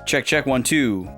Check, check, 1, 2.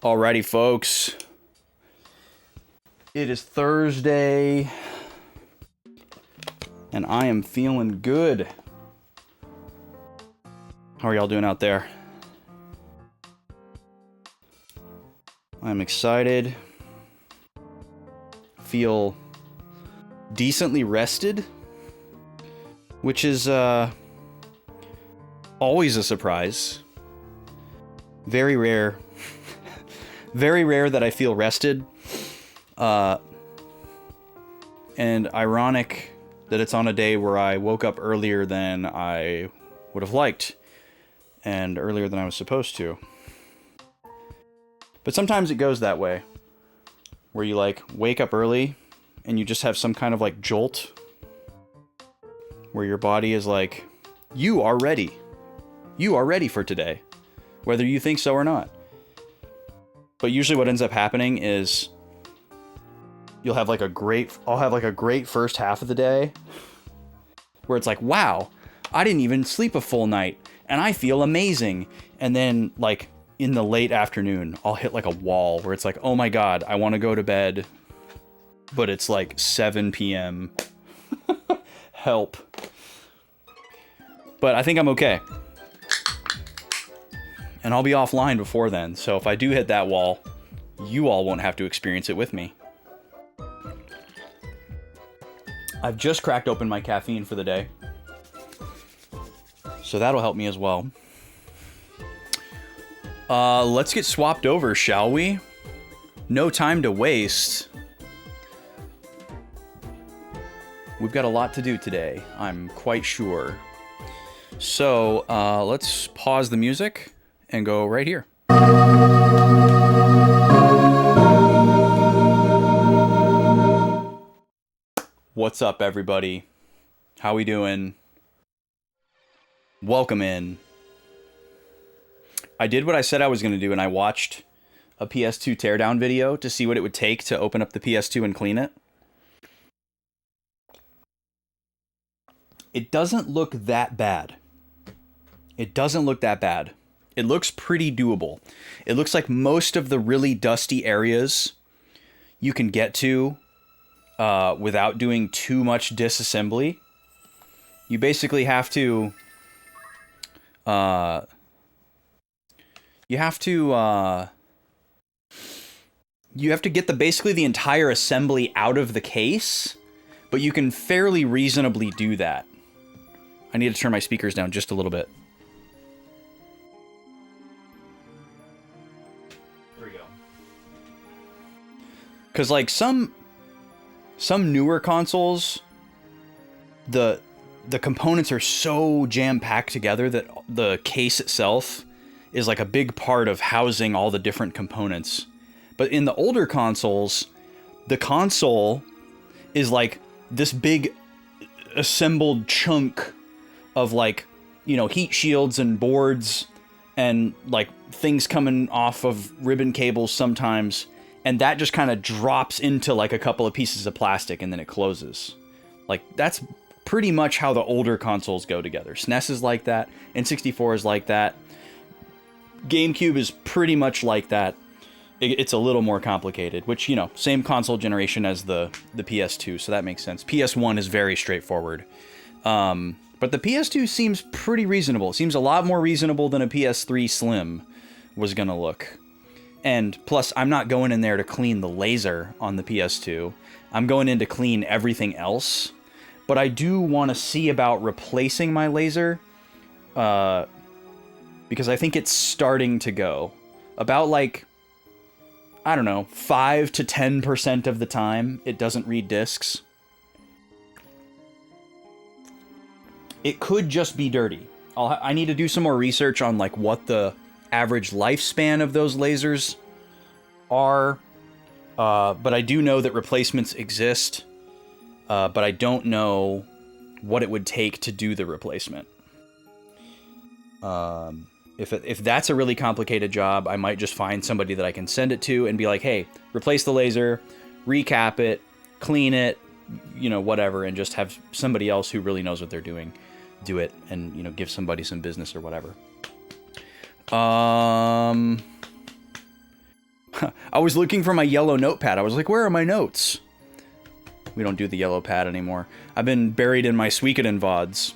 Alrighty, folks. It is Thursday, and I am feeling good. How are y'all doing out there? I'm excited. Feel decently rested, which is always a surprise. Very rare. Very rare that I feel rested. And ironic that it's on a day where I woke up earlier than I would have liked. And earlier than I was supposed to. But sometimes it goes that way. Where you, like, wake up early and you just have some kind of, like, jolt. Where your body is like, you are ready. You are ready for today. Whether you think so or not. But usually what ends up happening is I'll have like a great first half of the day where it's like, wow, I didn't even sleep a full night and I feel amazing. And then like in the late afternoon, I'll hit like a wall where it's like, oh my God, I want to go to bed, but it's like 7 p.m. Help. But I think I'm okay. And I'll be offline before then, so if I do hit that wall, you all won't have to experience it with me. I've just cracked open my caffeine for the day. So that'll help me as well. Let's get swapped over, shall we? No time to waste. We've got a lot to do today, I'm quite sure. So, let's pause the music and go right here. What's up, everybody? How we doing? Welcome in. I did what I said I was going to do, and I watched a PS2 teardown video to see what it would take to open up the PS2 and clean it. It doesn't look that bad. It doesn't look that bad. It looks pretty doable. It looks like most of the really dusty areas you can get to without doing too much disassembly. You basically have to you have to get basically the entire assembly out of the case, but you can fairly reasonably do that. I need to turn my speakers down just a little bit. There we go. Because like some newer consoles, the components are so jam-packed together that the case itself is like a big part of housing all the different components. But in the older consoles, the console is like this big assembled chunk of like, you know, heat shields and boards and like things coming off of ribbon cables sometimes. And that just kind of drops into like a couple of pieces of plastic and then it closes. Like that's pretty much how the older consoles go together. SNES is like that. N64 is like that. GameCube is pretty much like that. It's a little more complicated, which, you know, same console generation as the PS2, so that makes sense. PS1 is very straightforward. But the PS2 seems pretty reasonable. It seems a lot more reasonable than a PS3 Slim was going to look. And plus, I'm not going in there to clean the laser on the PS2. I'm going in to clean everything else. But I do want to see about replacing my laser, because I think it's starting to go. About like, I don't know, 5 to 10% of the time, it doesn't read discs. It could just be dirty. I need to do some more research on like what the average lifespan of those lasers are. But I do know that replacements exist. But I don't know what it would take to do the replacement. If that's a really complicated job, I might just find somebody that I can send it to and be like, hey, replace the laser, recap it, clean it, you know, whatever, and just have somebody else who really knows what they're doing do it and, you know, give somebody some business or whatever. I was looking for my yellow notepad. I was like, where are my notes? We don't do the yellow pad anymore. I've been buried in my Suikoden VODs.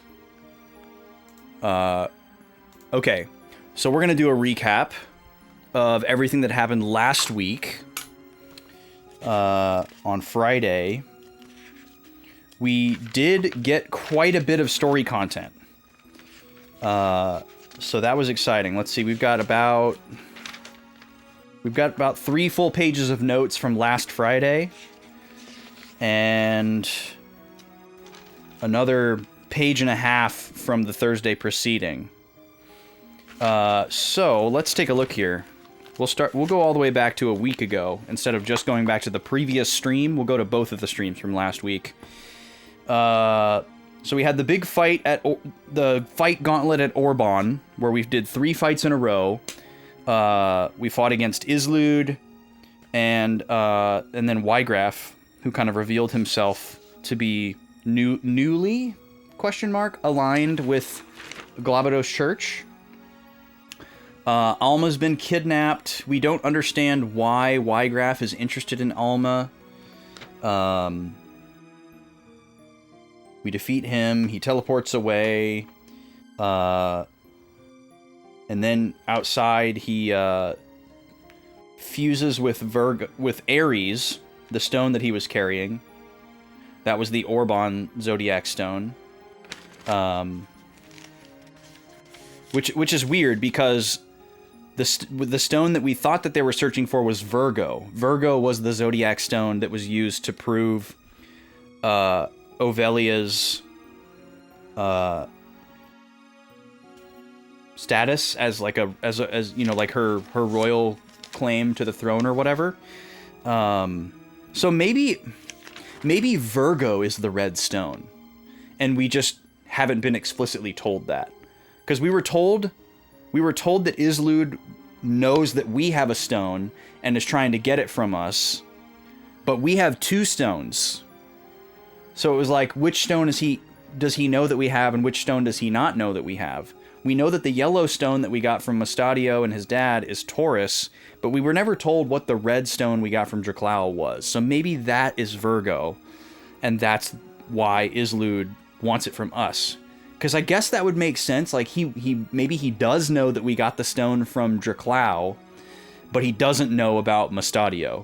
Okay. So we're going to do a recap of everything that happened last week. On Friday. We did get quite a bit of story content. So that was exciting. Let's see, we've got about 3 full pages of notes from last Friday. And another page and a half from the Thursday preceding. So let's take a look here. We'll go all the way back to a week ago. Instead of just going back to the previous stream, we'll go to both of the streams from last week. So we had the big fight at the fight gauntlet at Orban, where we did 3 fights in a row. We fought against Islud and then Ygraf, who kind of revealed himself to be newly aligned with Glabados Church. Alma's been kidnapped. We don't understand why Ygraf is interested in Alma. We defeat him. He teleports away. And then outside he fuses with Ares, the stone that he was carrying. That was the Orban Zodiac stone. Which is weird because the stone that we thought that they were searching for was Virgo. Virgo was the Zodiac stone that was used to prove Ovelia's status as like as you know, like her royal claim to the throne or whatever. So maybe Virgo is the red stone, and we just haven't been explicitly told that, because we were told that Islud knows that we have a stone and is trying to get it from us, but we have 2 stones. So it was like, which stone does he know that we have, and which stone does he not know that we have? We know that the yellow stone that we got from Mustadio and his dad is Taurus, but we were never told what the red stone we got from Draclau was. So maybe that is Virgo, and that's why Islud wants it from us. Because I guess that would make sense. Like, maybe he does know that we got the stone from Draclau, but he doesn't know about Mustadio.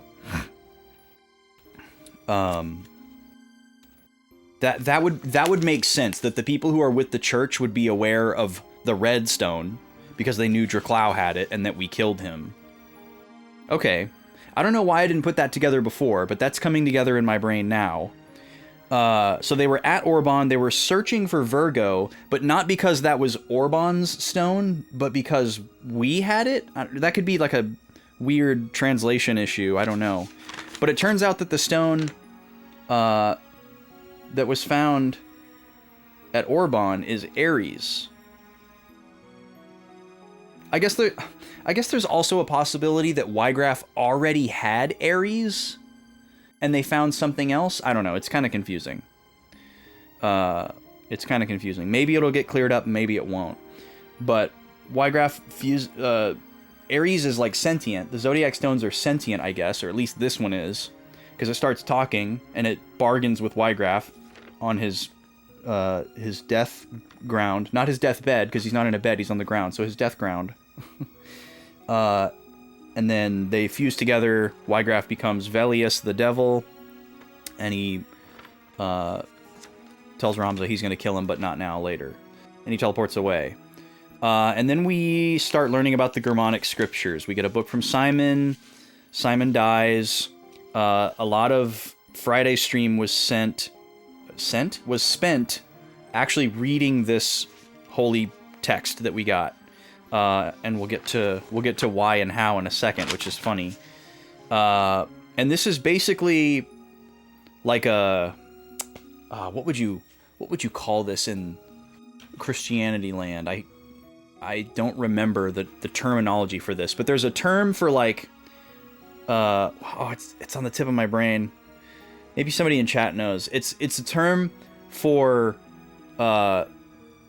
That would make sense, that the people who are with the church would be aware of the red stone because they knew Draclau had it and that we killed him. Okay. I don't know why I didn't put that together before, but that's coming together in my brain now. So they were at Orban, they were searching for Virgo, but not because that was Orban's stone, but because we had it? That could be like a weird translation issue, I don't know. But it turns out that the stone that was found at Orban is Ares. I guess there's also a possibility that Ygraf already had Ares, and they found something else. I don't know. It's kind of confusing. Maybe it'll get cleared up, maybe it won't. But Ygraf Ares is like sentient. The Zodiac stones are sentient, I guess, or at least this one is, because it starts talking and it bargains with Ygraf on his death ground, not his deathbed, because he's not in a bed, he's on the ground, so his death ground. And then they fuse together. Ygraf becomes Velius, the devil, and he tells Ramza he's going to kill him, but not now, later. And he teleports away. And then we start learning about the Germanic scriptures. We get a book from Simon. Simon dies. A lot of Friday's stream was spent actually reading this holy text that we got. And we'll get to why and how in a second, which is funny. And this is basically like a what would you call this in Christianity land? I don't remember the terminology for this, but there's a term for like it's on the tip of my brain. Maybe somebody in chat knows. It's a term for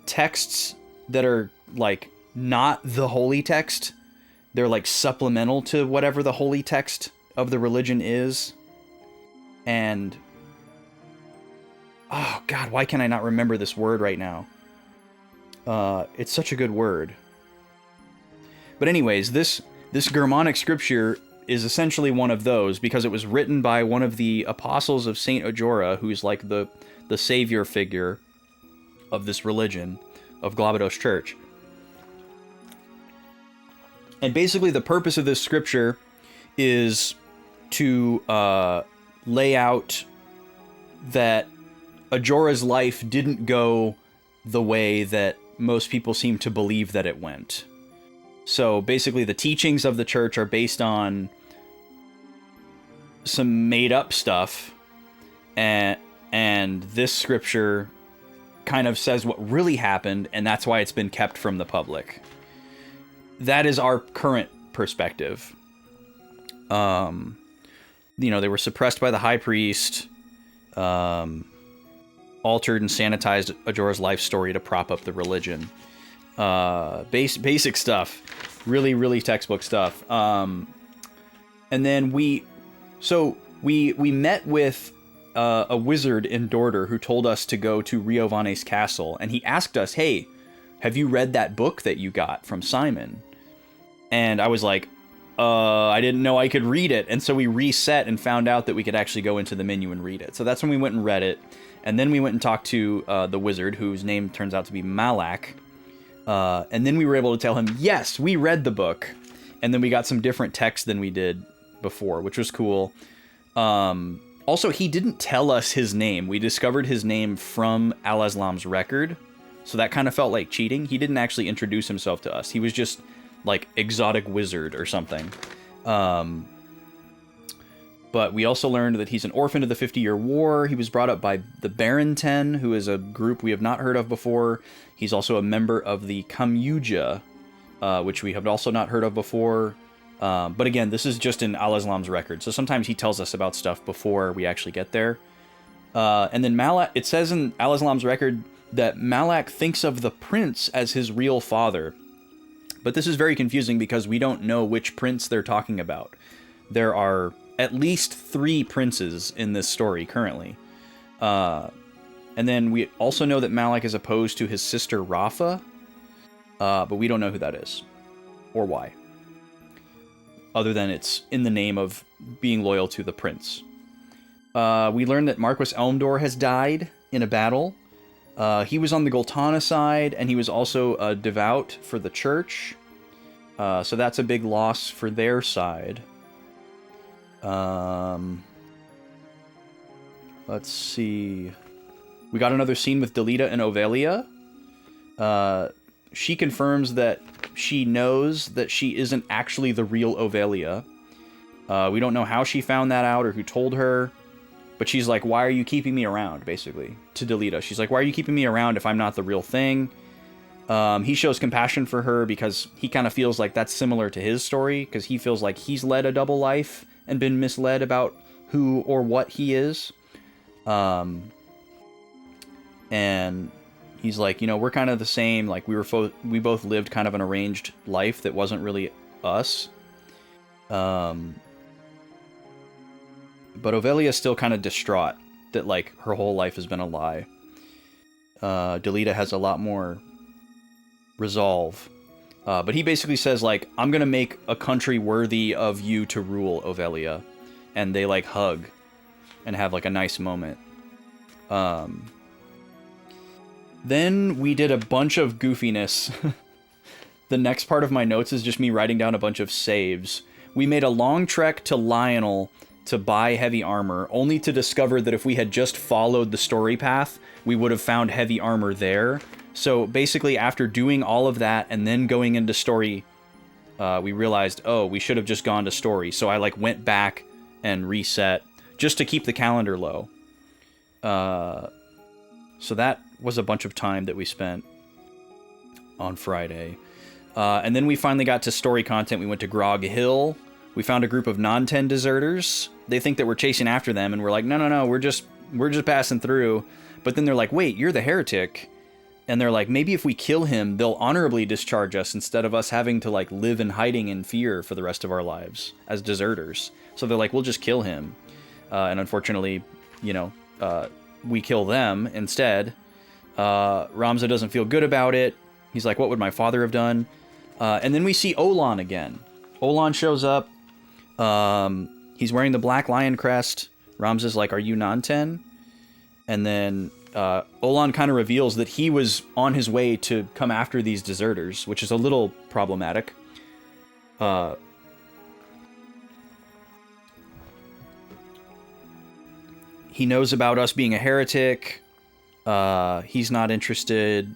texts that are like not the holy text. They're like supplemental to whatever the holy text of the religion is. And oh god, why can I not remember this word right now? It's such a good word. But anyways, this Germanic scripture is essentially one of those, because it was written by one of the apostles of Saint Ajora, who's like the savior figure of this religion, of Glabados Church. And basically the purpose of this scripture is to lay out that Ajora's life didn't go the way that most people seem to believe that it went. So basically the teachings of the church are based on some made up stuff, and this scripture kind of says what really happened, and that's why it's been kept from the public. That is our current perspective. They were suppressed by the high priest, altered and sanitized Ajora's life story to prop up the religion. Basic stuff. Really, really textbook stuff. And then we met with a wizard in Dorder who told us to go to Riovane's castle, and he asked us, hey, have you read that book that you got from Simon? And I was like, I didn't know I could read it. And so we reset and found out that we could actually go into the menu and read it. So that's when we went and read it. And then we went and talked to the wizard, whose name turns out to be Malak. And then we were able to tell him, yes, we read the book. And then we got some different text than we did before, which was cool. Also, he didn't tell us his name. We discovered his name from Al-Aslam's record. So that kind of felt like cheating. He didn't actually introduce himself to us. He was just like exotic wizard or something. But we also learned that he's an orphan of the 50-Year War. He was brought up by the Baron 10, who is a group we have not heard of before. He's also a member of the Kamuja, which we have also not heard of before. But again, this is just in Al-Aslam's record. So sometimes he tells us about stuff before we actually get there. And then Malak, it says in Al-Aslam's record that Malak thinks of the prince as his real father. But this is very confusing because we don't know which prince they're talking about. There are at least 3 princes in this story currently. And then we also know that Malak is opposed to his sister Rafa, but we don't know who that is or why. Other than it's in the name of being loyal to the prince. We learned that Marquis Elmdor has died in a battle. He was on the Goltana side, and he was also devout for the church. So that's a big loss for their side. Let's see. We got another scene with Delita and Ovelia. She confirms that she knows that she isn't actually the real Ovelia. We don't know how she found that out or who told her. But she's like, why are you keeping me around, basically, to Delita. She's like, why are you keeping me around if I'm not the real thing? He shows compassion for her because he kind of feels like that's similar to his story, because he feels like he's led a double life and been misled about who or what he is. And he's like, we're kind of the same. Like, we both lived kind of an arranged life that wasn't really us. But Ovelia's still kind of distraught that, like, her whole life has been a lie. Delita has a lot more resolve. But he basically says, like, I'm gonna make a country worthy of you to rule, Ovelia. And they, like, hug and have, like, a nice moment. Then we did a bunch of goofiness. The next part of my notes is just me writing down a bunch of saves. We made a long trek to Lionel to buy heavy armor, only to discover that if we had just followed the story path, we would have found heavy armor there. So basically, after doing all of that and then going into story, we realized, oh, we should have just gone to story. So I like went back and reset just to keep the calendar low. So that was a bunch of time that we spent on Friday. And then we finally got to story content. We went to Grog Hill. We found a group of non-10 deserters. They think that we're chasing after them, and we're like, no, we're just passing through. But then they're like, wait, you're the heretic. And they're like, maybe if we kill him, they'll honorably discharge us instead of us having to, like, live in hiding in fear for the rest of our lives as deserters. So they're like, we'll just kill him. And unfortunately, we kill them instead. Ramza doesn't feel good about it. He's like, what would my father have done? And then we see Olan again. Olan shows up. He's wearing the Black Lion crest. Ramza's like, are you non-10? And then Olan kind of reveals that he was on his way to come after these deserters, which is a little problematic. Uh, he knows about us being a heretic. He's not interested.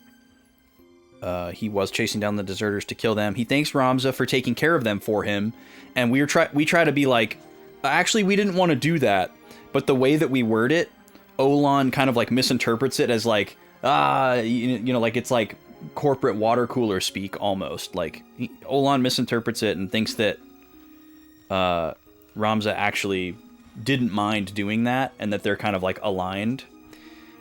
He was chasing down the deserters to kill them. He thanks Ramza for taking care of them for him, and we try to be like, actually, we didn't want to do that, but the way that we word it, Olan kind of like misinterprets it as like, you know, like it's like corporate water cooler speak almost. Like Olan misinterprets it and thinks that Ramza actually didn't mind doing that, and that they're kind of like aligned.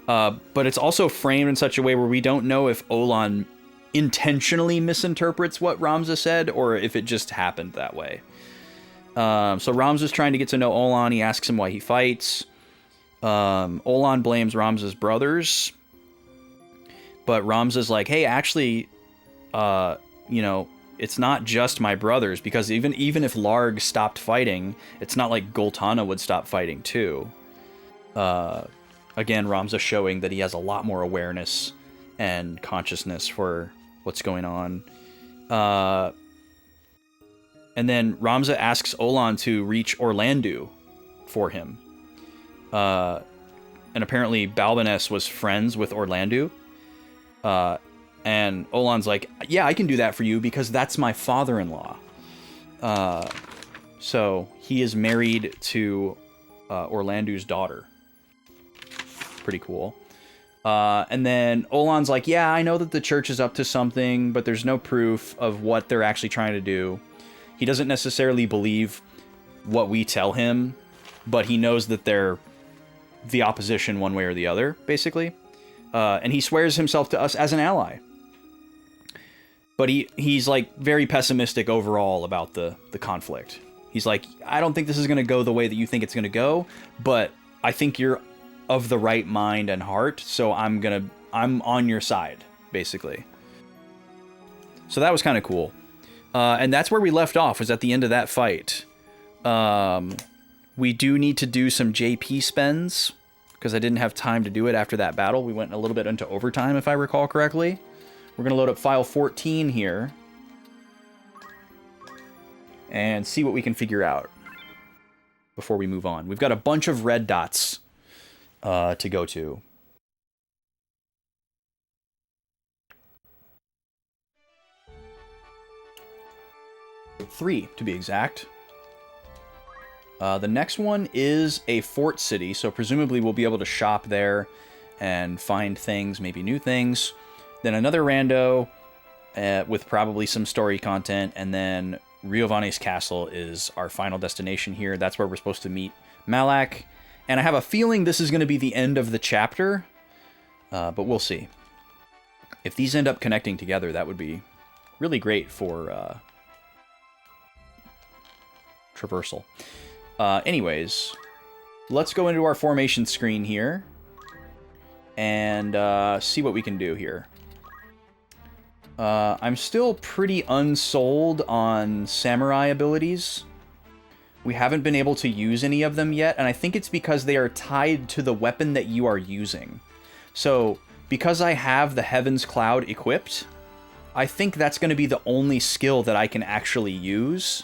But it's also framed in such a way where we don't know if Olan intentionally misinterprets what Ramza said or if it just happened that way. So Ramza's trying to get to know Olan. He asks him why he fights. Olan blames Ramza's brothers, but Ramza's like, hey, actually, you know, it's not just my brothers, because even if Larg stopped fighting, it's not like Goltana would stop fighting too. Again, Ramza showing that he has a lot more awareness and consciousness for what's going on. And then Ramza asks Olan to reach Orlandu for him. And apparently Balbaness was friends with Orlandu. And Olan's like, yeah, I can do that for you because that's my father-in-law. So he is married to Orlandu's daughter. Pretty cool. And then Olan's like, yeah, I know that the church is up to something, but there's no proof of what they're actually trying to do. He doesn't necessarily believe what we tell him, but he knows that they're the opposition one way or the other, basically. And he swears himself to us as an ally. But he's like very pessimistic overall about the conflict. He's like, I don't think this is going to go the way that you think it's going to go, but I think you're of the right mind and heart, so I'm on your side, basically. So that was kind of cool. And that's where we left off, was at the end of that fight. We do need to do some JP spends, because I didn't have time to do it after that battle. We went a little bit into overtime, if I recall correctly. We're going to load up file 14 here and see what we can figure out before we move on. We've got a bunch of red dots to go to. Three, to be exact. The next one is a fort city, so presumably we'll be able to shop there and find things, maybe new things. Then another rando with probably some story content, and then Riovanni's castle is our final destination here. That's where we're supposed to meet Malak, and I have a feeling this is going to be the end of the chapter, but we'll see. If these end up connecting together, that would be really great for traversal. Anyways, let's go into our formation screen here and see what we can do here. I'm still pretty unsold on samurai abilities. We haven't been able to use any of them yet, and I think it's because they are tied to the weapon that you are using. So, because I have the Heaven's Cloud equipped, I think that's going to be the only skill that I can actually use.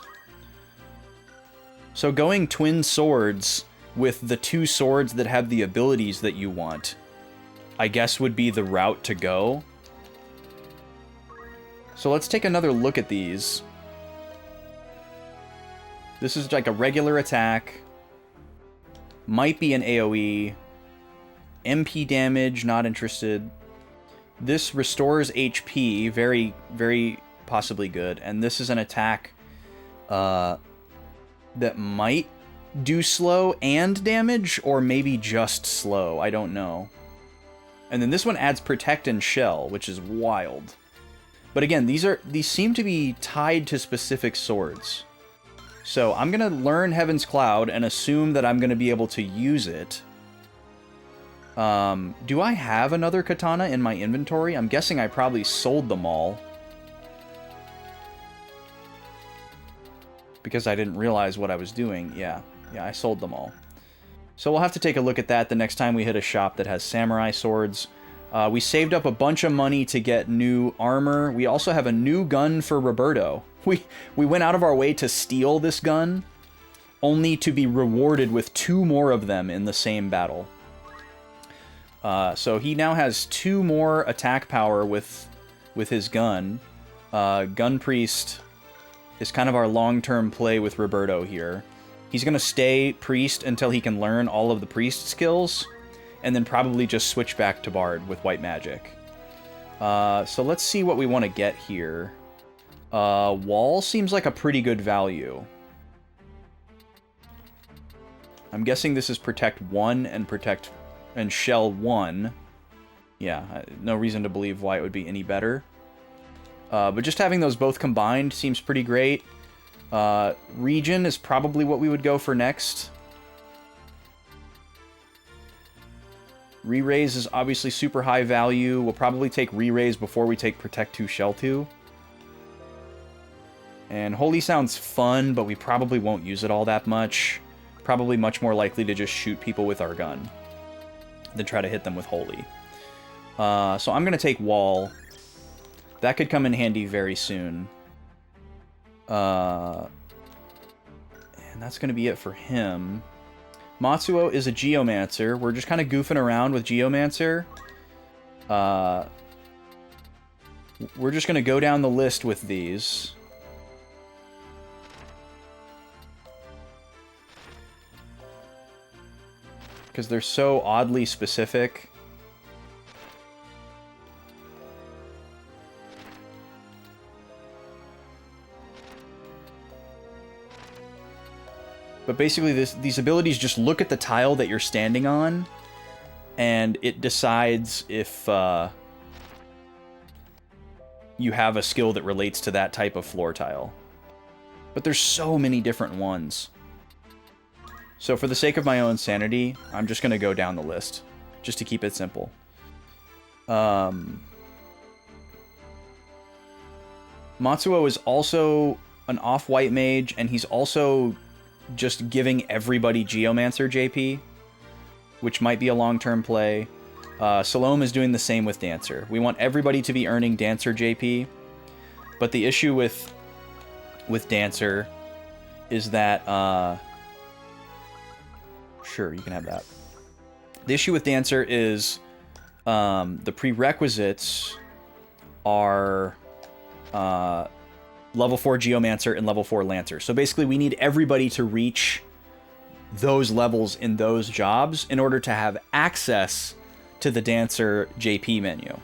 So going twin swords with the two swords that have the abilities that you want, I guess would be the route to go. So let's take another look at these. This is like a regular attack. Might be an AoE. MP damage, not interested. This restores HP, very, very possibly good. And this is an attack that might do slow and damage, or maybe just slow. I don't know. And then this one adds Protect and Shell, which is wild. But again, these seem to be tied to specific swords. So I'm going to learn Heaven's Cloud and assume that I'm going to be able to use it. Do I have another katana in my inventory? I'm guessing I probably sold them all. Because I didn't realize what I was doing. Yeah, I sold them all. So we'll have to take a look at that the next time we hit a shop that has samurai swords. We saved up a bunch of money to get new armor. We also have a new gun for Roberto. we went out of our way to steal this gun, only to be rewarded with 2 more of them in the same battle. So he now has 2 more attack power with his gun. Gun Priest is kind of our long-term play with Roberto here. He's going to stay Priest until he can learn all of the Priest skills, and then probably just switch back to Bard with White Magic. So let's see what we want to get here. Wall seems like a pretty good value. I'm guessing this is Protect 1 and Shell 1. Yeah, no reason to believe why it would be any better. But just having those both combined seems pretty great. Regen is probably what we would go for next. Re-raise is obviously super high value. We'll probably take Re-raise before we take Protect 2, Shell 2. And Holy sounds fun, but we probably won't use it all that much. Probably much more likely to just shoot people with our gun than try to hit them with Holy. So I'm going to take Wall. That could come in handy very soon. And that's going to be it for him. Matsuo is a Geomancer. We're just kind of goofing around with Geomancer. We're just going to go down the list with these. Because they're so oddly specific. But basically, these abilities just look at the tile that you're standing on, and it decides if you have a skill that relates to that type of floor tile. But there's so many different ones. So for the sake of my own sanity, I'm just going to go down the list, just to keep it simple. Matsuo is also an off-white mage, and he's also just giving everybody Geomancer JP, which might be a long-term play. Salome is doing the same with Dancer. We want everybody to be earning Dancer JP, but the issue with Dancer is that... Sure, you can have that. The issue with Dancer is the prerequisites are level 4 Geomancer and level 4 Lancer. So basically we need everybody to reach those levels in those jobs in order to have access to the Dancer JP menu.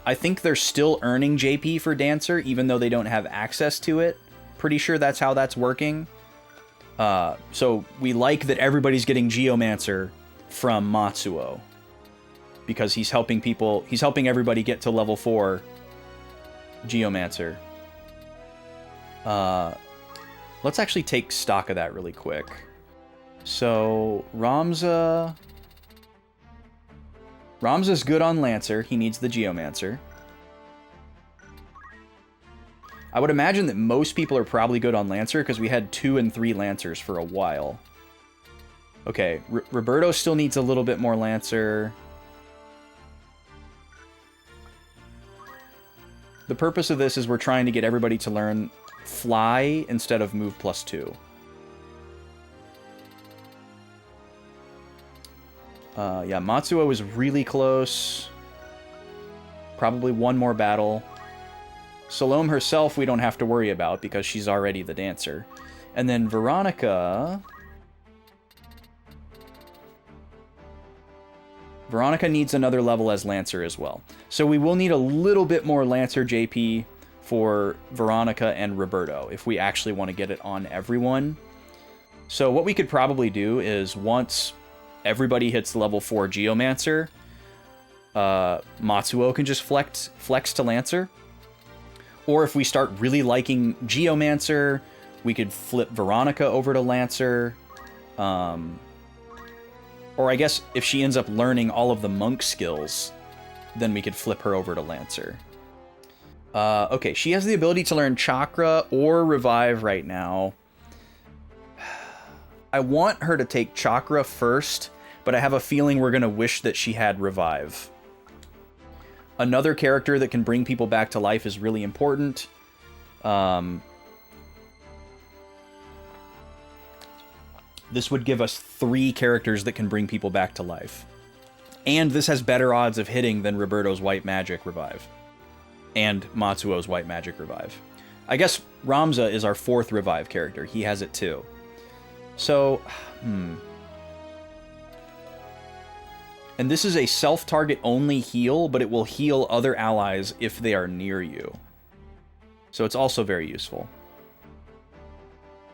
I think they're still earning JP for Dancer even though they don't have access to it. Pretty sure that's how that's working. So we like that everybody's getting Geomancer from Matsuo because he's helping everybody get to level 4 Geomancer. Let's actually take stock of that really quick. So Ramza's good on Lancer. He needs the Geomancer. I would imagine that most people are probably good on Lancer because we had 2 and 3 Lancers for a while. Okay, Roberto still needs a little bit more Lancer. The purpose of this is we're trying to get everybody to learn Fly instead of Move +2. Yeah, Matsuo is really close. Probably one more battle. Salome herself we don't have to worry about because she's already the Dancer. And then Veronica needs another level as Lancer as well. So we will need a little bit more Lancer JP for Veronica and Roberto if we actually want to get it on everyone. So what we could probably do is once everybody hits level 4 Geomancer, Matsuo can just flex to Lancer. Or if we start really liking Geomancer, we could flip Veronica over to Lancer. Or I guess if she ends up learning all of the monk skills, then we could flip her over to Lancer. Okay, she has the ability to learn Chakra or Revive right now. I want her to take Chakra first, but I have a feeling we're going to wish that she had Revive. Another character that can bring people back to life is really important. This would give us 3 characters that can bring people back to life. And this has better odds of hitting than Roberto's White Magic Revive. And Matsuo's White Magic Revive. I guess Ramza is our 4th revive character. He has it too. So, And this is a self-target only heal, but it will heal other allies if they are near you. So it's also very useful.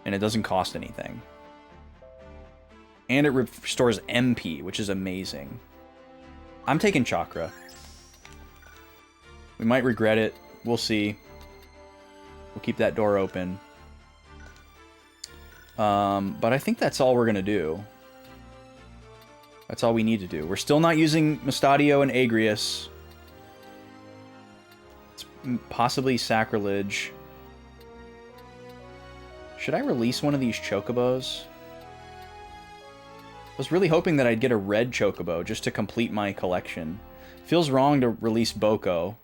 And it doesn't cost anything. And it restores MP, which is amazing. I'm taking Chakra. We might regret it. We'll see. We'll keep that door open. But I think that's all we're going to do. That's all we need to do. We're still not using Mustadio and Agrius. It's possibly sacrilege. Should I release one of these chocobos? I was really hoping that I'd get a red chocobo just to complete my collection. Feels wrong to release Boko.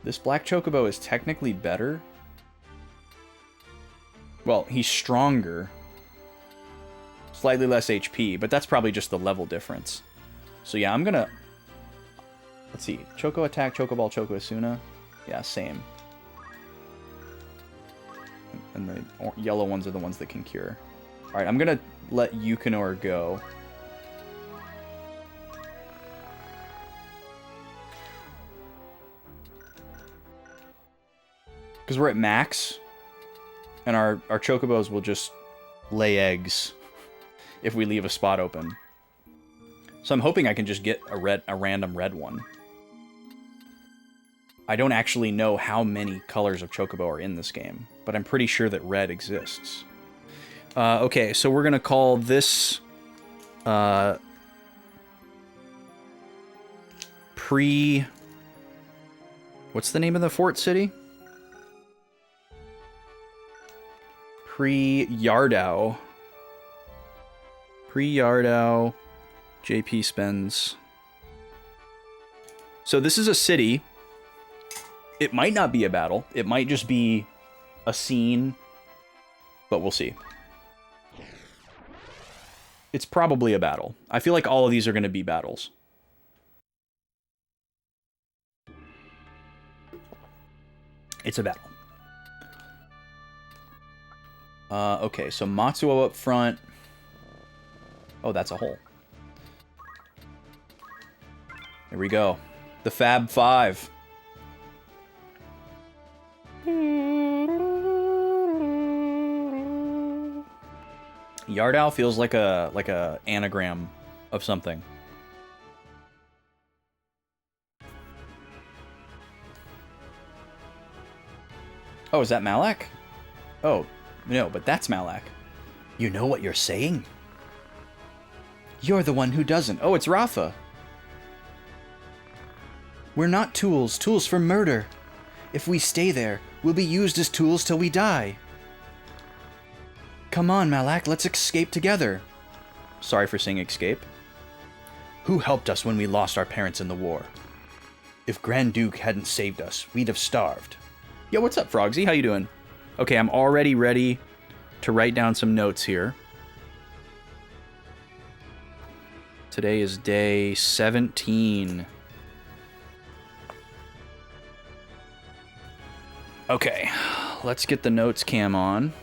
This black chocobo is technically better. Well, he's stronger. Slightly less HP, but that's probably just the level difference. So yeah, I'm gonna... Let's see. Choco Attack, Chocoball, Choco Asuna. Yeah, same. And the yellow ones are the ones that can cure. Alright, I'm gonna let Yukonor go. Because we're at max, and our chocobos will just lay eggs if we leave a spot open. So I'm hoping I can just get a random red one. I don't actually know how many colors of chocobo are in this game, but I'm pretty sure that red exists. Okay, so we're gonna call this what's the name of the fort city? Pre-Yardao. Pre-Yardao. JP spends. So this is a city. It might not be a battle. It might just be a scene. But we'll see. It's probably a battle. I feel like all of these are going to be battles. It's a battle. Okay, so Matsuo up front. Oh, that's a hole. Here we go. The Fab Five. Yardao feels like a anagram of something. Oh, is that Malak? Oh, no, but that's Malak. You know what you're saying? You're the one who doesn't. Oh, it's Rafa. We're not tools. Tools for murder. If we stay there, we'll be used as tools till we die. Come on, Malak, let's escape together. Sorry for saying escape. Who helped us when we lost our parents in the war? If Grand Duke hadn't saved us, we'd have starved. Yo, what's up, Frogsy? How you doing? Okay, I'm already ready to write down some notes here. Today is day 17. Okay, let's get the notes cam on.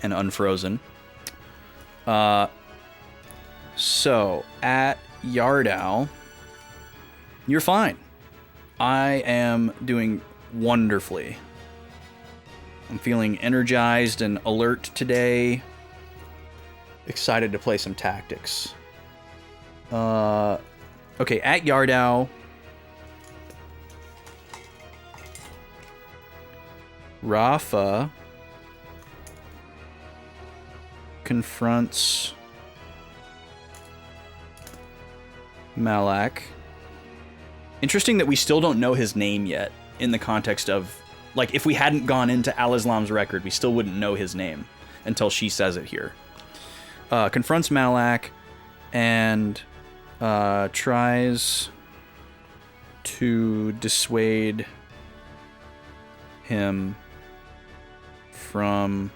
And unfrozen. So, at Yardao, you're fine. I am doing wonderfully. I'm feeling energized and alert today. Excited to play some tactics. Okay, at Yardao, Rafa confronts Malak. Interesting that we still don't know his name yet, in the context of, like, if we hadn't gone into Al-Islam's record, we still wouldn't know his name until she says it here. Confronts Malak, and tries to dissuade him from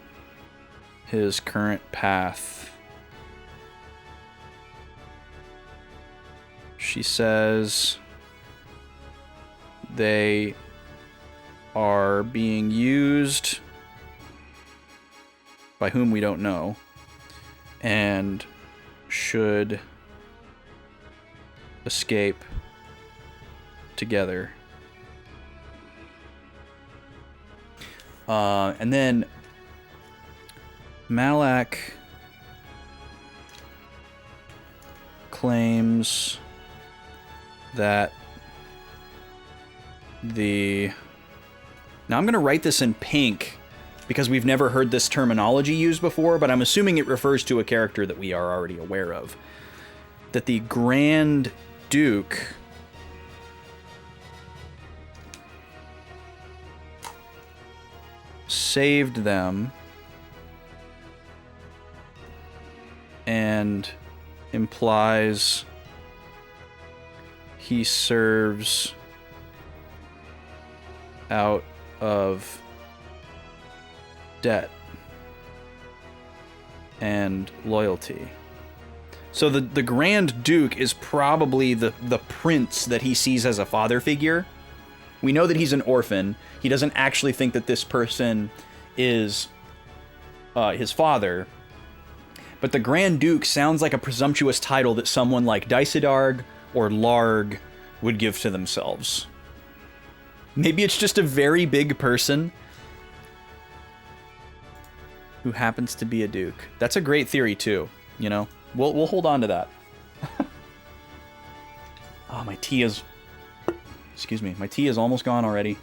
his current path. She says they are being used by whom we don't know and should escape together. And then Malak claims that the... Now I'm going to write this in pink because we've never heard this terminology used before, but I'm assuming it refers to a character that we are already aware of. That the Grand Duke saved them and implies he serves out of debt and loyalty. So the Grand Duke is probably the prince that he sees as a father figure. We know that he's an orphan. He doesn't actually think that this person is his father. But the Grand Duke sounds like a presumptuous title that someone like Dysidarg or Larg would give to themselves. Maybe it's just a very big person who happens to be a duke. That's a great theory too, you know? We'll hold on to that. Oh, my tea is... Excuse me. My tea is almost gone already.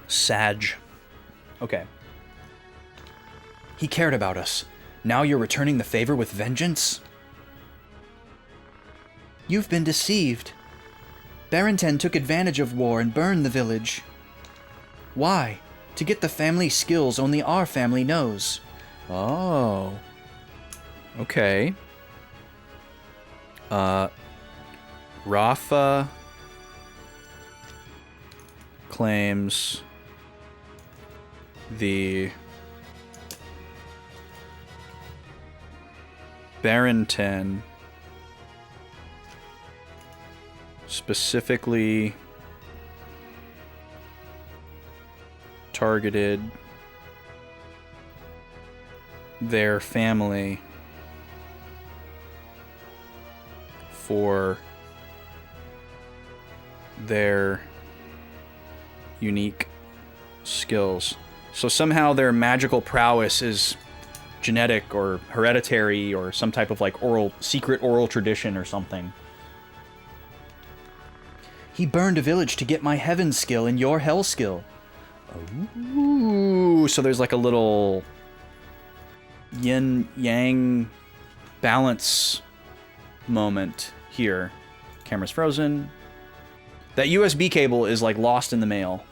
Sag. Okay. He cared about us. Now you're returning the favor with vengeance? You've been deceived. Barrington took advantage of war and burned the village. Why? To get the family skills only our family knows. Oh. Okay. Rafa claims the Barrington specifically targeted their family for their unique skills. So somehow their magical prowess is genetic or hereditary or some type of like secret oral tradition or something. He burned a village to get my heaven skill and your hell skill. Ooh, so there's like a little yin-yang balance moment here. Camera's frozen. That USB cable is like lost in the mail.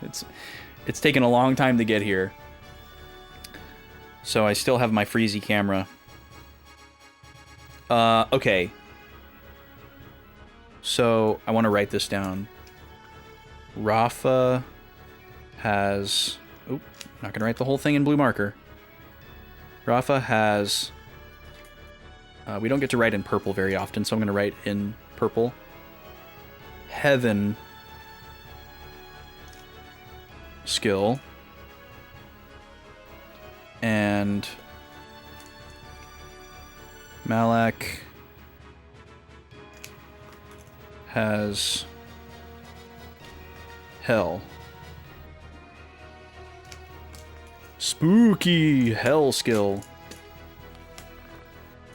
It's taken a long time to get here. So I still have my Freezy camera. Okay. So I want to write this down. Rafa has... Oop, not going to write the whole thing in blue marker. Rafa has... we don't get to write in purple very often, so I'm going to write in purple. Heaven skill. And Malak has hell. Spooky hell skill.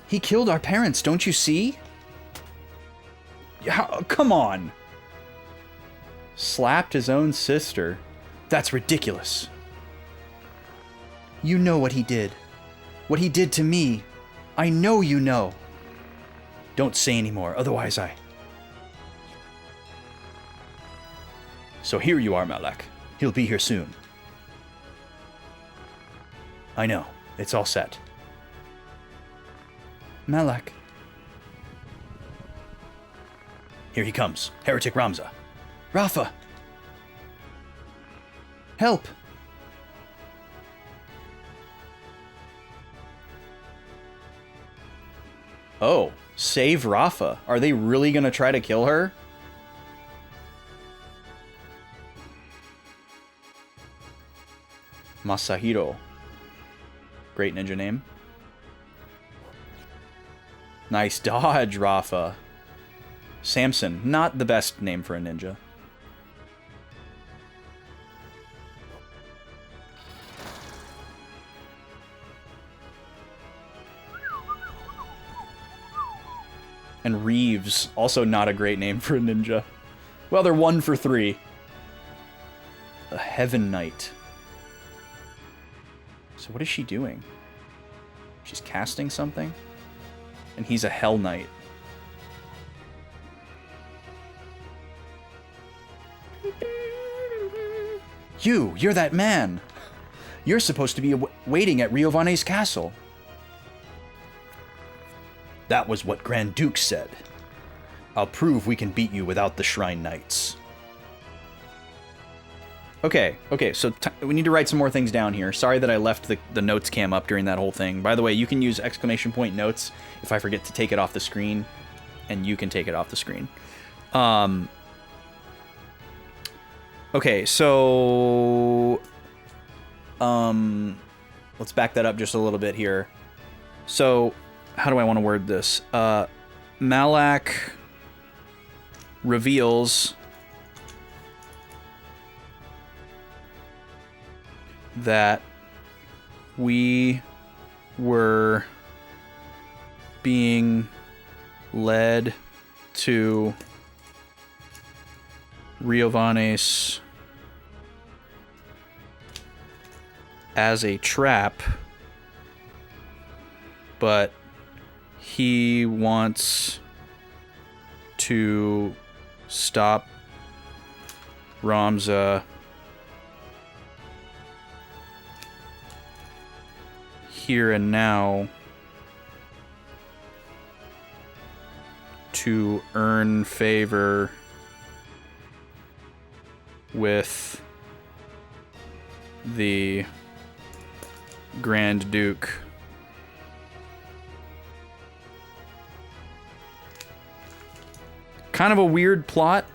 He killed our parents, don't you see? Come on. Slapped his own sister. That's ridiculous. You know what he did. What he did to me. I know you know. Don't say anymore, otherwise I... So here you are, Malak. He'll be here soon. I know. It's all set. Malak. Here he comes. Heretic Ramza. Rafa! Help! Oh, save Rafa. Are they really gonna try to kill her? Masahiro. Great ninja name. Nice dodge, Rafa. Samson. Not the best name for a ninja. And Reeves. Also not a great name for a ninja. Well, they're 1 for 3. A Heaven Knight. So what is she doing? She's casting something? And he's a Hell Knight. You're that man! You're supposed to be waiting at Riovane's castle. That was what Grand Duke said. I'll prove we can beat you without the Shrine Knights. Okay, so we need to write some more things down here. Sorry that I left the notes cam up during that whole thing. By the way, you can use exclamation point notes if I forget to take it off the screen, and you can take it off the screen. Okay, so... let's back that up just a little bit here. So, how do I want to word this? Malak reveals that we were being led to Riovanes as a trap, but he wants to stop Ramza here and now to earn favor with the Grand Duke. Kind of a weird plot.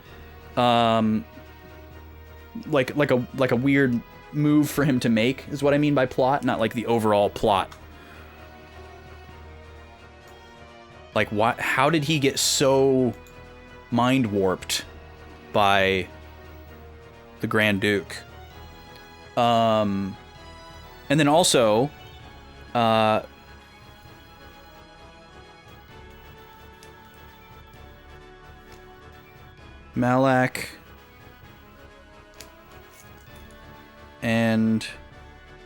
Like a weird move for him to make is what I mean by plot, not like the overall plot. Like how did he get so mind warped by the Grand Duke? And then also Malak and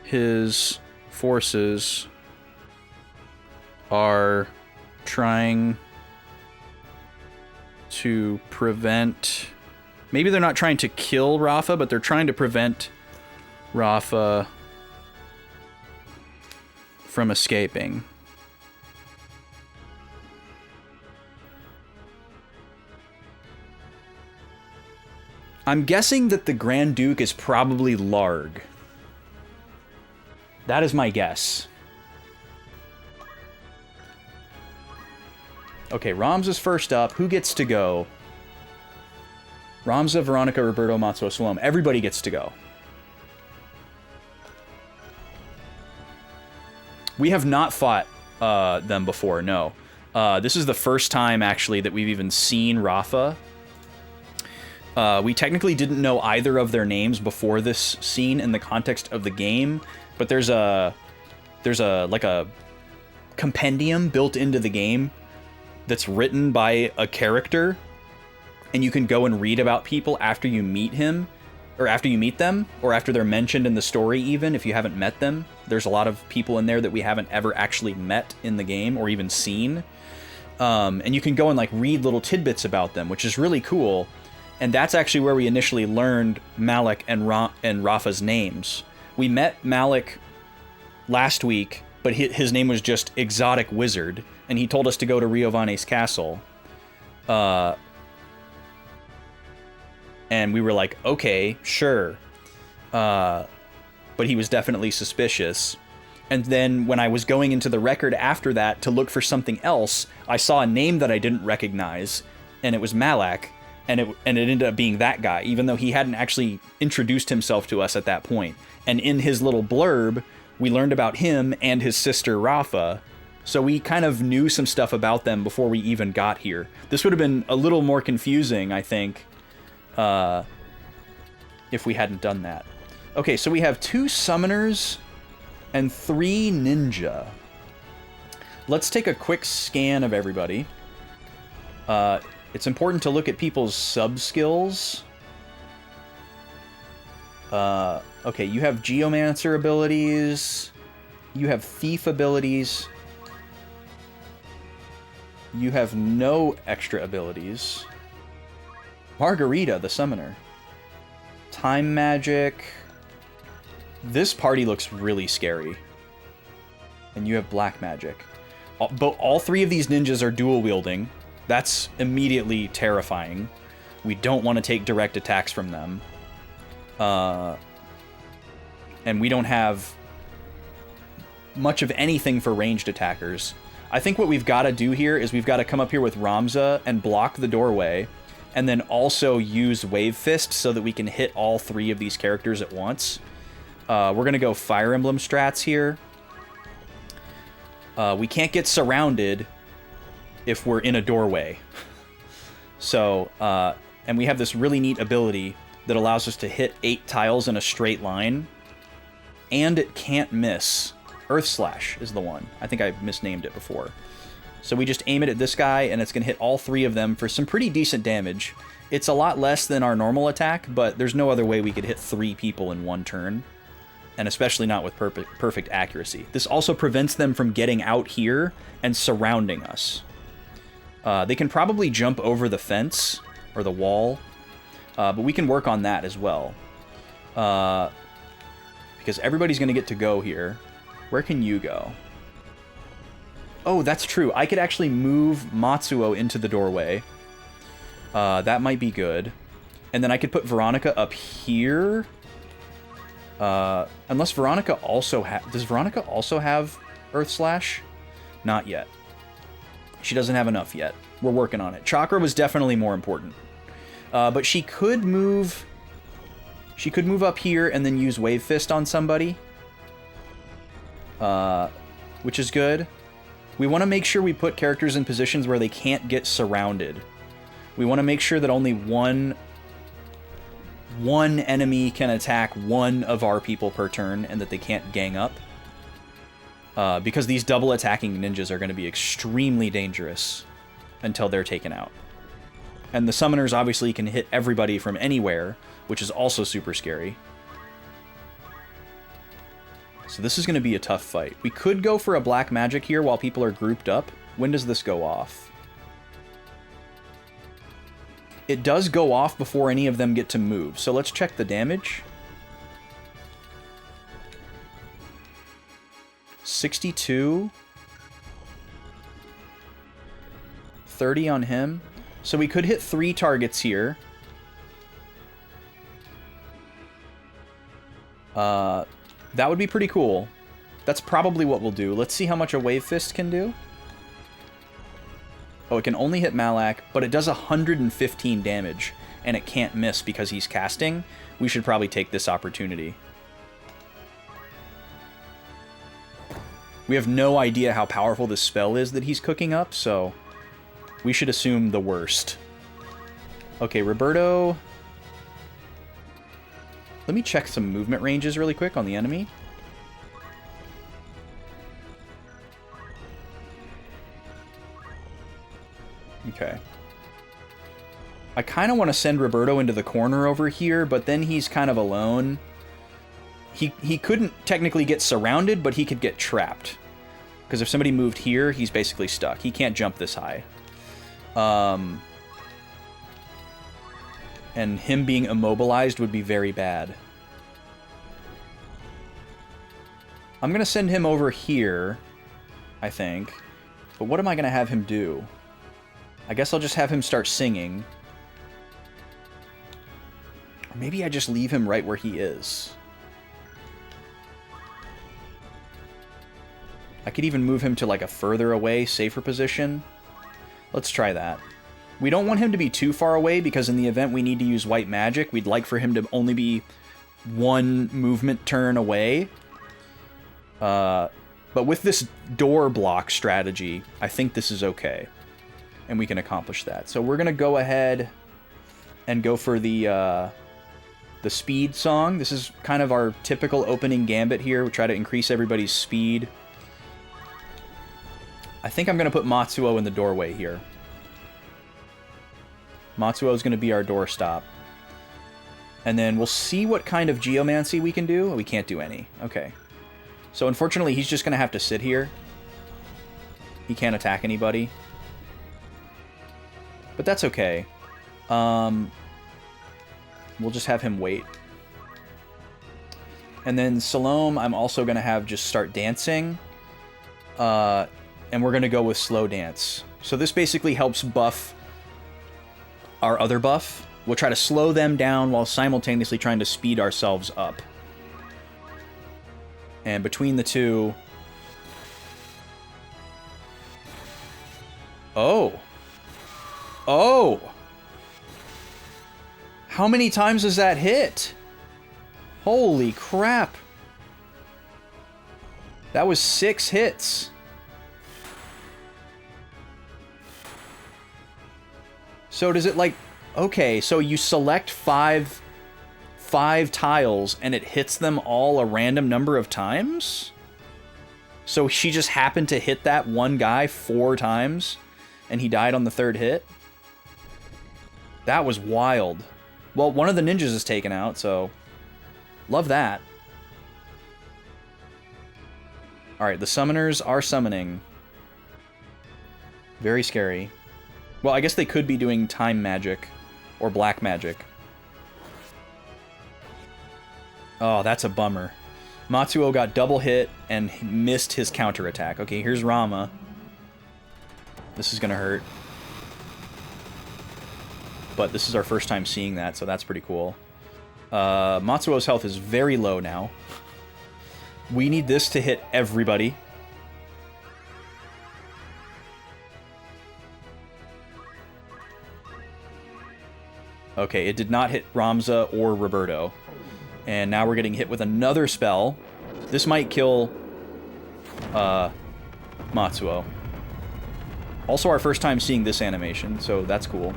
his forces are trying to prevent... Maybe they're not trying to kill Rafa, but they're trying to prevent Rafa from escaping. I'm guessing that the Grand Duke is probably Larg. That is my guess. Okay, Ramza's first up. Who gets to go? Ramza, Veronica, Roberto, Matsuo, Salome. Everybody gets to go. We have not fought them before, no. This is the first time, actually, that we've even seen Rafa. We technically didn't know either of their names before this scene in the context of the game, but there's a like a compendium built into the game that's written by a character, and you can go and read about people after you meet him, or after you meet them, or after they're mentioned in the story even, if you haven't met them. There's a lot of people in there that we haven't ever actually met in the game, or even seen. And you can go and like read little tidbits about them, which is really cool. And that's actually where we initially learned Malak and Rafa's names. We met Malak last week, but his name was just Exotic Wizard, and he told us to go to Riovane's castle. And we were like, okay, sure. But he was definitely suspicious. And then when I was going into the record after that to look for something else, I saw a name that I didn't recognize, and it was Malak, and it ended up being that guy, even though he hadn't actually introduced himself to us at that point. And in his little blurb, we learned about him and his sister Rafa, so we kind of knew some stuff about them before we even got here. This would have been a little more confusing, I think, if we hadn't done that. Okay, so we have 2 summoners and 3 ninja. Let's take a quick scan of everybody. It's important to look at people's sub-skills. Okay, you have Geomancer abilities. You have Thief abilities. You have no extra abilities. Margarita, the summoner. Time magic. This party looks really scary. And you have black magic. All 3 of these ninjas are dual wielding. That's immediately terrifying. We don't want to take direct attacks from them. And we don't have much of anything for ranged attackers. I think what we've got to do here is we've got to come up here with Ramza and block the doorway, and then also use Wave Fist so that we can hit all 3 of these characters at once. We're going to go Fire Emblem strats here. We can't get surrounded if we're in a doorway. So, and we have this really neat ability that allows us to hit 8 tiles in a straight line, and it can't miss. Earth Slash is the one. I think I misnamed it before. So we just aim it at this guy, and it's going to hit all 3 of them for some pretty decent damage. It's a lot less than our normal attack, but there's no other way we could hit 3 people in one turn, and especially not with perfect accuracy. This also prevents them from getting out here and surrounding us. They can probably jump over the fence or the wall, but we can work on that as well. Because everybody's going to get to go here. Where can you go? Oh, that's true. I could actually move Matsuo into the doorway. That might be good. And then I could put Veronica up here. Unless Veronica also does Veronica also have Earth Slash? Not yet. She doesn't have enough yet. We're working on it. Chakra was definitely more important. But she could move... She could move up here and then use Wave Fist on somebody. Which is good. We want to make sure we put characters in positions where they can't get surrounded. We want to make sure that only one enemy can attack one of our people per turn and that they can't gang up. Because these double attacking ninjas are going to be extremely dangerous until they're taken out. And the summoners obviously can hit everybody from anywhere, which is also super scary. So this is going to be a tough fight. We could go for a black magic here while people are grouped up. When does this go off? It does go off before any of them get to move. So let's check the damage. 62. 30 on him. So we could hit 3 targets here. That would be pretty cool. That's probably what we'll do. Let's see how much a Wave Fist can do. Oh, it can only hit Malak, but it does 115 damage, and it can't miss because he's casting. We should probably take this opportunity. We have no idea how powerful this spell is that he's cooking up, so we should assume the worst. Okay, Roberto... Let me check some movement ranges really quick on the enemy. Okay. I kind of want to send Roberto into the corner over here, but then he's kind of alone. He couldn't technically get surrounded, but he could get trapped. Because if somebody moved here, he's basically stuck. He can't jump this high. And him being immobilized would be very bad. I'm going to send him over here, I think. But what am I going to have him do? I guess I'll just have him start singing. Or maybe I just leave him right where he is. I could even move him to like a further away, safer position. Let's try that. We don't want him to be too far away because in the event we need to use white magic, we'd like for him to only be one movement turn away. But with this door block strategy, I think this is okay. And we can accomplish that. So we're going to go ahead and go for the speed song. This is kind of our typical opening gambit here. We try to increase everybody's speed. I think I'm going to put Matsuo in the doorway here. Matsuo is going to be our doorstop. And then we'll see what kind of geomancy we can do. We can't do any. Okay. So unfortunately, he's just going to have to sit here. He can't attack anybody. But that's okay. We'll just have him wait. And then Salome, I'm also going to have just start dancing. And we're going to go with slow dance. So this basically helps buff our other buff. We'll try to slow them down while simultaneously trying to speed ourselves up. And between the two... Oh! Oh! How many times does that hit? Holy crap! That was 6 hits. So does it like... Okay, so you select five tiles and it hits them all a random number of times? So she just happened to hit that one guy 4 times and he died on the 3rd hit? That was wild. Well, one of the ninjas is taken out, so... Love that. Alright, the summoners are summoning. Very scary. Well, I guess they could be doing time magic. Or black magic. Oh, that's a bummer. Matsuo got double hit and missed his counterattack. Okay, here's Rama. This is gonna hurt. But this is our first time seeing that, so that's pretty cool. Matsuo's health is very low now. We need this to hit everybody. Okay, it did not hit Ramza or Roberto. And now we're getting hit with another spell. This might kill Matsuo. Also our first time seeing this animation, so that's cool.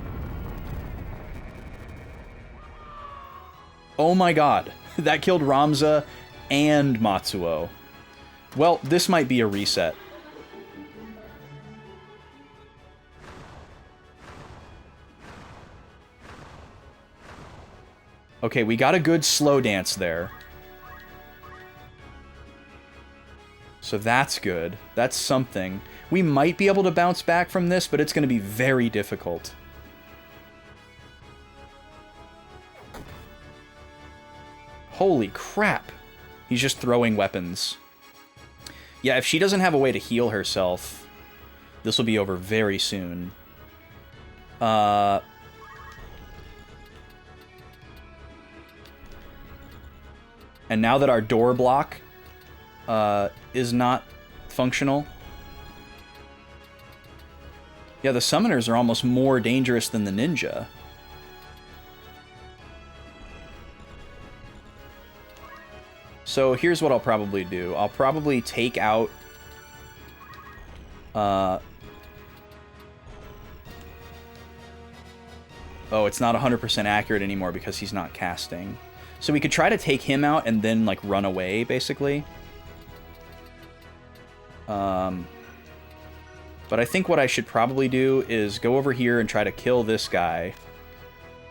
Oh my god, that killed Ramza and Matsuo. Well, this might be a reset. Okay, we got a good slow dance there. So that's good. That's something. We might be able to bounce back from this, but it's going to be very difficult. Holy crap. He's just throwing weapons. Yeah, if she doesn't have a way to heal herself, this will be over very soon. And now that our door block is not functional... Yeah, the summoners are almost more dangerous than the ninja. So here's what I'll probably do. I'll probably take out... Oh, it's not 100% accurate anymore because he's not casting. So we could try to take him out and then, like, run away, basically. But I think what I should probably do is go over here and try to kill this guy.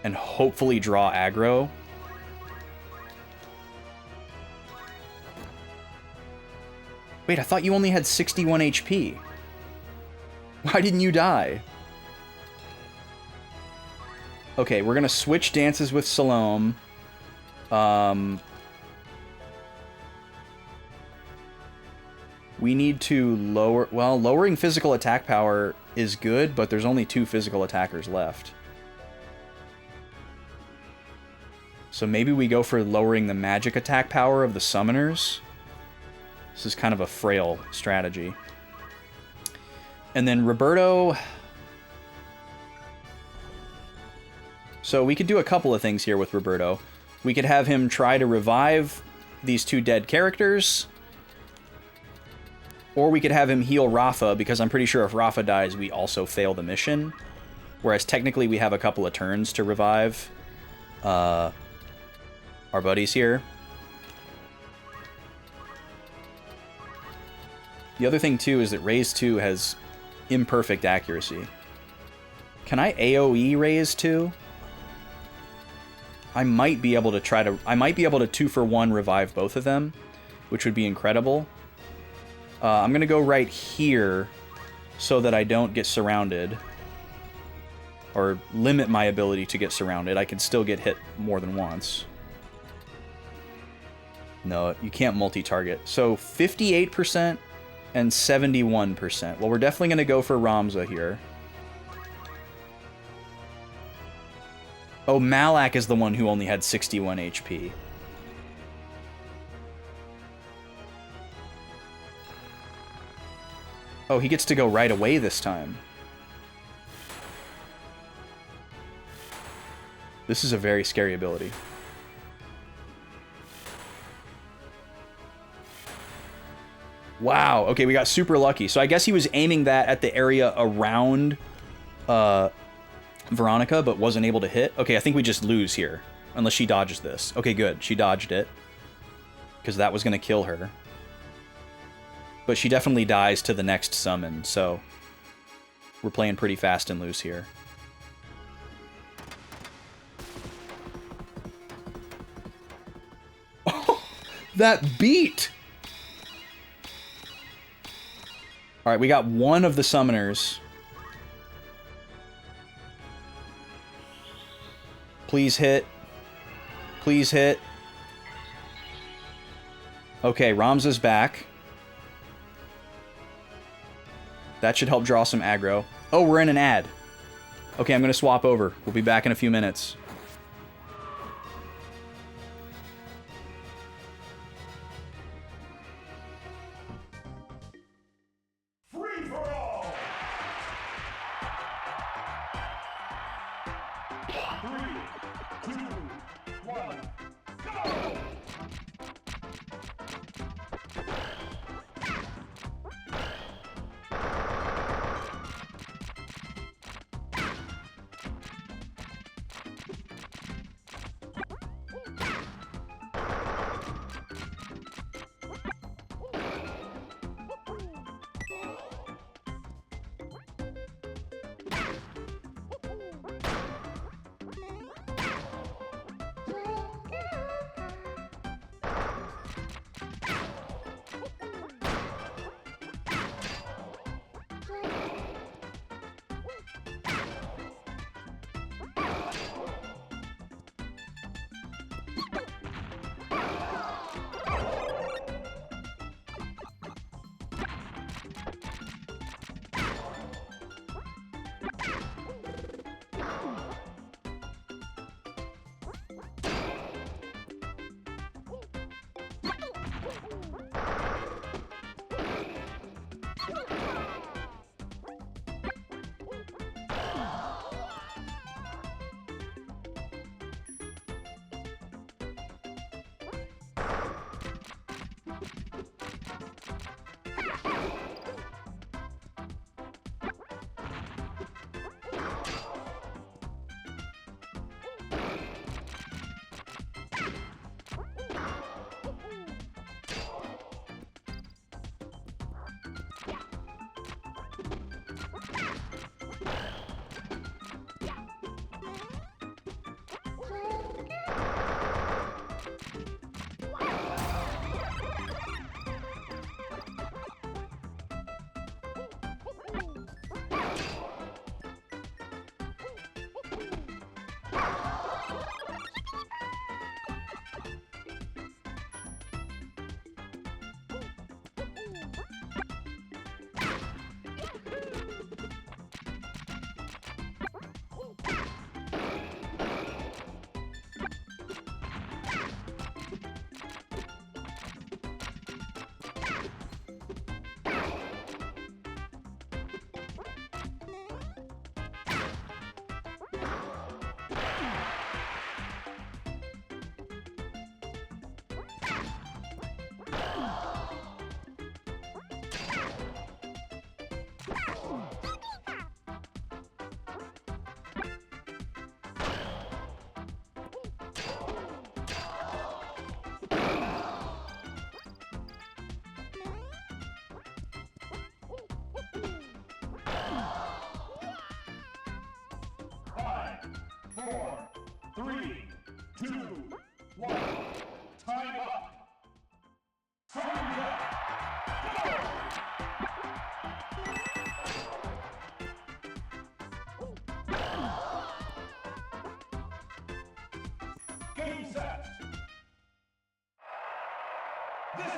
And hopefully draw aggro. Wait, I thought you only had 61 HP. Why didn't you die? Okay, we're gonna switch dances with Salome. We need to lower... Well, lowering physical attack power is good, but there's only 2 physical attackers left. So maybe we go for lowering the magic attack power of the summoners. This is kind of a frail strategy. And then Roberto... So we could do a couple of things here with Roberto. We could have him try to revive these 2 dead characters. Or we could have him heal Rafa, because I'm pretty sure if Rafa dies, we also fail the mission. Whereas technically we have a couple of turns to revive our buddies here. The other thing, too, is that Raise 2 has imperfect accuracy. Can I AoE Raise 2? I might be able to try to... I might be able to 2-for-1 revive both of them, which would be incredible. I'm going to go right here so that I don't get surrounded. Or limit my ability to get surrounded. I can still get hit more than once. No, you can't multi-target. So 58% and 71%. Well, we're definitely going to go for Ramza here. Oh, Malak is the one who only had 61 HP. Oh, he gets to go right away this time. This is a very scary ability. Wow, okay, we got super lucky. So I guess he was aiming that at the area around Veronica, but wasn't able to hit. Okay, I think we just lose here. Unless she dodges this. Okay, good. She dodged it. Because that was going to kill her. But she definitely dies to the next summon, so we're playing pretty fast and loose here. Oh, that beat! Alright, we got one of the summoners. Please hit. Please hit. Okay, Ramza's back. That should help draw some aggro. Oh, we're in an ad. Okay, I'm going to swap over. We'll be back in a few minutes. Free for all! 3, 2, 1, go!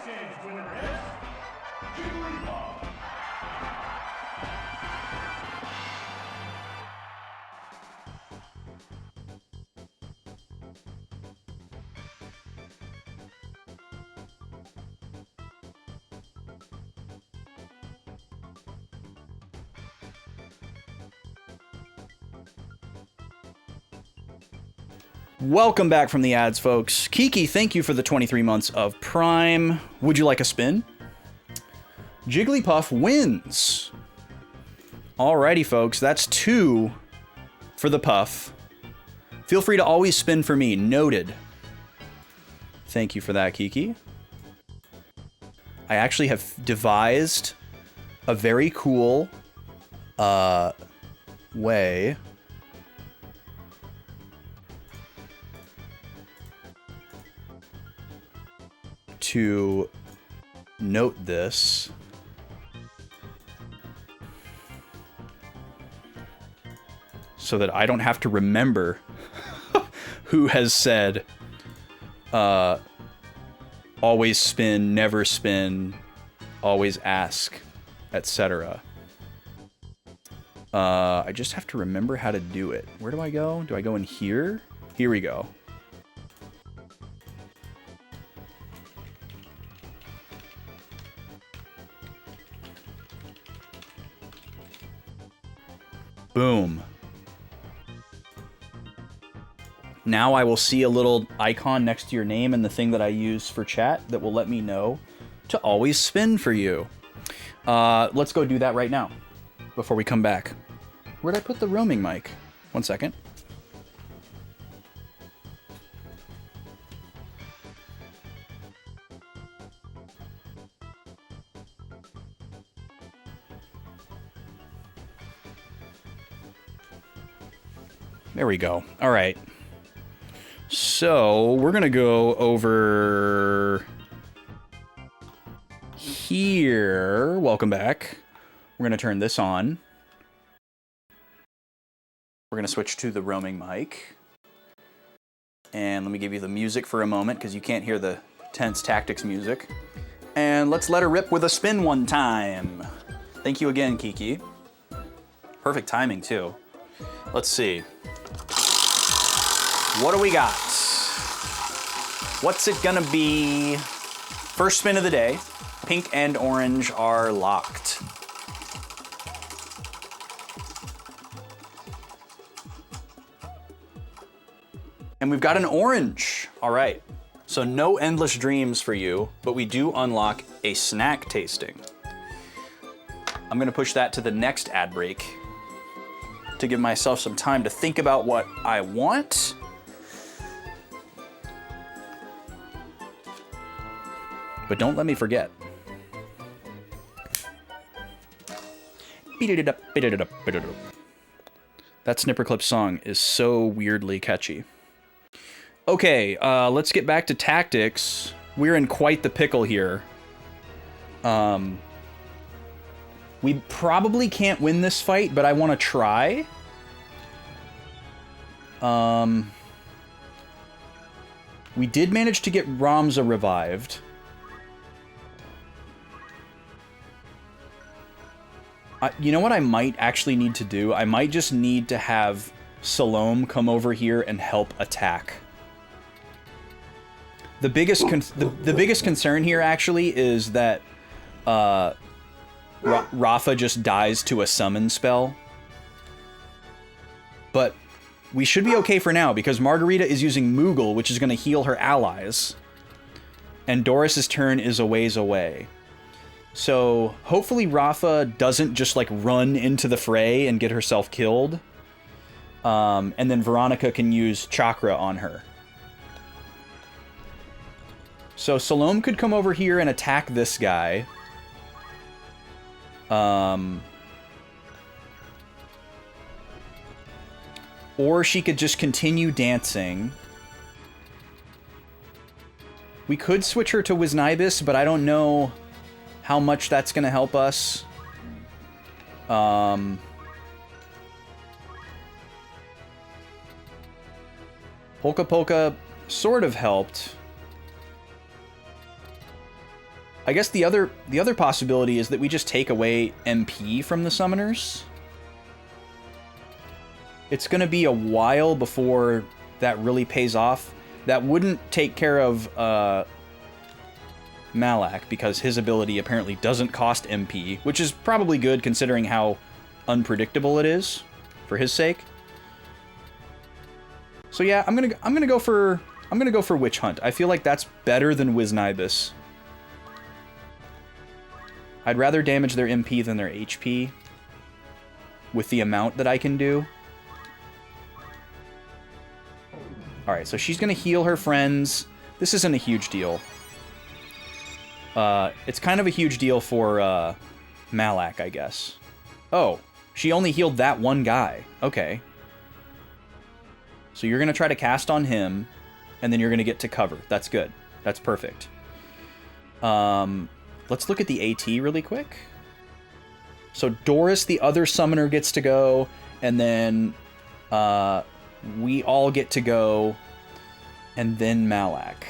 stage winner is Jigglypuff. Welcome back from the ads, folks. Kiki, thank you for the 23 months of Prime. Would you like a spin? Jigglypuff wins. Alrighty, folks. That's 2 for the Puff. Feel free to always spin for me. Noted. Thank you for that, Kiki. I actually have devised a very cool way to note this. So that I don't have to remember who has said always spin, never spin, always ask, etc. I just have to remember how to do it. Where do I go? Do I go in here? Here we go. Boom. Now I will see a little icon next to your name and the thing that I use for chat that will let me know to always spin for you. Let's go do that right now before we come back. Where'd I put the roaming mic? 1 second. There we go. All right. So we're going to go over here. Welcome back. We're going to turn this on. We're going to switch to the roaming mic. And let me give you the music for a moment because you can't hear the Tense Tactics music. And let's let her rip with a spin one time. Thank you again, Kiki. Perfect timing, too. Let's see. What do we got? What's it gonna be? First spin of the day. Pink and orange are locked. And we've got an orange. All right. So no endless dreams for you, but we do unlock a snack tasting. I'm gonna push that to the next ad break to give myself some time to think about what I want. But don't let me forget. That Snipperclip song is so weirdly catchy. Okay, let's get back to tactics. We're in quite the pickle here. We probably can't win this fight, but I want to try. We did manage to get Ramza revived. You know what I might actually need to do? I might just need to have Salome come over here and help attack. The biggest concern here actually is that Rafa just dies to a summon spell. But we should be okay for now because Margarita is using Moogle, which is going to heal her allies. And Doris's turn is a ways away. So hopefully Rafa doesn't just like run into the fray and get herself killed. And then Veronica can use Chakra on her. So Salome could come over here and attack this guy. Or she could just continue dancing. We could switch her to Wisnibus, but I don't know how much that's going to help us. Polka Polka sort of helped. I guess the other possibility is that we just take away MP from the summoners. It's going to be a while before that really pays off. That wouldn't take care of Malak, because his ability apparently doesn't cost MP, which is probably good considering how unpredictable it is for his sake. So yeah, I'm gonna go for Witch Hunt. I feel like that's better than Wiznibus. I'd rather damage their MP than their HP with the amount that I can do. Alright, so she's gonna heal her friends. This isn't a huge deal. It's kind of a huge deal for Malak, I guess. Oh, she only healed that one guy. Okay. So you're gonna try to cast on him, and then you're gonna get to cover. That's good. That's perfect. Let's look at the AT really quick. So Doris, the other summoner, gets to go, and then we all get to go, and then Malak.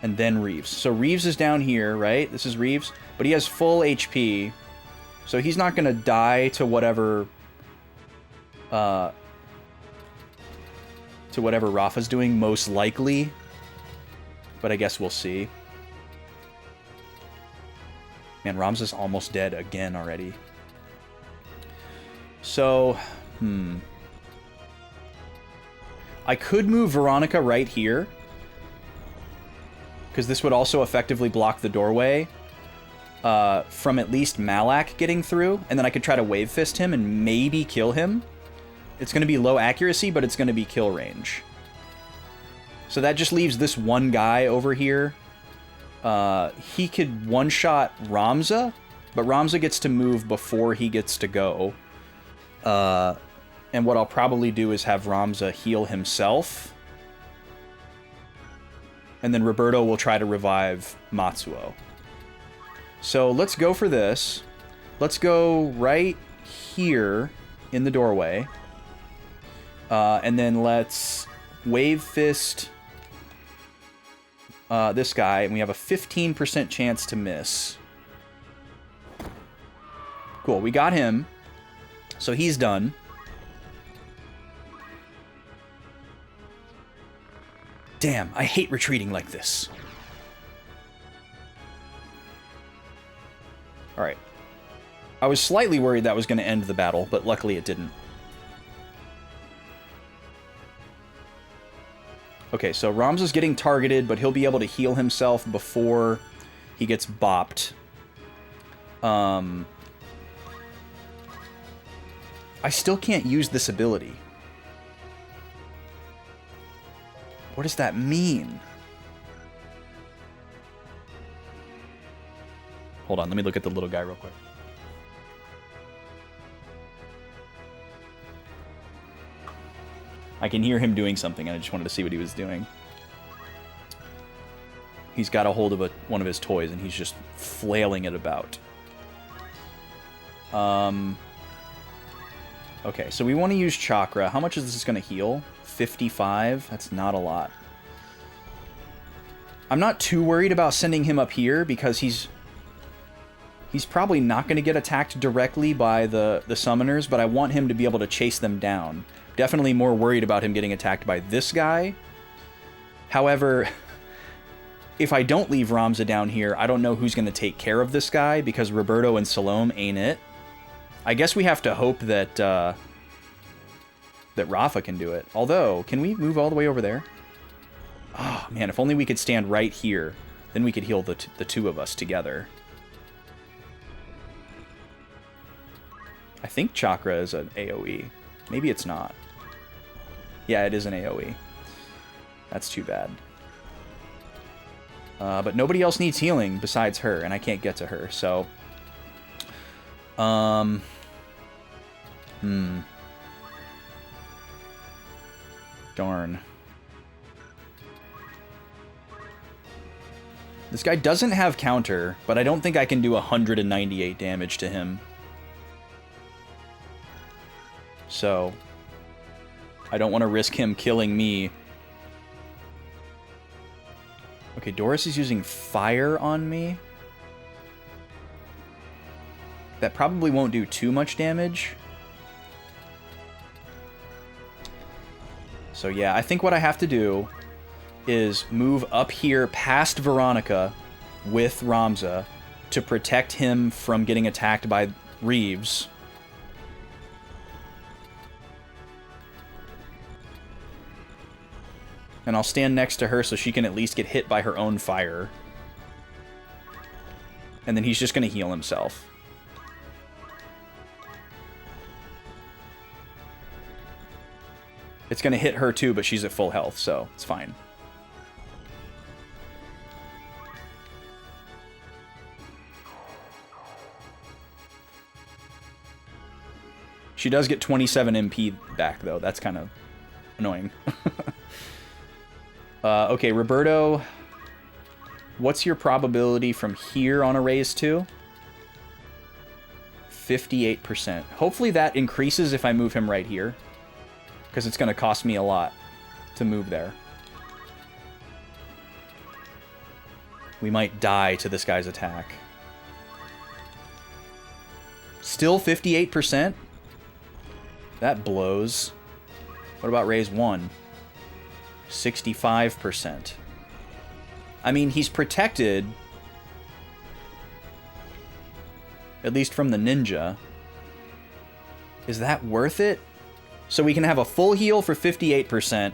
And then Reeves. So Reeves is down here, right? This is Reeves, but he has full HP, so he's not going to die to whatever Rafa's doing, most likely. But I guess we'll see. Man, Ramza's almost dead again already. So, I could move Veronica right here, because this would also effectively block the doorway from at least Malak getting through, and then I could try to Wave Fist him and maybe kill him. It's going to be low accuracy, but it's going to be kill range. So that just leaves this one guy over here. He could one-shot Ramza, but Ramza gets to move before he gets to go. And what I'll probably do is have Ramza heal himself. And then Roberto will try to revive Matsuo. So let's go for this. Let's go right here in the doorway. And then let's Wave Fist this guy, and we have a 15% chance to miss. Cool, we got him. So he's done. Damn, I hate retreating like this. Alright. I was slightly worried that was going to end the battle, but luckily it didn't. Okay, so Ramza's getting targeted, but he'll be able to heal himself before he gets bopped. I still can't use this ability. What does that mean? Hold on, let me look at the little guy real quick. I can hear him doing something, and I just wanted to see what he was doing. He's got a hold of one of his toys, and he's just flailing it about. Okay, so we want to use Chakra. How much is this going to heal? 55? That's not a lot. I'm not too worried about sending him up here, because he's probably not going to get attacked directly by the summoners, but I want him to be able to chase them down. Definitely more worried about him getting attacked by this guy. However, if I don't leave Ramza down here, I don't know who's going to take care of this guy, because Roberto and Salome ain't it. I guess we have to hope that that Rafa can do it. Although, can we move all the way over there? Oh, man, if only we could stand right here. Then we could heal the two of us together. I think Chakra is an AoE. Maybe it's not. Yeah, it is an AoE. That's too bad. But nobody else needs healing besides her, and I can't get to her, so... Darn. This guy doesn't have counter, but I don't think I can do 198 damage to him. So, I don't want to risk him killing me. Okay, Doris is using fire on me. That probably won't do too much damage. So yeah, I think what I have to do is move up here past Veronica with Ramza to protect him from getting attacked by Reeves. And I'll stand next to her so she can at least get hit by her own fire. And then he's just going to heal himself. It's going to hit her too, but she's at full health, so it's fine. She does get 27 MP back, though. That's kind of annoying. Okay, Roberto, what's your probability from here on a raise to? 58%. Hopefully that increases if I move him right here, because it's going to cost me a lot to move there. We might die to this guy's attack. Still 58%? That blows. What about raise 1? 65%. I mean, he's protected, at least from the ninja. Is that worth it? So we can have a full heal for 58%,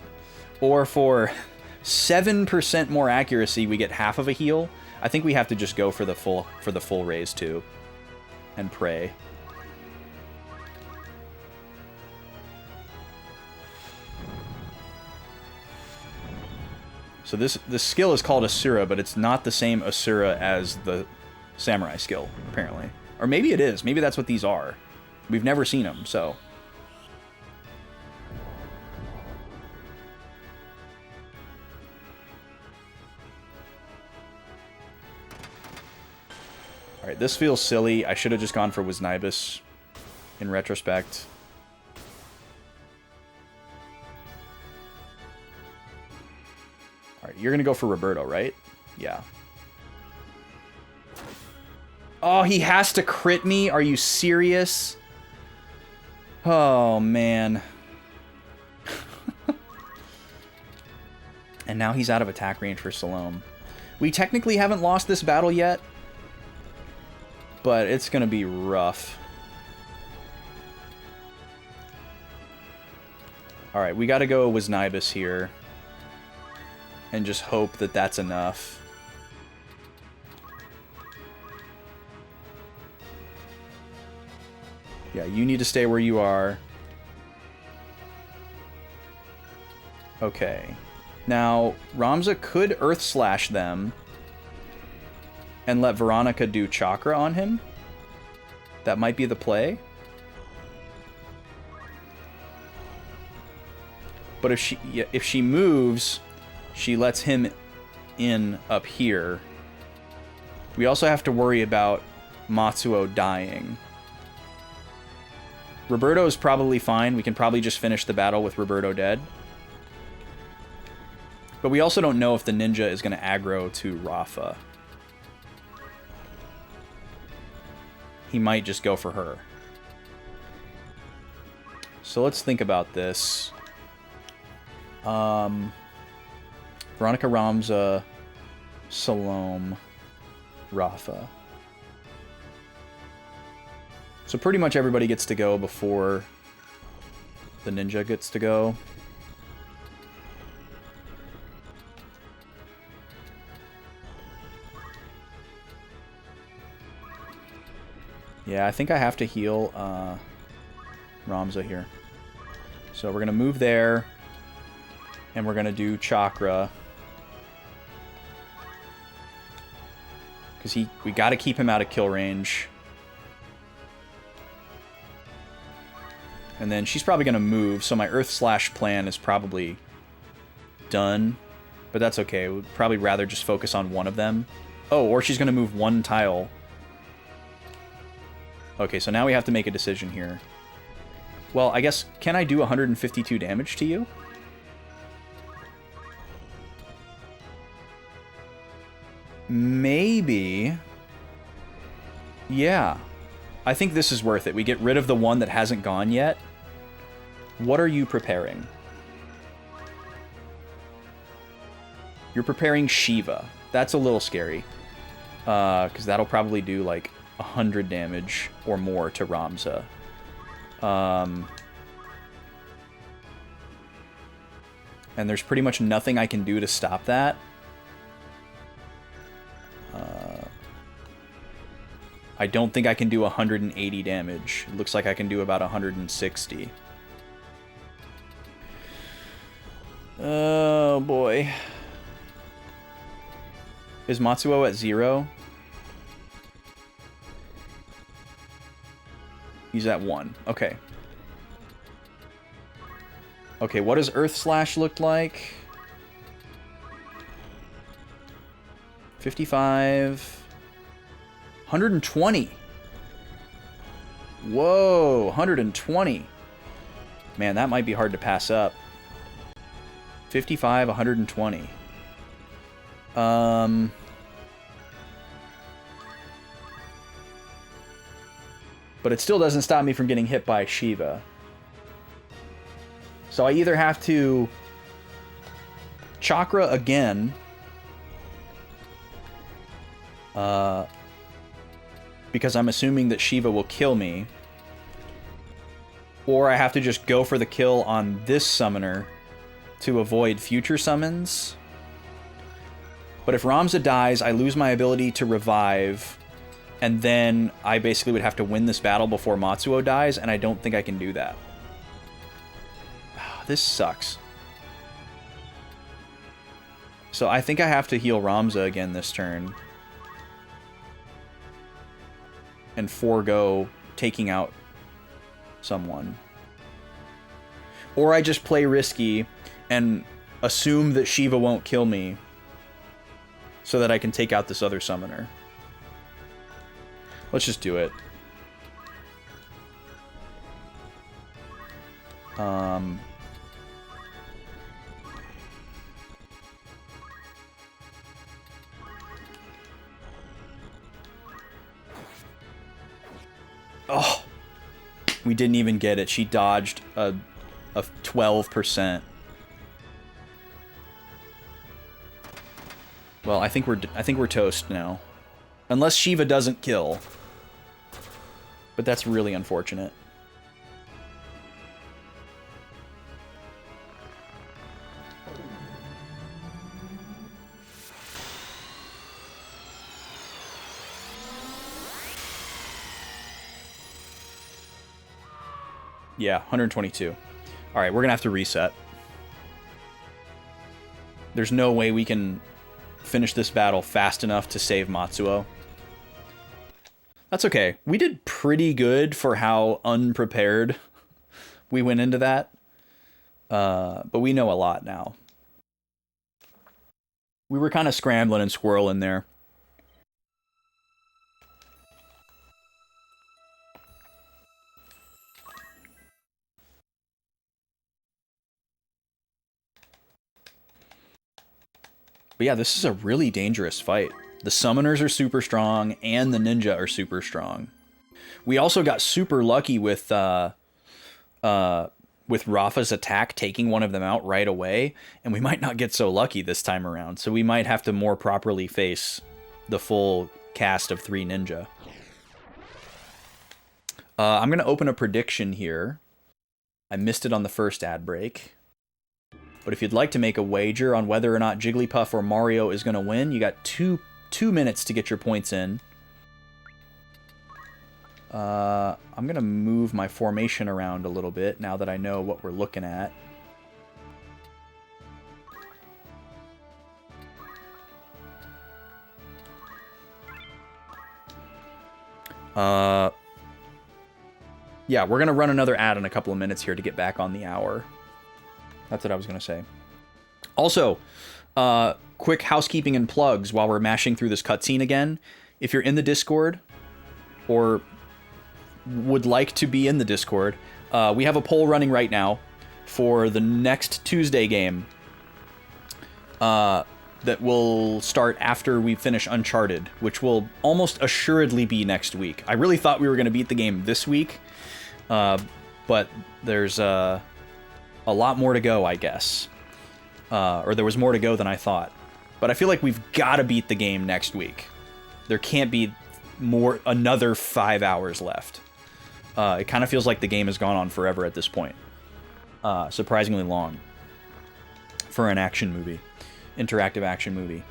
or for 7% more accuracy, we get half of a heal. I think we have to just go for the full raise too, and pray. So this skill is called Asura, but it's not the same Asura as the Samurai skill, apparently. Or maybe it is. Maybe that's what these are. We've never seen them, so... Alright, this feels silly. I should have just gone for Wisnibus in retrospect. Alright, you're gonna go for Roberto, right? Yeah. Oh, he has to crit me? Are you serious? Oh, man. And now he's out of attack range for Salome. We technically haven't lost this battle yet, but it's gonna be rough. Alright, we gotta go Wisnibus here. And just hope that that's enough. Yeah, you need to stay where you are. Okay. Now, Ramza could Earth Slash them and let Veronica do Chakra on him. That might be the play. But if she moves, she lets him in up here. We also have to worry about Matsuo dying. Roberto is probably fine. We can probably just finish the battle with Roberto dead. But we also don't know if the ninja is going to aggro to Rafa. He might just go for her. So let's think about this. Veronica, Ramza, Salome, Rafa. So pretty much everybody gets to go before the ninja gets to go. Yeah, I think I have to heal Ramza here. So we're going to move there, and we're going to do Chakra. Because we got to keep him out of kill range. And then she's probably going to move, so my Earth Slash plan is probably done. But that's okay. We'd probably rather just focus on one of them. Oh, or she's going to move one tile. Okay, so now we have to make a decision here. Well, I guess, can I do 152 damage to you? maybe... Yeah. I think this is worth it. We get rid of the one that hasn't gone yet. What are you preparing? You're preparing Shiva. That's a little scary. Because that'll probably do like 100 damage or more to Ramza. And there's pretty much nothing I can do to stop that. I don't think I can do 180 damage. It looks like I can do about 160. Oh, boy. Is Matsuo at 0? He's at 1. Okay. Okay, what does Earth Slash look like? 55... 120. Whoa, 120. Man, that might be hard to pass up. 55, 120. But it still doesn't stop me from getting hit by Shiva. So I either have to Chakra again. Because I'm assuming that Shiva will kill me. Or I have to just go for the kill on this summoner to avoid future summons. But if Ramza dies, I lose my ability to revive. And then I basically would have to win this battle before Matsuo dies, and I don't think I can do that. This sucks. So I think I have to heal Ramza again this turn. And forego taking out someone. Or I just play risky and assume that Shiva won't kill me so that I can take out this other summoner. Let's just do it. Oh, we didn't even get it. She dodged a 12%. Well, I think we're toast now. Unless Shiva doesn't kill. But that's really unfortunate. Yeah, 122. Alright, we're gonna have to reset. There's no way we can finish this battle fast enough to save Matsuo. That's okay. We did pretty good for how unprepared we went into that. But we know a lot now. We were kind of scrambling and squirreling there. But yeah, this is a really dangerous fight. The summoners are super strong, and the ninja are super strong. We also got super lucky with Rafa's attack taking one of them out right away, and we might not get so lucky this time around. So we might have to more properly face the full cast of 3 ninja. I'm going to open a prediction here. I missed it on the first ad break. But if you'd like to make a wager on whether or not Jigglypuff or Mario is going to win, you got two minutes to get your points in. I'm going to move my formation around a little bit now that I know what we're looking at. Yeah, we're going to run another ad in a couple of minutes here to get back on the hour. That's what I was going to say. Also, quick housekeeping and plugs while we're mashing through this cutscene again. If you're in the Discord, or would like to be in the Discord, we have a poll running right now for the next Tuesday game. that will start after we finish Uncharted, which will almost assuredly be next week. I really thought we were going to beat the game this week, but there's a lot more to go, I guess. Or there was more to go than I thought. But I feel like we've got to beat the game next week. There can't be another 5 hours left. It kind of feels like the game has gone on forever at this point. Surprisingly long for an action movie. Interactive action movie.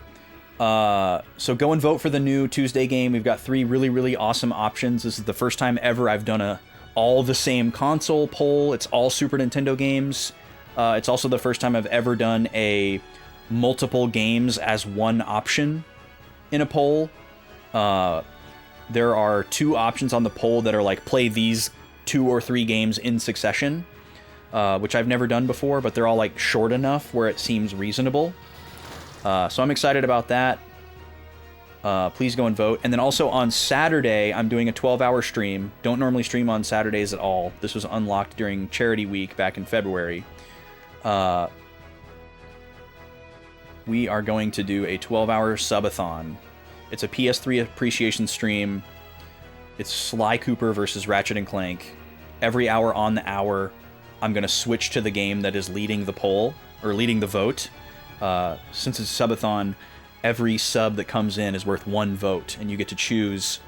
So go and vote for the new Tuesday game. We've got 3 really, really awesome options. This is the first time ever I've done a all the same console poll. It's all Super Nintendo games. It's also the first time I've ever done a multiple games as one option in a poll. There are 2 options on the poll that are like play these 2 or 3 games in succession, which I've never done before, but they're all like short enough where it seems reasonable. So I'm excited about that. Please go and vote. And then also on Saturday, I'm doing a 12-hour stream. Don't normally stream on Saturdays at all. This was unlocked during Charity Week back in February. We are going to do a 12-hour subathon. It's a PS3 appreciation stream. It's Sly Cooper versus Ratchet & Clank. Every hour on the hour, I'm going to switch to the game that is leading the poll, or leading the vote. Since it's a subathon, every sub that comes in is worth 1 vote, and you get to choose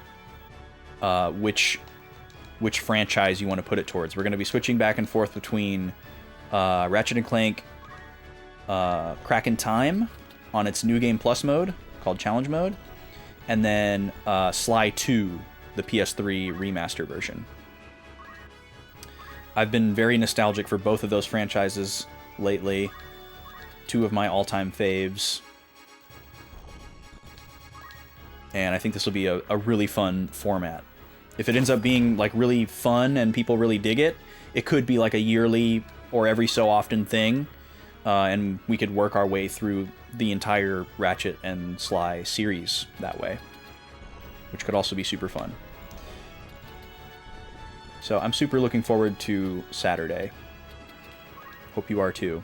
which franchise you want to put it towards. We're going to be switching back and forth between Ratchet & Clank Crack in Time on its New Game Plus mode, called Challenge Mode, and then Sly 2, the PS3 remaster version. I've been very nostalgic for both of those franchises lately. 2 of my all-time faves. And I think this will be a really fun format. If it ends up being like really fun and people really dig it, it could be like a yearly or every so often thing. And we could work our way through the entire Ratchet and Sly series that way, which could also be super fun. So I'm super looking forward to Saturday. Hope you are too.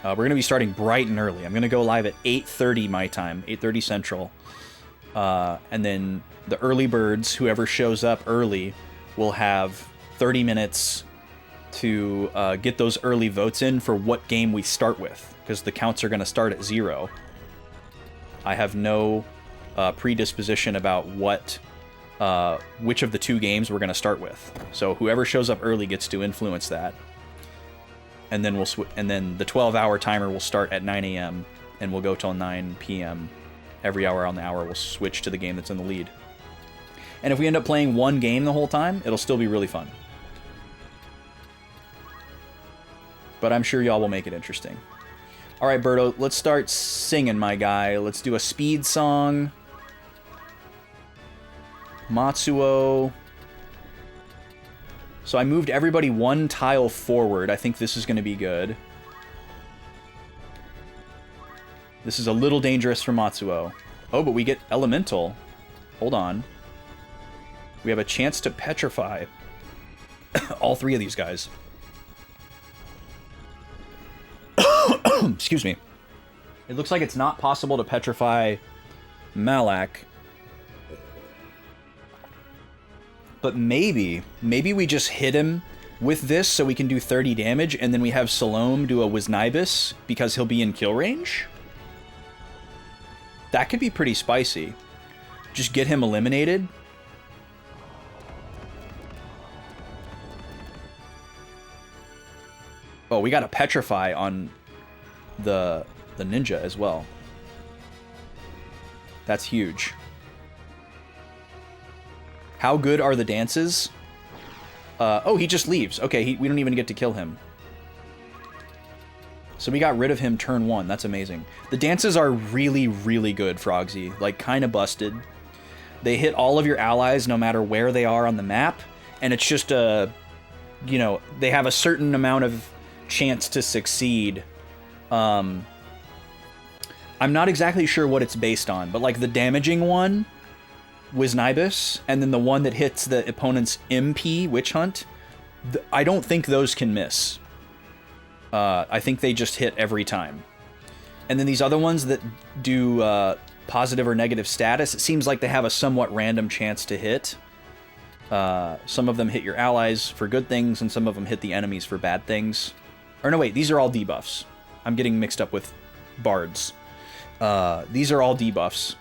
We're going to be starting bright and early. I'm going to go live at 8:30 my time, 8:30 Central. And then the early birds, whoever shows up early, will have 30 minutes to get those early votes in for what game we start with, because the counts are going to start at 0. I have no predisposition about which of the 2 games we're going to start with. So whoever shows up early gets to influence that. And then the 12-hour timer will start at 9 a.m. and we'll go till 9 p.m. Every hour on the hour we'll switch to the game that's in the lead. And if we end up playing one game the whole time, it'll still be really fun. But I'm sure y'all will make it interesting. All right, Berto, let's start singing, my guy. Let's do a speed song. Matsuo. So I moved everybody 1 tile forward. I think this is going to be good. This is a little dangerous for Matsuo. Oh, but we get Elemental. Hold on. We have a chance to petrify all 3 of these guys. Excuse me. It looks like it's not possible to petrify Malak. But maybe we just hit him with this so we can do 30 damage, and then we have Salome do a Wisnibus because he'll be in kill range? That could be pretty spicy. Just get him eliminated. Oh, we got a Petrify on the ninja as well. That's huge. How good are the dances? Oh, he just leaves. Okay, we don't even get to kill him. So we got rid of him turn 1. That's amazing. The dances are really, really good, Frogsy. Like, kind of busted. They hit all of your allies no matter where they are on the map. And it's just a... You know, they have a certain amount of chance to succeed. I'm not exactly sure what it's based on. But, like, the damaging one... Wisnibus, and then the one that hits the opponent's MP, Witch Hunt, I don't think those can miss. I think they just hit every time. And then these other ones that do positive or negative status, it seems like they have a somewhat random chance to hit. Some of them hit your allies for good things, and some of them hit the enemies for bad things. Or no, wait, these are all debuffs. I'm getting mixed up with bards. These are all debuffs.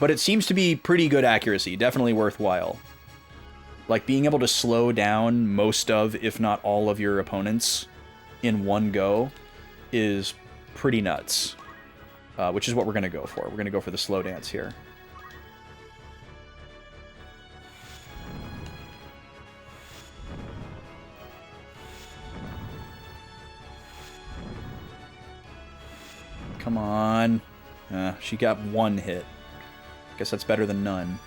But it seems to be pretty good accuracy, definitely worthwhile. Like, being able to slow down most of, if not all of your opponents in one go is pretty nuts. Which is what we're going to go for. We're going to go for the slow dance here. Come on. She got one hit. Guess that's better than none.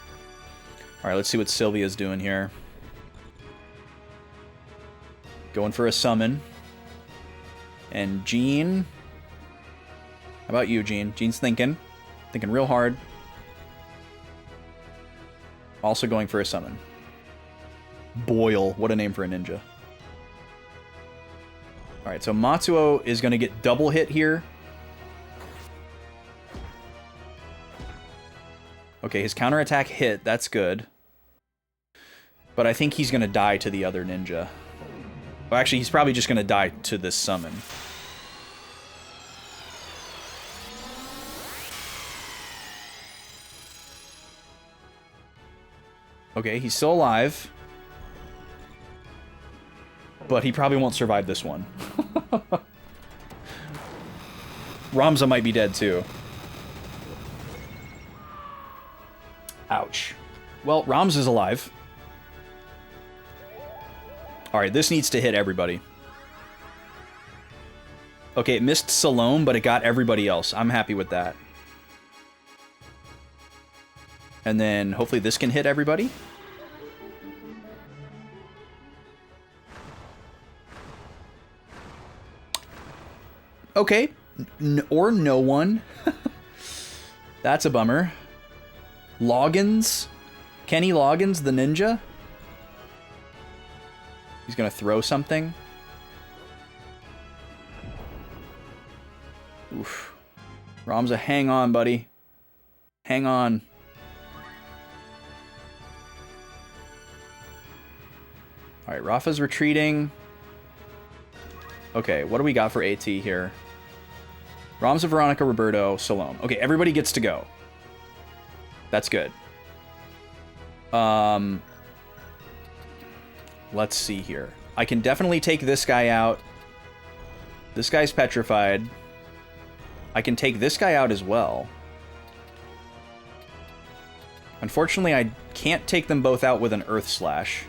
Alright, let's see what Sylvia's doing here. Going for a summon. And Jean... How about you, Jean? Jean's thinking. Thinking real hard. Also going for a summon. Boyle. What a name for a ninja. Alright, so Matsuo is going to get double hit here. Okay, his counterattack hit. That's good. But I think he's going to die to the other ninja. Well, actually, he's probably just going to die to this summon. Okay, he's still alive. But he probably won't survive this one. Ramza might be dead too. Ouch. Well, Ramza's alive. Alright, this needs to hit everybody. Okay, it missed Salome, but it got everybody else. I'm happy with that. And then hopefully this can hit everybody. Okay. Or no one. That's a bummer. Loggins? Kenny Loggins, the ninja? He's gonna throw something. Oof. Ramza, hang on, buddy. Hang on. Alright, Rafa's retreating. Okay, what do we got for AT here? Ramza, Veronica, Roberto, Salome. Okay, everybody gets to go. That's good. Let's see here. I can definitely take this guy out. This guy's petrified. I can take this guy out as well. Unfortunately, I can't take them both out with an Earth Slash.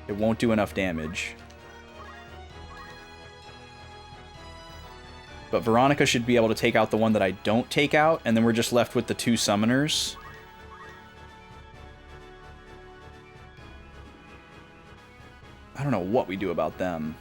It won't do enough damage. But Veronica should be able to take out the one that I don't take out, and then we're just left with the two summoners. I don't know what we do about them.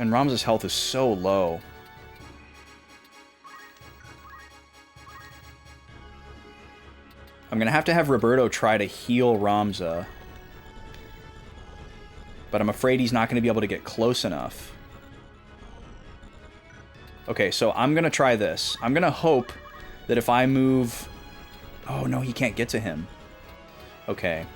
And Ramza's health is so low. I'm gonna have to have Roberto try to heal Ramza. But I'm afraid he's not going to be able to get close enough. Okay, so I'm going to try this. I'm going to hope that if I move... Oh, no, he can't get to him. Okay.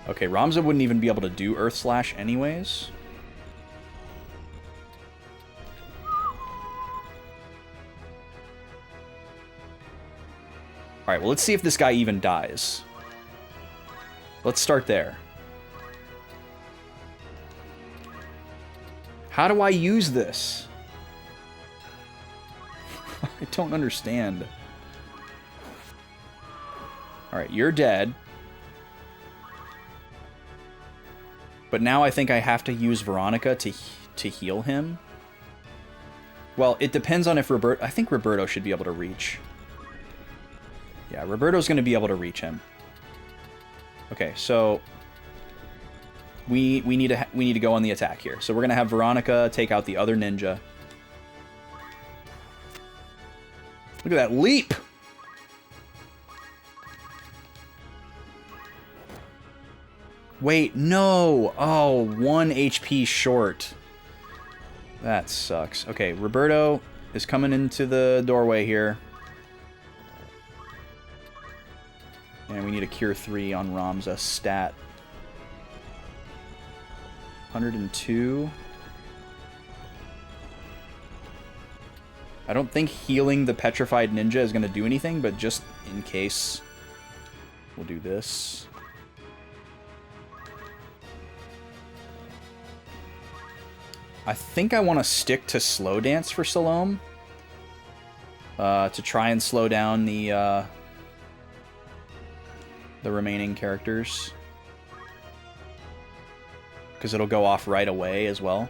Okay, Ramza wouldn't even be able to do Earth Slash anyways. Alright, well, let's see if this guy even dies. Let's start there. How do I use this? I don't understand. Alright, you're dead. But now I think I have to use Veronica to heal him. Well, it depends on if Roberto... I think Roberto should be able to reach. Yeah, Roberto's going to be able to reach him. Okay, so... We need to go on the attack here. So we're going to have Veronica take out the other ninja. Look at that leap! Wait, no! Oh, 1 HP short. That sucks. Okay, Roberto is coming into the doorway here. And we need a Cure 3 on Ramza stat. 102. I don't think healing the Petrified Ninja is going to do anything, but just in case, we'll do this. I think I want to stick to Slow Dance for Salome. To try and slow down the remaining characters. Because it'll go off right away as well.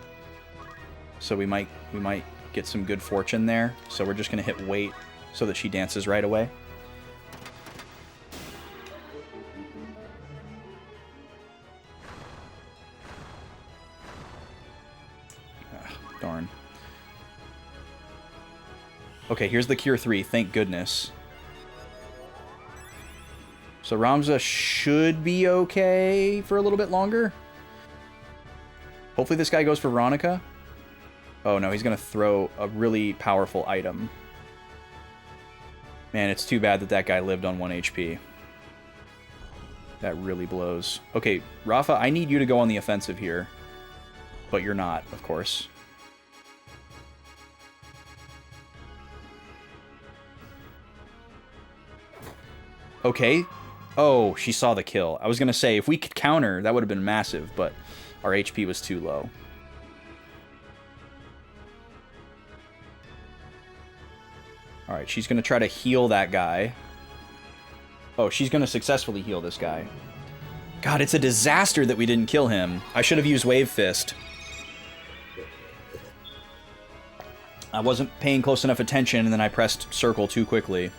So we might get some good fortune there. So we're just going to hit wait so that she dances right away. Darn. Okay, here's the Cure 3, thank goodness. So Ramza should be okay for a little bit longer. Hopefully this guy goes for Veronica. Oh no, he's going to throw a really powerful item. Man, it's too bad that that guy lived on 1 HP. That really blows. Okay, Rafa, I need you to go on the offensive here. But you're not, of course. Okay. Oh, she saw the kill. I was going to say, if we could counter, that would have been massive, but our HP was too low. Alright, she's going to try to heal that guy. Oh, she's going to successfully heal this guy. God, it's a disaster that we didn't kill him. I should have used Wave Fist. I wasn't paying close enough attention, and then I pressed circle too quickly.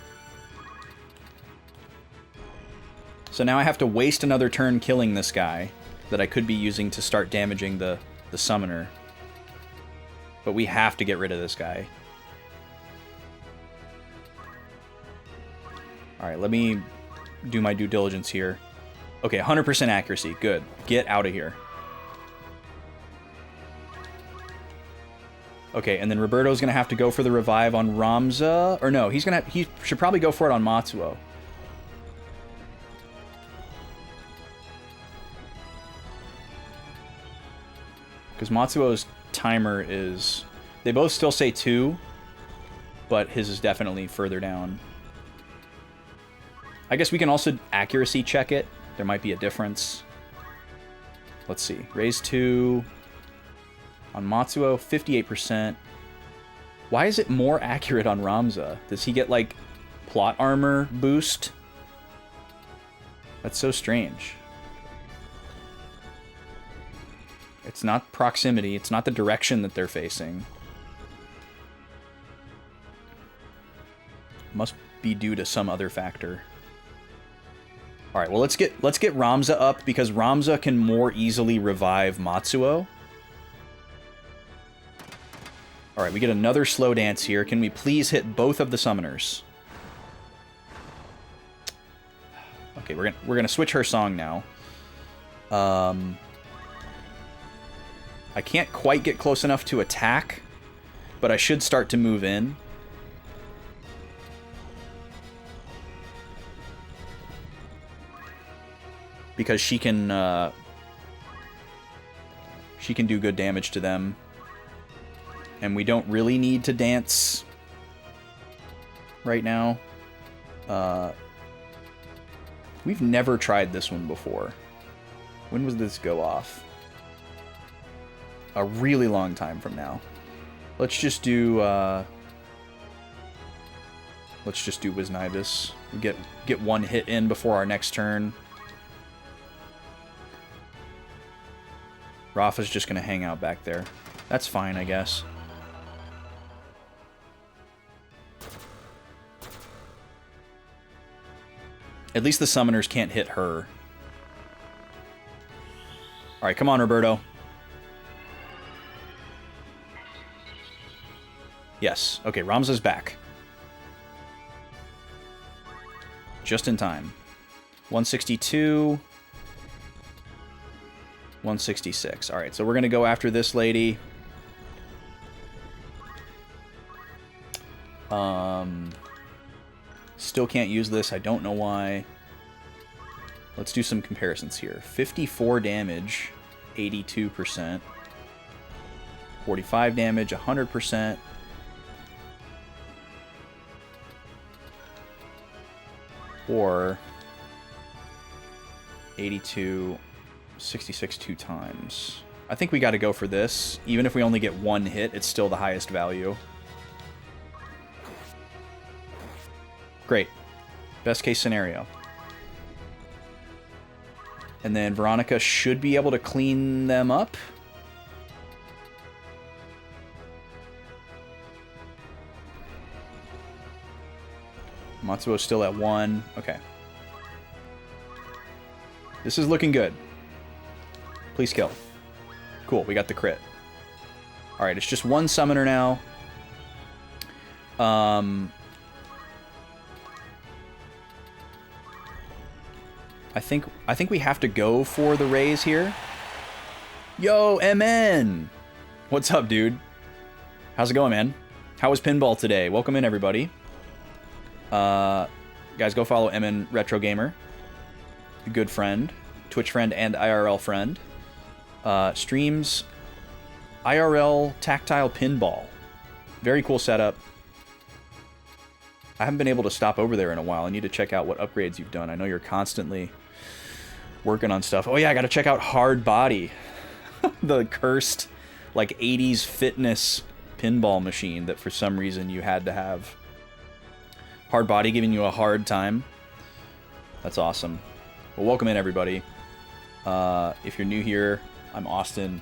So now I have to waste another turn killing this guy that I could be using to start damaging the summoner. But we have to get rid of this guy. Alright, let me do my due diligence here. Okay, 100% accuracy. Good. Get out of here. Okay, and then Roberto's going to have to go for the revive on Ramza. Or no, he should probably go for it on Matsuo. Because Matsuo's timer is... They both still say 2, but his is definitely further down. I guess we can also accuracy check it. There might be a difference. Let's see. Raise 2 on Matsuo, 58%. Why is it more accurate on Ramza? Does he get, like, plot armor boost? That's so strange. It's not proximity. It's not the direction that they're facing. Must be due to some other factor. All right, well, let's get Ramza up because Ramza can more easily revive Matsuo. All right, we get another slow dance here. Can we please hit both of the summoners? Okay, we're gonna switch her song now. I can't quite get close enough to attack, but I should start to move in. Because she can do good damage to them. And we don't really need to dance right now. We've never tried this one before. When was this go off? A really long time from now. Let's just do Wisnivus. Get one hit in before our next turn. Rafa's just going to hang out back there. That's fine, I guess. At least the summoners can't hit her. Alright, come on, Roberto. Yes. Okay, Ramza's back. Just in time. 162. 166. Alright, so we're going to go after this lady. Still can't use this. I don't know why. Let's do some comparisons here. 54 damage, 82%. 45 damage, 100%. Or 82, 66 two times. I think we got to go for this. Even if we only get one hit, it's still the highest value. Great. Best case scenario. And then Veronica should be able to clean them up. Matsuo's still at 1. Okay. This is looking good. Please kill. Cool, we got the crit. Alright, it's just one summoner now. I think we have to go for the raise here. Yo, MN! What's up, dude? How's it going, man? How was pinball today? Welcome in, everybody. Guys, go follow MN Retro Gamer. A good friend. Twitch friend and IRL friend. Streams IRL tactile pinball. Very cool setup. I haven't been able to stop over there in a while. I need to check out what upgrades you've done. I know you're constantly working on stuff. Oh yeah, I gotta check out Hard Body. The cursed, like, 80s fitness pinball machine that for some reason you had to have. Hard Body giving you a hard time. That's awesome. Well, welcome in, everybody. If you're new here, I'm Austin.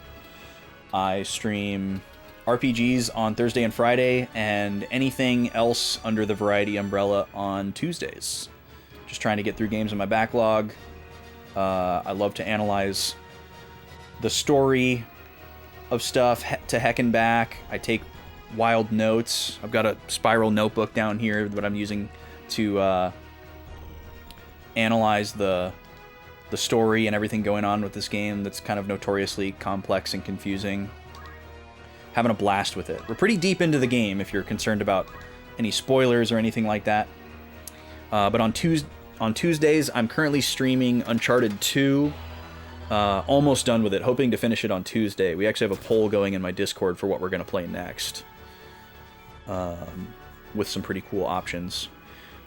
I stream RPGs on Thursday and Friday, and anything else under the Variety umbrella on Tuesdays. Just trying to get through games in my backlog. I love to analyze the story of stuff to heck and back. I take wild notes. I've got a spiral notebook down here that I'm using to analyze the story and everything going on with this game that's kind of notoriously complex and confusing. Having a blast with it. We're pretty deep into the game if you're concerned about any spoilers or anything like that. But on Tuesdays, I'm currently streaming Uncharted 2. Almost done with it, hoping to finish it on Tuesday. We actually have a poll going in my Discord for what we're going to play next. With some pretty cool options.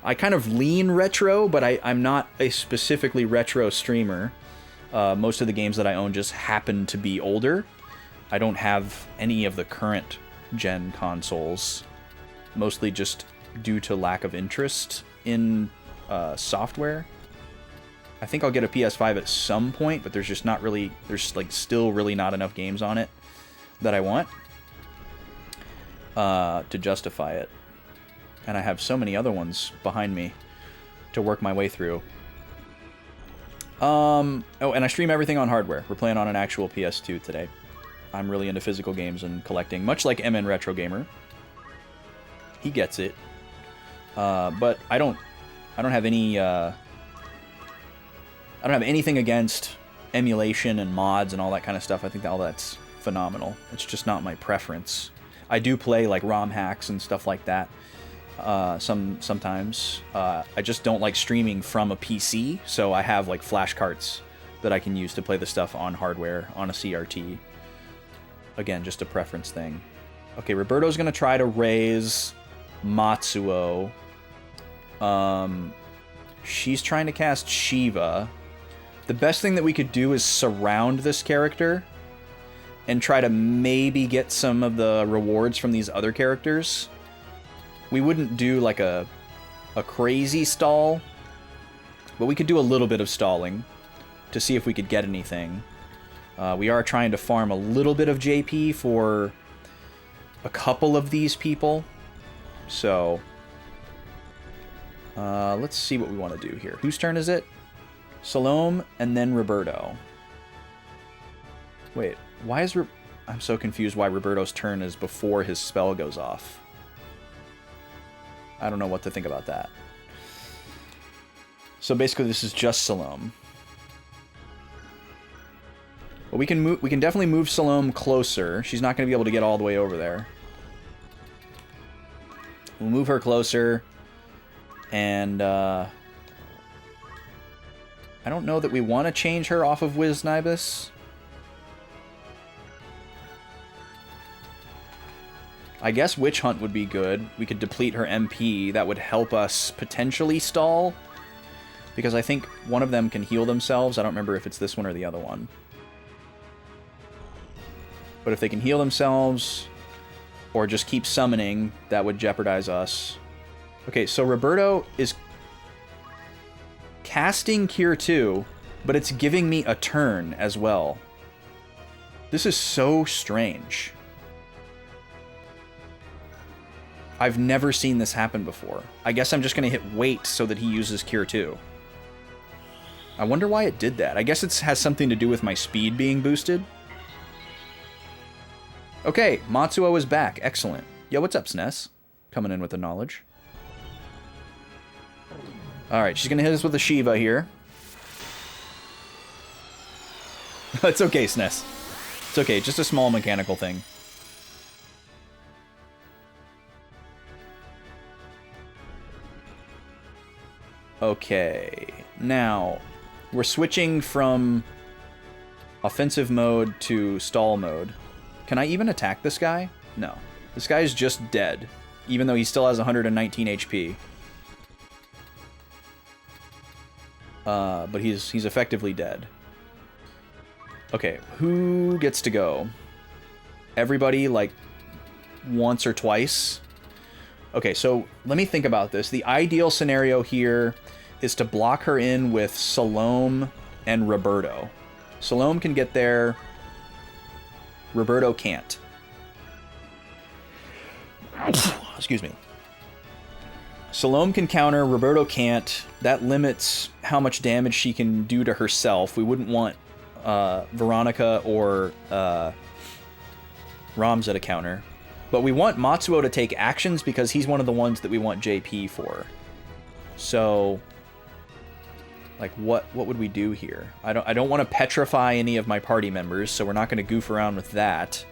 I kind of lean retro, but I'm not a specifically retro streamer. Most of the games that I own just happen to be older. I don't have any of the current gen consoles, mostly just due to lack of interest in software. I think I'll get a PS5 at some point, but there's just not really, there's like still really not enough games on it that I want to justify it. And I have so many other ones behind me to work my way through. Oh, and I stream everything on hardware. We're playing on an actual PS2 today. I'm really into physical games and collecting, much like MN Retro Gamer. He gets it. But I don't have any I don't have anything against emulation and mods and all that kind of stuff. I think all that's phenomenal. It's just not my preference. I do play like ROM hacks and stuff like that. Sometimes. I just don't like streaming from a PC, so I have like flash carts that I can use to play the stuff on hardware on a CRT. Again, just a preference thing. Okay, Roberto's gonna try to raise Matsuo. She's trying to cast Shiva. The best thing that we could do is surround this character and try to maybe get some of the rewards from these other characters. We wouldn't do like a crazy stall, but we could do a little bit of stalling to see if we could get anything. We are trying to farm a little bit of JP for a couple of these people. So, let's see what we want to do here. Whose turn is it? Salome and then Roberto. Wait, why is... I'm so confused why Roberto's turn is before his spell goes off. I don't know what to think about that. So basically this is just Salome. But we can definitely move Salome closer. She's not going to be able to get all the way over there. We'll move her closer. And I don't know that we want to change her off of Wiznibus. I guess Witch Hunt would be good. We could deplete her MP. That would help us potentially stall. Because I think one of them can heal themselves. I don't remember if it's this one or the other one. But if they can heal themselves, or just keep summoning, that would jeopardize us. Okay, so Roberto is casting Cure 2, but it's giving me a turn as well. This is so strange. I've never seen this happen before. I guess I'm just going to hit wait so that he uses Cure 2. I wonder why it did that. I guess it has something to do with my speed being boosted. Okay, Matsuo is back. Excellent. Yo, what's up, SNES? Coming in with the knowledge. Alright, she's going to hit us with a Shiva here. It's okay, SNES. It's okay, just a small mechanical thing. Okay, now we're switching from offensive mode to stall mode. Can I even attack this guy? No. This guy is just dead, even though he still has 119 HP. But he's effectively dead. Okay, who gets to go? Everybody, like, once or twice? Okay, so let me think about this. The ideal scenario here is to block her in with Salome and Roberto. Salome can get there. Roberto can't. Excuse me. Salome can counter, Roberto can't. That limits how much damage she can do to herself. We wouldn't want Veronica or Ramza to counter. But we want Matsuo to take actions because he's one of the ones that we want JP for. So, like, what would we do here? I don't want to petrify any of my party members, so we're not going to goof around with that.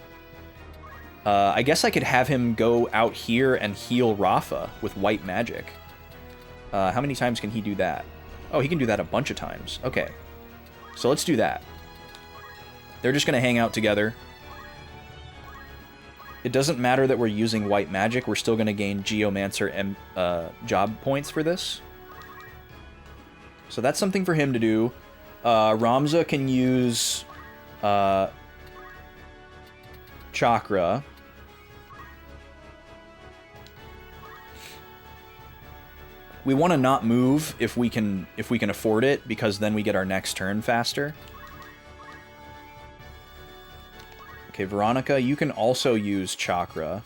I guess I could have him go out here and heal Rafa with white magic. How many times can he do that? Oh, he can do that a bunch of times. Okay. So let's do that. They're just going to hang out together. It doesn't matter that we're using white magic. We're still going to gain Geomancer and job points for this. So that's something for him to do. Ramza can use Chakra. We want to not move if we can afford it, because then we get our next turn faster. Okay, Veronica, you can also use Chakra.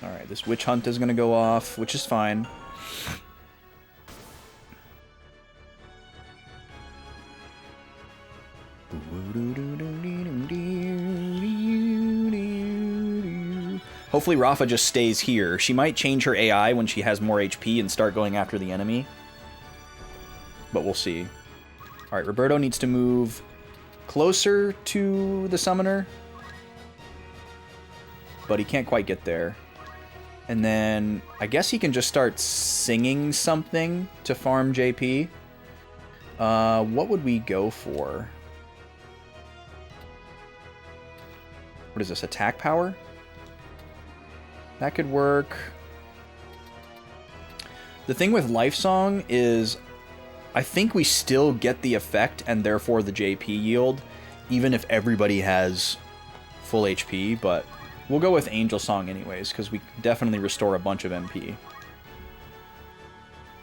Alright, this Witch Hunt is going to go off, which is fine. Hopefully Rafa just stays here. She might change her AI when she has more HP and start going after the enemy. But we'll see. Alright, Roberto needs to move closer to the summoner. But he can't quite get there. And then I guess he can just start singing something to farm JP. What would we go for? What is this, attack power? That could work. The thing with Life Song is I think we still get the effect and therefore the JP yield, even if everybody has full HP, but We'll go with Angel Song anyways, because we definitely restore a bunch of MP.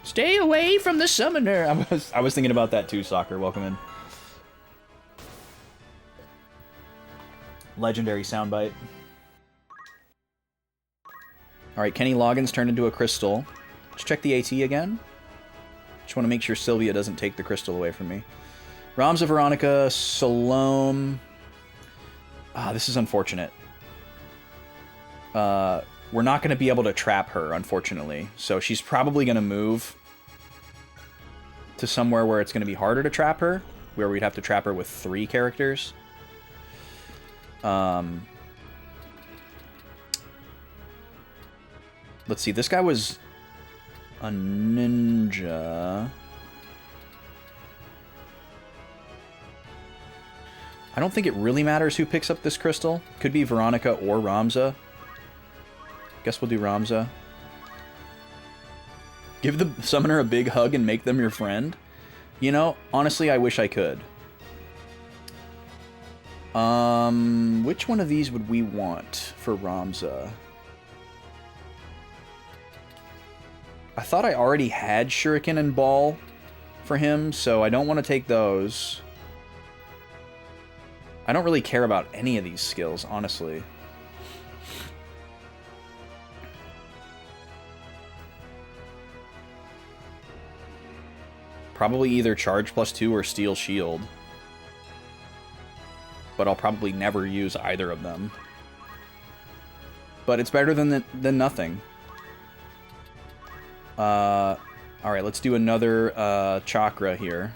Stay away from the summoner! I was thinking about that too, Soccer. Welcome in. Legendary soundbite. Alright, Kenny Loggins turned into a crystal. Let's check the AT again. Just want to make sure Sylvia doesn't take the crystal away from me. Ramza, Veronica, Salome. Ah, this is unfortunate. We're not going to be able to trap her, unfortunately. So she's probably going to move to somewhere where it's going to be harder to trap her, where we'd have to trap her with 3 characters. Let's see, this guy was a ninja. I don't think it really matters who picks up this crystal. Could be Veronica or Ramza. Guess we'll do Ramza. Give the summoner a big hug and make them your friend. You know, honestly, I wish I could. Which one of these would we want for Ramza? I thought I already had Shuriken and Ball for him, so I don't want to take those. I don't really care about any of these skills, honestly. Probably either Charge +2 or Steel Shield. But I'll probably never use either of them. But it's better than nothing. Alright, let's do another chakra here.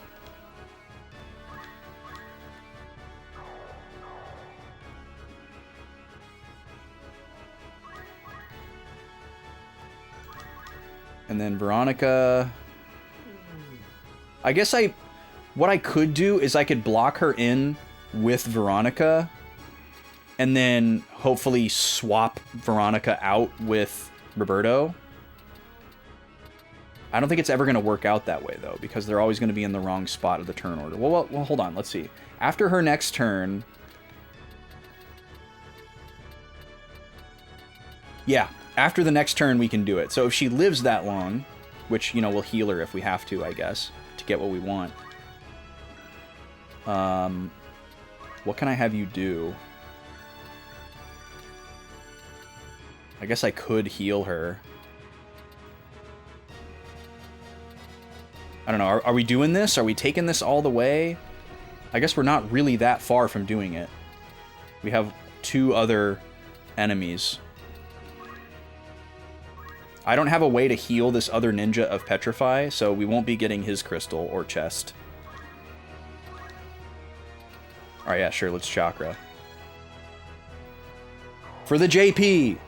And then Veronica. I guess what I could do is I could block her in with Veronica and then hopefully swap Veronica out with Roberto. I don't think it's ever going to work out that way, though, because they're always going to be in the wrong spot of the turn order. Well, hold on. Let's see. After her next turn... Yeah, after the next turn, we can do it. So if she lives that long, which, you know, we'll heal her if we have to, I guess, to get what we want. What can I have you do? I guess I could heal her. I don't know. Are we doing this? Are we taking this all the way? I guess we're not really that far from doing it. We have 2 other enemies. I don't have a way to heal this other ninja of Petrify, so we won't be getting his crystal or chest. Alright, yeah, sure, let's chakra. For the JP!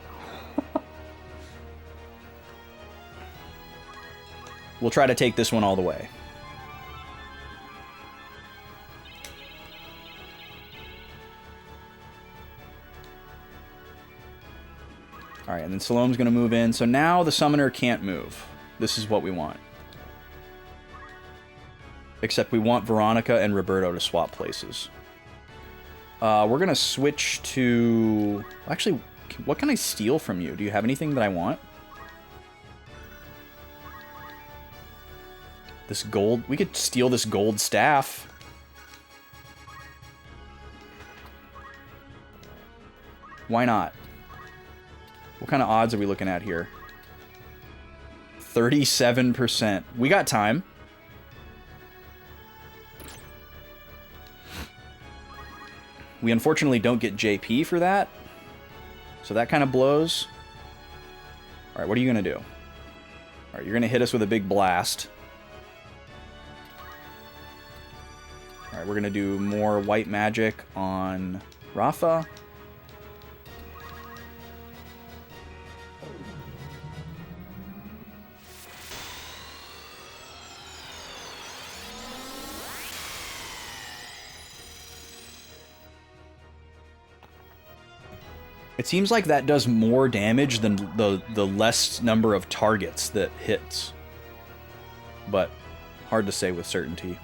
We'll try to take this one all the way. Alright, and then Salome's going to move in. So now the summoner can't move. This is what we want. Except we want Veronica and Roberto to swap places. We're going to switch to... Actually, what can I steal from you? Do you have anything that I want? This gold... We could steal this gold staff. Why not? What kind of odds are we looking at here? 37%. We got time. We unfortunately don't get JP for that. So that kind of blows. Alright, what are you going to do? Alright, you're going to hit us with a big blast. Alright, we're going to do more white magic on Rafa. It seems like that does more damage than the less number of targets that hits. But hard to say with certainty.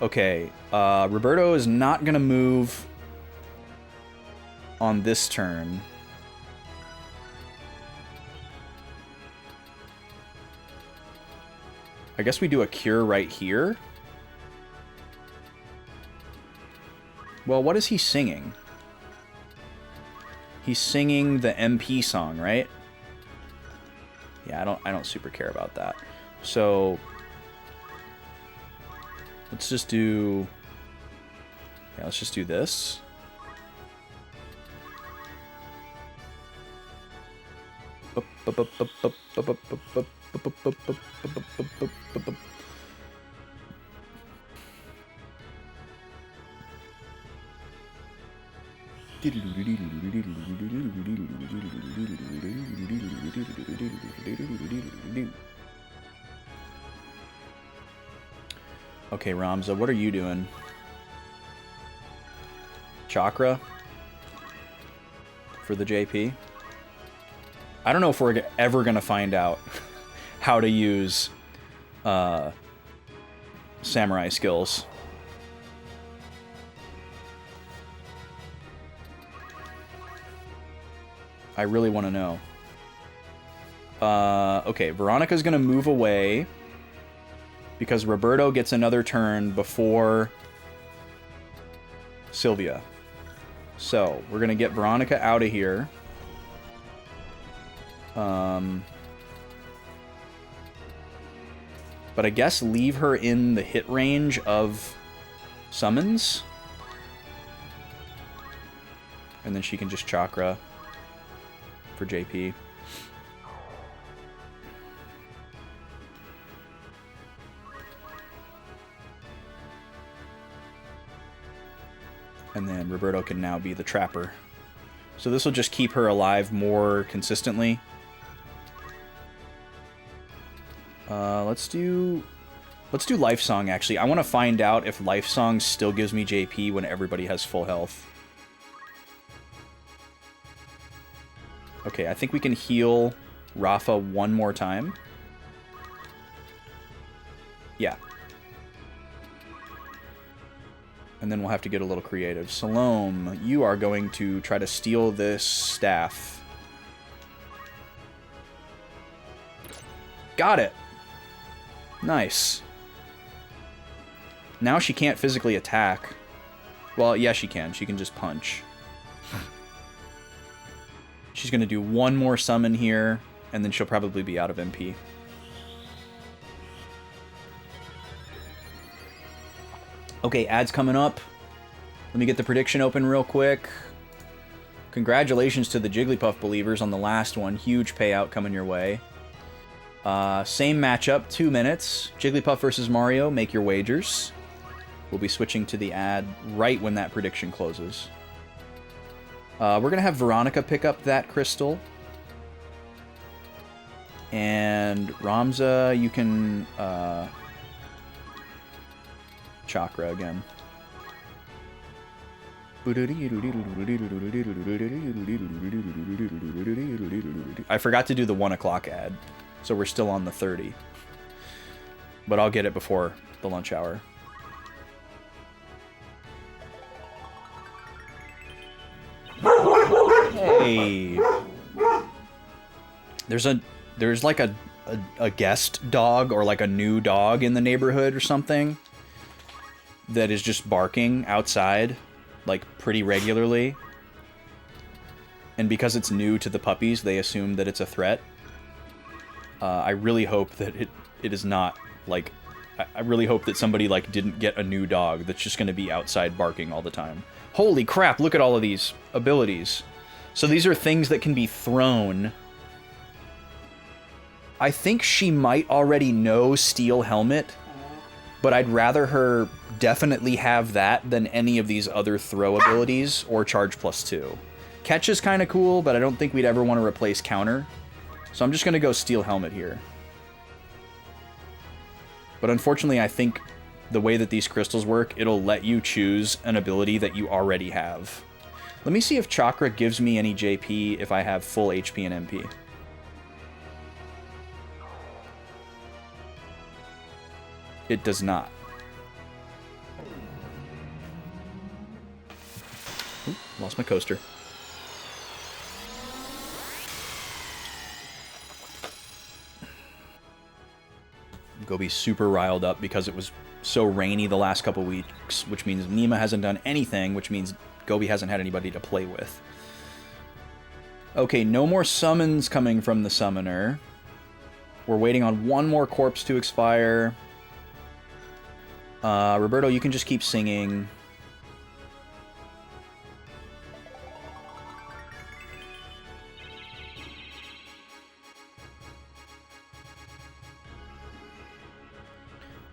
Okay, Roberto is not going to move on this turn. I guess we do a cure right here. Well, what is he singing? He's singing the MP song, right? Yeah, I don't super care about that. So let's just do... Yeah, let's just do this. Okay, Ramza, what are you doing? Chakra for the JP? I don't know if we're ever going to find out how to use samurai skills. I really want to know. Okay, Veronica's going to move away because Roberto gets another turn before Sylvia. So, we're going to get Veronica out of here. But I guess leave her in the hit range of summons. And then she can just chakra for JP. And then Roberto can now be the trapper. So this will just keep her alive more consistently. Let's do Life Song, actually. I want to find out if Life Song still gives me JP when everybody has full health. Okay, I think we can heal Rafa one more time. Yeah. And then we'll have to get a little creative. Salome, you are going to try to steal this staff. Got it! Nice. Now she can't physically attack. Well, yeah, she can. She can just punch. She's going to do one more summon here, and then she'll probably be out of MP. Okay, ads coming up. Let me get the prediction open real quick. Congratulations to the Jigglypuff believers on the last one. Huge payout coming your way. Same matchup, 2 minutes. Jigglypuff versus Mario, make your wagers. We'll be switching to the ad right when that prediction closes. We're going to have Veronica pick up that crystal. And Ramza, you can chakra again. I forgot to do the 1 o'clock ad, so we're still on the 30. But I'll get it before the lunch hour. Hey. There's like a guest dog or like a new dog in the neighborhood or something that is just barking outside like pretty regularly. And because it's new to the puppies, they assume that it's a threat. I really hope that it is not like I really hope that somebody like didn't get a new dog that's just going to be outside barking all the time. Holy crap, look at all of these abilities. So these are things that can be thrown. I think she might already know Steel Helmet, but I'd rather her definitely have that than any of these other throw abilities or Charge +2. Catch is kind of cool, but I don't think we'd ever want to replace Counter. So I'm just going to go Steel Helmet here. But unfortunately, I think the way that these crystals work, it'll let you choose an ability that you already have. Let me see if Chakra gives me any JP if I have full HP and MP. It does not. Ooh, lost my coaster. Gobi's super riled up because it was so rainy the last couple weeks, which means Nima hasn't done anything, which means Gobi hasn't had anybody to play with. Okay, no more summons coming from the summoner. We're waiting on one more corpse to expire. Roberto, you can just keep singing.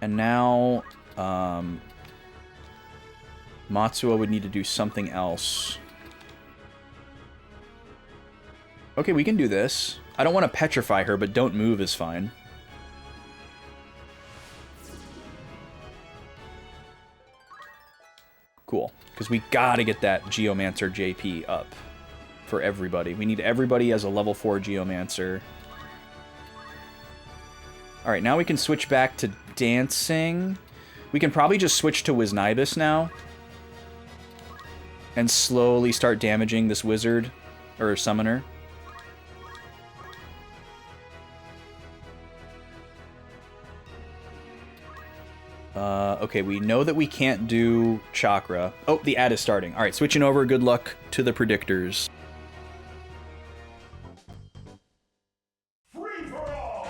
And now, Matsuo would need to do something else. Okay, we can do this. I don't want to petrify her, but don't move is fine. Cool, because we gotta get that Geomancer JP up for everybody. We need everybody as a level 4 Geomancer. Alright, now we can switch back to dancing. We can probably just switch to Wisnibus now. And slowly start damaging this wizard, or summoner. Okay, we know that we can't do chakra. Oh, the ad is starting. Alright, switching over. Good luck to the predictors. Free for all!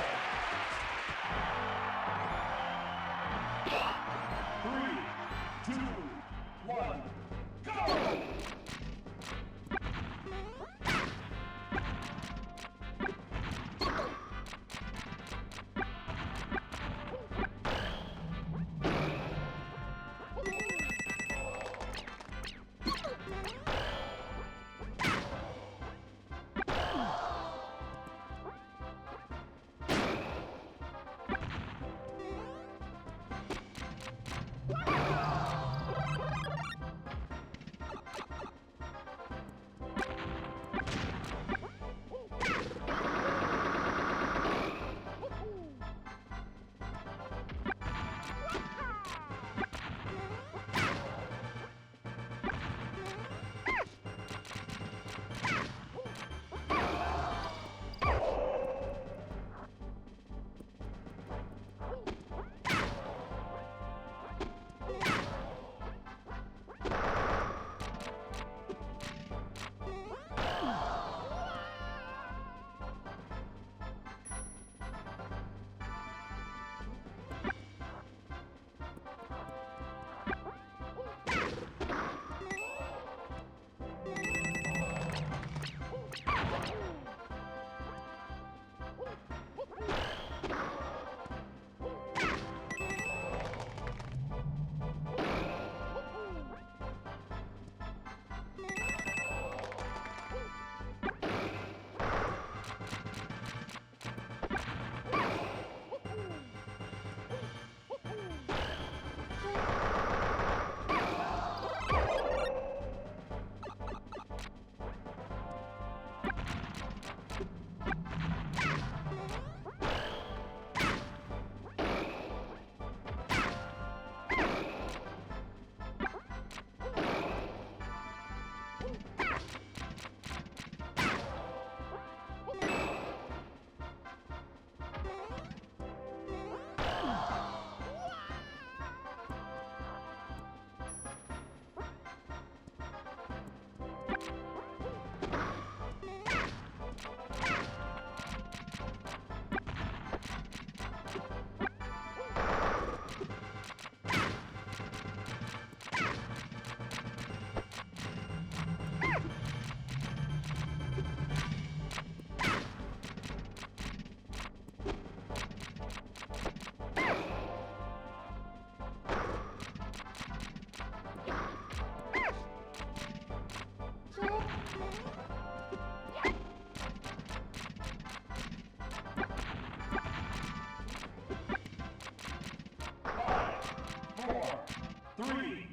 3,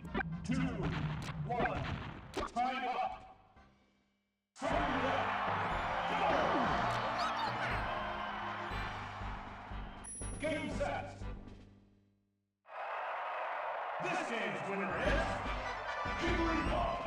2, 1, go! Game set. This game's winner is Dialog.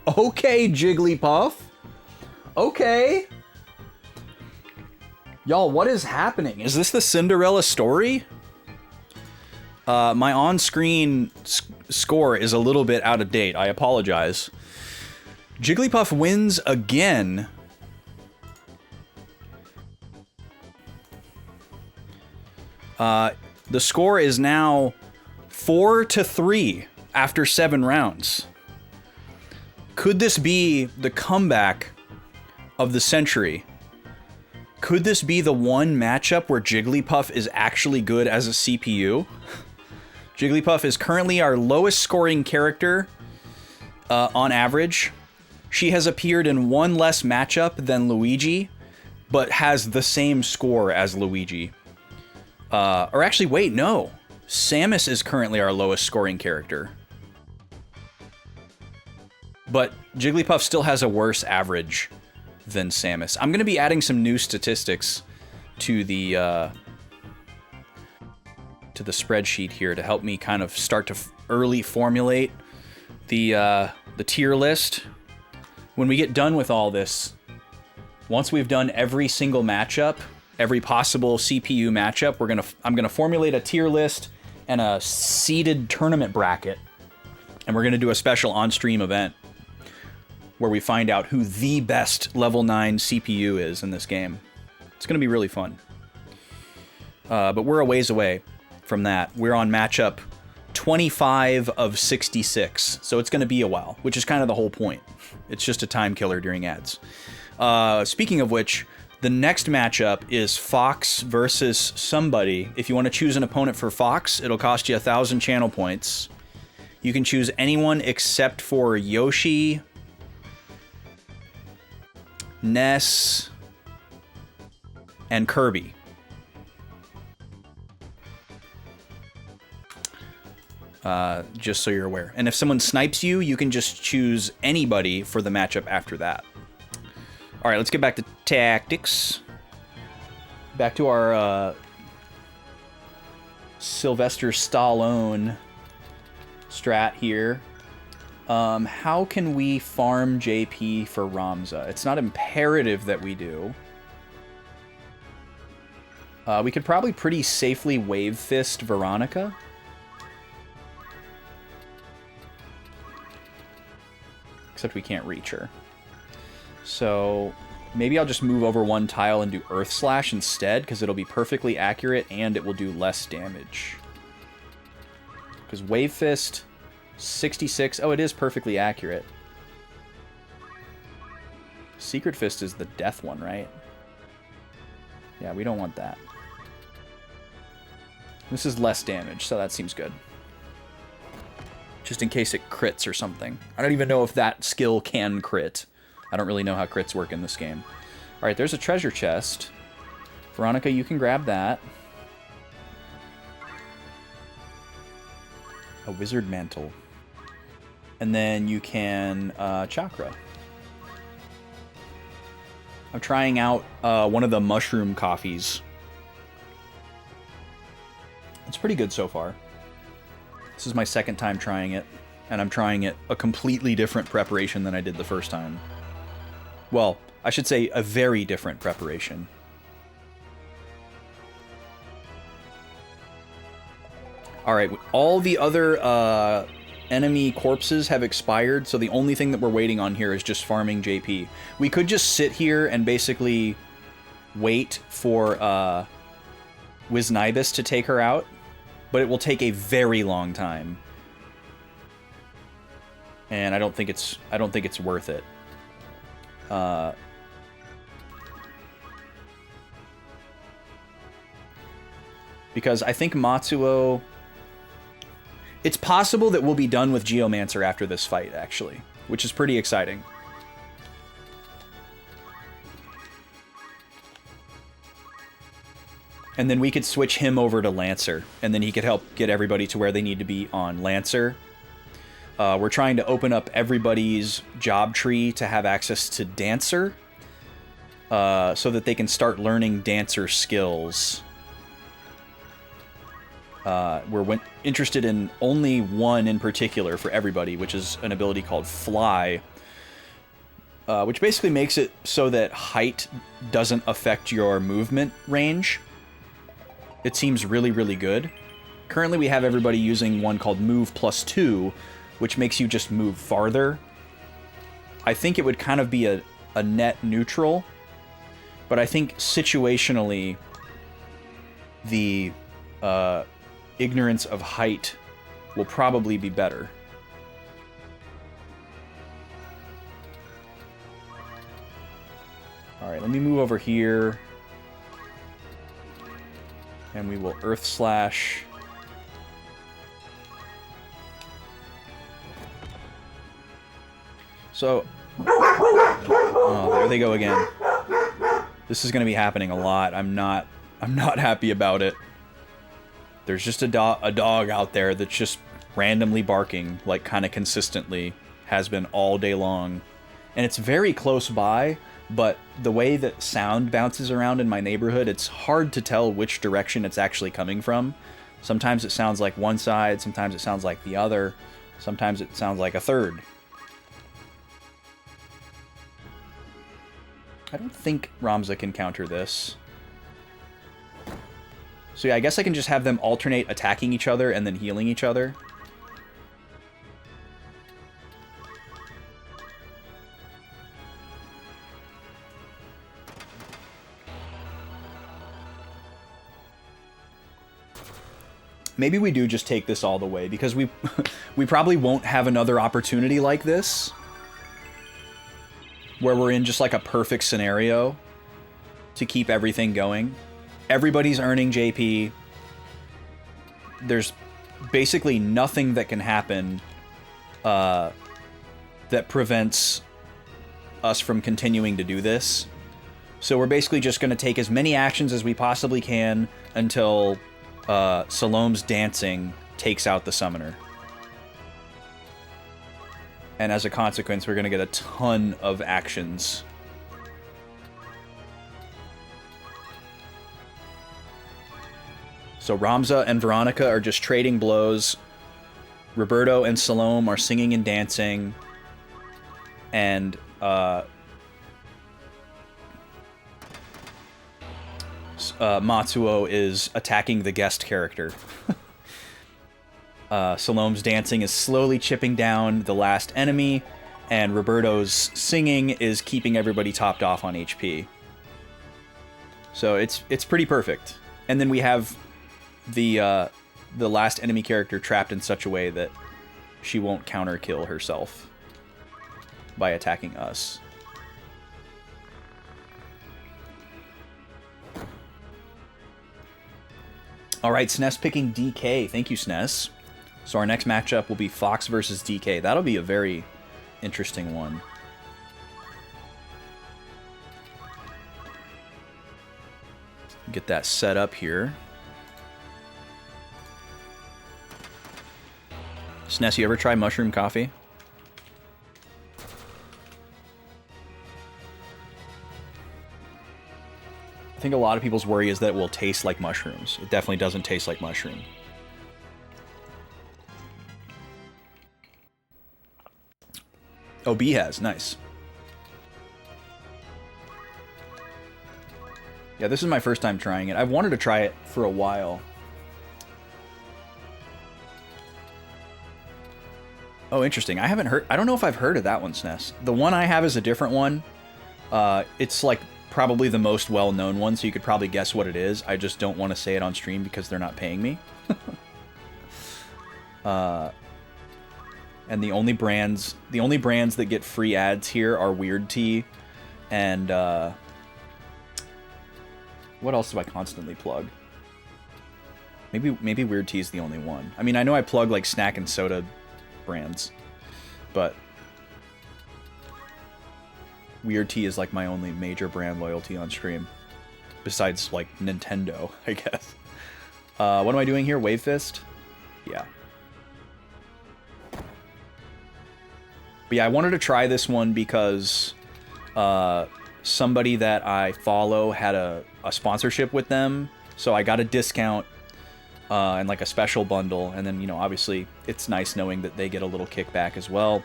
Okay, Jigglypuff. Okay. Y'all, what is happening? Is this the Cinderella story? My on-screen score is a little bit out of date. I apologize. Jigglypuff wins again. The score is now 4-3 after 7 rounds. Could this be the comeback of the century? Could this be the one matchup where Jigglypuff is actually good as a CPU? Jigglypuff is currently our lowest scoring character on average. She has appeared in one less matchup than Luigi, but has the same score as Luigi. Or actually, wait, no. Samus is currently our lowest scoring character. But Jigglypuff still has a worse average than Samus. I'm going to be adding some new statistics to the spreadsheet here to help me kind of start to early formulate the tier list. When we get done with all this, once we've done every single matchup, every possible CPU matchup, I'm gonna formulate a tier list and a seeded tournament bracket, and we're gonna do a special on-stream event where we find out who the best level 9 CPU is in this game. It's gonna be really fun. But we're a ways away from that. We're on matchup 25 of 66, so it's gonna be a while, which is kind of the whole point. It's just a time killer during ads. Speaking of which, the next matchup is Fox versus somebody. If you want to choose an opponent for Fox, it'll cost you 1,000 channel points. You can choose anyone except for Yoshi, Ness, and Kirby. Just so you're aware. And if someone snipes you, you can just choose anybody for the matchup after that. All right, let's get back to tactics. Back to our Sylvester Stallone strat here. How can we farm JP for Ramza? It's not imperative that we do. We could probably pretty safely Wave Fist Veronica. Except we can't reach her. So maybe I'll just move over one tile and do Earth Slash instead, because it'll be perfectly accurate and it will do less damage. Because Wave Fist, 66. Oh, it is perfectly accurate. Secret Fist is the death one, right? Yeah, we don't want that. This is less damage, so that seems good. Just in case it crits or something. I don't even know if that skill can crit. I don't really know how crits work in this game. All right, there's a treasure chest. Veronica, you can grab that. A wizard mantle. And then you can chakra. I'm trying out one of the mushroom coffees. It's pretty good so far. This is my second time trying it, and I'm trying it a completely different preparation than I did the first time. Well, I should say a very different preparation. Alright, all the other enemy corpses have expired, so the only thing that we're waiting on here is just farming JP. We could just sit here and basically wait for Wiznibus to take her out, but it will take a very long time. And I don't think it's worth it. Because I think Matsuo... It's possible that we'll be done with Geomancer after this fight, actually, which is pretty exciting. And then we could switch him over to Lancer, and then he could help get everybody to where they need to be on Lancer. We're trying to open up everybody's job tree to have access to Dancer, so that they can start learning Dancer skills. We're interested in only one in particular for everybody, which is an ability called Fly, which basically makes it so that height doesn't affect your movement range. It seems really, really good. Currently, we have everybody using one called Move +2, which makes you just move farther. I think it would kind of be a net neutral, but I think situationally, the ignorance of height will probably be better. Alright, let me move over here. And we will Earth Slash. So, oh, there they go again. This is going to be happening a lot. I'm not happy about it. There's just a dog out there that's just randomly barking, like kind of consistently, has been all day long. And it's very close by, but the way that sound bounces around in my neighborhood, it's hard to tell which direction it's actually coming from. Sometimes it sounds like one side, sometimes it sounds like the other, sometimes it sounds like a third. I don't think Ramza can counter this. So yeah, I guess I can just have them alternate attacking each other and then healing each other. Maybe we do just take this all the way, because we probably won't have another opportunity like this, where we're in just like a perfect scenario to keep everything going. Everybody's earning JP. There's basically nothing that can happen that prevents us from continuing to do this. So we're basically just going to take as many actions as we possibly can until Salome's dancing takes out the summoner. And as a consequence, we're going to get a ton of actions. So Ramza and Veronica are just trading blows. Roberto and Salome are singing and dancing. And Matsuo is attacking the guest character. Salome's dancing is slowly chipping down the last enemy, and Roberto's singing is keeping everybody topped off on HP. So it's pretty perfect. And then we have the last enemy character trapped in such a way that she won't counter kill herself by attacking us. Alright, SNES picking DK. Thank you, SNES. So our next matchup will be Fox versus DK. That'll be a very interesting one. Get that set up here. SNES, you ever try mushroom coffee? I think a lot of people's worry is that it will taste like mushrooms. It definitely doesn't taste like mushroom. Oh, B has. Nice. Yeah, this is my first time trying it. I've wanted to try it for a while. Oh, interesting. I haven't heard... I don't know if I've heard of that one, SNES. The one I have is a different one. It's like probably the most well-known one, so you could probably guess what it is. I just don't want to say it on stream because they're not paying me. And the only brands that get free ads here are Weird Tea and what else do I constantly plug? Maybe Weird Tea is the only one. I mean, I know I plug like snack and soda brands, but Weird Tea is like my only major brand loyalty on stream, besides like Nintendo, I guess. What am I doing here? Wave Fist? Yeah. But yeah, I wanted to try this one because somebody that I follow had a sponsorship with them, so I got a discount and like a special bundle, and then, you know, obviously it's nice knowing that they get a little kickback as well.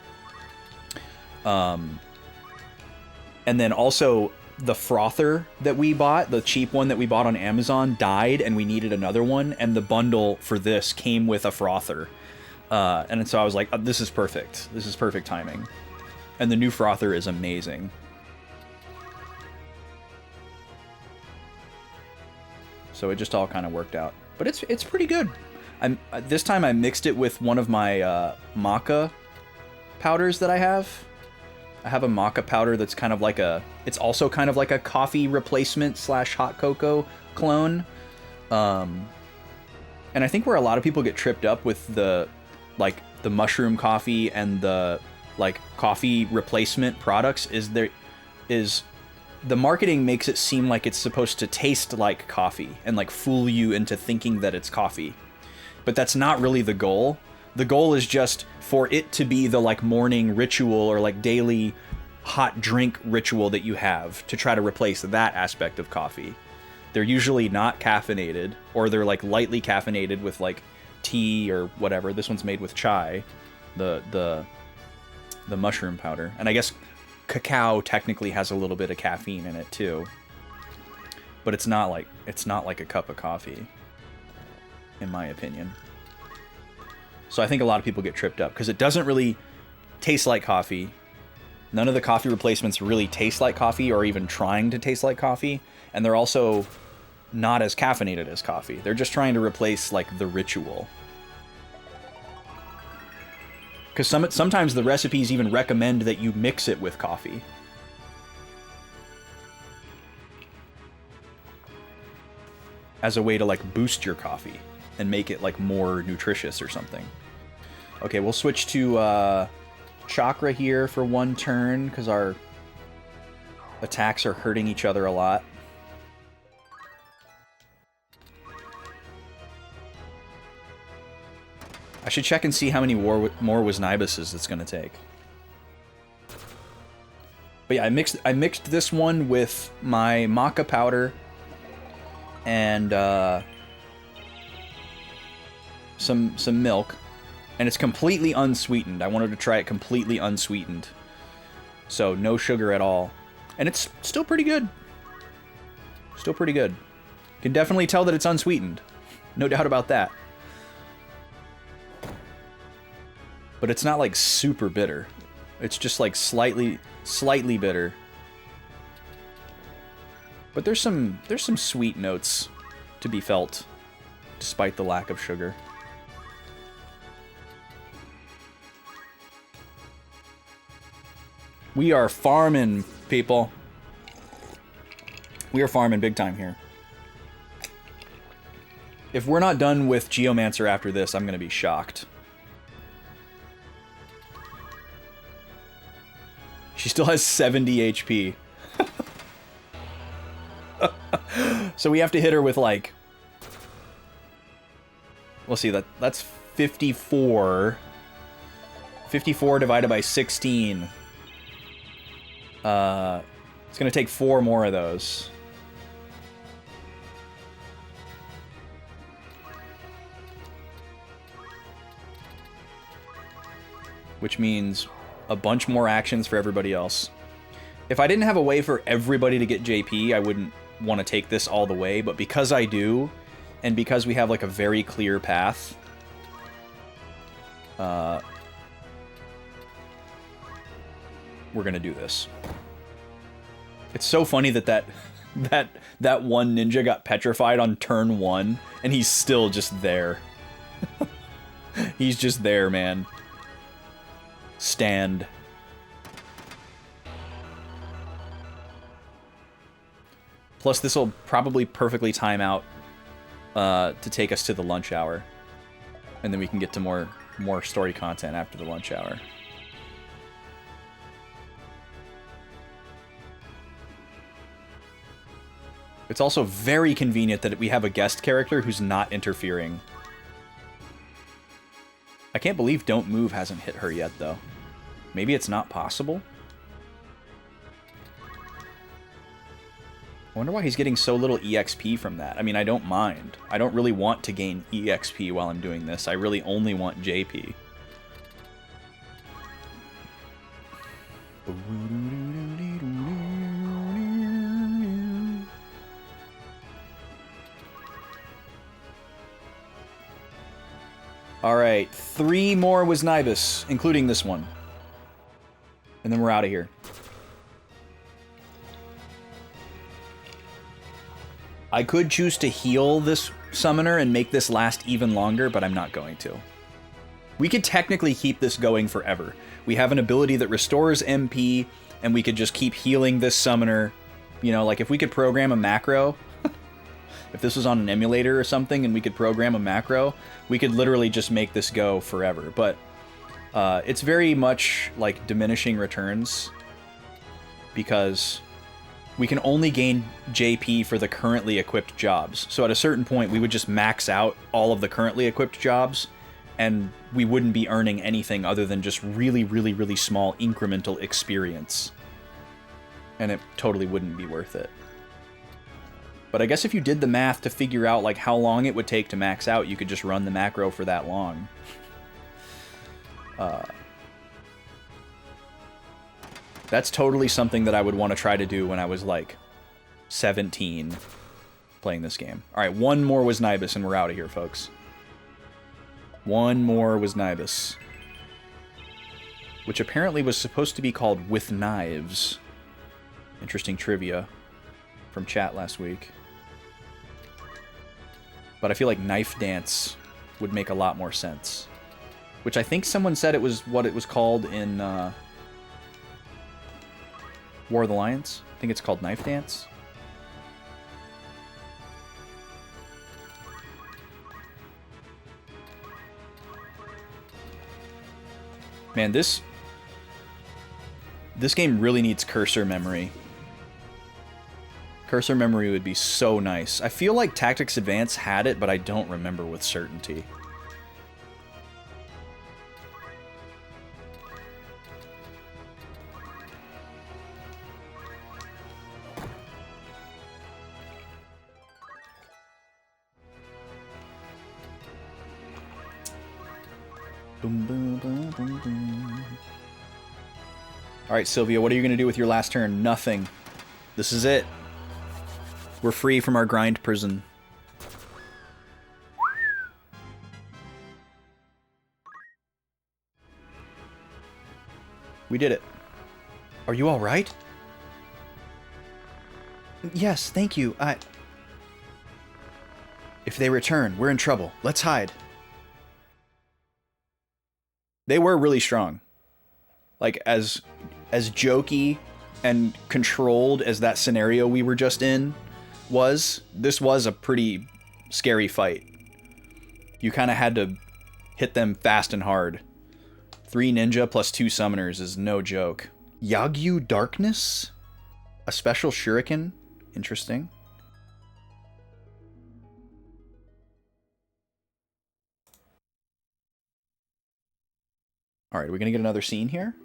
And then also the frother that we bought, the cheap one that we bought on Amazon, died, and we needed another one. And the bundle for this came with a frother. And so I was like, oh, this is perfect. This is perfect timing. And the new frother is amazing. So it just all kind of worked out. But it's pretty good. This time I mixed it with one of my maca powders that I have. I have a maca powder that's kind of like it's also kind of like a coffee replacement / hot cocoa clone. And I think where a lot of people get tripped up with the mushroom coffee and the coffee replacement products is the marketing makes it seem like it's supposed to taste like coffee and like fool you into thinking that it's coffee. But that's not really the goal. The goal is just for it to be the like morning ritual or like daily hot drink ritual that you have to try to replace that aspect of coffee. They're usually not caffeinated, or they're like lightly caffeinated with like tea or whatever. This one's made with chai, the mushroom powder. And I guess cacao technically has a little bit of caffeine in it too. But it's not like a cup of coffee, in my opinion. So I think a lot of people get tripped up because it doesn't really taste like coffee. None of the coffee replacements really taste like coffee or even trying to taste like coffee. And they're also not as caffeinated as coffee. They're just trying to replace like the ritual. Because sometimes the recipes even recommend that you mix it with coffee. As a way to like boost your coffee and make it like more nutritious or something. Okay, we'll switch to chakra here for one turn because our attacks are hurting each other a lot. I should check and see how many more Wisnibuses it's going to take. But yeah, I mixed this one with my maca powder and some milk, and it's completely unsweetened. I wanted to try it completely unsweetened, so no sugar at all, and it's still pretty good. Still pretty good. You can definitely tell that it's unsweetened, no doubt about that. But it's not like super bitter. It's just like slightly bitter. But there's some sweet notes to be felt, despite the lack of sugar. We are farming, people. We are farming big time here. If we're not done with Geomancer after this, I'm gonna be shocked. She still has 70 HP. So we have to hit her with like... We'll see, that's 54. 54 divided by 16. It's gonna take 4 more of those. Which means a bunch more actions for everybody else. If I didn't have a way for everybody to get JP, I wouldn't want to take this all the way, but because I do, and because we have like a very clear path, we're gonna do this. It's so funny that one ninja got petrified on turn 1, and he's still just there. He's just there, man. Stand. Plus, this will probably perfectly time out to take us to the lunch hour, and then we can get to more story content after the lunch hour. It's also very convenient that we have a guest character who's not interfering. I can't believe Don't Move hasn't hit her yet, though. Maybe it's not possible? I wonder why he's getting so little EXP from that. I mean, I don't mind. I don't really want to gain EXP while I'm doing this. I really only want JP. Alright, 3 more Wisnibus, including this one. And then we're out of here. I could choose to heal this summoner and make this last even longer, but I'm not going to. We could technically keep this going forever. We have an ability that restores MP, and we could just keep healing this summoner. You know, like if we could program a macro, if this was on an emulator or something and we could program a macro, we could literally just make this go forever. But it's very much like diminishing returns because we can only gain JP for the currently equipped jobs. So at a certain point, we would just max out all of the currently equipped jobs, and we wouldn't be earning anything other than just really, really, really small incremental experience. And it totally wouldn't be worth it. But I guess if you did the math to figure out like how long it would take to max out, you could just run the macro for that long. That's totally something that I would want to try to do when I was like 17 playing this game. Alright, one more Wisnibus and we're out of here, folks. One more Wisnibus. Which apparently was supposed to be called With Knives. Interesting trivia from chat last week. But I feel like Knife Dance would make a lot more sense. Which I think someone said it was what it was called in War of the Lions. I think it's called Knife Dance. Man, this game really needs cursor memory. Cursor memory would be so nice. I feel like Tactics Advance had it, but I don't remember with certainty. Boom, boom, boom, boom, boom. All right, Sylvia, what are you going to do with your last turn? Nothing. This is it. We're free from our grind prison. We did it. Are you all right? Yes, thank you. If they return, we're in trouble. Let's hide. They were really strong. Like, as jokey and controlled as that scenario we were just in was, this was a pretty scary fight. You kind of had to hit them fast and hard. 3 ninja plus 2 summoners is no joke. Yagyu Darkness? A special shuriken? Interesting. Alright, are we gonna get another scene here?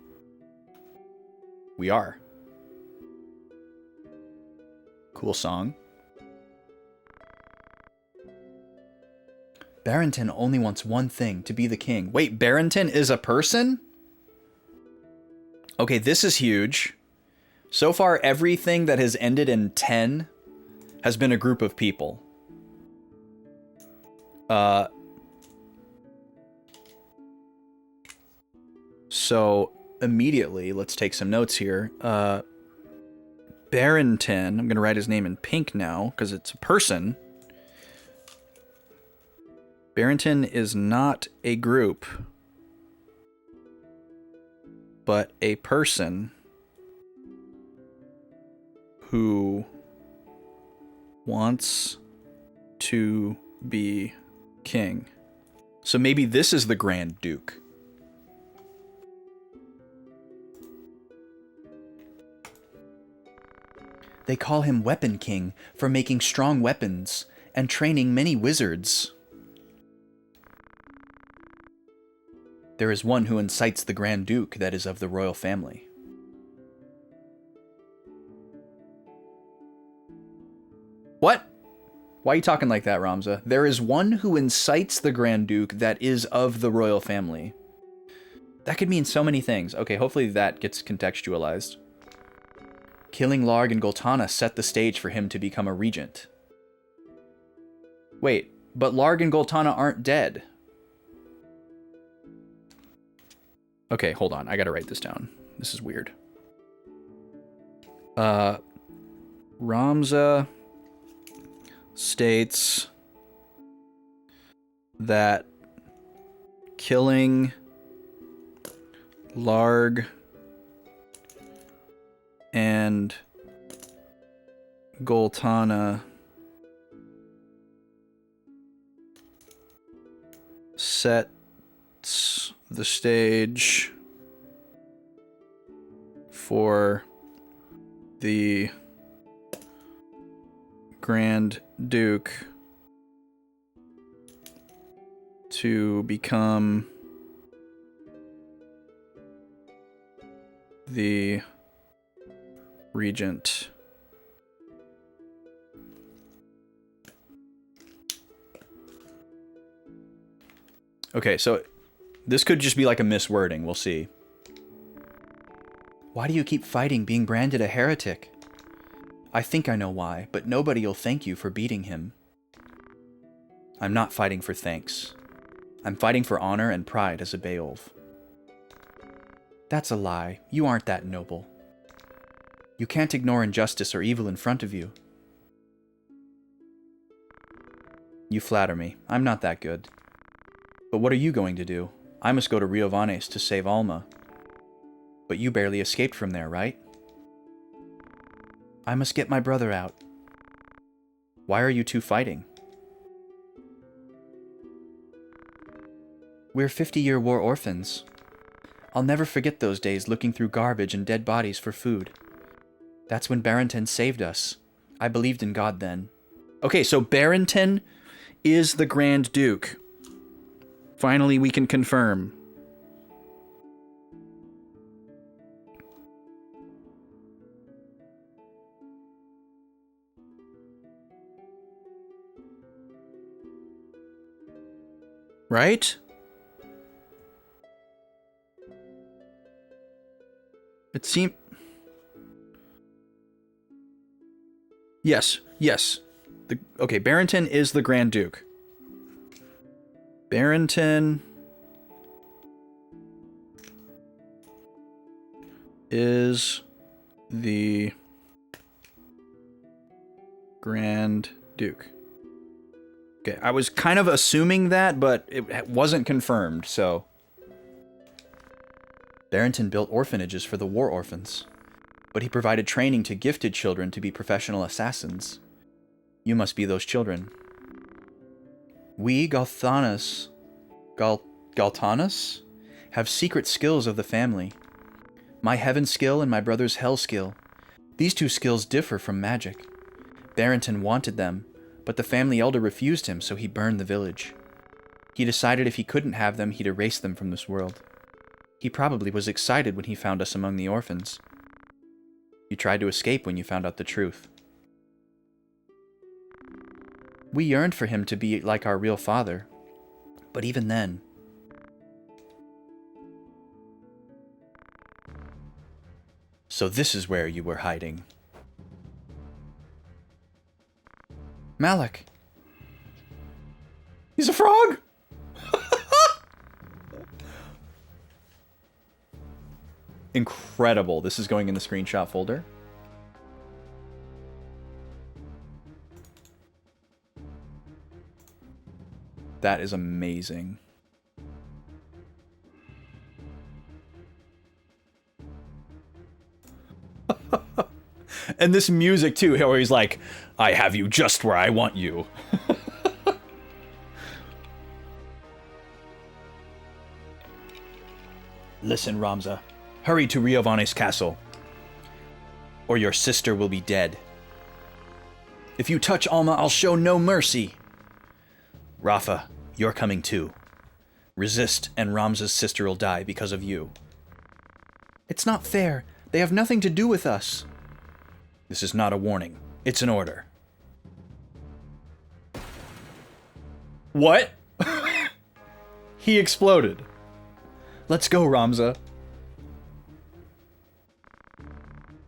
We are. Cool song. Barrington only wants one thing, to be the king. Wait, Barrington is a person? Okay, this is huge. So far, everything that has ended in 10 has been a group of people. So, immediately, let's take some notes here. Barrington, I'm going to write his name in pink now, because it's a person. Barrington is not a group, but a person who wants to be king. So maybe this is the Grand Duke. They call him Weapon King for making strong weapons and training many wizards. There is one who incites the Grand Duke that is of the royal family. What? Why are you talking like that, Ramza? There is one who incites the Grand Duke that is of the royal family. That could mean so many things. Okay, hopefully that gets contextualized. Killing Larg and Goltana set the stage for him to become a regent. Wait, but Larg and Goltana aren't dead. Okay, hold on. I gotta write this down. This is weird. Ramza states that killing Larg and Goltana sets the stage for the Grand Duke to become the regent. Okay, so this could just be like a miswording. We'll see. Why do you keep fighting being branded a heretic? I think I know why, but nobody'll thank you for beating him. I'm not fighting for thanks. I'm fighting for honor and pride as a Beowulf. That's a lie. You aren't that noble. You can't ignore injustice or evil in front of you. You flatter me. I'm not that good. But what are you going to do? I must go to Riovanes to save Alma. But you barely escaped from there, right? I must get my brother out. Why are you two fighting? We're 50-year war orphans. I'll never forget those days looking through garbage and dead bodies for food. That's when Barrington saved us. I believed in God then. Okay, so Barrington is the Grand Duke. Finally, we can confirm. Right? It seems... Yes, yes. Okay, Barrington is the Grand Duke. Barrington is the Grand Duke. Okay, I was kind of assuming that, but it wasn't confirmed, so... Barrington built orphanages for the war orphans, but he provided training to gifted children to be professional assassins. You must be those children. We, Galtanas, have secret skills of the family. My heaven skill and my brother's hell skill. These two skills differ from magic. Barrington wanted them, but the family elder refused him, so he burned the village. He decided if he couldn't have them, he'd erase them from this world. He probably was excited when he found us among the orphans. You tried to escape when you found out the truth. We yearned for him to be like our real father, but even then... So this is where you were hiding. Malik! He's a frog! Incredible. This is going in the screenshot folder. That is amazing. And this music too, where he's like, I have you just where I want you. Listen, Ramza. Hurry to Riovanes Castle, or your sister will be dead. If you touch Alma, I'll show no mercy. Rafa, you're coming too. Resist, and Ramza's sister will die because of you. It's not fair. They have nothing to do with us. This is not a warning. It's an order. What? He exploded. Let's go, Ramza.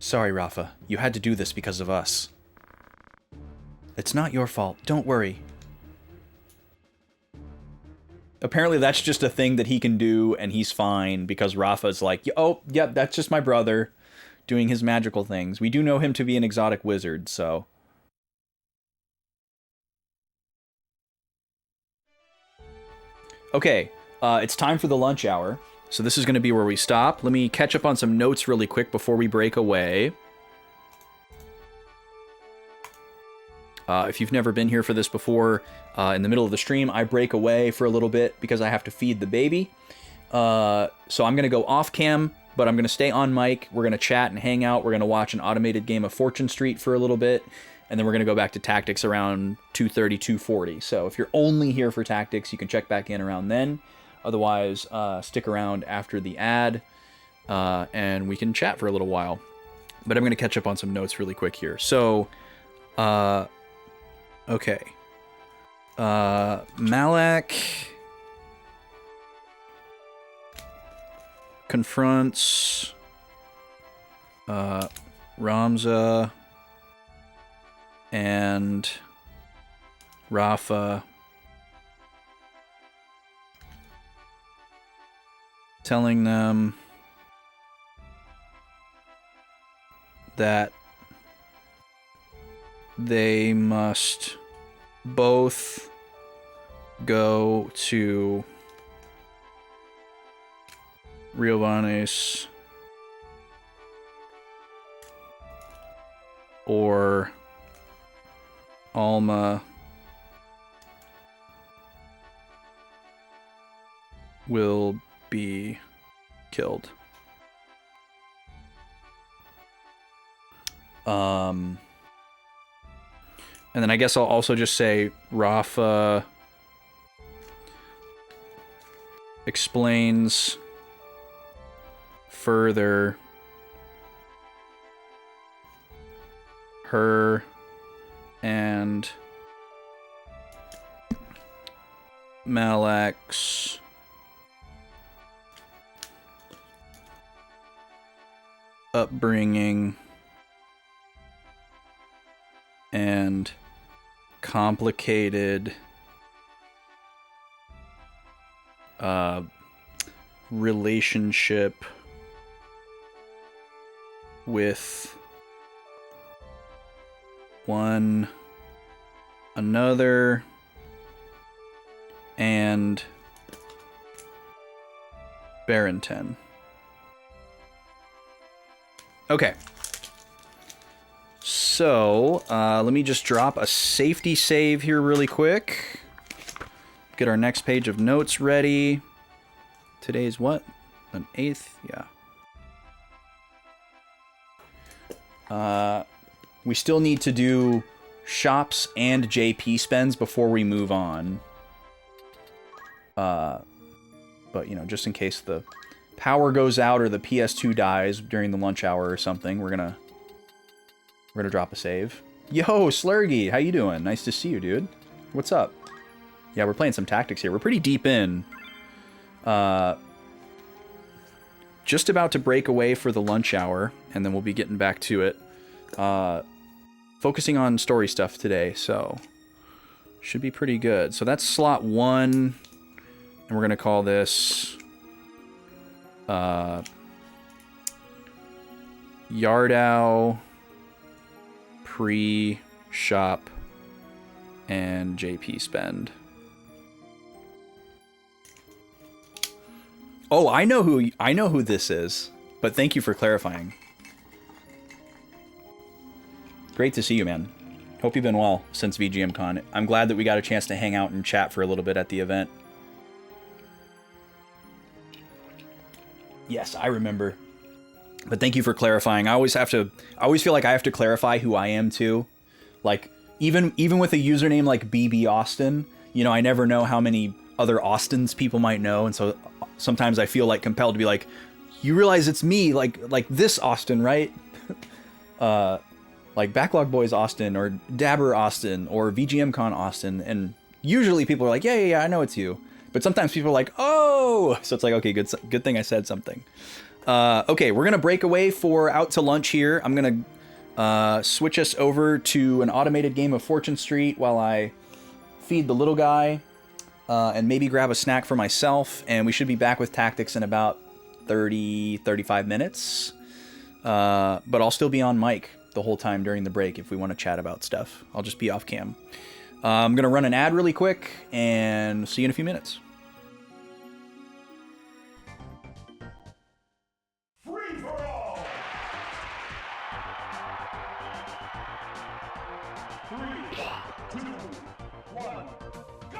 Sorry, Rafa. You had to do this because of us. It's not your fault. Don't worry. Apparently that's just a thing that he can do, and he's fine because Rafa's like, oh, yep, that's just my brother doing his magical things. We do know him to be an exotic wizard, so. Okay, it's time for the lunch hour. So this is going to be where we stop. Let me catch up on some notes really quick before we break away. If you've never been here for this before, in the middle of the stream, I break away for a little bit because I have to feed the baby. So I'm going to go off cam, but I'm going to stay on mic. We're going to chat and hang out. We're going to watch an automated game of Fortune Street for a little bit. And then we're going to go back to Tactics around 2:30, 2:40. So if you're only here for Tactics, you can check back in around then. Otherwise, stick around after the ad, and we can chat for a little while. But I'm going to catch up on some notes really quick here. So, okay. Malak confronts Ramza and Rafa, telling them that they must both go to Riovanes or Alma will be killed. And then I guess I'll also just say Rafa explains further her and Malak's upbringing and complicated relationship with one another and Barrington. Okay. So, let me just drop a safety save here really quick. Get our next page of notes ready. Today's what? An 8th? Yeah. We still need to do shops and JP spends before we move on. But, you know, just in case the power goes out or the PS2 dies during the lunch hour or something, we're gonna drop a save. Yo, Slurgy, how you doing? Nice to see you, dude. What's up? Yeah, we're playing some Tactics here. We're pretty deep in. Just about to break away for the lunch hour, and then we'll be getting back to it. Focusing on story stuff today, so should be pretty good. So that's slot 1, and we're gonna call this Yardau, pre-shop, and JP spend. Oh, I know who this is, but thank you for clarifying. Great to see you, man. Hope you've been well since VGMCon. I'm glad that we got a chance to hang out and chat for a little bit at the event. Yes, I remember. But thank you for clarifying. I always feel like I have to clarify who I am too. Like, even with a username like BB Austin, you know, I never know how many other Austins people might know, and so sometimes I feel like compelled to be like, you realize it's me, like this Austin, right? Like Backlog Boys Austin, or Dabber Austin, or VGMCon Austin, and usually people are like, yeah, I know it's you. But sometimes people are like, oh! So it's like, okay, good thing I said something. Okay, we're gonna break away for out to lunch here. I'm gonna switch us over to an automated game of Fortune Street while I feed the little guy. and maybe grab a snack for myself, and we should be back with tactics in about 30-35 minutes. But I'll still be on mic the whole time during the break if we want to chat about stuff. I'll just be off cam. I'm going to run an ad really quick, and see you in a few minutes. Free for all. 3, 2, 1, go!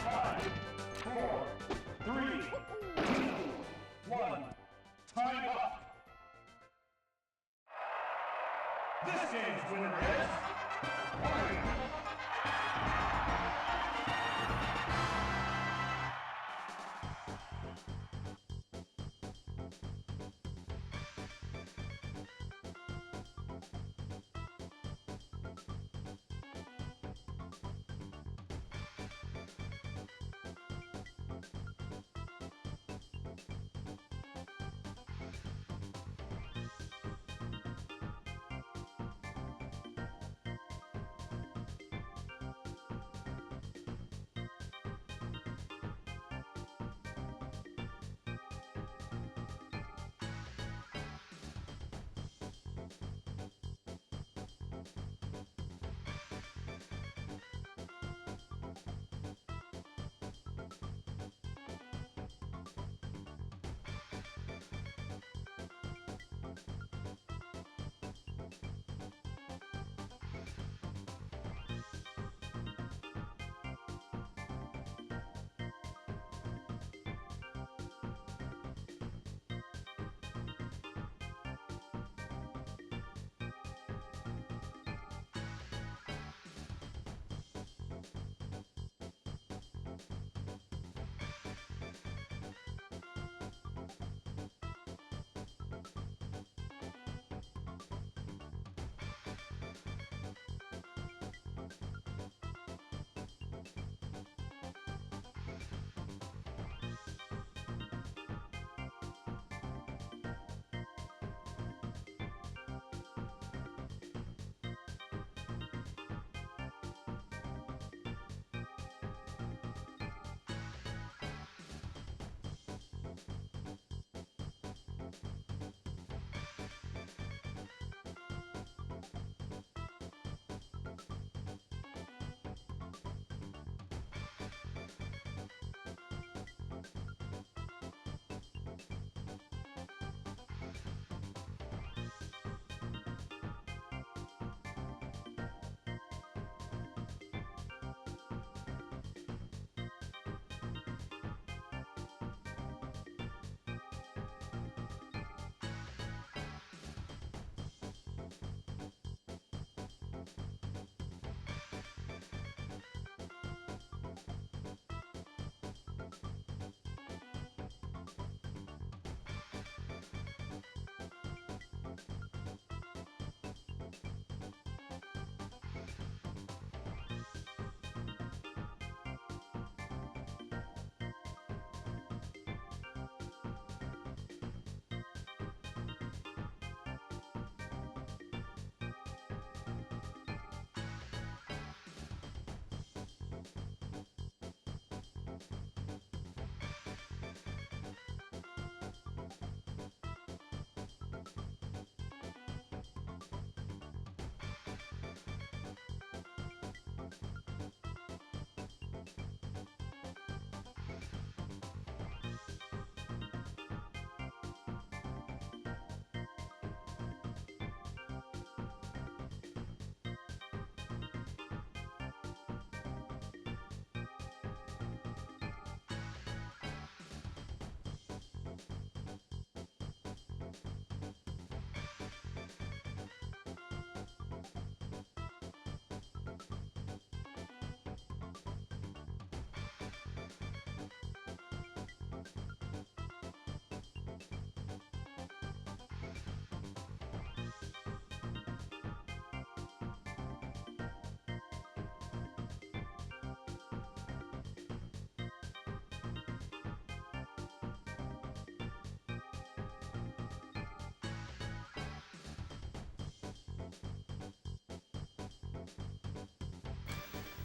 Five, four, three, two, one. Time up. This game's winner is Mario.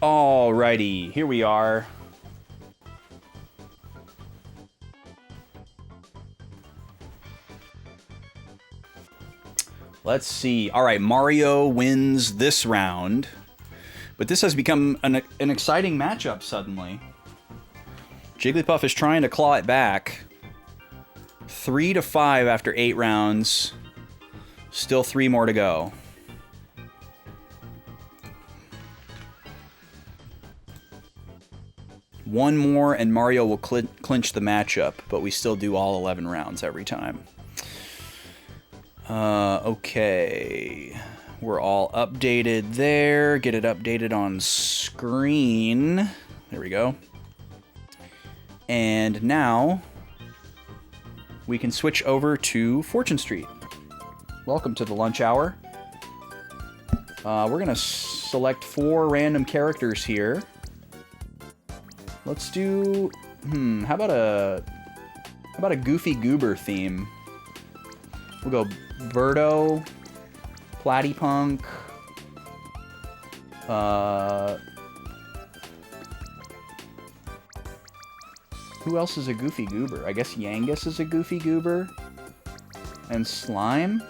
Alrighty, here we are. Let's see. All right, Mario wins this round, but this has become an exciting matchup suddenly. Jigglypuff is trying to claw it back. 3-5 after 8 rounds. Still 3 more to go. One more and Mario will clinch the matchup, but we still do all 11 rounds every time. Okay. We're all updated there. Get it updated on screen. There we go. And now we can switch over to Fortune Street. Welcome to the lunch hour. We're going to select 4 random characters here. Let's do... how about a Goofy Goober theme? We'll go Birdo, Platypunk, who else is a Goofy Goober? I guess Yangus is a Goofy Goober. And Slime?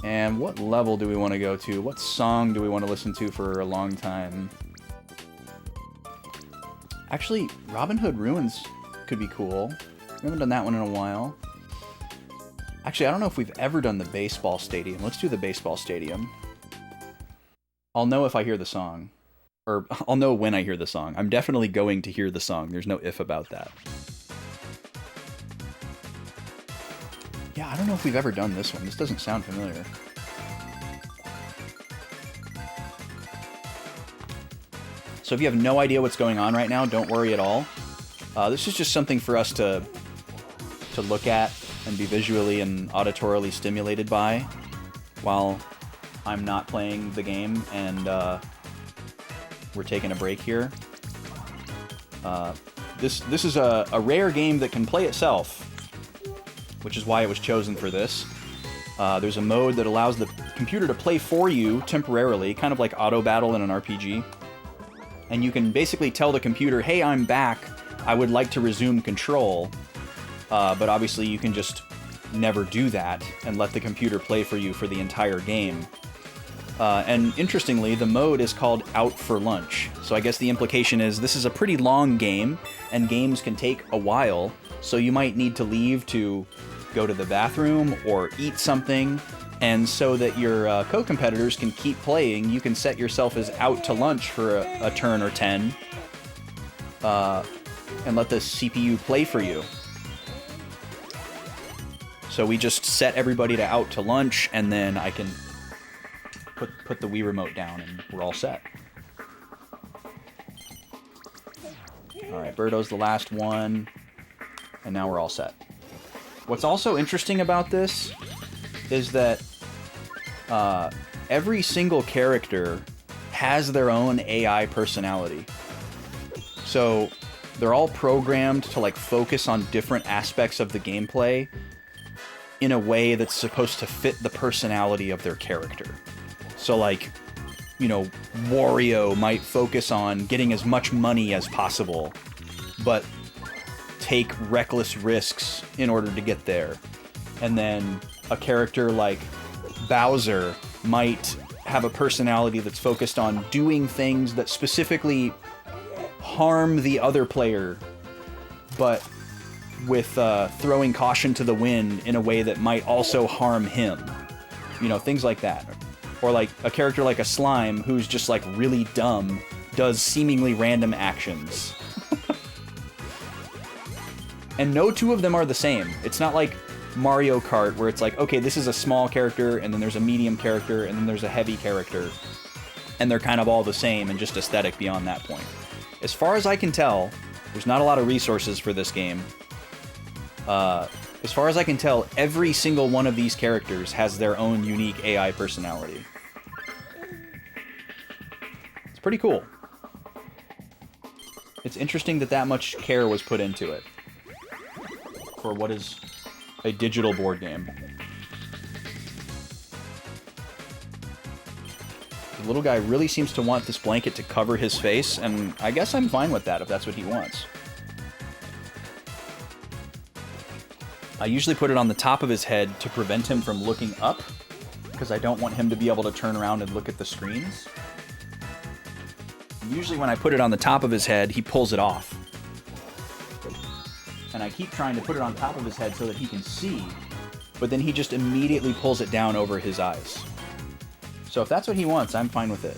And what level do we want to go to? What song do we want to listen to for a long time? Actually, Robin Hood Ruins could be cool. We haven't done that one in a while. Actually, I don't know if we've ever done the baseball stadium. Let's do the baseball stadium. I'll know if I hear the song. Or, I'll know when I hear the song. I'm definitely going to hear the song. There's no if about that. Yeah, I don't know if we've ever done this one. This doesn't sound familiar. So if you have no idea what's going on right now, don't worry at all. This is just something for us to look at and be visually and auditorily stimulated by while I'm not playing the game and we're taking a break here. This is a rare game that can play itself, which is why it was chosen for this. There's a mode that allows the computer to play for you temporarily, kind of like auto battle in an RPG. And you can basically tell the computer, hey, I'm back, I would like to resume control. But obviously you can just never do that and let the computer play for you for the entire game. And interestingly, the mode is called Out for Lunch. So I guess the implication is this is a pretty long game, and games can take a while, so you might need to leave to go to the bathroom or eat something. And so that your co-competitors can keep playing, you can set yourself as out to lunch for a turn or 10, and let the CPU play for you. So we just set everybody to out to lunch, and then I can put the Wii Remote down, and we're all set. Alright, Birdo's the last one, and now we're all set. What's also interesting about this is that every single character has their own AI personality. So they're all programmed to like focus on different aspects of the gameplay in a way that's supposed to fit the personality of their character. So like, you know, Wario might focus on getting as much money as possible, but take reckless risks in order to get there. And then a character like Bowser might have a personality that's focused on doing things that specifically harm the other player, but with throwing caution to the wind in a way that might also harm him. You know, things like that. Or like a character like a Slime who's just like really dumb, does seemingly random actions. And no two of them are the same. It's not like Mario Kart where it's like, okay, this is a small character, and then there's a medium character, and then there's a heavy character. And they're kind of all the same and just aesthetic beyond that point. As far as I can tell, there's not a lot of resources for this game. As far as I can tell, every single one of these characters has their own unique AI personality. It's pretty cool. It's interesting that that much care was put into it for what is a digital board game. little guy really seems to want this blanket to cover his face, and I guess I'm fine with that if that's what he wants. I usually put it on the top of his head to prevent him from looking up, because I don't want him to be able to turn around and look at the screens. Usually when I put it on the top of his head, he pulls it off. And I keep trying to put it on top of his head so that he can see, but then he just immediately pulls it down over his eyes. So if that's what he wants, I'm fine with it.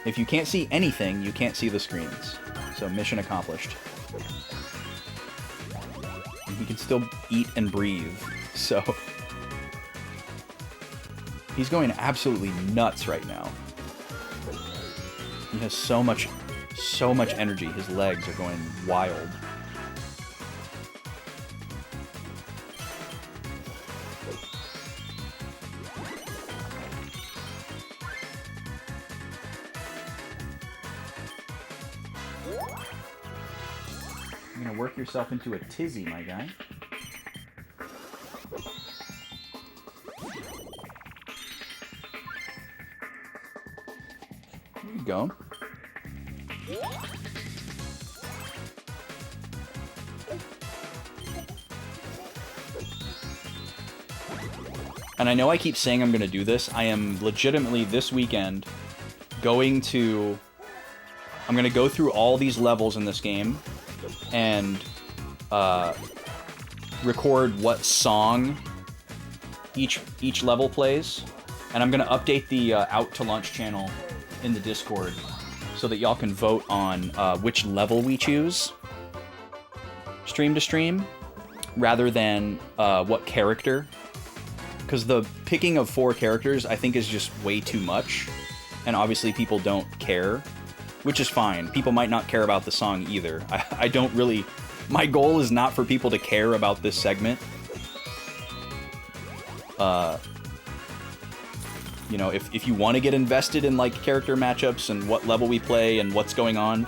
If you can't see anything, you can't see the screens. So mission accomplished. And he can still eat and breathe, so... He's going absolutely nuts right now. He has so much energy. His legs are going wild. You're gonna work yourself into a tizzy, my guy. There you go. And I know I keep saying I'm going to do this. I am legitimately this weekend going to... I'm going to go through all these levels in this game and record what song each level plays. And I'm going to update the Out to Lunch channel in the Discord so that y'all can vote on which level we choose stream to stream rather than what character. Because the picking of 4 characters, I think, is just way too much. And obviously people don't care, which is fine. People might not care about the song either. I don't really... My goal is not for people to care about this segment. You know, if you want to get invested in, like, character matchups and what level we play and what's going on,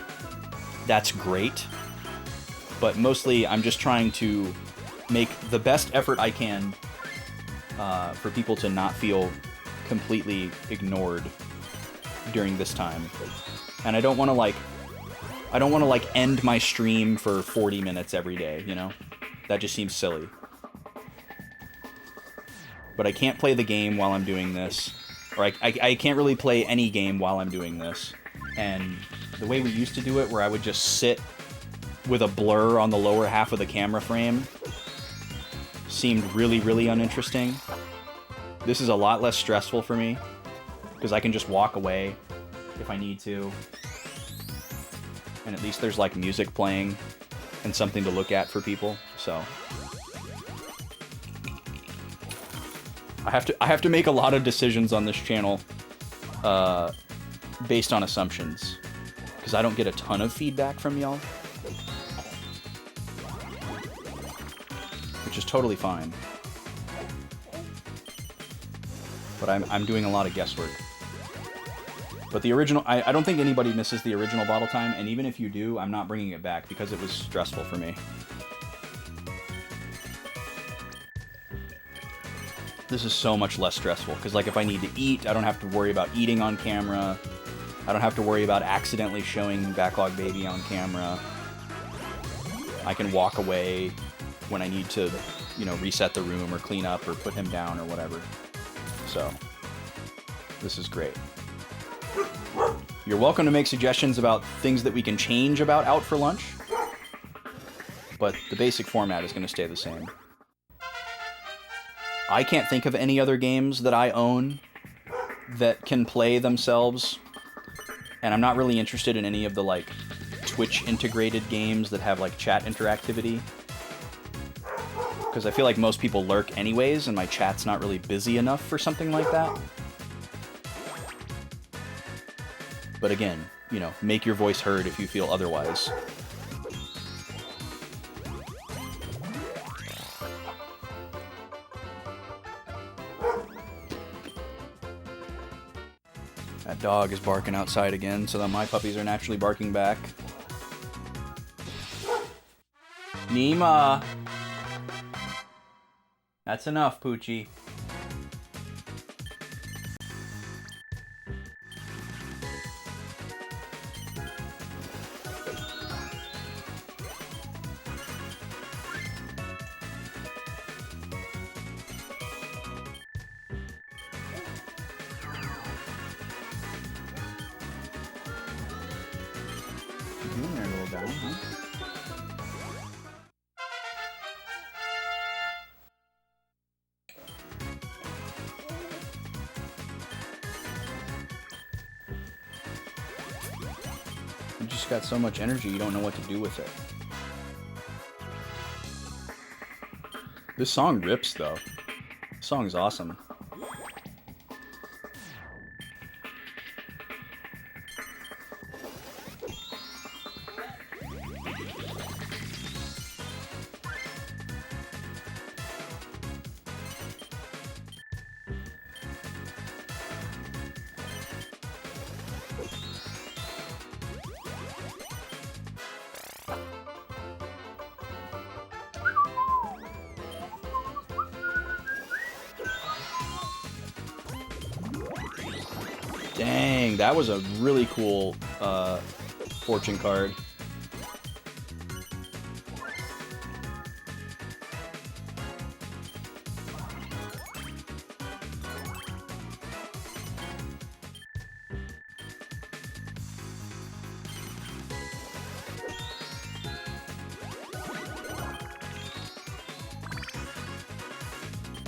that's great. But mostly, I'm just trying to make the best effort I can for people to not feel completely ignored during this time. And I don't want to end my stream for 40 minutes every day, you know? That just seems silly. But I can't play the game while I'm doing this. Or I can't really play any game while I'm doing this. And the way we used to do it, where I would just sit with a blur on the lower half of the camera frame, seemed really, really uninteresting. This is a lot less stressful for me, because I can just walk away if I need to. And at least there's, like, music playing and something to look at for people, so... I have to make a lot of decisions on this channel based on assumptions, because I don't get a ton of feedback from y'all, which is totally fine. But I'm doing a lot of guesswork. But the original, I don't think anybody misses the original Bottle Time, and even if you do, I'm not bringing it back because it was stressful for me. This is so much less stressful, because, like, if I need to eat, I don't have to worry about eating on camera. I don't have to worry about accidentally showing Backlog Baby on camera. I can walk away when I need to, you know, reset the room or clean up or put him down or whatever. So, this is great. You're welcome to make suggestions about things that we can change about Out for Lunch, but the basic format is going to stay the same. I can't think of any other games that I own that can play themselves, and I'm not really interested in any of the, like, Twitch-integrated games that have, like, chat interactivity, because I feel like most people lurk anyways, and my chat's not really busy enough for something like that. But again, you know, make your voice heard if you feel otherwise. That dog is barking outside again, so that my puppies are naturally barking back. Nima! That's enough, Poochie. you doing there, little guy? Huh? You just got so much energy, you don't know what to do with it. This song rips, though. This song's awesome. Dang, that was a really cool fortune card.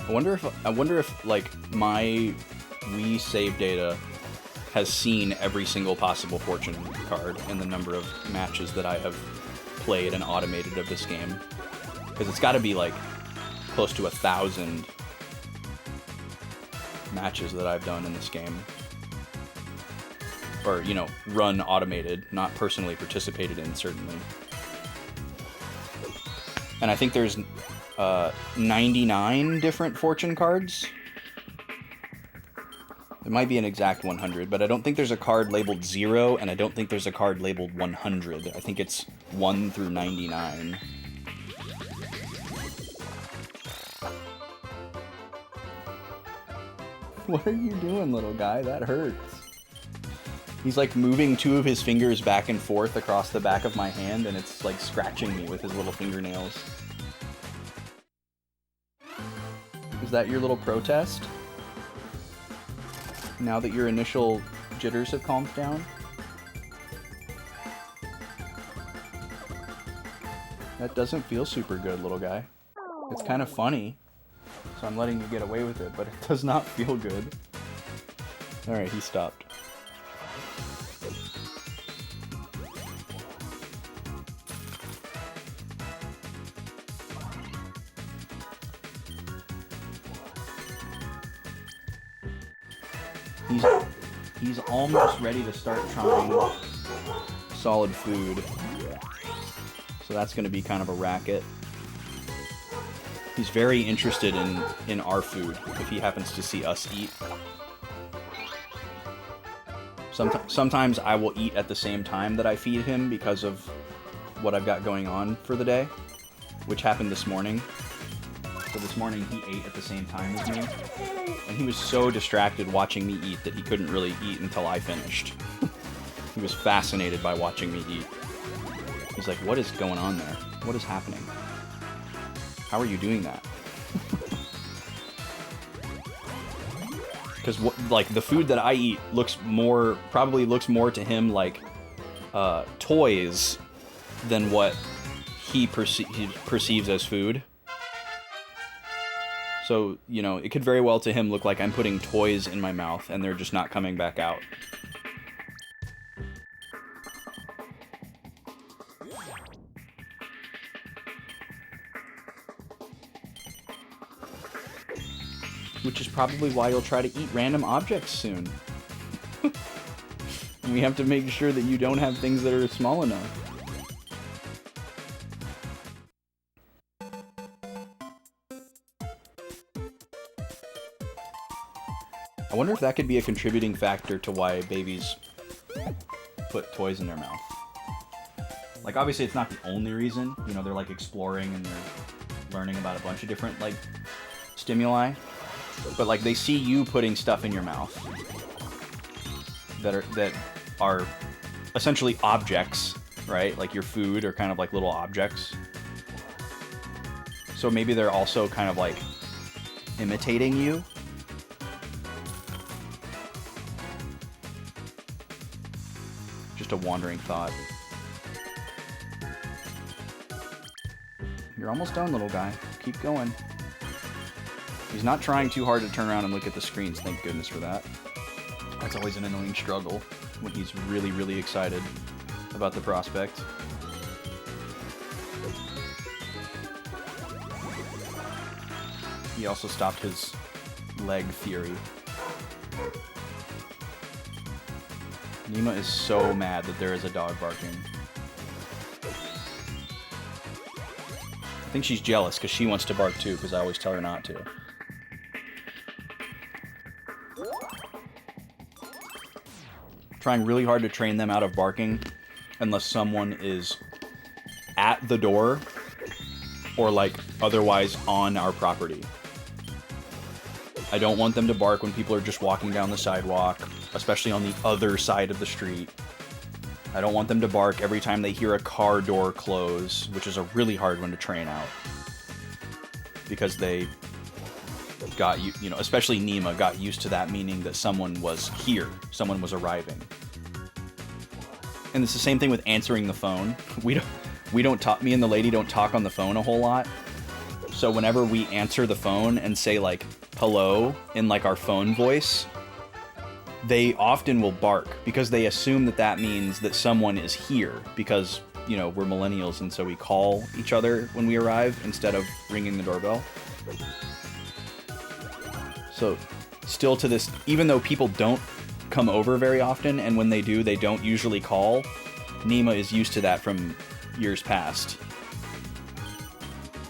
I wonder if like my Wii save data has seen every single possible fortune card in the number of matches that I have played and automated of this game. Because it's got to be like close to 1,000 matches that I've done in this game. Or, you know, run automated, not personally participated in, certainly. And I think there's 99 different fortune cards. It might be an exact 100, but I don't think there's a card labeled 0, and I don't think there's a card labeled 100. I think it's 1 through 99. What are you doing, little guy? That hurts. He's like moving 2 of his fingers back and forth across the back of my hand, and it's like scratching me with his little fingernails. Is that your little protest? Now that your initial jitters have calmed down? That doesn't feel super good, little guy. It's kind of funny, so I'm letting you get away with it, but it does not feel good. Alright, he stopped. He's almost ready to start trying solid food. So that's going to be kind of a racket. He's very interested in our food, if he happens to see us eat. Sometimes I will eat at the same time that I feed him because of what I've got going on for the day, which happened this morning. So this morning he ate at the same time as me, and he was so distracted watching me eat that he couldn't really eat until I finished. He was fascinated by watching me eat. He's like, what is going on there? What is happening? How are you doing that? Because like the food that I eat probably looks more to him like toys than what he perceives as food. So, you know, it could very well to him look like I'm putting toys in my mouth and they're just not coming back out. Which is probably why you'll try to eat random objects soon. And we have to make sure that you don't have things that are small enough. I wonder if that could be a contributing factor to why babies put toys in their mouth. Like, obviously it's not the only reason. You know, they're like exploring and they're learning about a bunch of different like stimuli. But like they see you putting stuff in your mouth that are essentially objects, right? Like your food are kind of like little objects. So maybe they're also kind of like imitating you. Just a wandering thought. You're almost done, little guy. Keep going. He's not trying too hard to turn around and look at the screens. Thank goodness for that. That's always an annoying struggle when he's really, really excited about the prospect. He also stopped his leg fury. Nima is so mad that there is a dog barking. I think she's jealous because she wants to bark too, because I always tell her not to. Trying really hard to train them out of barking unless someone is at the door or like otherwise on our property. I don't want them to bark when people are just walking down the sidewalk, especially on the other side of the street. I don't want them to bark every time they hear a car door close, which is a really hard one to train out. Because they got, you know, especially Nima got used to that, meaning that someone was here, someone was arriving. And it's the same thing with answering the phone. We don't talk, me and the lady don't talk on the phone a whole lot. So whenever we answer the phone and say like, hello, in like our phone voice, they often will bark because they assume that that means that someone is here because, you know, we're millennials and so we call each other when we arrive instead of ringing the doorbell. So still to this, even though people don't come over very often and when they do, they don't usually call, Nima is used to that from years past.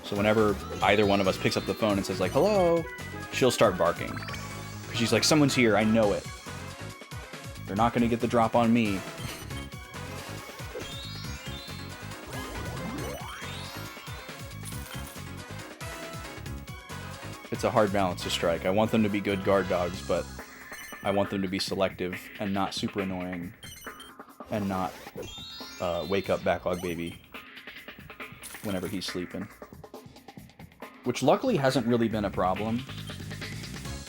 So whenever either one of us picks up the phone and says like, hello, she'll start barking. Because she's like, someone's here, I know it. They're not going to get the drop on me. It's a hard balance to strike. I want them to be good guard dogs, but I want them to be selective and not super annoying. And not wake up Backlog Baby whenever he's sleeping. Which luckily hasn't really been a problem.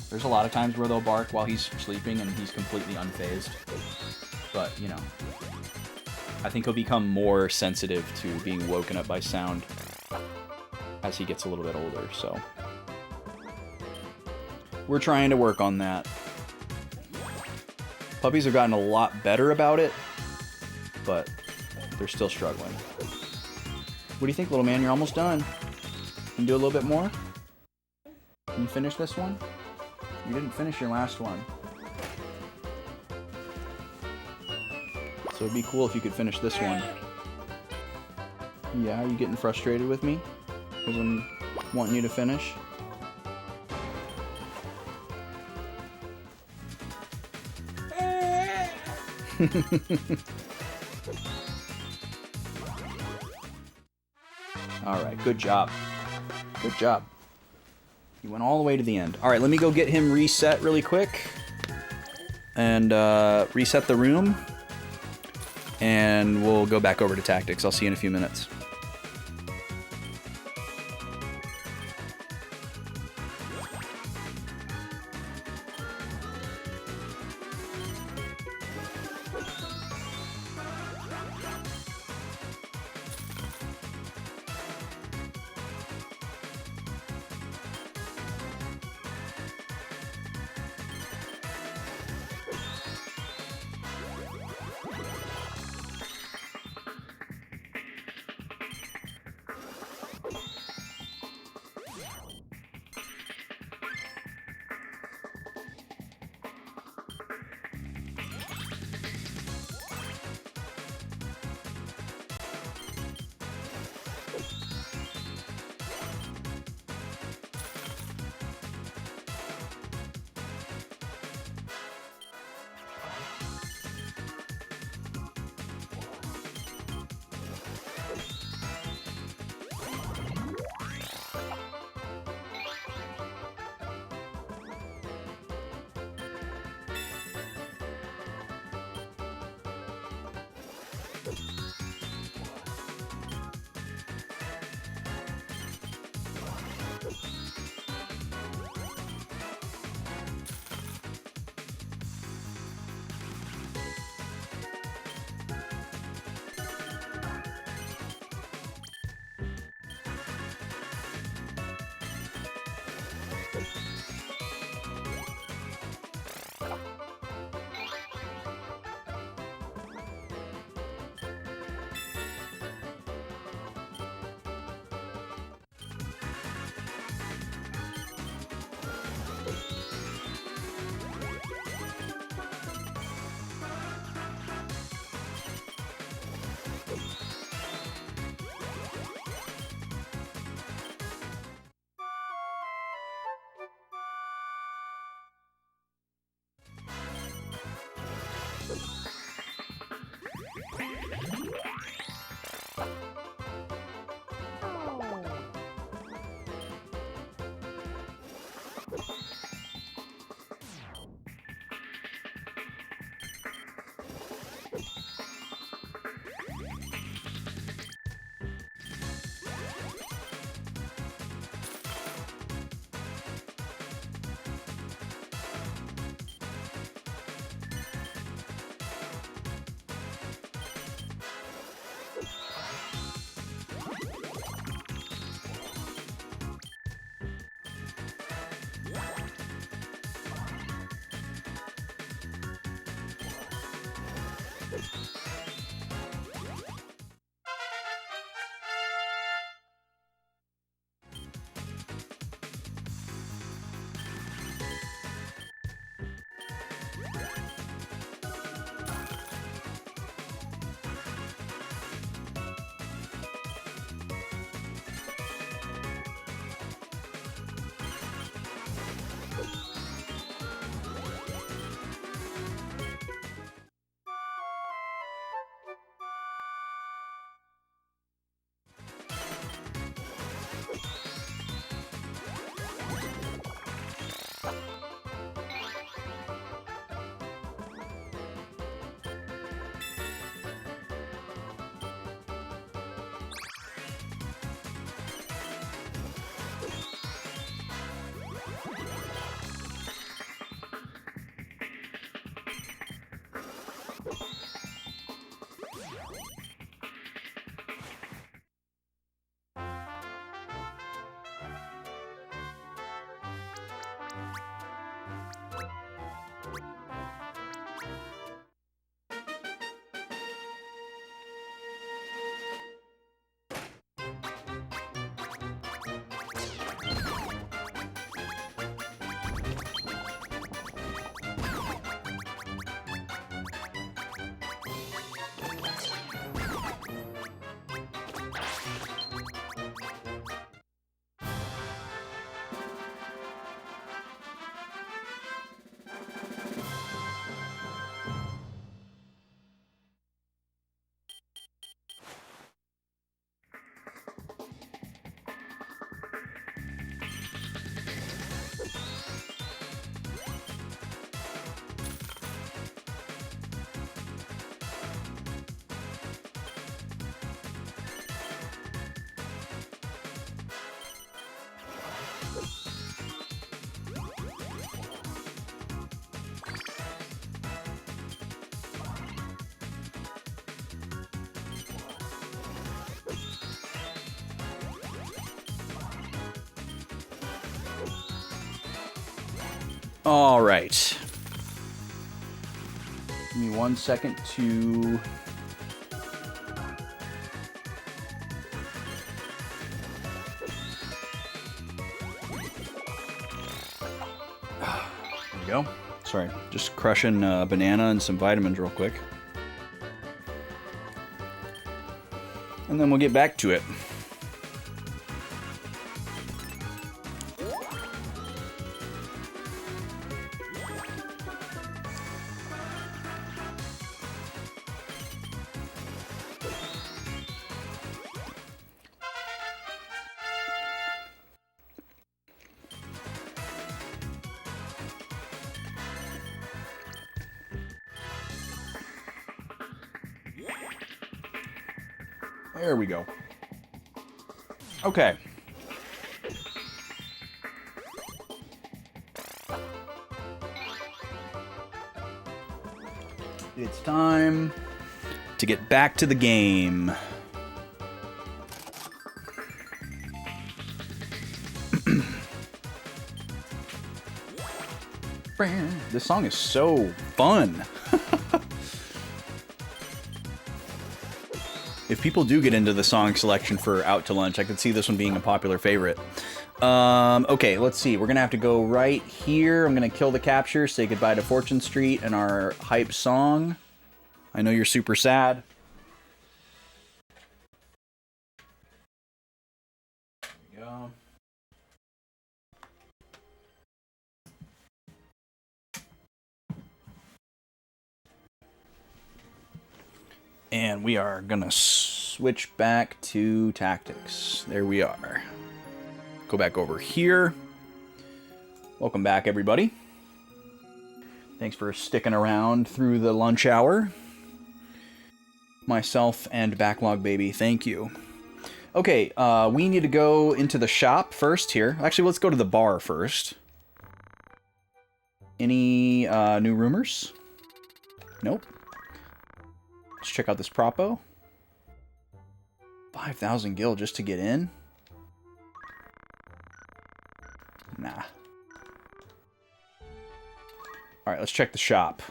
There's a lot of times where they'll bark while he's sleeping and he's completely unfazed. But, you know, I think he'll become more sensitive to being woken up by sound as he gets a little bit older, so. We're trying to work on that. Puppies have gotten a lot better about it, but they're still struggling. What do you think, little man? You're almost done. Can you do a little bit more? Can you finish this one? You didn't finish your last one. So it'd be cool if you could finish this one. Yeah, are you getting frustrated with me? Because I'm wanting you to finish? Alright, good job. Good job. You went all the way to the end. Alright, let me go get him reset really quick. And reset the room. And we'll go back over to tactics. I'll see you in a few minutes. All right. Give me 1 second to... There we go. Sorry, just crushing a banana and some vitamins real quick. And then we'll get back to it. There we go. Okay. It's time to get back to the game. This song is so fun. If people do get into the song selection for Out to Lunch, I could see this one being a popular favorite. Okay, let's see. We're going to have to go right here. I'm going to kill the capture, say goodbye to Fortune Street and our hype song. I know you're super sad. There we go. And we are going to switch back to tactics. There we are. Go back over here. Welcome back, everybody. Thanks for sticking around through the lunch hour. Myself and Backlog Baby, thank you. Okay, we need to go into the shop first here. Actually, let's go to the bar first. Any new rumors? Nope. Let's check out this propo. 5,000 gil just to get in? Nah. Alright, let's check the shop.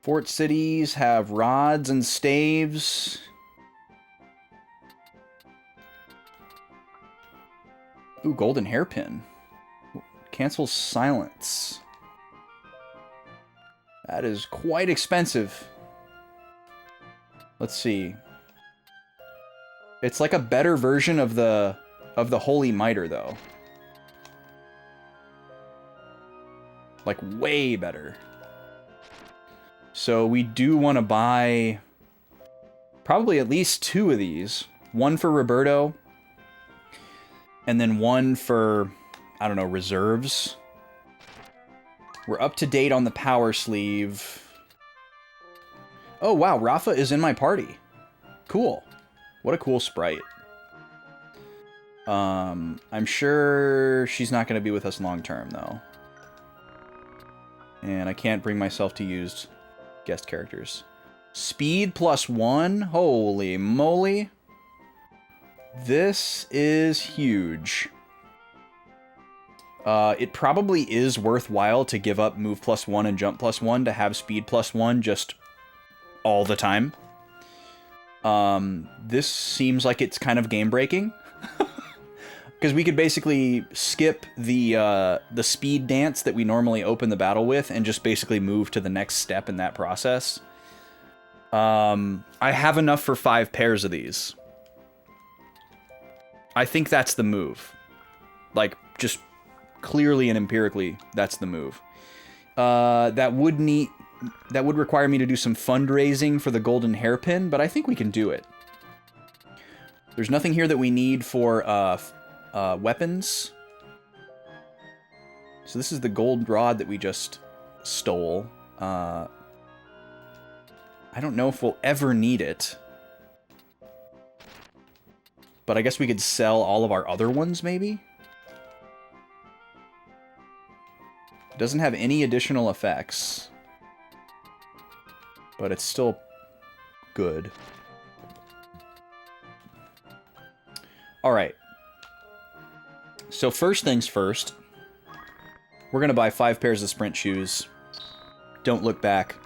Fort cities have rods and staves. Ooh, golden hairpin. Cancels silence. That is quite expensive. Let's see. It's like a better version of the Holy Miter, though. Like, way better. So we do want to buy probably at least 2 of these. One for Roberto. And then one for, I don't know, reserves. We're up to date on the power sleeve. Oh, wow, Rafa is in my party. Cool. What a cool sprite. I'm sure she's not going to be with us long term, though. And I can't bring myself to use guest characters. Speed +1? Holy moly. This is huge. It probably is worthwhile to give up move +1 and jump +1 to have speed +1 just all the time. This seems like it's kind of game breaking. Because we could basically skip the speed dance that we normally open the battle with and just basically move to the next step in that process. I have enough for 5 pairs of these. I think that's the move. Like, just clearly and empirically, that's the move. That would require me to do some fundraising for the golden hairpin, but I think we can do it. There's nothing here that we need for weapons. So this is the gold rod that we just stole. I don't know if we'll ever need it. But I guess we could sell all of our other ones, maybe? It doesn't have any additional effects. But it's still good. Alright. So first things first, We're going to buy 5 pairs of sprint shoes. Don't look back.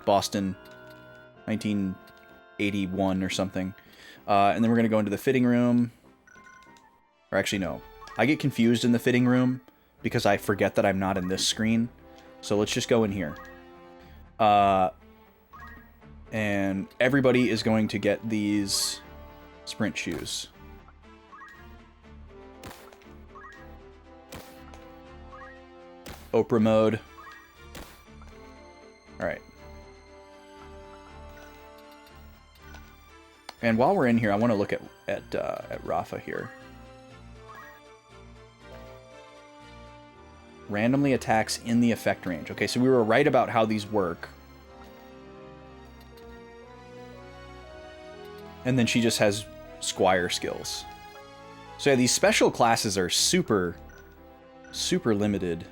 Boston, 1981 or something. And then we're going to go into the fitting room. Or actually, no. I get confused in the fitting room because I forget that I'm not in this screen. So let's just go in here. And everybody is going to get these sprint shoes. Oprah mode. Alright. And while we're in here, I want to look at Rafa here. Randomly attacks in the effect range. Okay, so we were right about how these work. And then she just has Squire skills. So yeah, these special classes are super, super limited.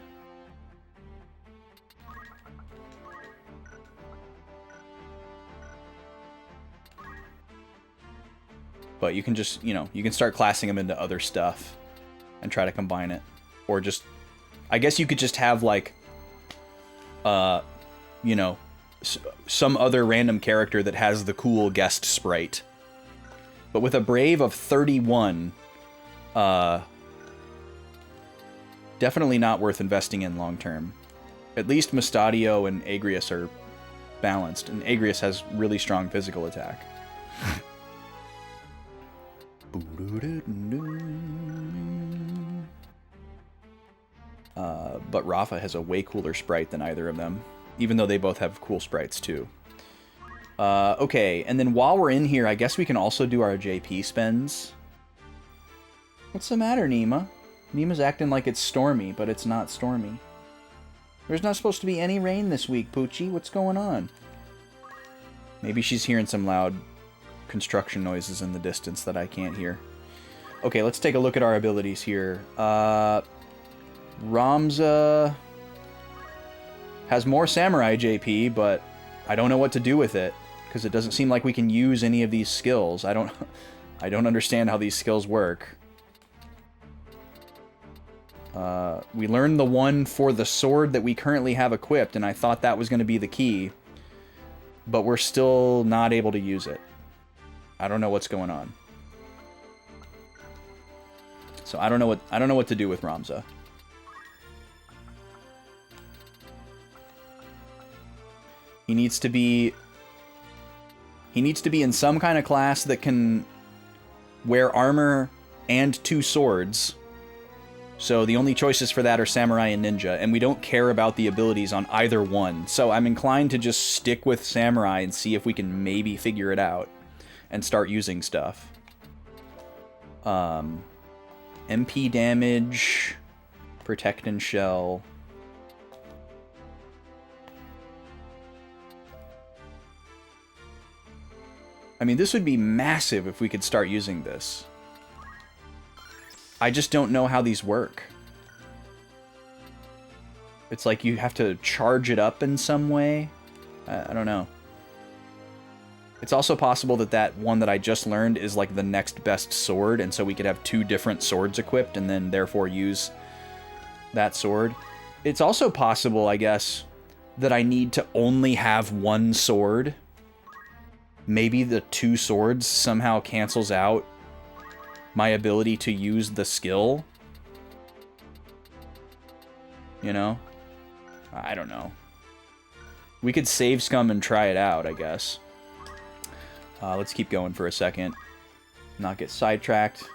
But you can just, you know, you can start classing them into other stuff and try to combine it. Or just, I guess you could just have, like, you know, some other random character that has the cool guest sprite. But with a Brave of 31, definitely not worth investing in long term. At least Mustadio and Agrius are balanced, and Agrius has really strong physical attack. But Rafa has a way cooler sprite than either of them, even though they both have cool sprites too. Okay, and then while we're in here, I guess we can also do our JP spends. What's the matter, Nima? Nima's acting like it's stormy, but it's not stormy. There's not supposed to be any rain this week, Poochie. What's going on? Maybe she's hearing some loud construction noises in the distance that I can't hear. Okay, let's take a look at our abilities here. Ramza has more Samurai JP, but I don't know what to do with it, because it doesn't seem like we can use any of these skills. I don't understand how these skills work. We learned the one for the sword that we currently have equipped, and I thought that was going to be the key, but we're still not able to use it. I don't know what's going on. So I don't know what to do with Ramza. He needs to be in some kind of class that can wear armor and 2 swords. So the only choices for that are Samurai and Ninja, and we don't care about the abilities on either one. So I'm inclined to just stick with Samurai and see if we can maybe figure it out and start using stuff. MP damage, protect and shell. I mean, this would be massive if we could start using this. I just don't know how these work. It's like you have to charge it up in some way. I don't know. It's also possible that that one that I just learned is like the next best sword, and so we could have 2 different swords equipped and then therefore use that sword. It's also possible, I guess, that I need to only have 1 sword. Maybe the 2 swords somehow cancels out my ability to use the skill. You know? I don't know. We could save scum and try it out, I guess. Let's keep going for a second. Not get sidetracked.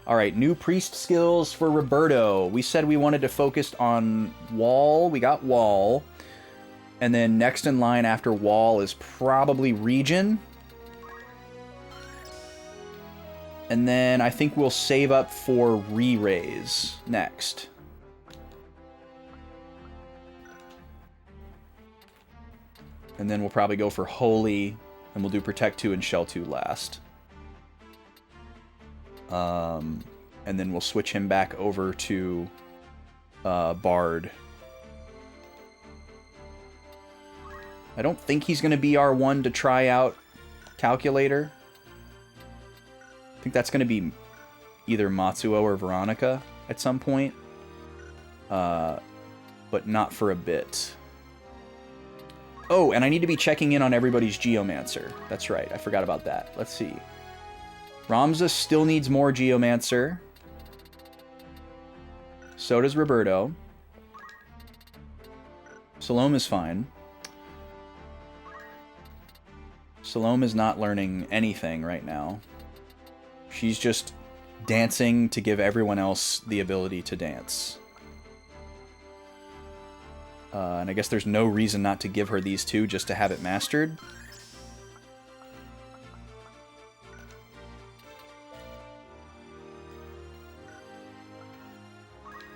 Alright, new priest skills for Roberto. We said we wanted to focus on wall. We got wall. And then next in line after wall is probably region. And then I think we'll save up for re-raise next. And then we'll probably go for holy, and we'll do protect 2 and shell 2 last. And then we'll switch him back over to Bard. I don't think he's going to be our one to try out Calculator. I think that's going to be either Matsuo or Veronica at some point. but not for a bit. Oh, and I need to be checking in on everybody's Geomancer. That's right, I forgot about that. Let's see. Ramza still needs more Geomancer. So does Roberto. Salome is fine. Salome is not learning anything right now. She's just dancing to give everyone else the ability to dance. And I guess there's no reason not to give her these two just to have it mastered.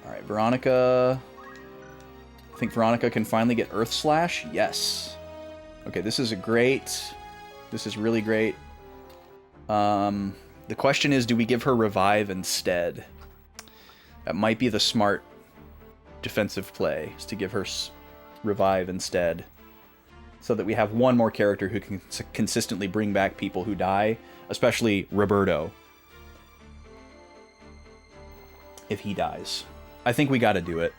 Alright, Veronica... I think Veronica can finally get Earth Slash. Yes. Okay, this is a great... This is really great. The question is, do we give her Revive instead? That might be the smart defensive play, is to give her Revive instead. So that we have one more character who can consistently bring back people who die, especially Roberto. If he dies. I think we gotta do it.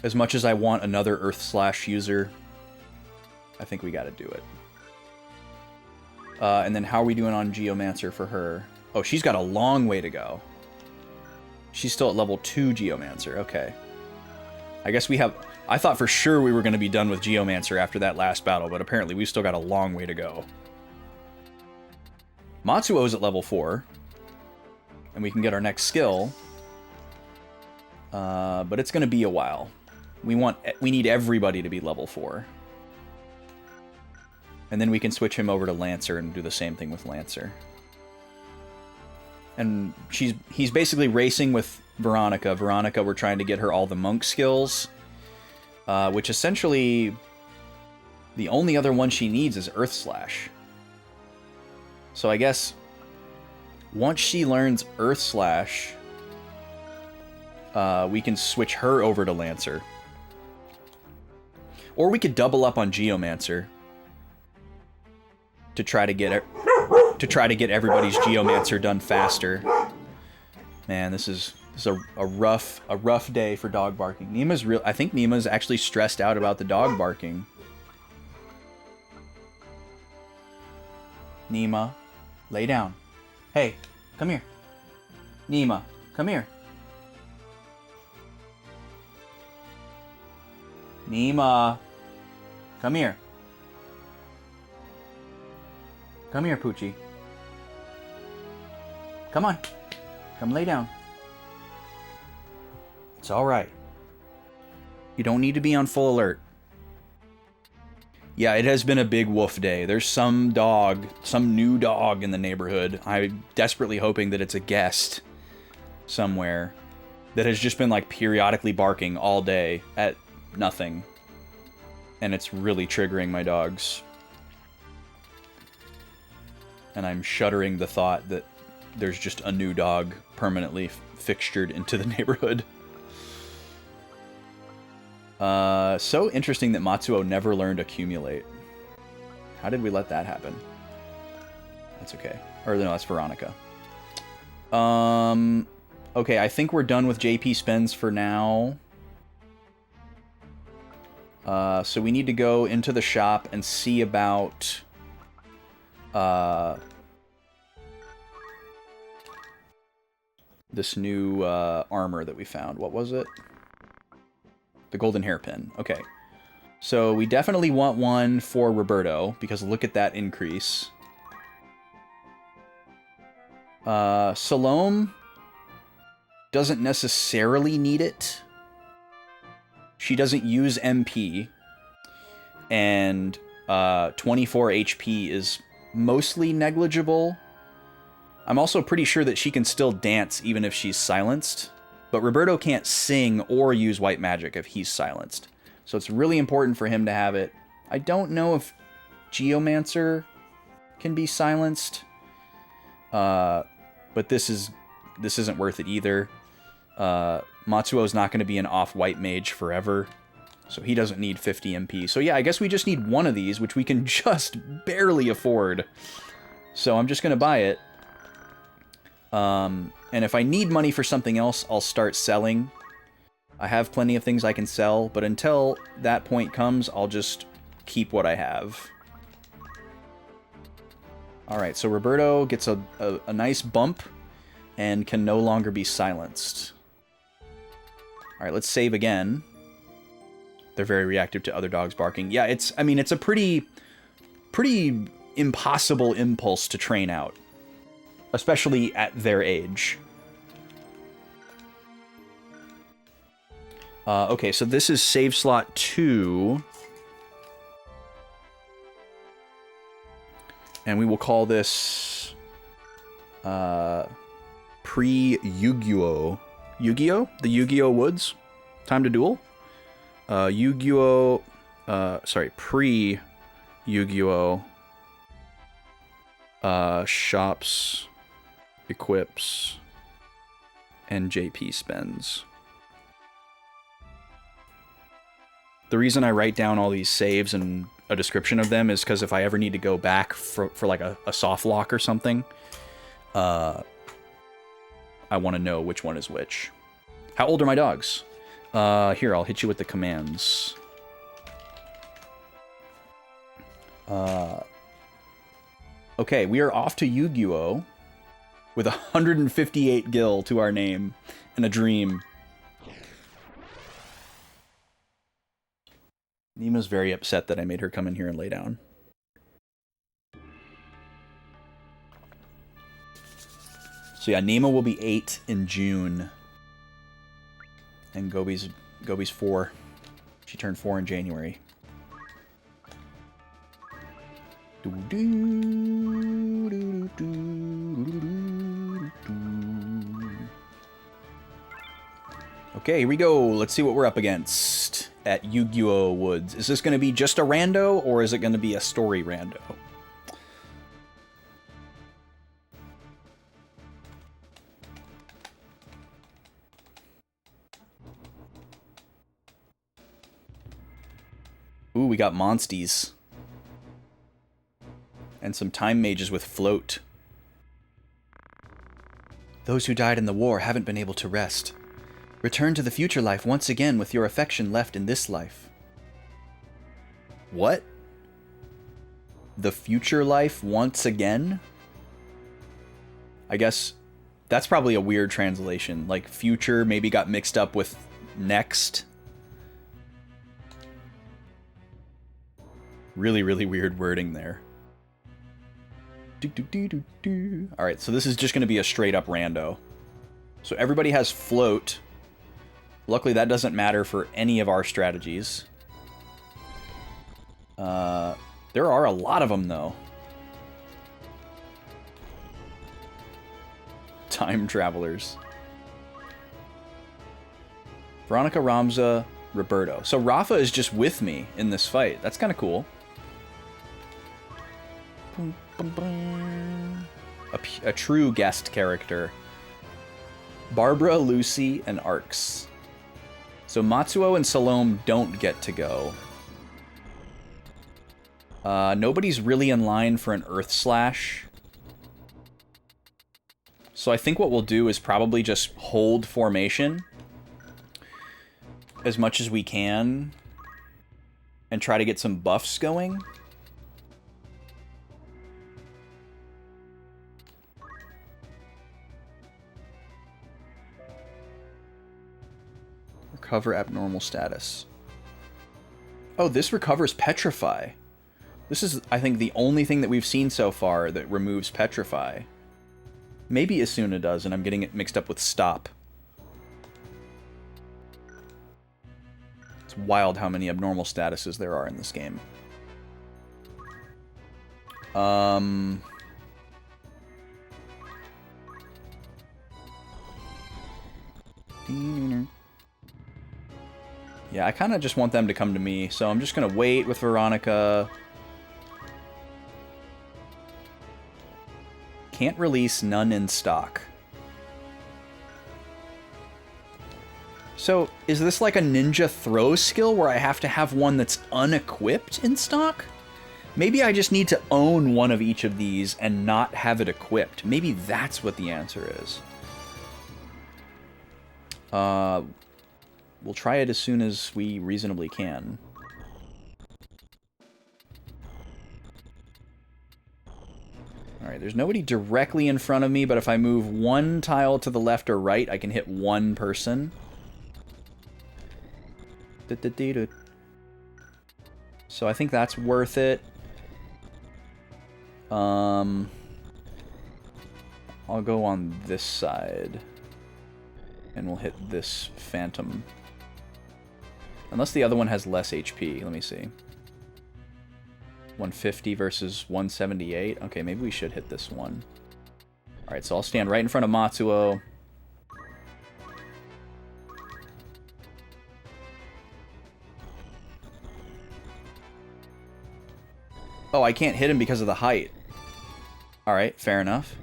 As much as I want another Earth Slash user, I think we gotta do it. And then how are we doing on Geomancer for her? Oh, she's got a long way to go. She's still at level 2 Geomancer. Okay. I guess we have... I thought for sure we were going to be done with Geomancer after that last battle, but apparently we've still got a long way to go. Matsuo's at level 4. And we can get our next skill. But it's going to be a while. We need everybody to be level 4. And then we can switch him over to Lancer and do the same thing with Lancer. And he's basically racing with Veronica. Veronica, we're trying to get her all the monk skills. Which essentially... the only other one she needs is Earth Slash. So I guess... once she learns Earth Slash... we can switch her over to Lancer. Or we could double up on Geomancer. To try to get everybody's Geomancer done faster. Man, this is a rough day for dog barking. I think Nima's actually stressed out about the dog barking. Nima, lay down. Hey, come here. Nima, come here. Nima, come here. Come here, Poochie. Come on. Come lay down. It's alright. You don't need to be on full alert. Yeah, it has been a big woof day. There's some new dog in the neighborhood. I'm desperately hoping that it's a guest somewhere that has just been like periodically barking all day at nothing. And it's really triggering my dogs. And I'm shuddering the thought that there's just a new dog permanently fixtured into the neighborhood. So interesting that Matsuo never learned Accumulate. How did we let that happen? That's okay. Or no, that's Veronica. Okay, I think we're done with JP spends for now. So we need to go into the shop and see about... this new armor that we found. What was it? The golden hairpin. Okay. So we definitely want one for Roberto, because look at that increase. Salome doesn't necessarily need it. She doesn't use MP. And 24 HP is mostly negligible. I'm also pretty sure that she can still dance even if she's silenced. But Roberto can't sing or use white magic if he's silenced. So it's really important for him to have it. I don't know if Geomancer can be silenced. But this isn't worth it either. Matsuo's not going to be an off-white mage forever. So he doesn't need 50 MP. So yeah, I guess we just need one of these, which we can just barely afford. So I'm just going to buy it. And if I need money for something else, I'll start selling. I have plenty of things I can sell, but until that point comes, I'll just keep what I have. Alright, so Roberto gets a nice bump and can no longer be silenced. Alright, let's save again. They're very reactive to other dogs barking. Yeah, I mean, it's a pretty impossible impulse to train out. Especially at their age. Okay, so this is save slot 2. And we will call this pre-Yu-Gi-Oh! Yu-Gi-Oh? The Yu-Gi-Oh! Woods? Time to duel? Yu-Gi-Oh! Pre-Yu-Gi-Oh! Shops, equips, and JP spends. The reason I write down all these saves and a description of them is because if I ever need to go back for like a soft lock or something, I want to know which one is which. How old are my dogs? Here, I'll hit you with the commands. Okay, we are off to Yu-Gi-Oh! With 158 gil to our name and a dream. Nima's very upset that I made her come in here and lay down. So yeah, Nima will be 8 in June. And Gobi's 4. She turned 4 in January. Okay, here we go. Let's see what we're up against at Yu-Gi-Oh! Woods. Is this going to be just a rando, or is it going to be a story rando? Ooh, we got monsties. And some time mages with float. Those who died in the war haven't been able to rest. Return to the future life once again with your affection left in this life. What? The future life once again? I guess that's probably a weird translation. Like, future maybe got mixed up with next. Really, really weird wording there. Alright, so this is just going to be a straight up rando. So everybody has float. Luckily, that doesn't matter for any of our strategies. There are a lot of them, though. Time travelers. Veronica, Ramza, Roberto. So Rafa is just with me in this fight. That's kind of cool. A true guest character. Barbara, Lucy, and Arcs. So Matsuo and Salome don't get to go. Nobody's really in line for an Earth Slash. So I think what we'll do is probably just hold formation as much as we can and try to get some buffs going. Recover abnormal status. Oh, this recovers Petrify. This is, I think, the only thing that we've seen so far that removes Petrify. Maybe Asuna does, and I'm getting it mixed up with Stop. It's wild how many abnormal statuses there are in this game. Yeah, I kind of just want them to come to me, so I'm just going to wait with Veronica. Can't release, none in stock. So, is this like a ninja throw skill where I have to have one that's unequipped in stock? Maybe I just need to own one of each of these and not have it equipped. Maybe that's what the answer is. we'll try it as soon as we reasonably can. Alright, there's nobody directly in front of me, but if I move one tile to the left or right, I can hit one person. So I think that's worth it. I'll go on this side. And we'll hit this phantom. Unless the other one has less HP. Let me see. 150 versus 178. Okay, maybe we should hit this one. Alright, so I'll stand right in front of Matsuo. Oh, I can't hit him because of the height. Alright, fair enough.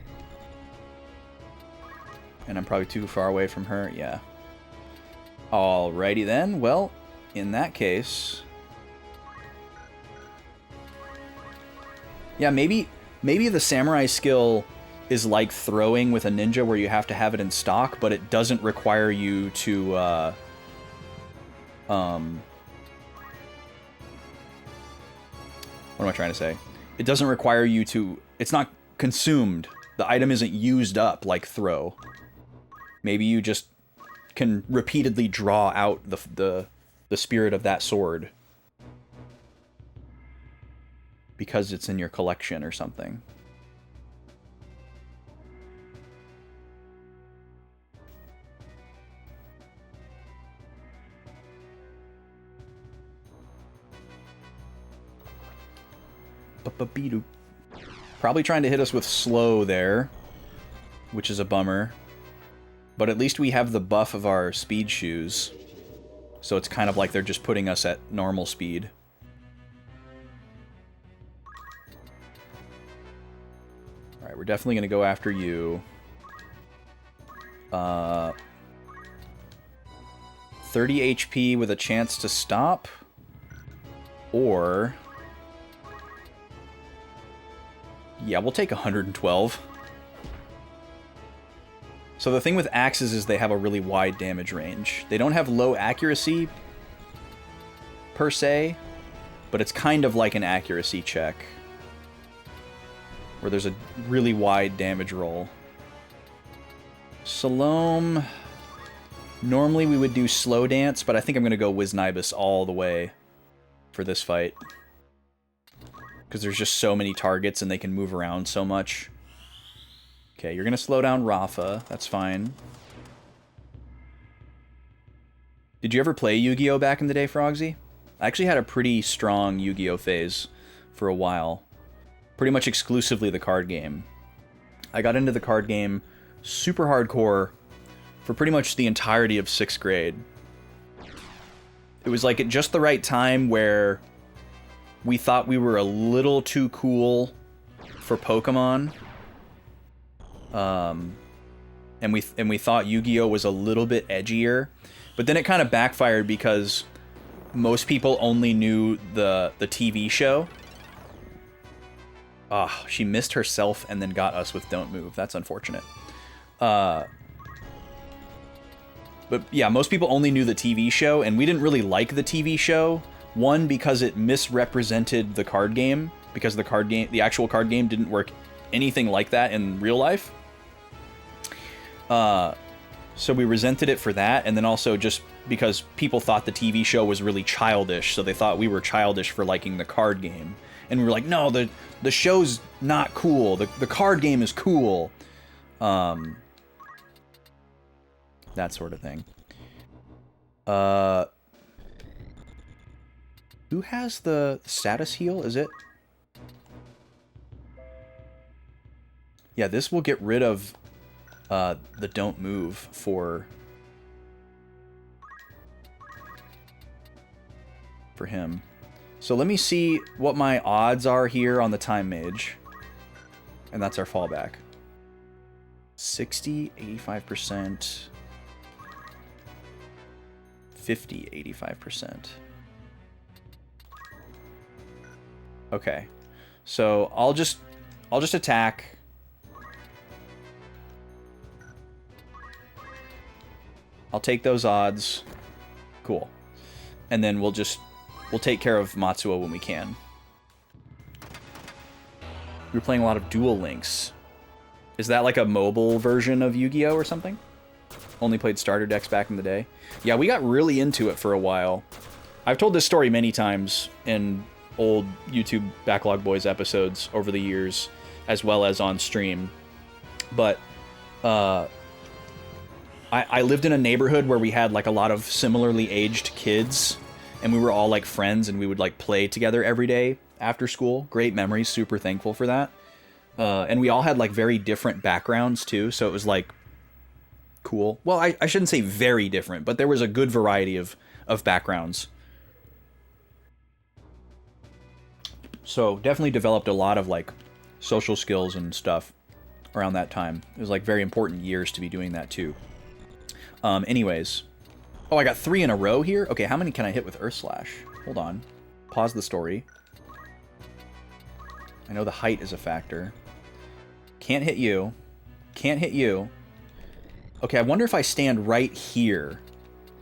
And I'm probably too far away from her, yeah. Alrighty then, well, in that case... Yeah, maybe the samurai skill is like throwing with a ninja where you have to have it in stock, but it doesn't require you to, what am I trying to say? It doesn't require you to... It's not consumed. The item isn't used up like throw. Maybe you just can repeatedly draw out the spirit of that sword. Because it's in your collection or something. Probably trying to hit us with slow there, which is a bummer. But at least we have the buff of our speed shoes. So it's kind of like they're just putting us at normal speed. Alright, we're definitely going to go after you. 30 HP with a chance to stop. Or... Yeah, we'll take 112. So the thing with axes is they have a really wide damage range. They don't have low accuracy, per se, but it's kind of like an accuracy check. Where there's a really wide damage roll. Salome... Normally we would do slow dance, but I think I'm going to go Wiznibus all the way for this fight. Because there's just so many targets and they can move around so much. Okay, you're going to slow down Rafa. That's fine. Did you ever play Yu-Gi-Oh back in the day, Frogsy? I actually had a pretty strong Yu-Gi-Oh phase for a while. Pretty much exclusively the card game. I got into the card game super hardcore for pretty much the entirety of 6th grade. It was like at just the right time where we thought we were a little too cool for Pokemon. And we thought Yu-Gi-Oh was a little bit edgier. But then it kind of backfired because most people only knew the TV show. Ah, she missed herself and then got us with Don't Move. That's unfortunate. But yeah, most people only knew the TV show, and we didn't really like the TV show. One, because it misrepresented the card game, because the actual card game didn't work anything like that in real life. So we resented it for that, and then also just because people thought the TV show was really childish, so they thought we were childish for liking the card game. And we were like, no, the show's not cool. The card game is cool. That sort of thing. Who has the status heal? Is it? Yeah, this will get rid of the Don't Move for him. So let me see what my odds are here on the Time Mage. And that's our fallback. 60, 85%. 50, 85%. Okay. So I'll just attack. I'll take those odds. Cool. And then we'll take care of Matsuo when we can. We were playing a lot of Duel Links. Is that like a mobile version of Yu-Gi-Oh or something? Only played starter decks back in the day. Yeah, we got really into it for a while. I've told this story many times in old YouTube Backlog Boys episodes over the years, as well as on stream. But I lived in a neighborhood where we had like a lot of similarly aged kids, and we were all like friends, and we would like play together every day after school. Great memories, super thankful for that. And we all had like very different backgrounds too, so it was like cool. Well, I shouldn't say very different, but there was a good variety of backgrounds. So definitely developed a lot of like social skills and stuff around that time. It was like very important years to be doing that too. Anyways. Oh, I got 3 in a row here? Okay, how many can I hit with Earth Slash? Hold on. Pause the story. I know the height is a factor. Can't hit you. Can't hit you. Okay, I wonder if I stand right here.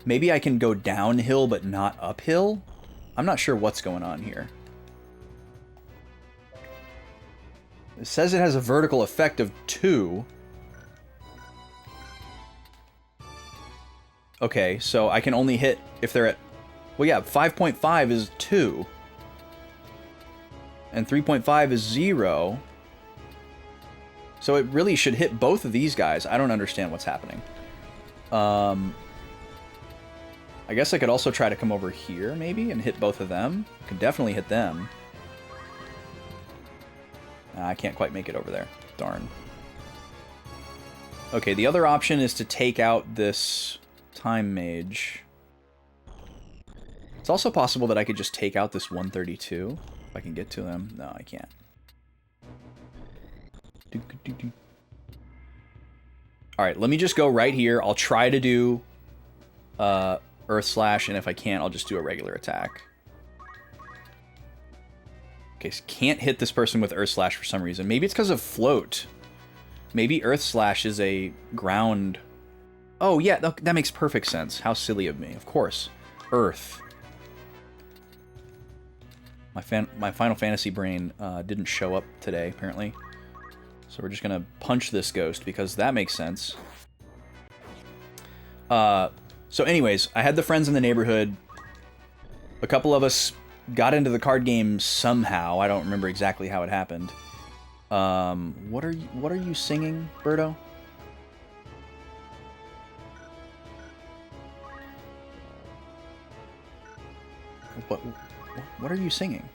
Maybe I can go downhill but not uphill? I'm not sure what's going on here. It says it has a vertical effect of 2. Okay, so I can only hit if they're at... Well, yeah, 5.5 is 2. And 3.5 is 0. So it really should hit both of these guys. I don't understand what's happening. I guess I could also try to come over here, maybe, and hit both of them. Could definitely hit them. I can't quite make it over there. Darn. Okay, the other option is to take out this Time Mage. It's also possible that I could just take out this 132. If I can get to them. No, I can't. Alright, let me just go right here. I'll try to do Earth Slash, and if I can't, I'll just do a regular attack. Okay, so can't hit this person with Earth Slash for some reason. Maybe it's because of float. Maybe Earth Slash is a ground... Oh, yeah, that makes perfect sense. How silly of me. Of course. Earth. My Final Fantasy brain didn't show up today, apparently. So we're just going to punch this ghost, because that makes sense. So anyways, I had the friends in the neighborhood. A couple of us got into the card game somehow. I don't remember exactly how it happened. What are you singing, Birdo? What are you singing?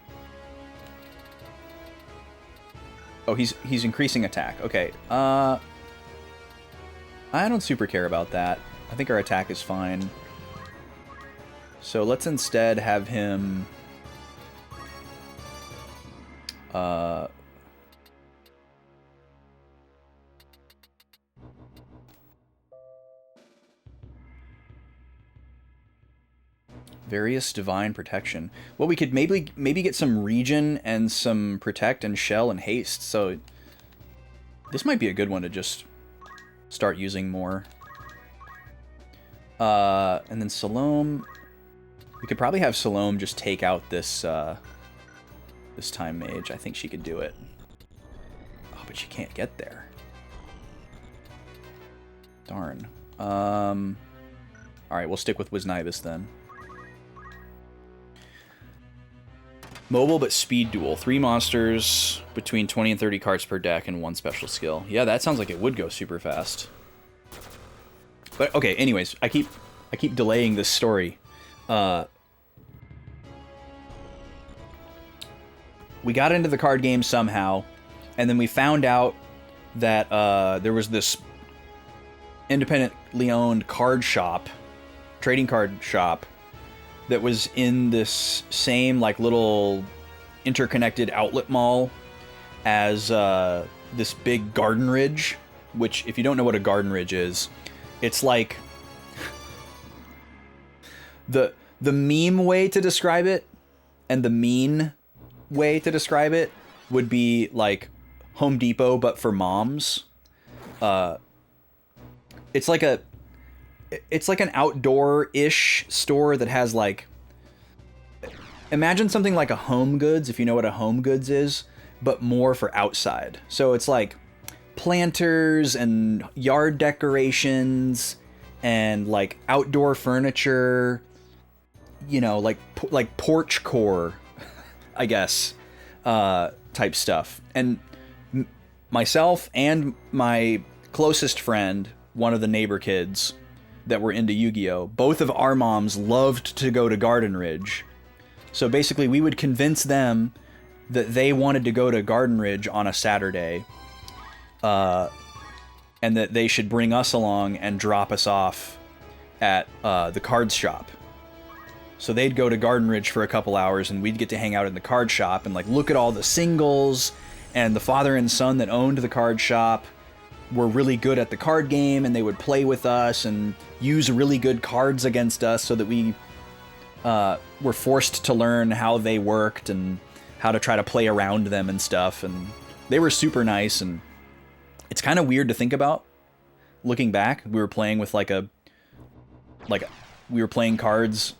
Oh, he's increasing attack. Okay. I don't super care about that. I think our attack is fine. So let's instead have him... Various divine protection. Well, we could maybe get some regen and some protect and shell and haste. So this might be a good one to just start using more. And then Salome. We could probably have Salome just take out this this Time Mage. I think she could do it. Oh, but she can't get there. Darn. All right, we'll stick with Wisnibus then. Mobile but speed duel. 3 monsters, between 20 and 30 cards per deck, and 1 special skill. Yeah, that sounds like it would go super fast. But okay, anyways, I keep delaying this story. We got into the card game somehow, and then we found out that there was this independently owned card shop, trading card shop, that was in this same like little interconnected outlet mall as this big garden ridge, which if you don't know what a garden ridge is, it's like the meme way to describe it and the mean way to describe it would be like Home Depot but for moms. It's like it's like an outdoor-ish store that has like, imagine something like a Home Goods, if you know what a Home Goods is, but more for outside. So it's like planters and yard decorations and like outdoor furniture, you know, like porch core, I guess, type stuff. And myself and my closest friend, one of the neighbor kids that were into Yu-Gi-Oh, both of our moms loved to go to Garden Ridge. So basically we would convince them that they wanted to go to Garden Ridge on a Saturday, and that they should bring us along and drop us off at the cards shop. So they'd go to Garden Ridge for a couple hours, and we'd get to hang out in the card shop and like look at all the singles. And the father and son that owned the card shop were really good at the card game, and they would play with us and use really good cards against us, so that we were forced to learn how they worked and how to try to play around them and stuff. And they were super nice, and it's kind of weird to think about looking back. We were playing with we were playing cards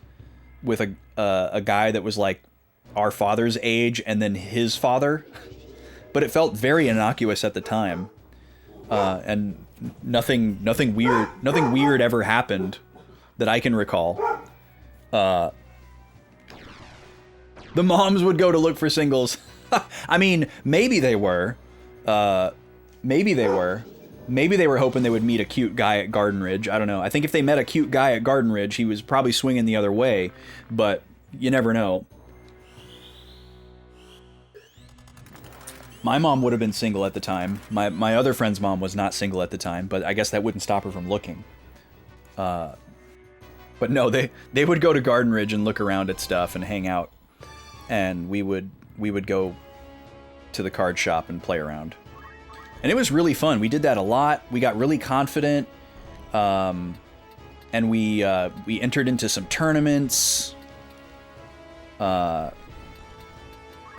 with a guy that was like our father's age and then his father, but it felt very innocuous at the time. And nothing weird ever happened that I can recall. The moms would go to look for singles. I mean, maybe they were. Maybe they were hoping they would meet a cute guy at Garden Ridge. I don't know. I think if they met a cute guy at Garden Ridge, he was probably swinging the other way, but you never know. My mom would have been single at the time. My other friend's mom was not single at the time, but I guess that wouldn't stop her from looking. But no, they would go to Garden Ridge and look around at stuff and hang out, and we would go to the card shop and play around. And it was really fun. We did that a lot. We got really confident, and we entered into some tournaments. I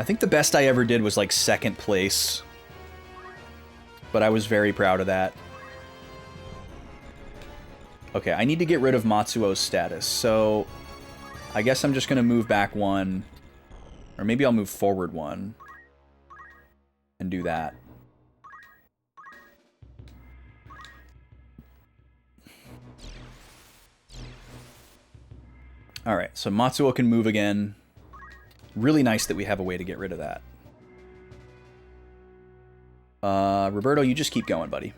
think the best I ever did was like second place, but I was very proud of that. Okay, I need to get rid of Matsuo's status, so I guess I'm just gonna move back one, or maybe I'll move forward one and do that. Alright, so Matsuo can move again. Really nice that we have a way to get rid of that. Roberto, you just keep going, buddy.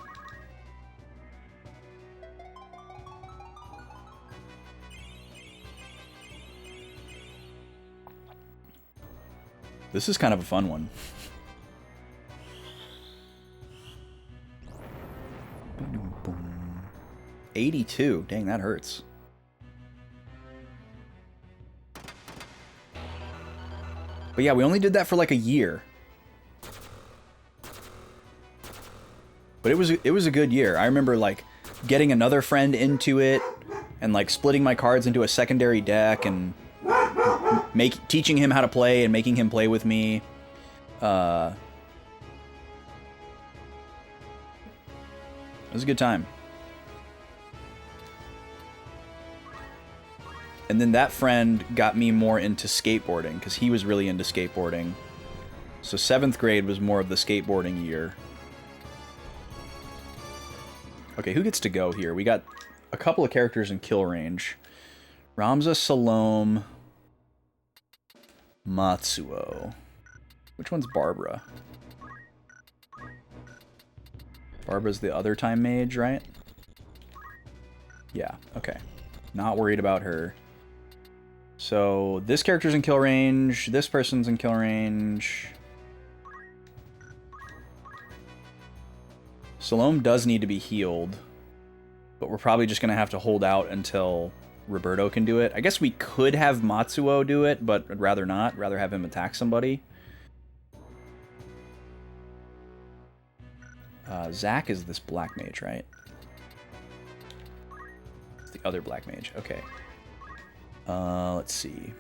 This is kind of a fun one. 82. Dang, that hurts. But yeah, we only did that for like a year. But it was a good year. I remember like getting another friend into it and like splitting my cards into a secondary deck and teaching him how to play and making him play with me. It was a good time. And then that friend got me more into skateboarding, because he was really into skateboarding. So 7th grade was more of the skateboarding year. Okay, who gets to go here? We got a couple of characters in kill range. Ramza, Salome, Matsuo. Which one's Barbara? Barbara's the other time mage, right? Yeah, okay. Not worried about her. So, this character's in kill range, this person's in kill range. Salome does need to be healed, but we're probably just going to have to hold out until Roberto can do it. I guess we could have Matsuo do it, but I'd rather not. I'd rather have him attack somebody. Zach is this black mage, right? It's the other black mage. Okay. Let's see.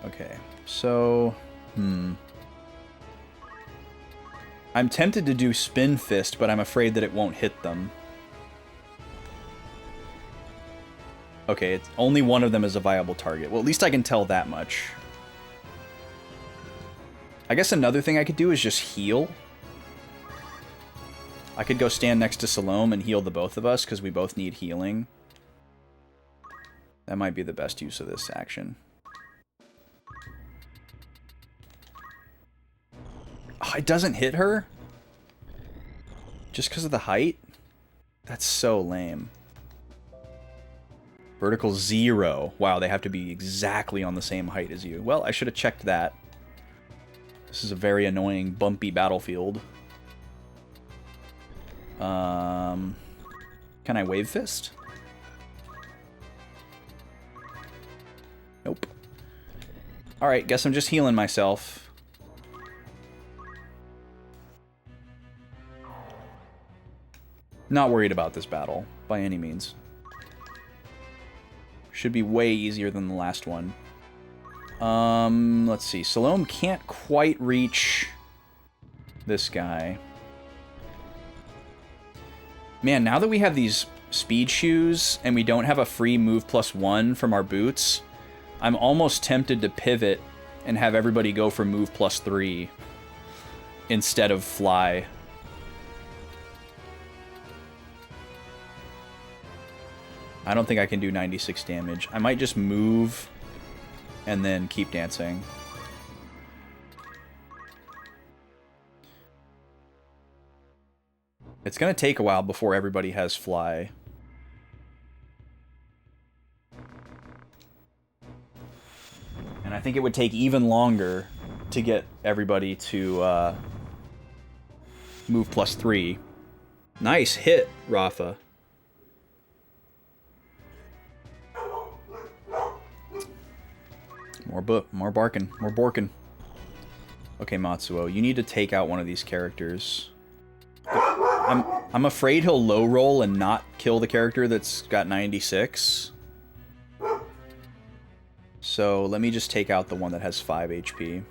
Okay. So, I'm tempted to do Spin Fist, but I'm afraid that it won't hit them. Okay, it's only one of them is a viable target. Well, at least I can tell that much. I guess another thing I could do is just heal. I could go stand next to Salome and heal the both of us, because we both need healing. That might be the best use of this action. Oh, it doesn't hit her? Just because of the height? That's so lame. Vertical 0. Wow, they have to be exactly on the same height as you. Well, I should have checked that. This is a very annoying, bumpy battlefield. Can I Wave Fist? Nope. Alright, guess I'm just healing myself. Not worried about this battle, by any means. Should be way easier than the last one. Let's see. Salome can't quite reach this guy. Man, now that we have these speed shoes and we don't have a free move +1 from our boots, I'm almost tempted to pivot and have everybody go for move +3 instead of fly. I don't think I can do 96 damage. I might just move and then keep dancing. It's going to take a while before everybody has fly. And I think it would take even longer to get everybody to move +3. Nice hit, Rafa. More barking. More borking. Okay, Matsuo, you need to take out one of these characters. I'm afraid he'll low roll and not kill the character that's got 96. So let me just take out the one that has 5 HP.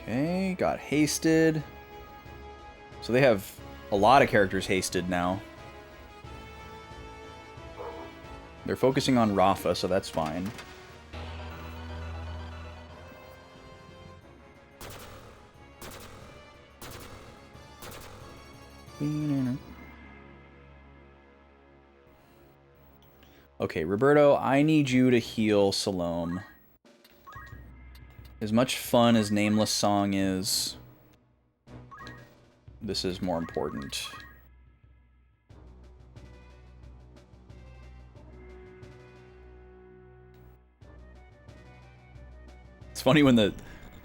Okay, got hasted. So they have a lot of characters hasted now. They're focusing on Rafa, so that's fine. Okay, Roberto, I need you to heal Salome. As much fun as Nameless Song is, this is more important. It's funny when the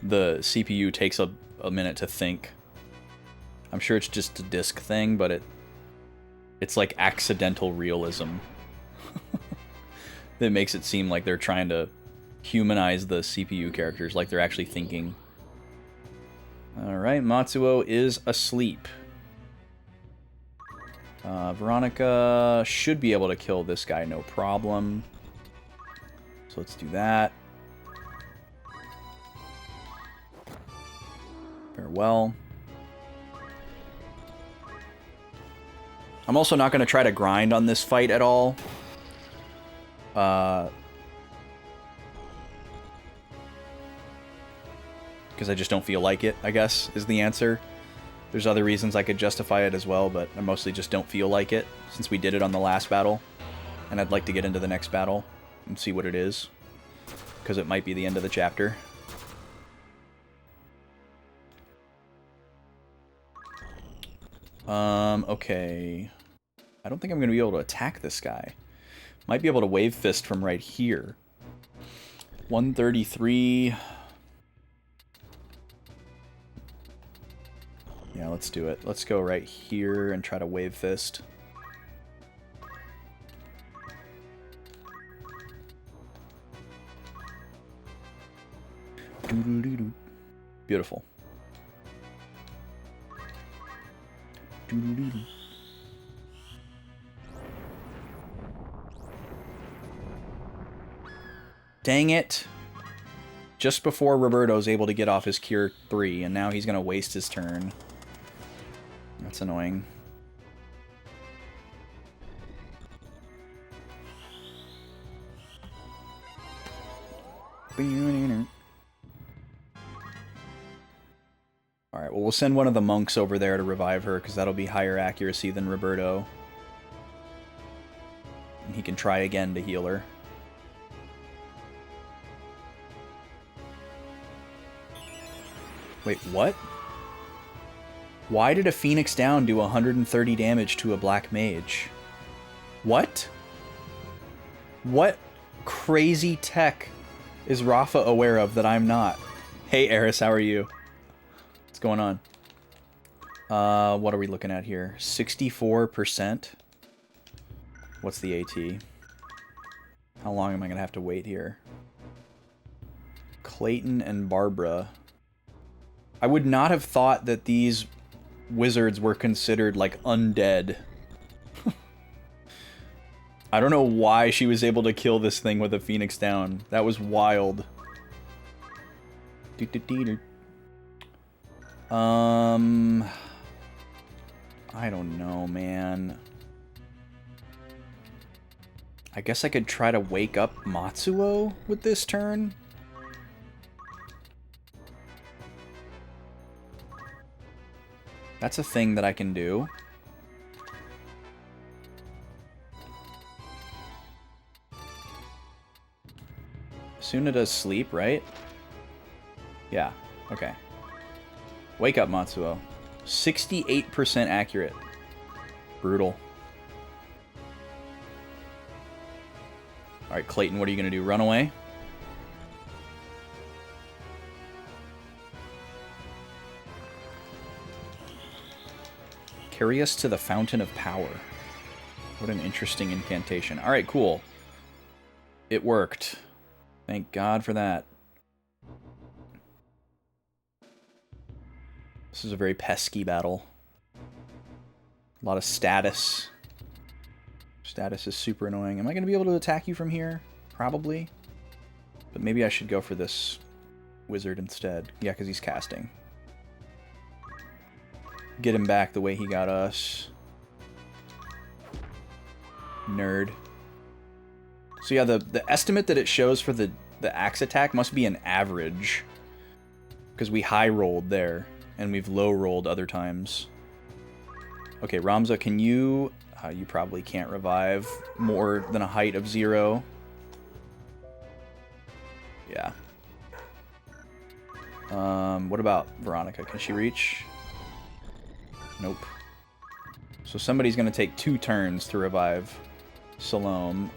CPU takes a minute to think. I'm sure it's just a disk thing, but it's like accidental realism. That makes it seem like they're trying to humanize the CPU characters, like they're actually thinking. Alright, Matsuo is asleep. Veronica should be able to kill this guy, no problem. So let's do that. Farewell. I'm also not going to try to grind on this fight at all. Because I just don't feel like it, I guess, is the answer. There's other reasons I could justify it as well, but I mostly just don't feel like it, since we did it on the last battle. And I'd like to get into the next battle and see what it is. Because it might be the end of the chapter. Okay. I don't think I'm going to be able to attack this guy. Might be able to Wave Fist from right here. 133... Yeah, let's do it. Let's go right here and try to Wave Fist. Beautiful. Doo-doo-doo-doo. Dang it. Just before Roberto's able to get off his Cure 3, and now he's going to waste his turn. That's annoying. Alright, well, we'll send one of the monks over there to revive her, because that'll be higher accuracy than Roberto. And he can try again to heal her. Wait, what? Why did a Phoenix Down do 130 damage to a Black Mage? What? What crazy tech is Rafa aware of that I'm not? Hey, Eris, how are you? What's going on? What are we looking at here? 64%? What's the AT? How long am I going to have to wait here? Clayton and Barbara. I would not have thought that these wizards were considered, like, undead. I don't know why she was able to kill this thing with a Phoenix Down. That was wild. I don't know, man. I guess I could try to wake up Matsuo with this turn. That's a thing that I can do. Suna does sleep, right? Yeah, okay. Wake up, Matsuo. 68% accurate. Brutal. Alright, Clayton, what are you going to do? Run away? Carry us to the Fountain of Power. What an interesting incantation. Alright, cool. It worked. Thank God for that. This is a very pesky battle. A lot of status. Status is super annoying. Am I going to be able to attack you from here? Probably. But maybe I should go for this wizard instead. Yeah, because he's casting. Get him back the way he got us. Nerd. So yeah, the estimate that it shows for the axe attack must be an average. Because we high rolled there. And we've low rolled other times. Okay, Ramza, can you... you probably can't revive more than a height of 0. Yeah. What about Veronica? Can she reach? Nope. So somebody's going to take 2 turns to revive Salome.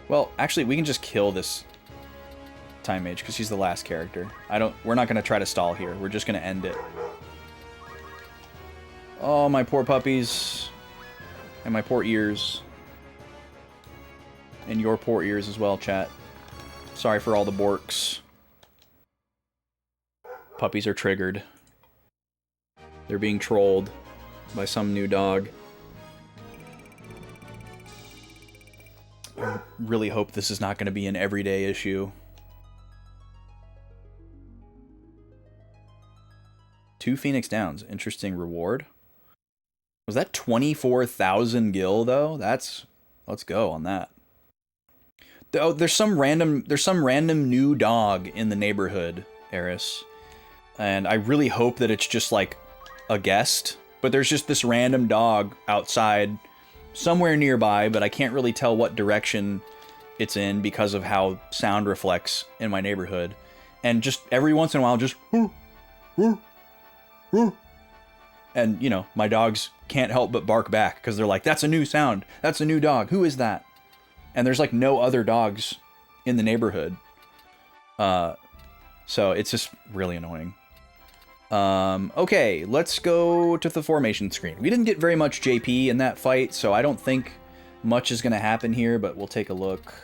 Well, actually, we can just kill this Time Mage because she's the last character. We're not going to try to stall here. We're just going to end it. Oh, my poor puppies. And my poor ears. And your poor ears as well, chat. Sorry for all the borks. Puppies are triggered. They're being trolled by some new dog. I really hope this is not going to be an everyday issue. 2 Phoenix Downs. Interesting reward. Was that 24,000 gil though? Let's go on that. Oh, there's some random new dog in the neighborhood, Eris. And I really hope that it's just like a guest, but there's just this random dog outside somewhere nearby, but I can't really tell what direction it's in because of how sound reflects in my neighborhood. And just every once in a while, just and, you know, my dogs can't help but bark back because they're like, that's a new sound. That's a new dog. Who is that? And there's like no other dogs in the neighborhood. So it's just really annoying. Okay, let's go to the formation screen. We didn't get very much JP in that fight, so I don't think much is going to happen here, but we'll take a look.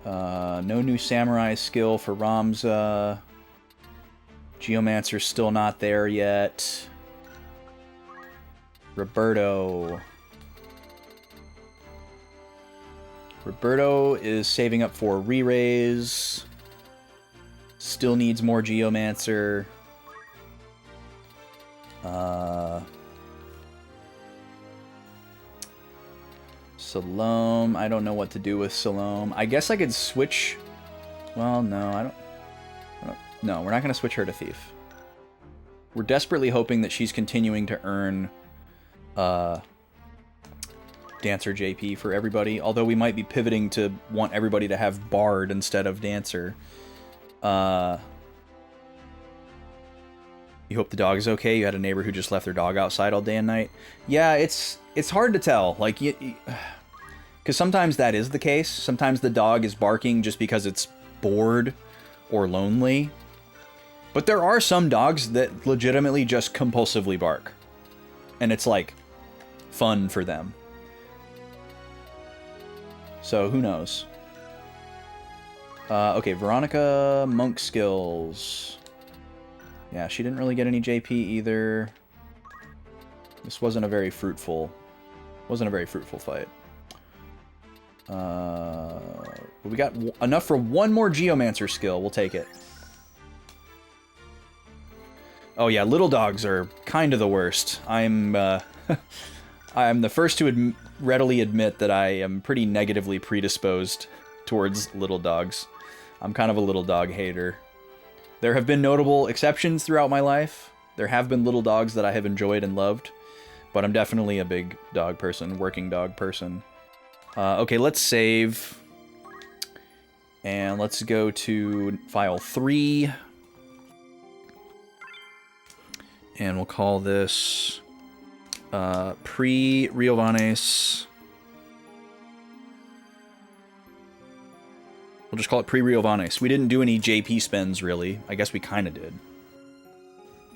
No new samurai skill for Ramza. Geomancer's still not there yet. Roberto. Roberto is saving up for re-raise. Still needs more Geomancer. Salome. I don't know what to do with Salome. I guess I could switch... Well, no, I don't... No, we're not going to switch her to Thief. We're desperately hoping that she's continuing to earn Dancer JP for everybody, although we might be pivoting to want everybody to have Bard instead of Dancer. You hope the dog is okay? You had a neighbor who just left their dog outside all day and night? Yeah, it's hard to tell. Like, because sometimes that is the case. Sometimes the dog is barking just because it's bored or lonely. But there are some dogs that legitimately just compulsively bark. And it's like fun for them. So who knows? Okay, Veronica, monk skills. Yeah, she didn't really get any JP either. This wasn't a very fruitful fight. We got enough for one more Geomancer skill. We'll take it. Oh yeah, little dogs are kind of the worst. I'm the first to readily admit that I am pretty negatively predisposed towards little dogs. I'm kind of a little dog hater. There have been notable exceptions throughout my life. There have been little dogs that I have enjoyed and loved, but I'm definitely a big dog person, working dog person. Okay, let's save. And let's go to file 3. And we'll call this pre-Riovanes. We'll just call it pre-Riovanes. We didn't do any JP spends, really. I guess we kind of did.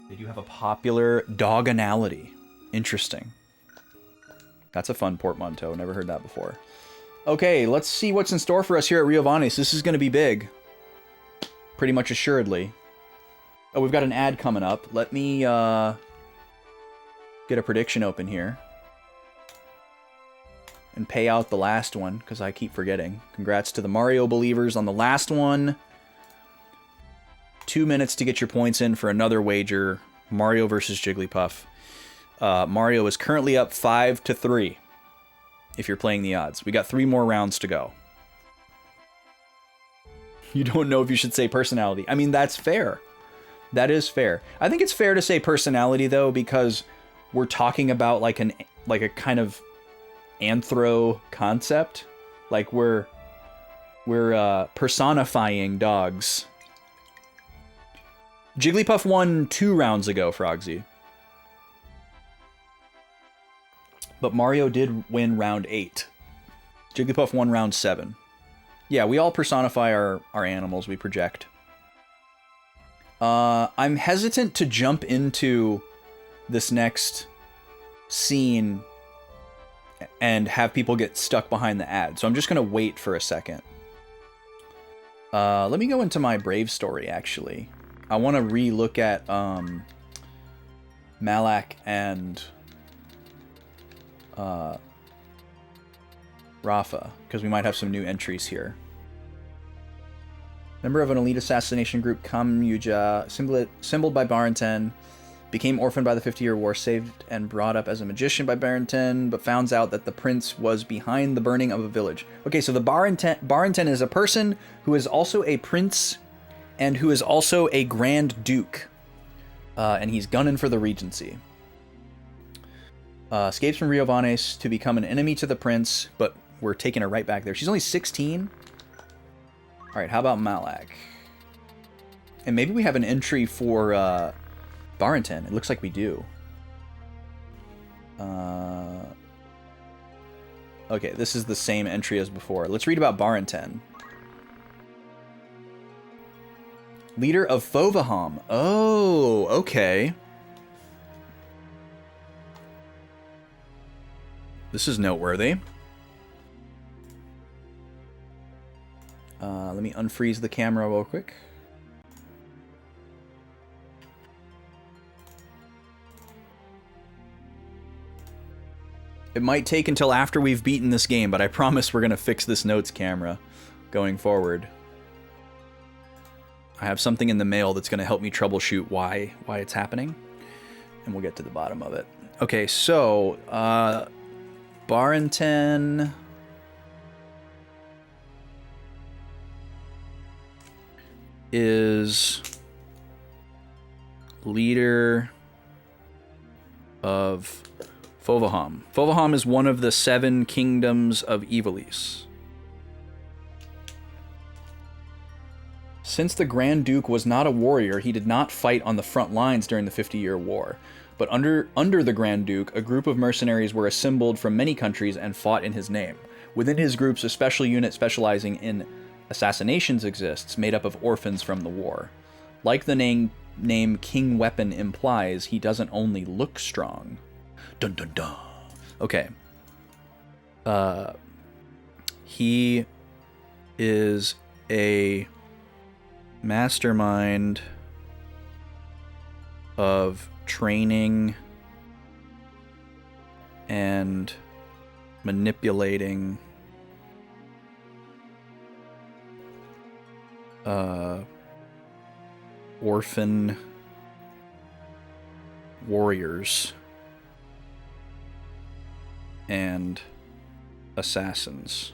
Did you have a popular doganality? Interesting. That's a fun portmanteau. Never heard that before. Okay, let's see what's in store for us here at Riovanes. This is going to be big. Pretty much assuredly. Oh, we've got an ad coming up. Let me get a prediction open here. And pay out the last one, because I keep forgetting. Congrats to the Mario believers on the last one. 2 minutes to get your points in for another wager. Mario versus Jigglypuff. Mario is currently up 5-3. If you're playing the odds. We got 3 more rounds to go. You don't know if you should say personality. I mean, that's fair. That is fair. I think it's fair to say personality, though, because we're talking about like a kind of anthro concept. Like we're personifying dogs. Jigglypuff won 2 rounds ago, Frogsy. But Mario did win round 8. Jigglypuff won round 7. Yeah, we all personify our animals we project. I'm hesitant to jump into this next scene and have people get stuck behind the ad. So I'm just going to wait for a second. Let me go into my Brave story, actually. I want to re-look at Malak and Rafa, because we might have some new entries here. Member of an elite assassination group, Kamuja, symboled by Barrington, became orphaned by the 50-Year War, saved and brought up as a magician by Barrington, but found out that the prince was behind the burning of a village. Okay, so the Barrington is a person who is also a prince and who is also a Grand Duke. And he's gunning for the regency. Escapes from Riovanes to become an enemy to the prince, but we're taking her right back there. She's only 16. All right, how about Malak? And maybe we have an entry for Barrington. It looks like we do. Okay, this is the same entry as before. Let's read about Barrington. Leader of Fovaham. Oh, okay. This is noteworthy. Let me unfreeze the camera real quick. It might take until after we've beaten this game, but I promise we're going to fix this notes camera going forward. I have something in the mail that's going to help me troubleshoot why it's happening, and we'll get to the bottom of it. Okay, so Barrington is leader of Fovaham. Fovaham is one of the 7 kingdoms of Ivalice. Since the Grand Duke was not a warrior, he did not fight on the front lines during the 50-Year War. But under the Grand Duke, a group of mercenaries were assembled from many countries and fought in his name. Within his groups, a special unit specializing in assassinations exists, made up of orphans from the war. Like the name King Weapon implies, he doesn't only look strong. Dun dun dun. Okay. He is a mastermind of training and manipulating orphan warriors and assassins.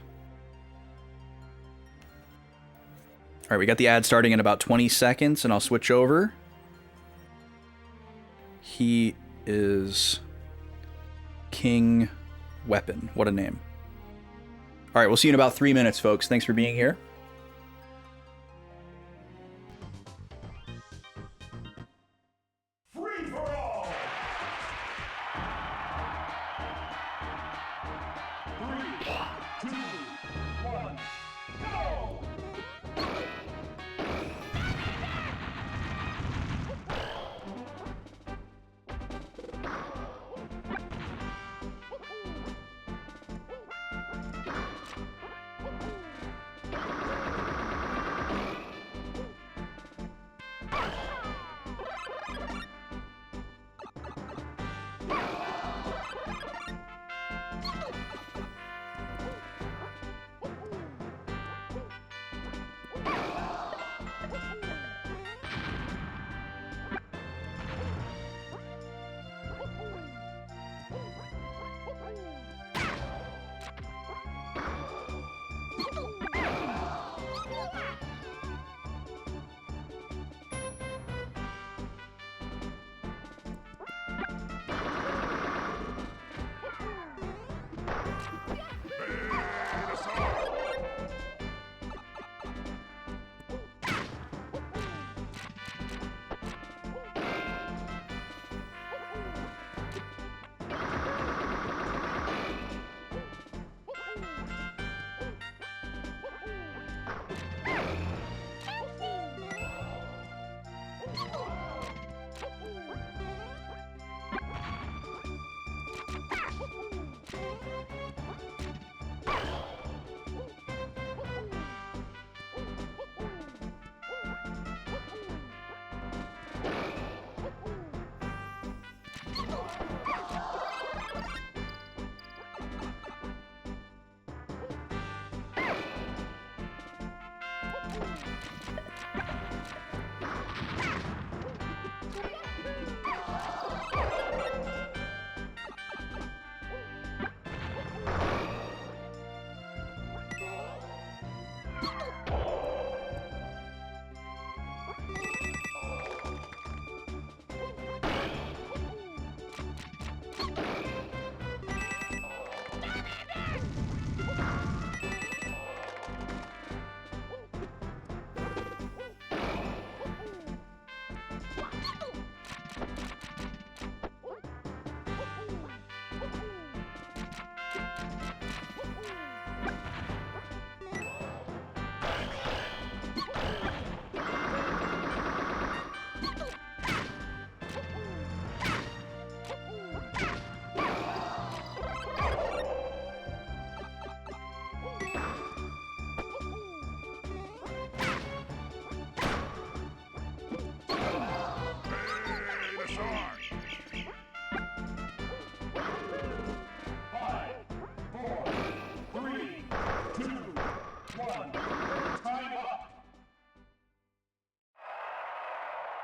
All right, we got the ad starting in about 20 seconds, and I'll switch over. He is King Weapon. What a name. All right, we'll see you in about 3 minutes, folks. Thanks for being here. Free for all. 3, 2, 1, go!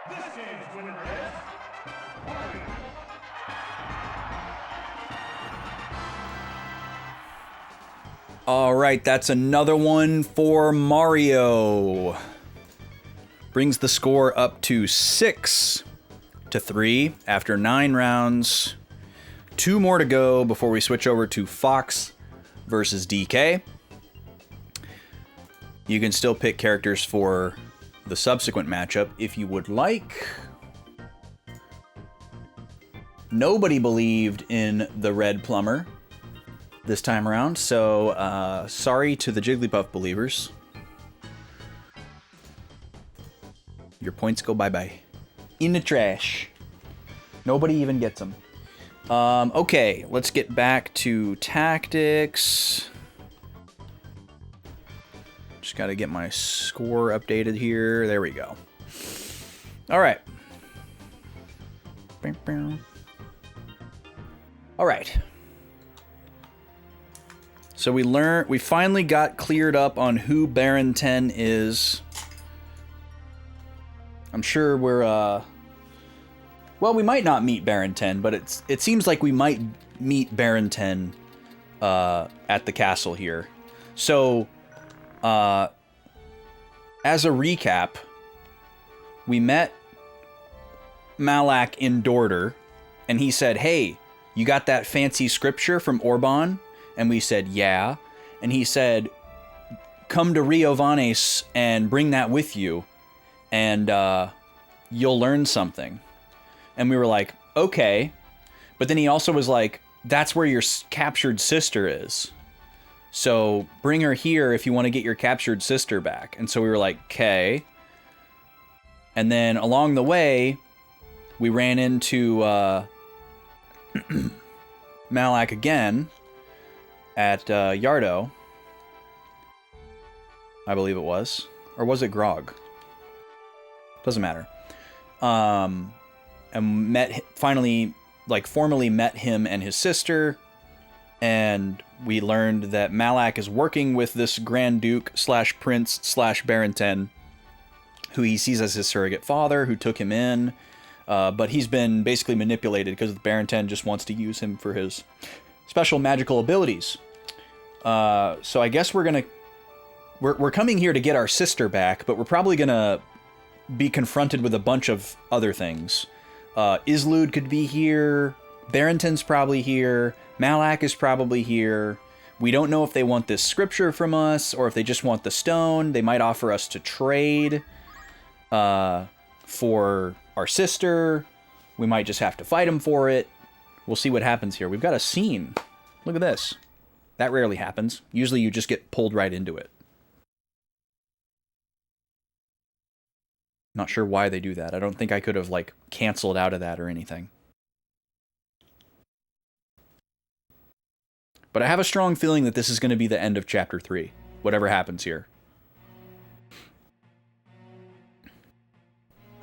This game's winner is Mario. All right, that's another one for Mario. Brings the score up to 6-3 after 9 rounds. 2 more to go before we switch over to Fox versus DK. You can still pick characters for the subsequent matchup if you would like. Nobody believed in the Red Plumber this time around, so sorry to the Jigglypuff believers. Your points go bye-bye. In the trash. Nobody even gets them. Okay, let's get back to tactics. Just gotta get my score updated here. There we go. All right. All right. So we finally got cleared up on who Baron 10 is. I'm sure we're, well, we might not meet Baron 10, but it seems like we might meet Baron 10 at the castle here. So, as a recap, we met Malak in Dorder, and he said, "Hey, you got that fancy scripture from Orban?" And we said, "Yeah." And he said, "Come to Rio Vanes and bring that with you, and you'll learn something." And we were like, "Okay." But then he also was like, "That's where your captured sister is. So bring her here if you want to get your captured sister back." And so we were like, "Okay." And then along the way, we ran into Malak again at Yardo, I believe it was. Or was it Grog? Doesn't matter. And finally, like, formally met him and his sister, and we learned that Malak is working with this Grand Duke / Prince / Baron 10, who he sees as his surrogate father, who took him in, but he's been basically manipulated because Baron 10 just wants to use him for his special magical abilities. So I guess we're coming here to get our sister back, but we're probably gonna be confronted with a bunch of other things. Islud could be here, Barrington's probably here, Malak is probably here. We don't know if they want this scripture from us, or if they just want the stone. They might offer us to trade for our sister. We might just have to fight them for it. We'll see what happens here. We've got a scene. Look at this. That rarely happens. Usually you just get pulled right into it. Not sure why they do that. I don't think I could have, like, canceled out of that or anything. But I have a strong feeling that this is going to be the end of Chapter 3. Whatever happens here.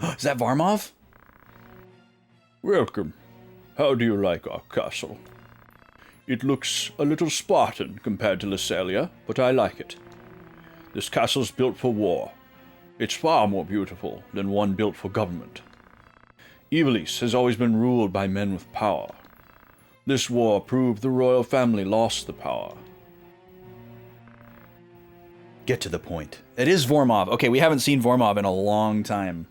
Is that Varmov? Welcome. How do you like our castle? It looks a little Spartan compared to Lysalia, but I like it. This castle's built for war. It's far more beautiful than one built for government. Ivalice has always been ruled by men with power. This war proved the royal family lost the power. Get to the point. It is Vormov. Okay, we haven't seen Vormov in a long time.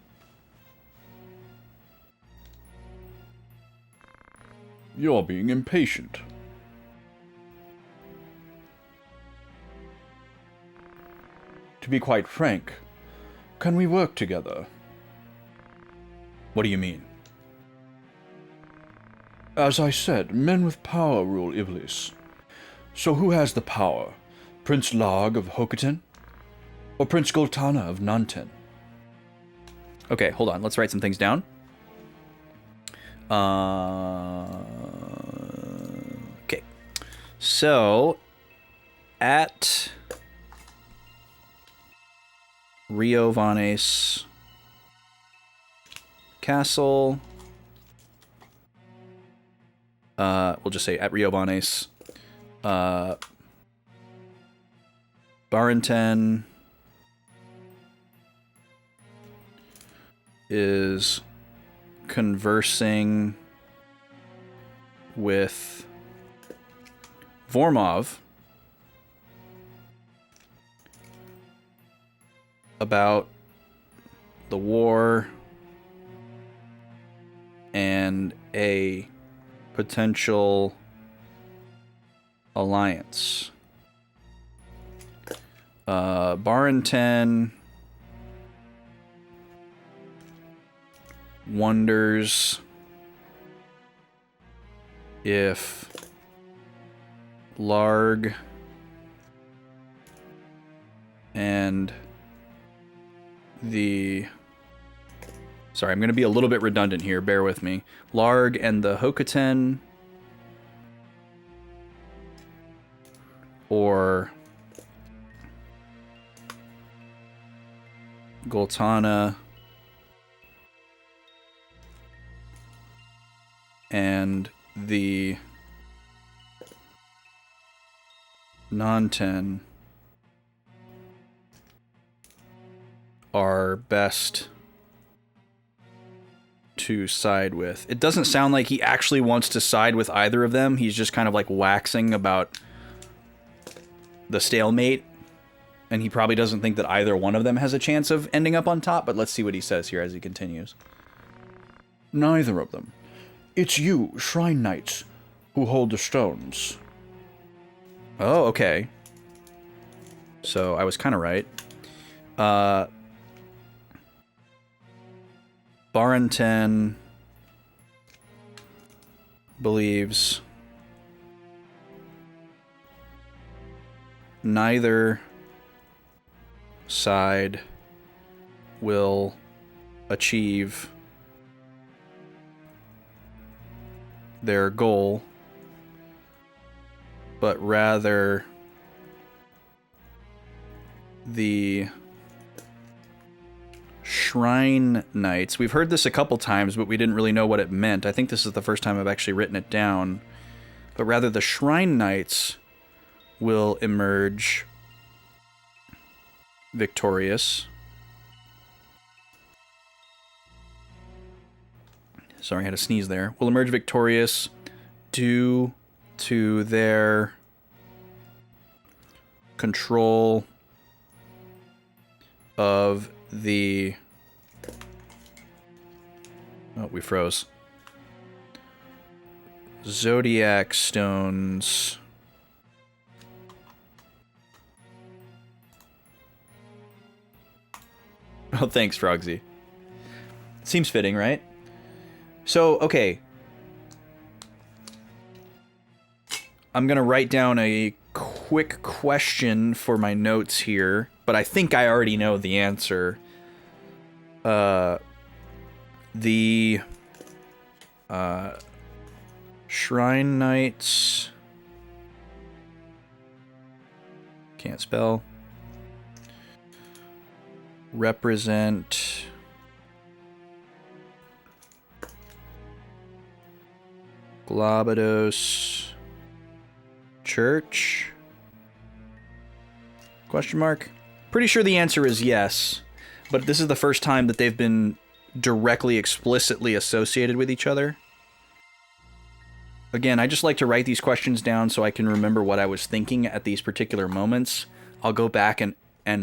You're being impatient. To be quite frank, can we work together? What do you mean? As I said, men with power rule Ivalice. So who has the power? Prince Lag of Hokoten? Or Prince Goltana of Nanten? Okay, hold on. Let's write some things down. Okay. So, at Rio Vanes Castle, we'll just say at Rio Vanes, Barenton is conversing with Vormov about the war and a potential alliance. Barrington wonders if Larg and the... Sorry, I'm going to be a little bit redundant here. Bear with me. Larg and the Hokuten, or Goltana and the Nanten are best to side with. It doesn't sound like he actually wants to side with either of them. He's just kind of like waxing about the stalemate, and he probably doesn't think that either one of them has a chance of ending up on top, but let's see what he says here as he continues. Neither of them. It's you, Shrine Knights, who hold the stones. Oh, okay. So I was kind of right. Barrington believes neither side will achieve their goal, but rather the Shrine Knights. We've heard this a couple times, but we didn't really know what it meant. I think this is the first time I've actually written it down. But rather, the Shrine Knights will emerge victorious. Sorry, I had to sneeze there. Will emerge victorious due to their control of the... Oh, we froze. Zodiac stones. Oh, thanks, Frogsy. Seems fitting, right? So, okay. I'm gonna write down a quick question for my notes here, but I think I already know the answer. The Shrine Knights, can't spell, represent Glabados Church? Question mark? Pretty sure the answer is yes, but this is the first time that they've been directly, explicitly associated with each other. Again, I just like to write these questions down so I can remember what I was thinking at these particular moments. I'll go back and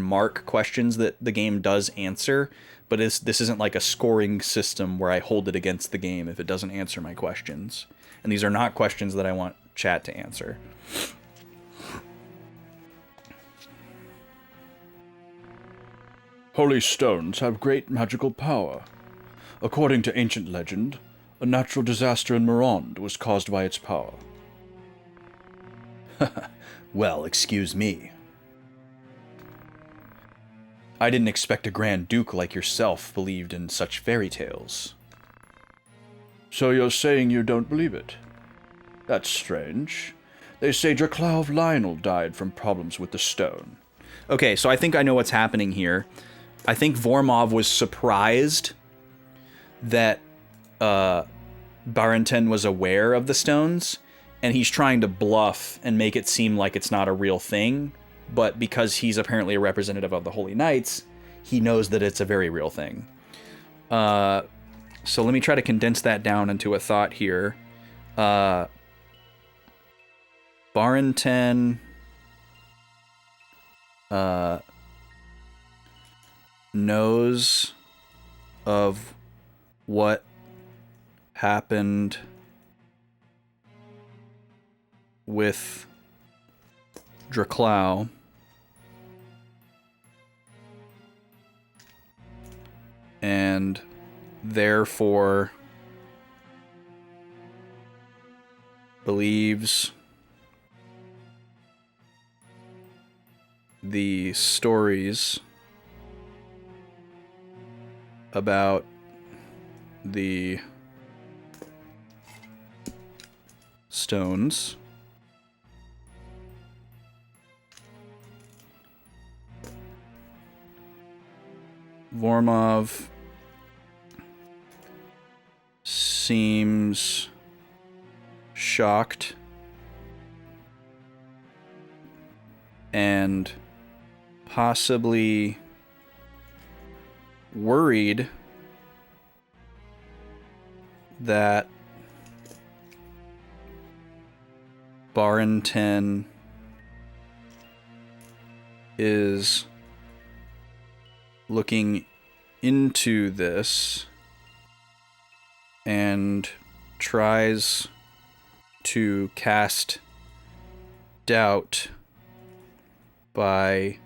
mark questions that the game does answer, but this isn't like a scoring system where I hold it against the game if it doesn't answer my questions. And these are not questions that I want chat to answer. Holy stones have great magical power. According to ancient legend, a natural disaster in Mirande was caused by its power. Well, excuse me. I didn't expect a Grand Duke like yourself believed in such fairy tales. So you're saying you don't believe it? That's strange. They say Draclaw of Lionel died from problems with the stone. Okay, so I think I know what's happening here. I think Vormov was surprised that Barrington was aware of the stones, and he's trying to bluff and make it seem like it's not a real thing, but because he's apparently a representative of the Holy Knights, he knows that it's a very real thing. So let me try to condense that down into a thought here. Barrington knows of what happened with Draklau, and therefore believes the stories about the stones Vormov seems shocked and possibly worried that Barrington is looking into this and tries to cast doubt by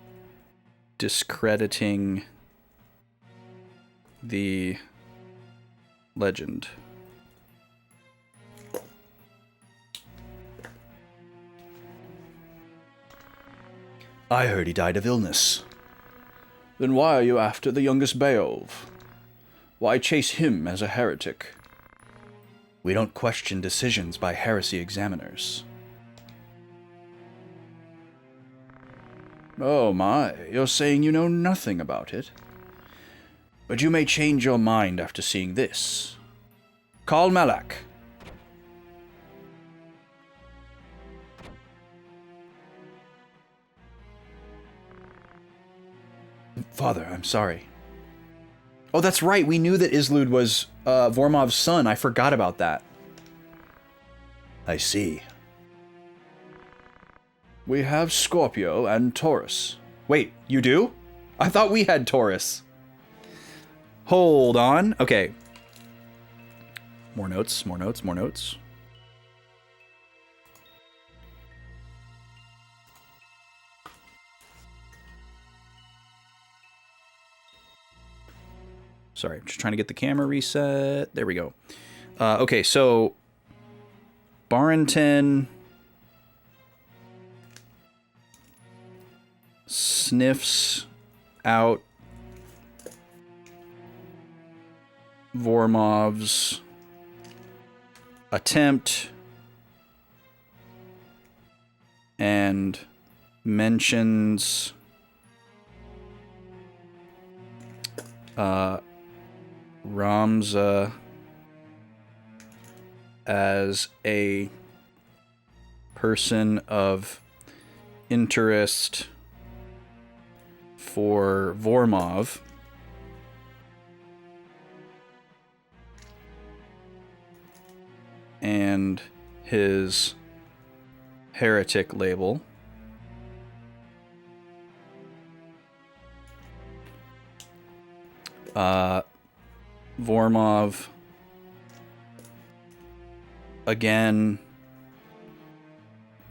discrediting the legend. I heard he died of illness. Then why are you after the youngest Beowulf? Why chase him as a heretic? We don't question decisions by heresy examiners. Oh my, you're saying you know nothing about it? But you may change your mind after seeing this. Call Malak. Father, I'm sorry. Oh, that's right. We knew that Islud was Vormov's son. I forgot about that. I see. We have Scorpio and Taurus. Wait, you do? I thought we had Taurus. Hold on. Okay. More notes, more notes, more notes. Sorry, I'm just trying to get the camera reset. There we go. Okay, so Barrington sniffs out Vormov's attempt and mentions Ramza as a person of interest for Vormov. And his heretic label. Vormov again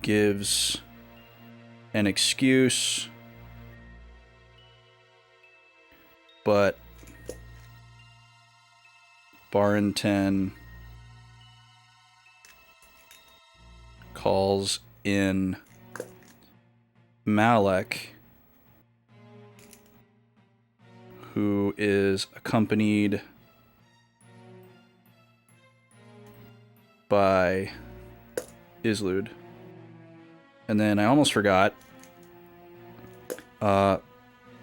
gives an excuse, but Barrington calls in Malak, who is accompanied by Islud. And then I almost forgot,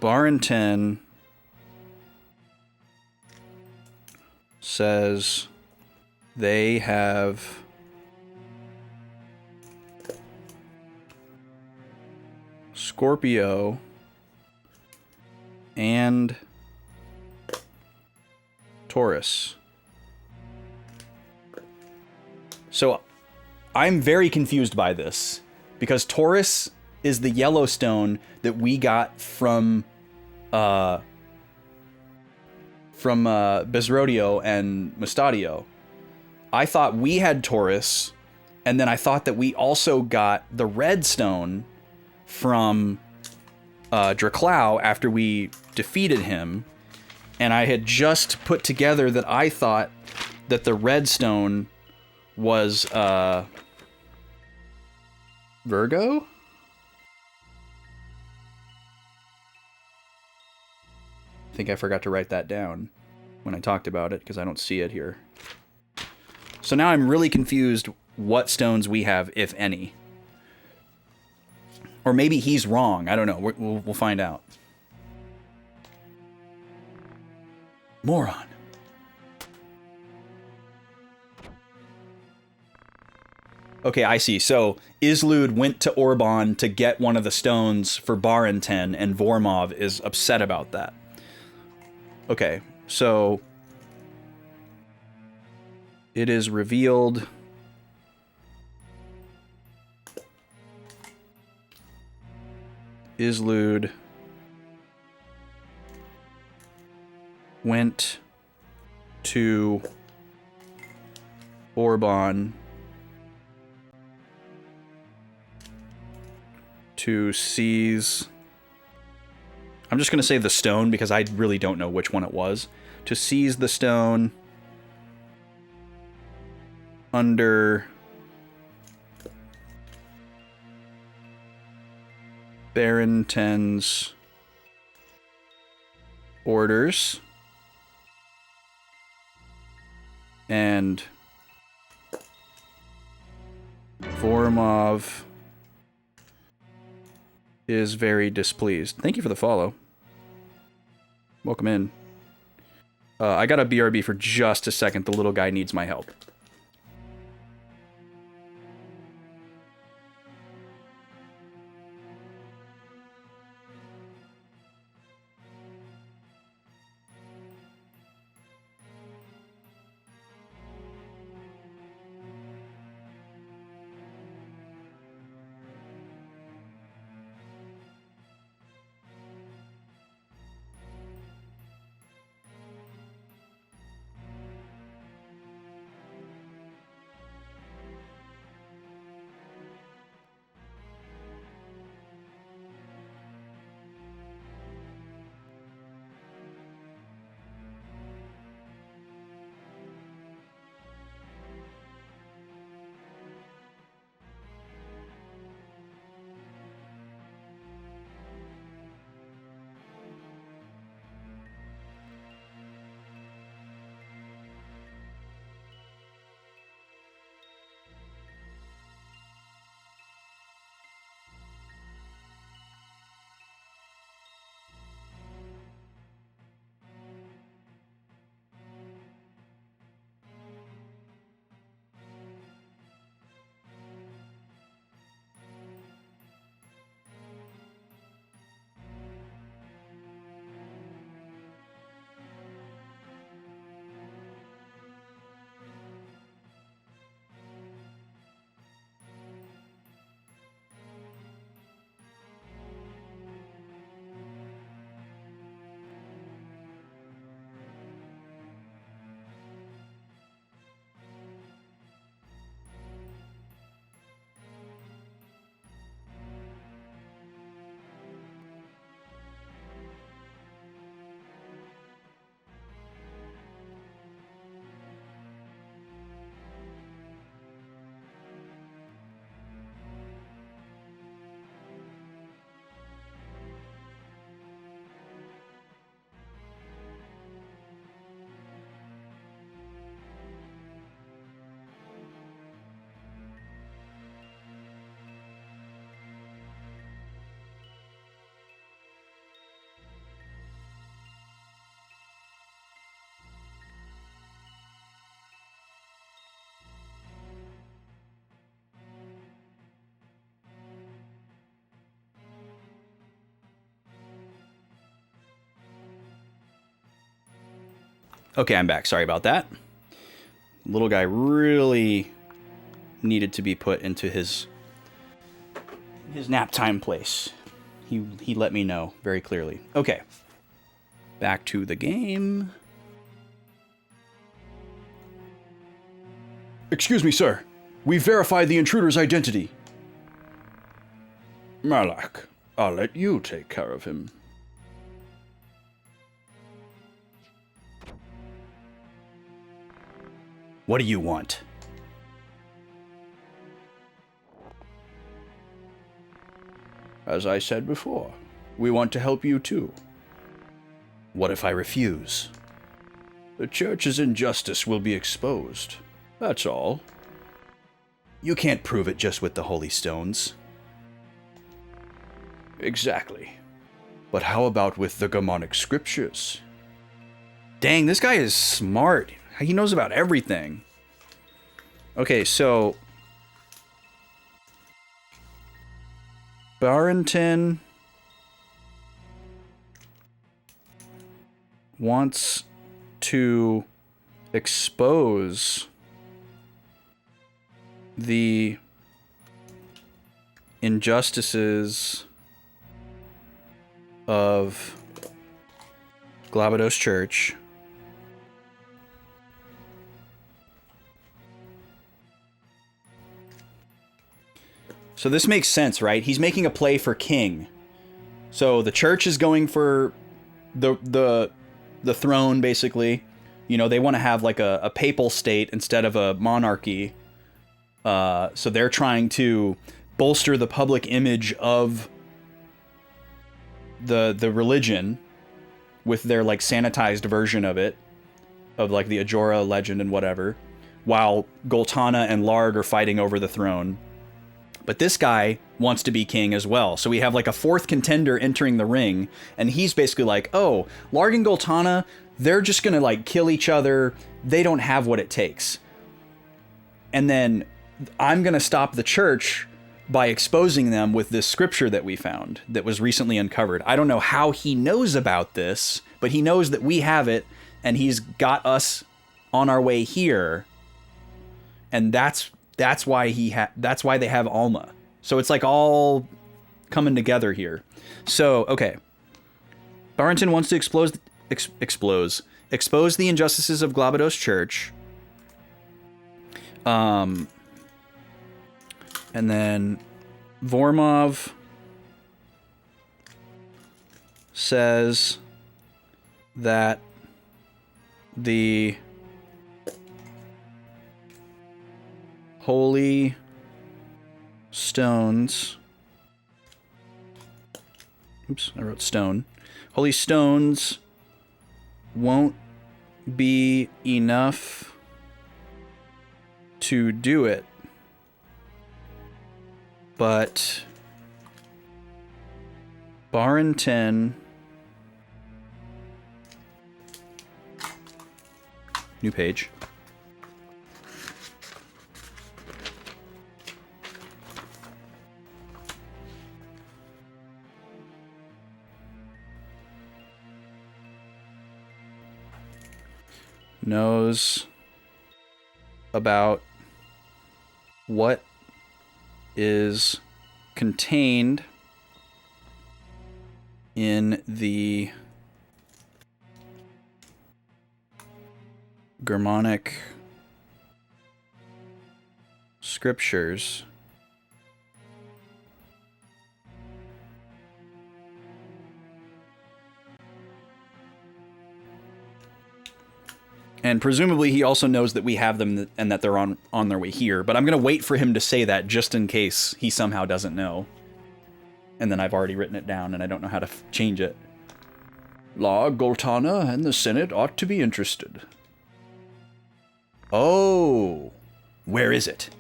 Barrington says they have Scorpio and Taurus. So I'm very confused by this because Taurus is the Yellowstone that we got from Bezrodio and Mustadio. I thought we had Taurus, and then I thought that we also got the Redstone from Draclau after we defeated him, and I had just put together that I thought that the Redstone was Virgo? I think I forgot to write that down when I talked about it because I don't see it here. So now I'm really confused what stones we have, if any. Or maybe he's wrong. I don't know. We'll find out. Moron. Okay, I see. So Islud went to Orban to get one of the stones for Baranten, and Vormov is upset about that. Okay, so it is revealed Islud went to Orban to seize... I'm just going to say the stone because I really don't know which one it was. To seize the stone under Baranten's orders, and Vormov is very displeased. Thank you for the follow. Welcome in. I got a BRB for just a second. The little guy needs my help. Okay, I'm back. Sorry about that. Little guy really needed to be put into his nap time place. He let me know very clearly. Okay. Back to the game. Excuse me, sir. We verified the intruder's identity. Malak, I'll let you take care of him. What do you want? As I said before, we want to help you too. What if I refuse? The church's injustice will be exposed. That's all. You can't prove it just with the holy stones. Exactly. But how about with the Germanic scriptures? Dang, this guy is smart. He knows about everything. Okay, so Barrington wants to expose the injustices of Glabados Church. So this makes sense, right? He's making a play for king. So the church is going for the throne, basically. You know, they want to have like a papal state instead of a monarchy. So they're trying to bolster the public image of the religion with their like sanitized version of it, of like the Ajora legend and whatever, while Goltana and Larg are fighting over the throne. But this guy wants to be king as well. So we have like a fourth contender entering the ring, and he's basically like, oh, Larg and Goltana, they're just gonna like kill each other. They don't have what it takes. And then I'm gonna stop the church by exposing them with this scripture that we found that was recently uncovered. I don't know how he knows about this, but he knows that we have it, and he's got us on our way here. And that's why that's why they have Alma. So it's like all coming together here. So, okay. Barrington wants to expose the injustices of Glabados Church. And then Vormov says that the holy stones, oops, I wrote stone. Holy stones won't be enough to do it, but Barrington, new page. Knows about what is contained in the Germanic scriptures and presumably he also knows that we have them and that they're on their way here, but I'm going to wait for him to say that just in case he somehow doesn't know. And then I've already written it down and I don't know how to change it. La Goltana and the Senate ought to be interested. Oh, where is it?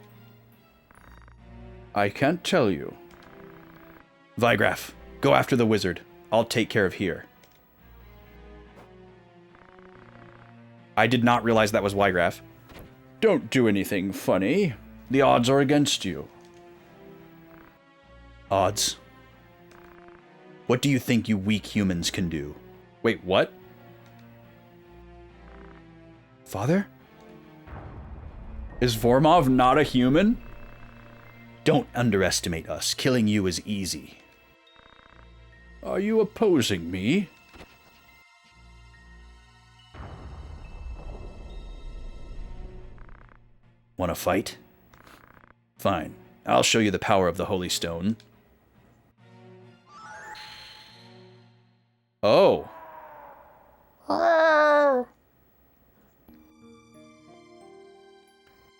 I can't tell you. Vigraph, go after the wizard. I'll take care of here. I did not realize that was Ygraph. Don't do anything funny. The odds are against you. Odds? What do you think you weak humans can do? Wait, what? Father? Is Vormov not a human? Don't underestimate us. Killing you is easy. Are you opposing me? Want to fight? Fine. I'll show you the power of the Holy Stone. Oh.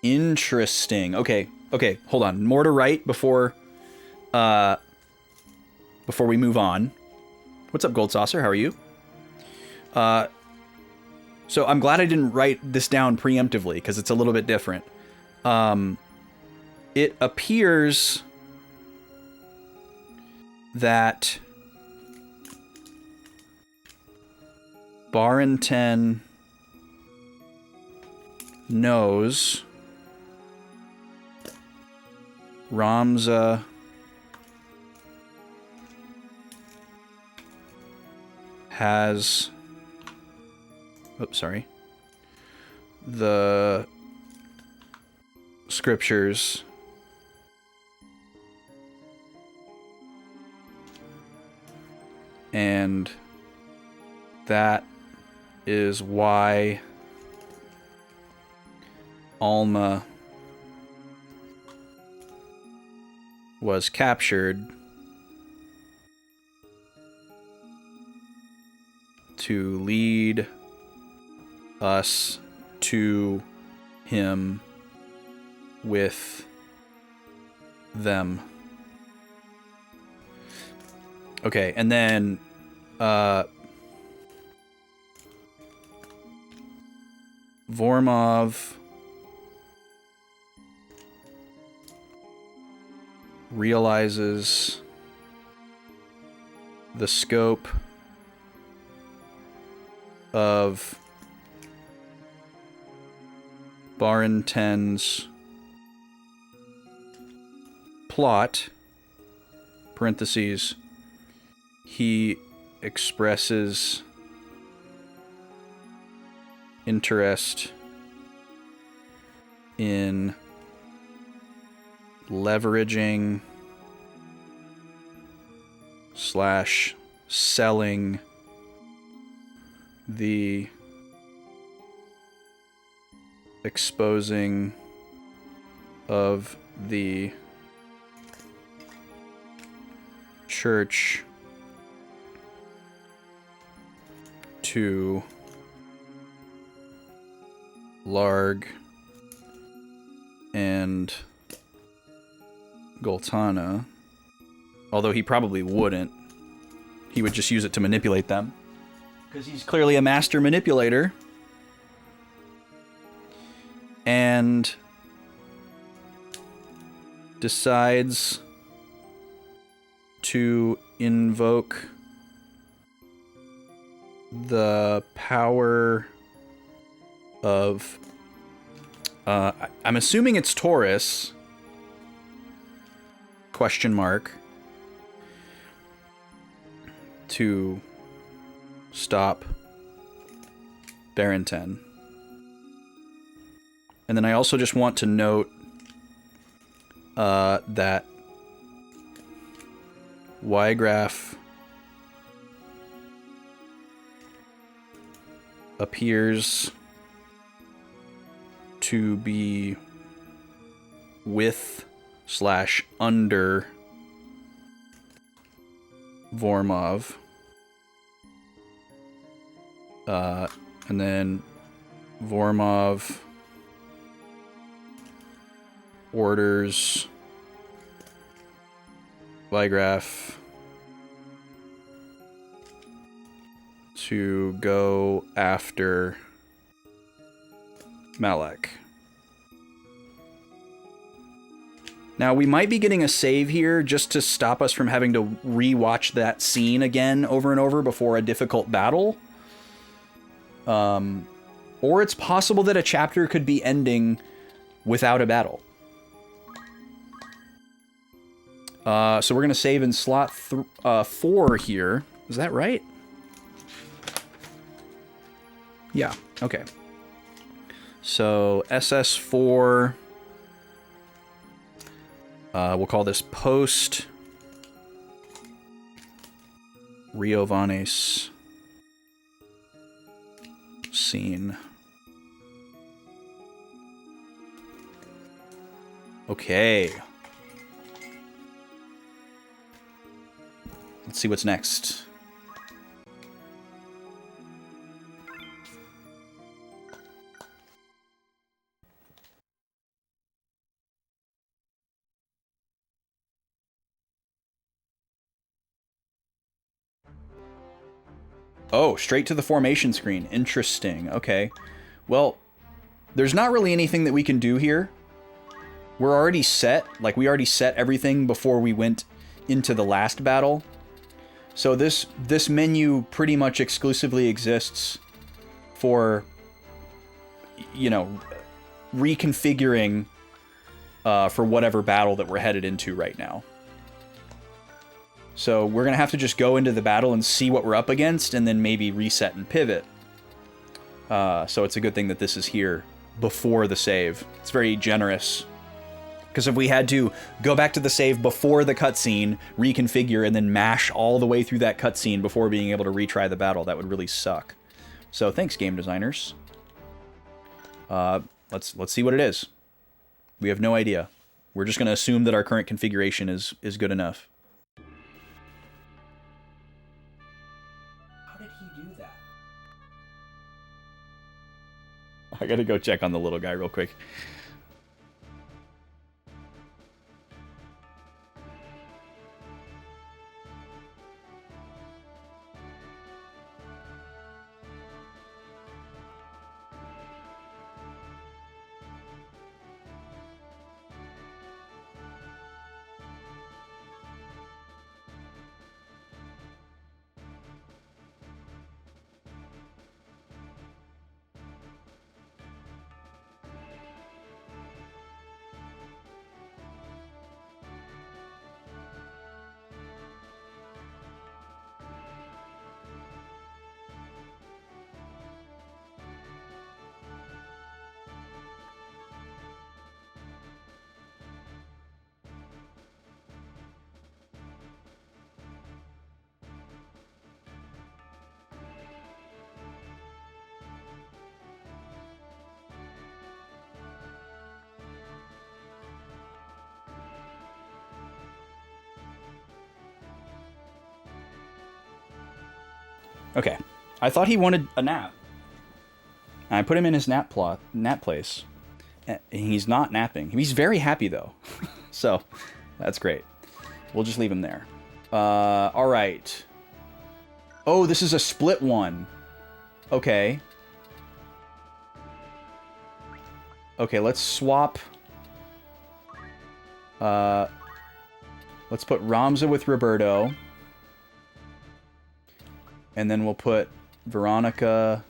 Interesting. Okay, hold on. More to write before we move on. What's up, Gold Saucer? How are you? So I'm glad I didn't write this down preemptively, because it's a little bit different. It appears that Barrington knows Ramza has... Oops, sorry. The scriptures and that is why Alma was captured to lead us to him with them. Okay, and then Vormov realizes the scope of Barrington's plot, parentheses, he expresses interest in leveraging / selling the exposing of the church to Larg and Goltana, although he probably wouldn't. He would just use it to manipulate them, because he's clearly a master manipulator. And decides to invoke the power of... I'm assuming it's Taurus. Question mark. To stop Barrington. And then I also just want to note that Y-Graph appears to be with / under Vormov. And then Vormov orders Y-Graph to go after Malek. Now, we might be getting a save here just to stop us from having to re-watch that scene again over and over before a difficult battle. Or it's possible that a chapter could be ending without a battle. So we're going to save in slot 4 here. Is that right? Yeah, okay. So SS4, we'll call this post Riovanes scene. Okay. Let's see what's next. Oh, straight to the formation screen. Interesting. Okay. Well, there's not really anything that we can do here. We're already set. Like, we already set everything before we went into the last battle. So this menu pretty much exclusively exists for, you know, reconfiguring for whatever battle that we're headed into right now. So we're going to have to just go into the battle and see what we're up against and then maybe reset and pivot. So it's a good thing that this is here before the save. It's very generous. Because if we had to go back to the save before the cutscene, reconfigure, and then mash all the way through that cutscene before being able to retry the battle, that would really suck. So thanks, game designers. Let's see what it is. We have no idea. We're just going to assume that our current configuration is good enough. How did he do that? I gotta go check on the little guy real quick. Okay, I thought he wanted a nap. I put him in his nap place. And he's not napping. He's very happy though. So, that's great. We'll just leave him there. Alright. Oh, this is a split one. Okay. Okay, let's swap. Let's put Ramza with Roberto. And then we'll put Veronica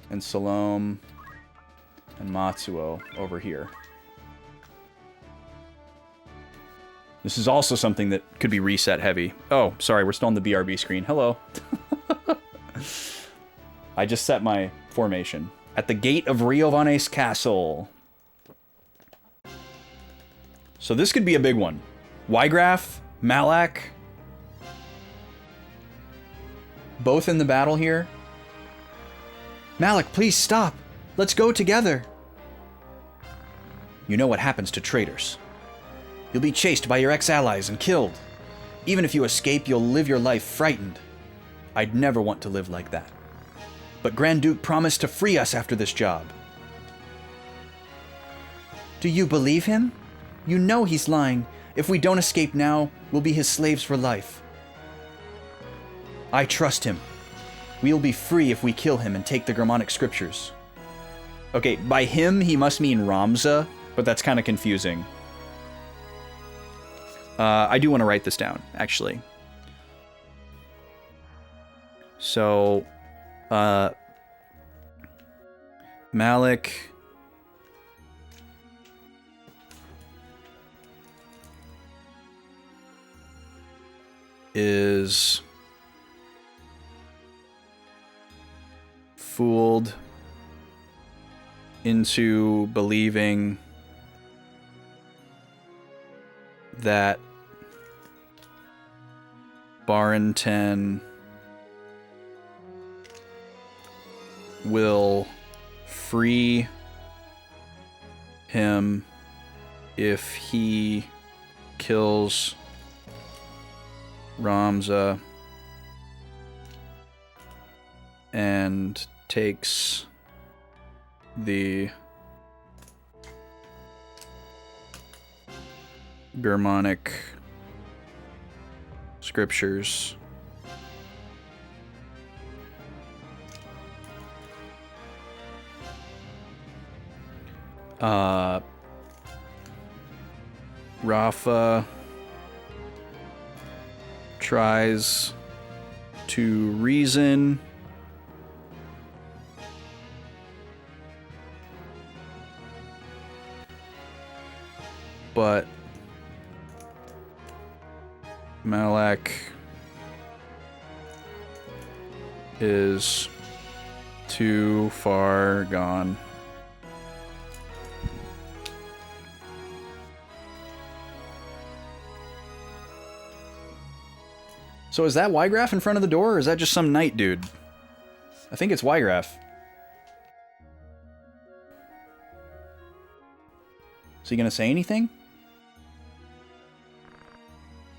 and Salome and Matsuo over here. This is also something that could be reset heavy. Oh, sorry, we're still on the BRB screen. Hello. I just set my formation. At the gate of Riovanes Castle. So this could be a big one. Ygraf, Malak, both in the battle here. Malak, please stop. Let's go together. You know what happens to traitors. You'll be chased by your ex-allies and killed. Even if you escape, you'll live your life frightened. I'd never want to live like that. But Grand Duke promised to free us after this job. Do you believe him? You know he's lying. If we don't escape now, we'll be his slaves for life. I trust him. We'll be free if we kill him and take the Germanic scriptures. Okay, by him, he must mean Ramza, but that's kind of confusing. I do want to write this down, actually. So, Malik is fooled into believing that Barrington will free him if he kills Ramza and takes the Germanic scriptures. Rafa tries to reason but Malak is too far gone. So is that Ygraph in front of the door, or is that just some knight dude? I think it's Ygraph. Is he gonna say anything?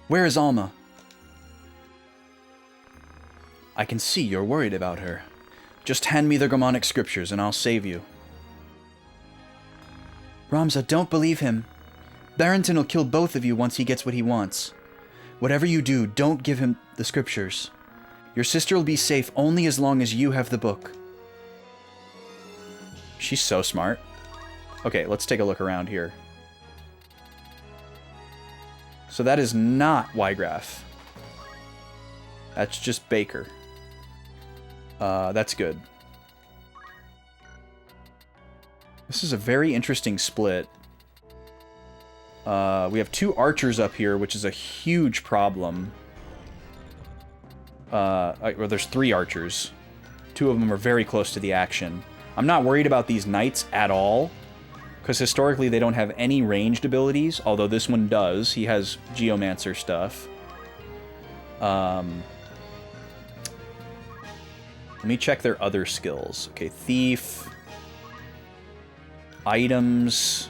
Where is Alma? I can see you're worried about her. Just hand me the Germanic scriptures and I'll save you. Ramza, don't believe him. Barrington will kill both of you once he gets what he wants. Whatever you do, don't give him the scriptures. Your sister will be safe only as long as you have the book. She's so smart. Okay, let's take a look around here. So that is not Ygraph. That's just Baker. That's good. This is a very interesting split. We have 2 archers up here, which is a huge problem. Well, there's 3 archers. 2 of them are very close to the action. I'm not worried about these knights at all, because historically they don't have any ranged abilities, although this one does. He has Geomancer stuff. Let me check their other skills. Okay, Thief. Items.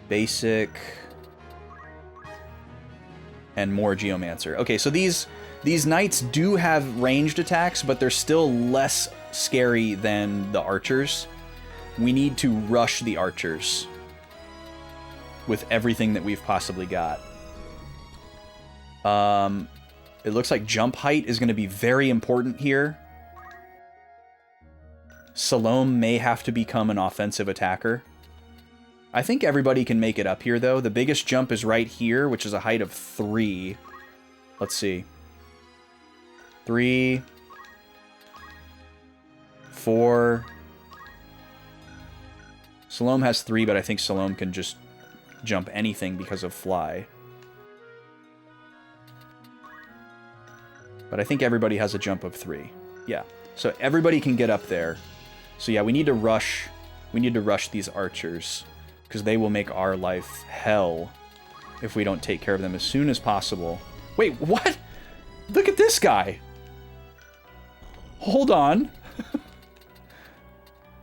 Basic. And more Geomancer. Okay, so these knights do have ranged attacks, but they're still less scary than the archers. We need to rush the archers with everything that we've possibly got. It looks like jump height is going to be very important here. Salome may have to become an offensive attacker. I think everybody can make it up here, though. The biggest jump is right here, which is a height of 3. Let's see. 3... 4... Salome has 3, but I think Salome can just jump anything because of fly. But I think everybody has a jump of 3. Yeah. So everybody can get up there. So yeah, we need to rush. We need to rush these archers, because they will make our life hell if we don't take care of them as soon as possible. Wait, what? Look at this guy. Hold on.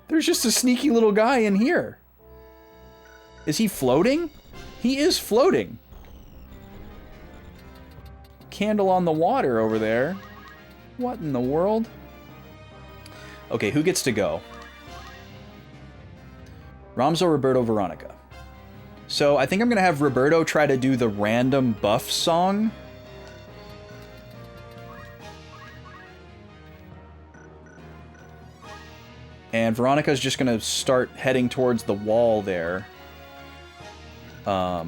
There's just a sneaky little guy in here. Is he floating? He is floating. Candle on the water over there. What in the world? Okay, who gets to go? Ramzo, Roberto, Veronica. So I think I'm going to have Roberto try to do the random buff song. And Veronica's just going to start heading towards the wall there. I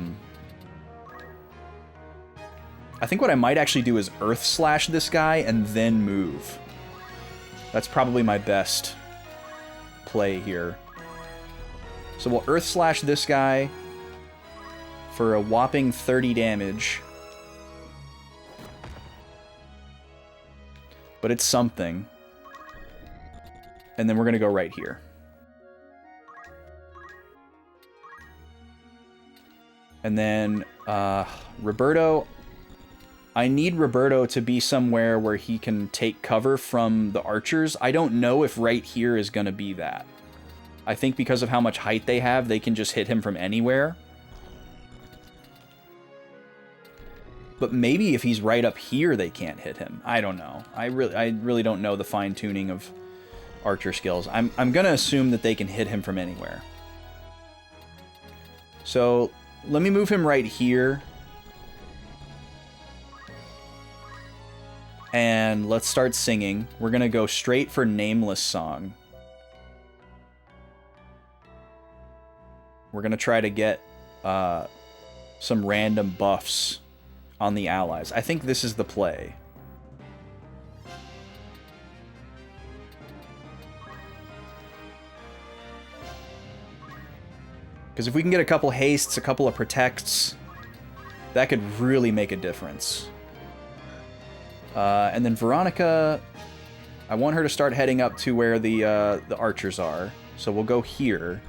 think what I might actually do is Earth Slash this guy and then move. That's probably my best play here. So we'll Earth Slash this guy for a whopping 30 damage. But it's something. And then we're going to go right here. And then Roberto, I need Roberto to be somewhere where he can take cover from the archers. I don't know if right here is going to be that. I think because of how much height they have, they can just hit him from anywhere. But maybe if he's right up here, they can't hit him. I don't know. I really don't know the fine-tuning of archer skills. I'm going to assume that they can hit him from anywhere. So let me move him right here. And let's start singing. We're going to go straight for Nameless Song. We're going to try to get some random buffs on the allies. I think this is the play. Because if we can get a couple hastes, a couple of protects, that could really make a difference. And then Veronica, I want her to start heading up to where the archers are. So we'll go here.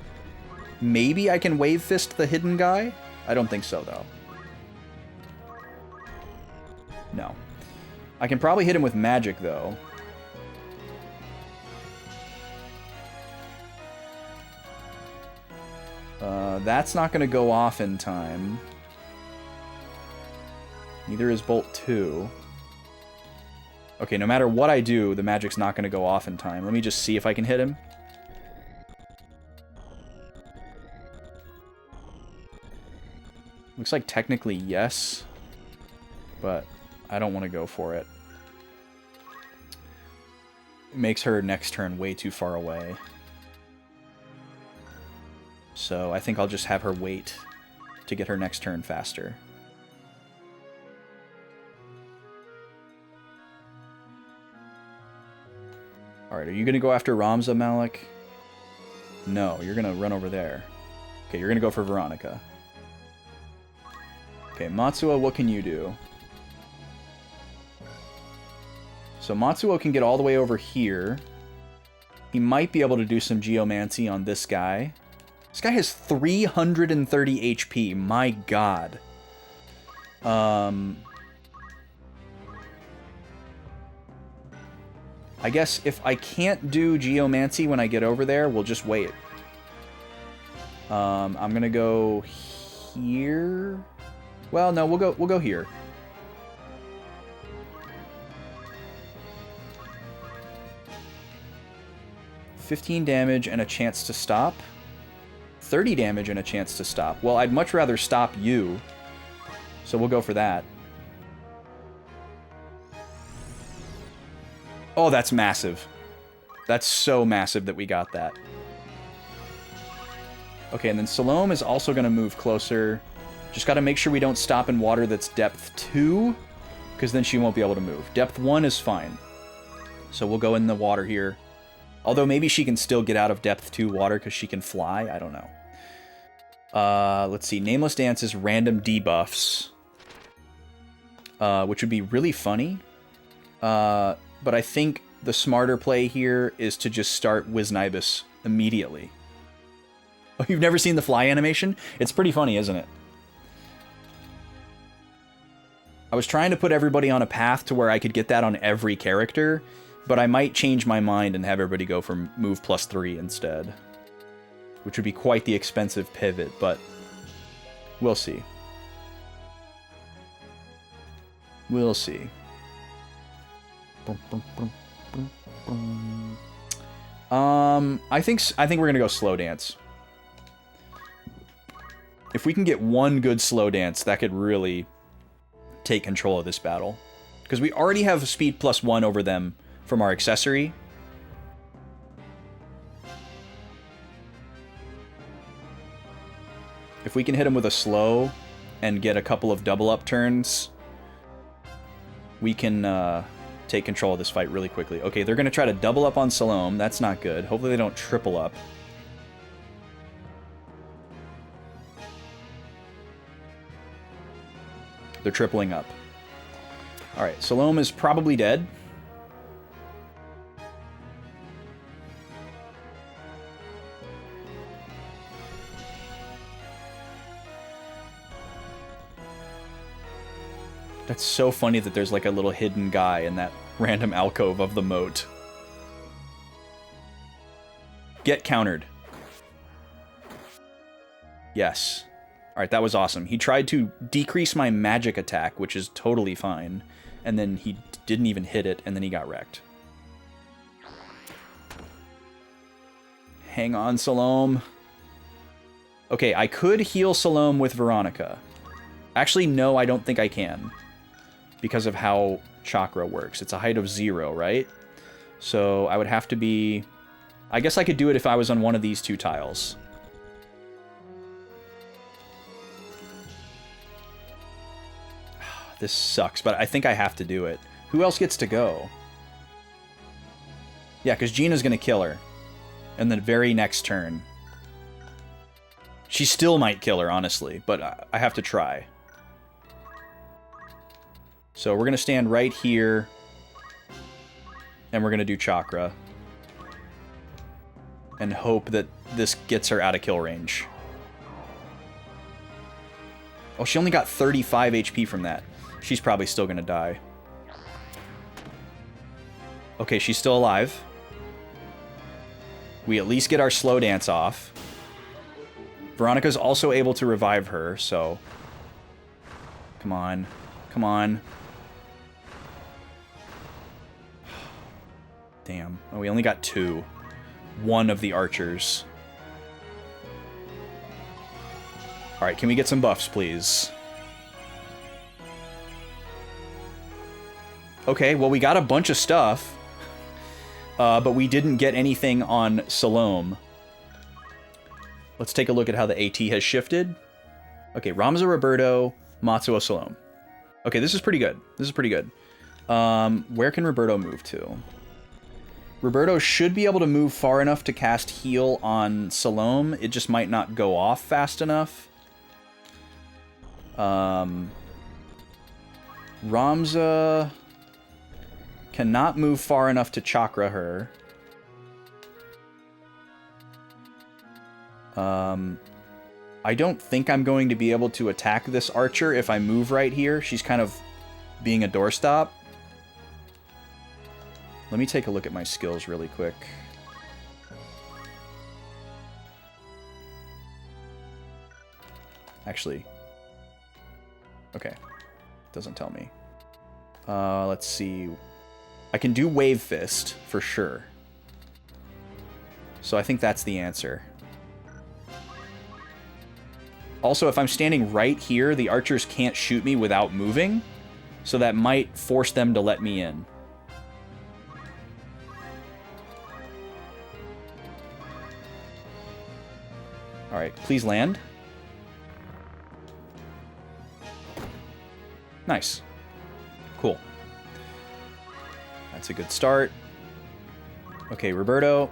Maybe I can Wave Fist the hidden guy? I don't think so, though. No. I can probably hit him with magic, though. That's not going to go off in time. Neither is Bolt 2. Okay, no matter what I do, the magic's not going to go off in time. Let me just see if I can hit him. Looks like technically yes, but I don't want to go for it. It makes her next turn way too far away. So I think I'll just have her wait to get her next turn faster. Alright, are you going to go after Ramza, Malik? No, you're going to run over there. Okay, you're going to go for Veronica. Okay, Matsuo, what can you do? So Matsuo can get all the way over here. He might be able to do some Geomancy on this guy. This guy has 330 HP. My god. I guess if I can't do Geomancy when I get over there, we'll just wait. I'm gonna go here. Well, no, we'll go here. $15 damage and a chance to stop. 30 damage and a chance to stop. Well, I'd much rather stop you. So we'll go for that. Oh, that's massive. That's so massive that we got that. Okay, and then Salome is also going to move closer. Just got to make sure we don't stop in water that's depth 2, because then she won't be able to move. Depth 1 is fine. So we'll go in the water here. Although maybe she can still get out of depth 2 water because she can fly. I don't know. Let's see. Nameless Dance is random debuffs. Which would be really funny. But I think the smarter play here is to just start Wiznibus immediately. Oh, you've never seen the fly animation? It's pretty funny, isn't it? I was trying to put everybody on a path to where I could get that on every character, but I might change my mind and have everybody go for move +3 instead. Which would be quite the expensive pivot, but we'll see. We'll see. I think we're gonna go slow dance. If we can get one good slow dance, that could really take control of this battle. Because we already have speed +1 over them from our accessory. If we can hit them with a slow and get a couple of double up turns, we can take control of this fight really quickly. Okay, they're going to try to double up on Salome. That's not good. Hopefully they don't triple up. They're tripling up. Alright, Salome is probably dead. That's so funny that there's like a little hidden guy in that random alcove of the moat. Get countered. Yes. Alright, that was awesome. He tried to decrease my magic attack, which is totally fine. And then he didn't even hit it, and then he got wrecked. Hang on, Salome. Okay, I could heal Salome with Veronica. Actually, no, I don't think I can. Because of how chakra works. It's a height of 0, right? So I would have to be... I guess I could do it if I was on one of these 2 tiles. This sucks, but I think I have to do it. Who else gets to go? Yeah, because Gina's going to kill her. In the very next turn. She still might kill her, honestly, but I have to try. So we're going to stand right here. And we're going to do chakra. And hope that this gets her out of kill range. Oh, she only got 35 HP from that. She's probably still going to die. Okay, she's still alive. We at least get our slow dance off. Veronica's also able to revive her, so... Come on. Come on. Damn. Oh, we only got 2. One of the archers. Alright, can we get some buffs, please? Okay, well, we got a bunch of stuff. But we didn't get anything on Salome. Let's take a look at how the AT has shifted. Okay, Ramza, Roberto, Matsuo, Salome. Okay, this is pretty good. This is pretty good. Where can Roberto move to? Roberto should be able to move far enough to cast heal on Salome. It just might not go off fast enough. Ramza cannot move far enough to chakra her. I don't think I'm going to be able to attack this archer if I move right here. She's kind of being a doorstop. Let me take a look at my skills really quick. Actually. Okay. Doesn't tell me. Let's see. I can do Wave Fist, for sure. So I think that's the answer. Also, if I'm standing right here, the archers can't shoot me without moving. So that might force them to let me in. Alright, please land. Nice. Cool. That's a good start. Okay, Roberto.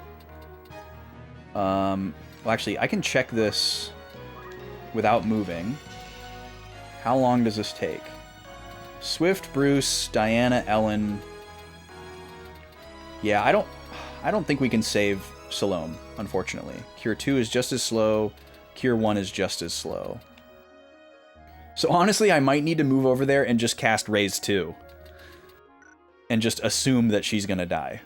Well, actually, I can check this without moving. How long does this take? Swift, Bruce, Diana, Ellen. Yeah, I don't think we can save Salome, unfortunately. Cure 2 is just as slow. Cure 1 is just as slow. So honestly, I might need to move over there and just cast Raise 2. And just assume that she's gonna die.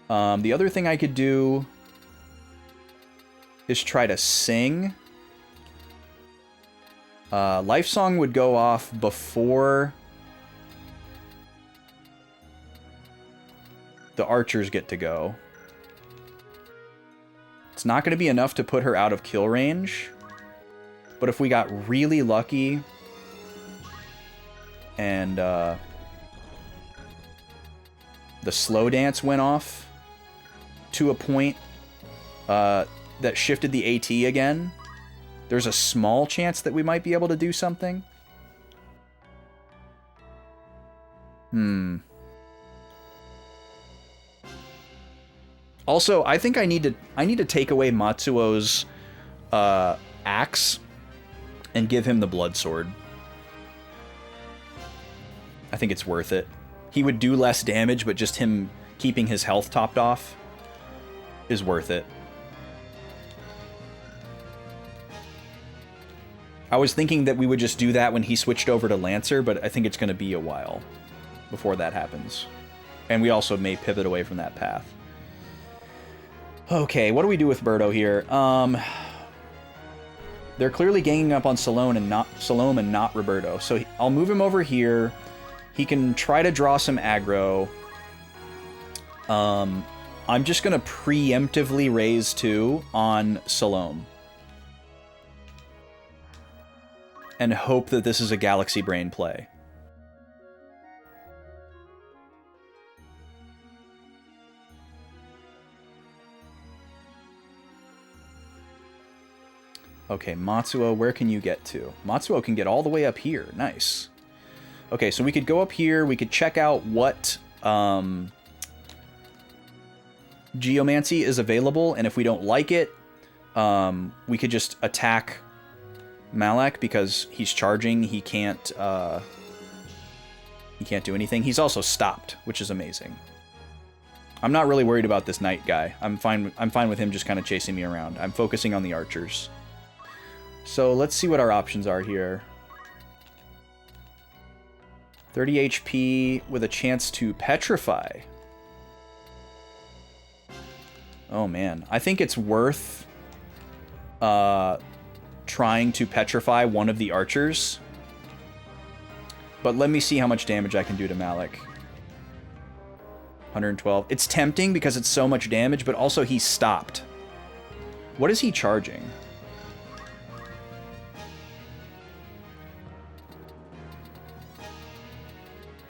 The other thing I could do is try to sing. Life Song would go off before the archers get to go. It's not going to be enough to put her out of kill range. But if we got really lucky and the slow dance went off to a point that shifted the AT again, there's a small chance that we might be able to do something. Also, I think I need to take away Matsuo's axe and give him the blood sword. I think it's worth it. He would do less damage, but just him keeping his health topped off is worth it. I was thinking that we would just do that when he switched over to Lancer, but I think it's going to be a while before that happens. And we also may pivot away from that path. Okay, what do we do with Birdo here? They're clearly ganging up on Salome and not Roberto. So I'll move him over here. He can try to draw some aggro. I'm just going to preemptively raise 2 on Salome. And hope that this is a Galaxy Brain play. Okay, Matsuo, where can you get to? Matsuo can get all the way up here. Nice. Okay, so we could go up here. We could check out what Geomancy is available, and if we don't like it, we could just attack Malak because he's charging. He can't do anything. He's also stopped, which is amazing. I'm not really worried about this knight guy. I'm fine with him just kind of chasing me around. I'm focusing on the archers. So let's see what our options are here. 30 HP with a chance to petrify. Oh man, I think it's worth trying to petrify one of the archers. But let me see how much damage I can do to Malik. 112. It's tempting because it's so much damage, but also he's stopped. What is he charging?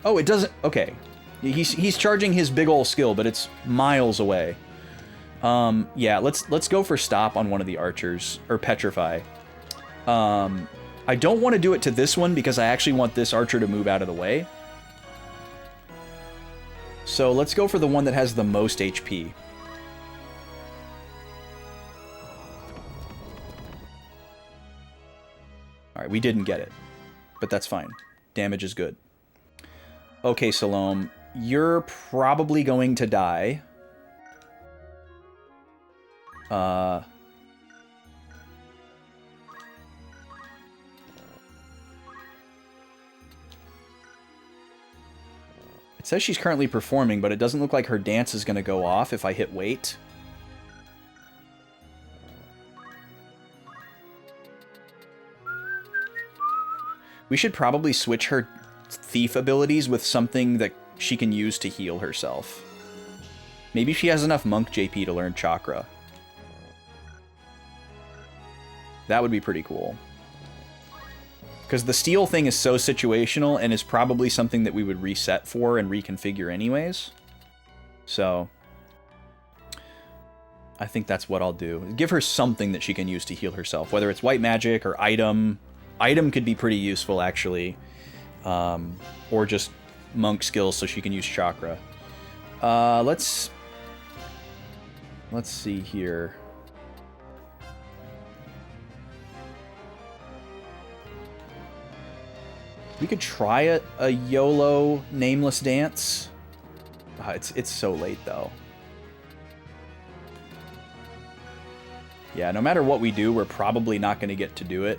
Oh, it doesn't... Okay. He's charging his big ol' skill, but it's miles away. Yeah, let's go for stop on one of the archers. Or petrify. I don't want to do it to this one because I actually want this archer to move out of the way. So let's go for the one that has the most HP. Alright, we didn't get it. But that's fine. Damage is good. Okay, Salome. You're probably going to die. It says she's currently performing, but it doesn't look like her dance is going to go off if I hit wait. We should probably switch her thief abilities with something that she can use to heal herself. Maybe she has enough monk JP to learn chakra. That would be pretty cool. Because the steel thing is so situational and is probably something that we would reset for and reconfigure anyways. So I think that's what I'll do. Give her something that she can use to heal herself, whether it's white magic or item. Item could be pretty useful, actually. Or just monk skills so she can use chakra. Let's see here. We could try a YOLO nameless dance. It's so late, though. Yeah, no matter what we do, we're probably not going to get to do it.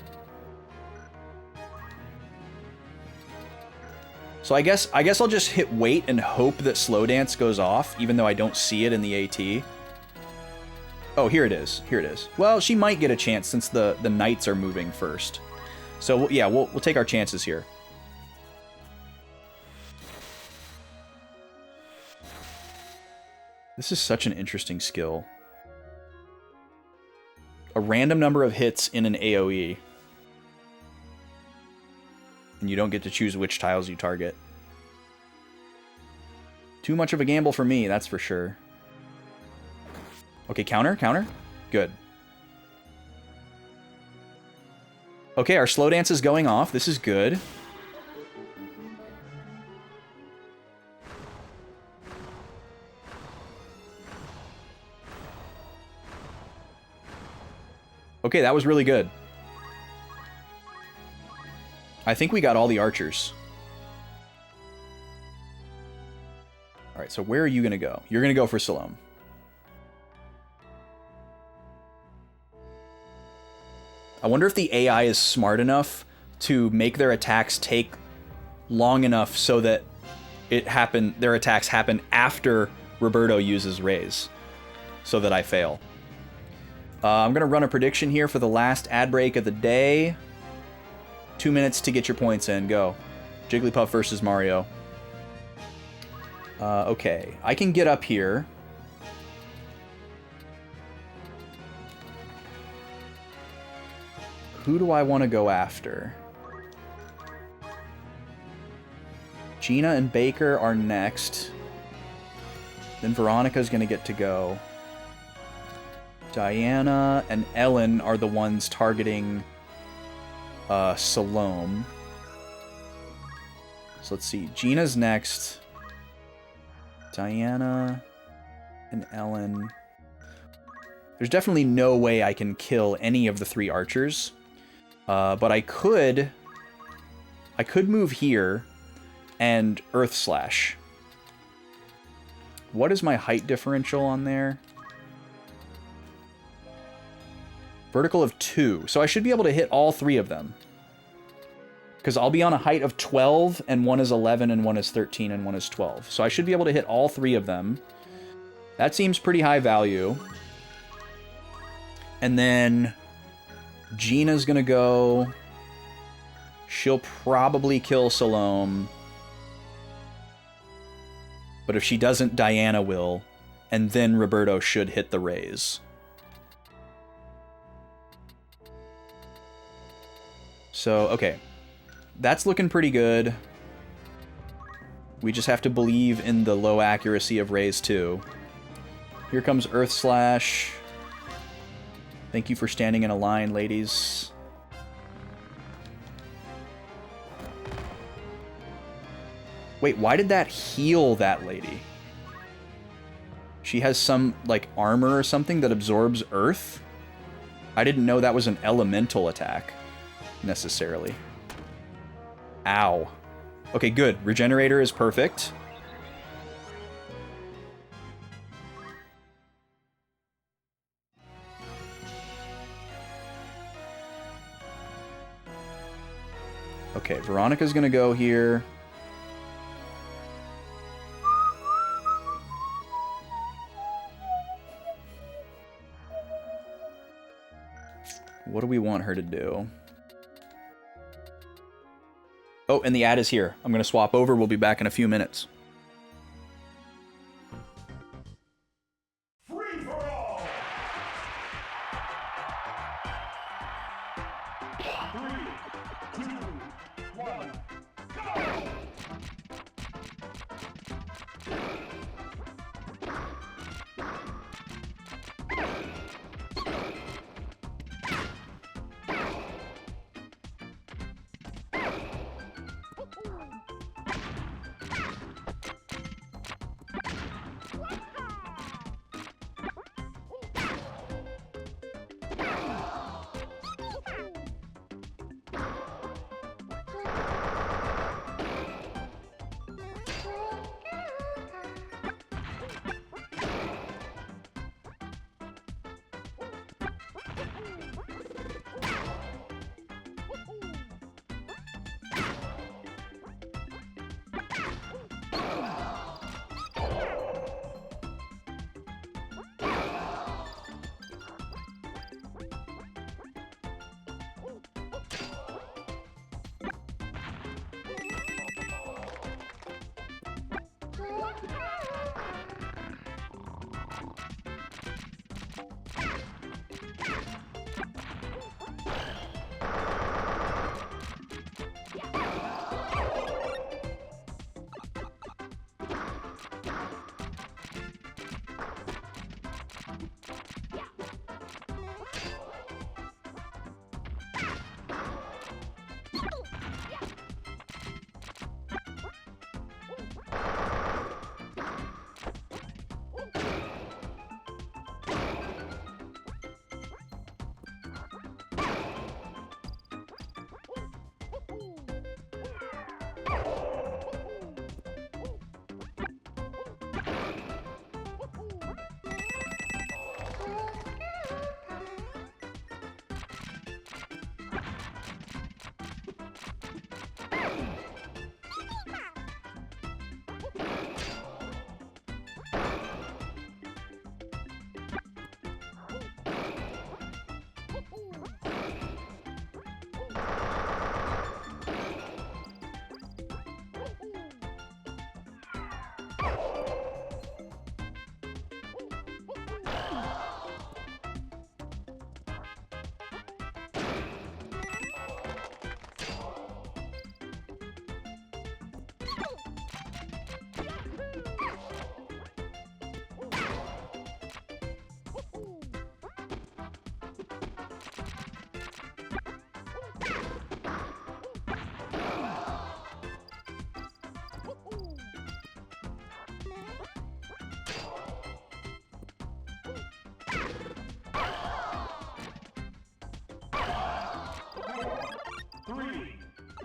So I guess I'll just hit wait and hope that slow dance goes off, even though I don't see it in the AT. Oh, here it is. Here it is. Well, she might get a chance since the knights are moving first. So yeah, we'll take our chances here. This is such an interesting skill. A random number of hits in an AoE. And you don't get to choose which tiles you target. Too much of a gamble for me, that's for sure. Okay, counter, counter. Good. Okay, our slow dance is going off. This is good. Okay, that was really good. I think we got all the archers. Alright, so where are you going to go? You're going to go for Salome. I wonder if the AI is smart enough to make their attacks take long enough so that their attacks happen after Roberto uses Raise, so that I fail. I'm going to run a prediction here for the last ad break of the day. 2 minutes to get your points in. Go. Jigglypuff versus Mario. Okay. I can get up here. Who do I want to go after? Gina and Baker are next. Then Veronica's going to get to go. Diana and Ellen are the ones targeting Salome. So let's see. Gina's next. Diana and Ellen. There's definitely no way I can kill any of the 3 archers. But I could move here and Earth Slash. What is my height differential on there? Vertical of 2. So I should be able to hit all 3 of them. Because I'll be on a height of 12, and one is 11, and one is 13, and one is 12. So I should be able to hit all 3 of them. That seems pretty high value. And then Gina's gonna go. She'll probably kill Salome. But if she doesn't, Diana will. And then Roberto should hit the Raise. So, okay. That's looking pretty good. We just have to believe in the low accuracy of Raise 2. Here comes Earth Slash. Thank you for standing in a line, ladies. Wait, why did that heal that lady? She has some, like, armor or something that absorbs earth? I didn't know that was an elemental attack, necessarily. Ow. Okay, good. Regenerator is perfect. Okay, Veronica's gonna go here. What do we want her to do? Oh, and the ad is here. I'm gonna swap over. We'll be back in a few minutes. Free for all! 3, 2, 1, go!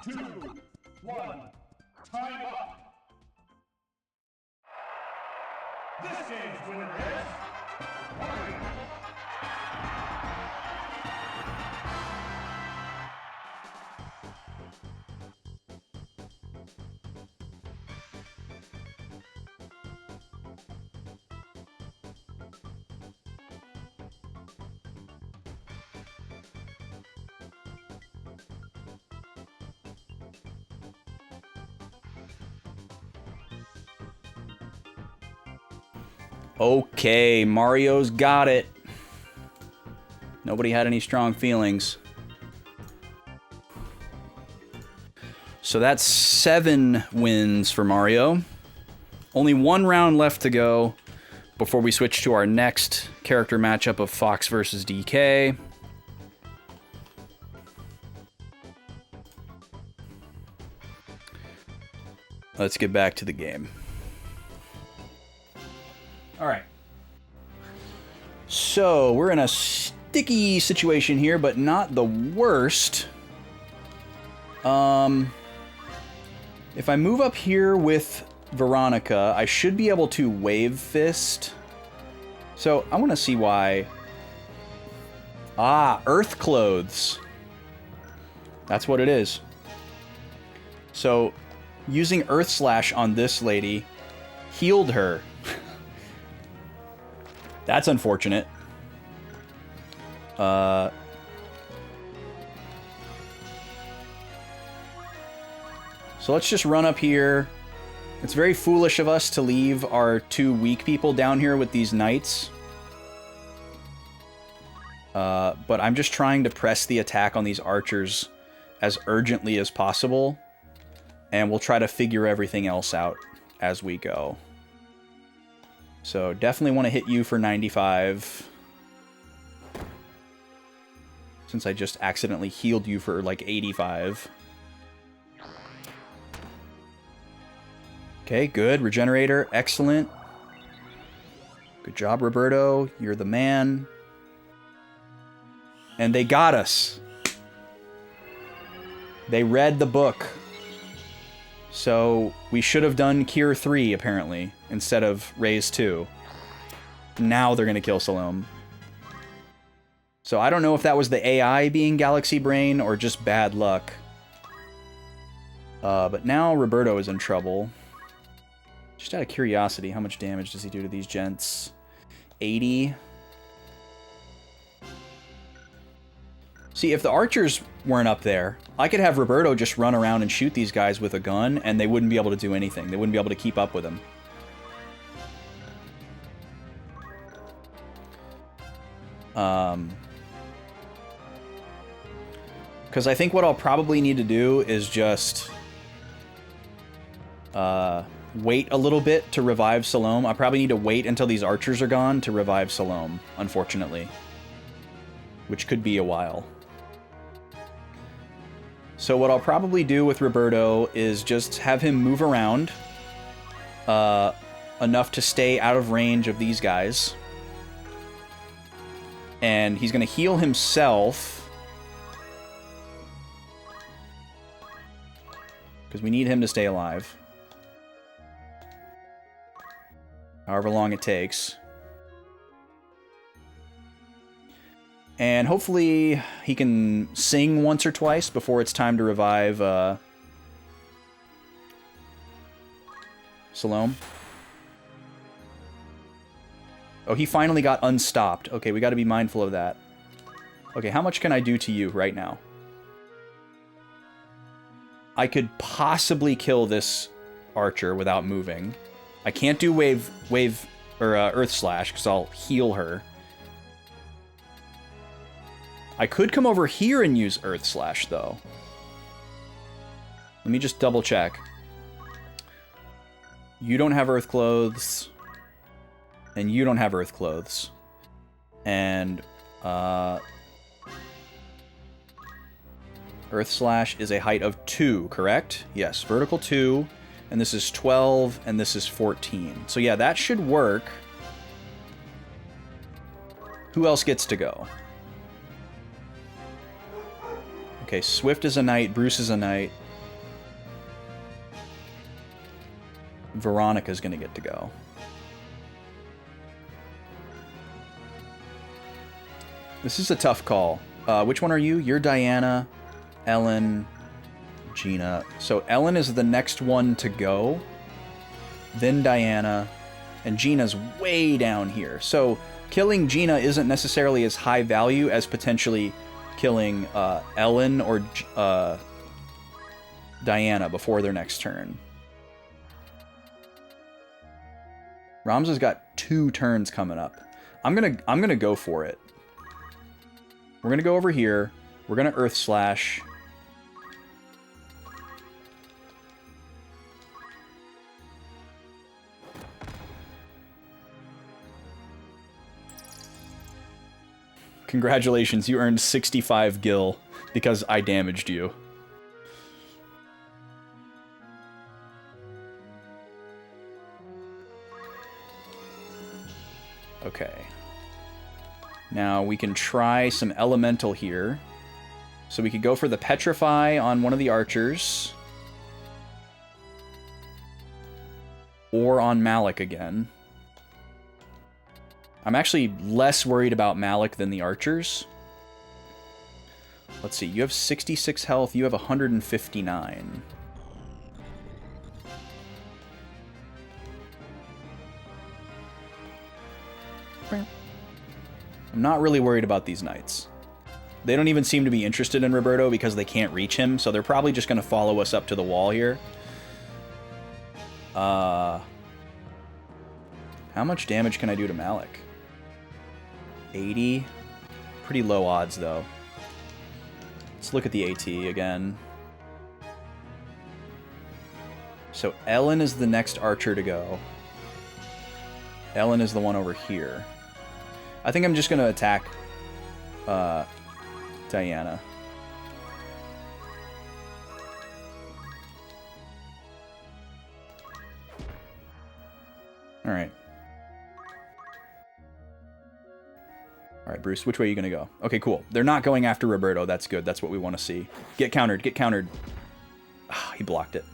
2, 1, time up! This game's winner is... Mario. Okay, Mario's got it. Nobody had any strong feelings. So that's 7 wins for Mario. Only 1 round left to go before we switch to our next character matchup of Fox versus DK. Let's get back to the game. All right. So we're in a sticky situation here, but not the worst. If I move up here with Veronica, I should be able to Wave Fist. So I want to see why. Ah, Earth Clothes. That's what it is. So using Earth Slash on this lady healed her. That's unfortunate. So let's just run up here. It's very foolish of us to leave our 2 weak people down here with these knights. But I'm just trying to press the attack on these archers as urgently as possible. And we'll try to figure everything else out as we go. So definitely want to hit you for 95. Since I just accidentally healed you for like 85. Okay, good. Regenerator, excellent. Good job, Roberto. You're the man. And they got us. They read the book. So we should have done Cure 3, apparently, instead of Raise 2. Now they're going to kill Salome. So I don't know if that was the AI being Galaxy Brain or just bad luck. But now Roberto is in trouble. Just out of curiosity, how much damage does he do to these gents? 80. See, if the archers weren't up there, I could have Roberto just run around and shoot these guys with a gun, and they wouldn't be able to do anything. They wouldn't be able to keep up with him. Because I think what I'll probably need to do is just wait a little bit to revive Salome. I probably need to wait until these archers are gone to revive Salome, unfortunately. Which could be a while. So what I'll probably do with Roberto is just have him move around enough to stay out of range of these guys. And he's going to heal himself. Because we need him to stay alive. However long it takes. And hopefully he can sing once or twice before it's time to revive Salome. Oh, he finally got unstopped. Okay, we got to be mindful of that. Okay, how much can I do to you right now? I could possibly kill this archer without moving. I can't do Earth Slash because I'll heal her. I could come over here and use Earth Slash, though. Let me just double check. You don't have Earth Clothes. And you don't have Earth Clothes. And, Earth Slash is a height of 2, correct? Yes, vertical 2. And this is 12, and this is 14. So yeah, that should work. Who else gets to go? Okay, Swift is a knight, Bruce is a knight. Veronica's gonna get to go. This is a tough call. Which one are you? You're Diana, Ellen, Gina. So Ellen is the next one to go, then Diana, and Gina's way down here. So killing Gina isn't necessarily as high value as potentially killing Ellen or Diana before their next turn. Ramza's got 2 turns coming up. I'm gonna go for it. We're gonna go over here. We're gonna Earth Slash. Congratulations, you earned 65 gil because I damaged you. Okay. Now we can try some elemental here. So we could go for the Petrify on one of the archers. Or on Malik again. I'm actually less worried about Malik than the archers. Let's see, you have 66 health, you have 159. I'm not really worried about these knights. They don't even seem to be interested in Roberto because they can't reach him, so they're probably just going to follow us up to the wall here. How much damage can I do to Malik? 80? Pretty low odds, though. Let's look at the AT again. So Ellen is the next archer to go. Ellen is the one over here. I think I'm just going to attack Diana. Alright. Alright, Bruce, which way are you going to go? Okay, cool. They're not going after Roberto. That's good. That's what we want to see. Get countered. Get countered. Ah, he blocked it.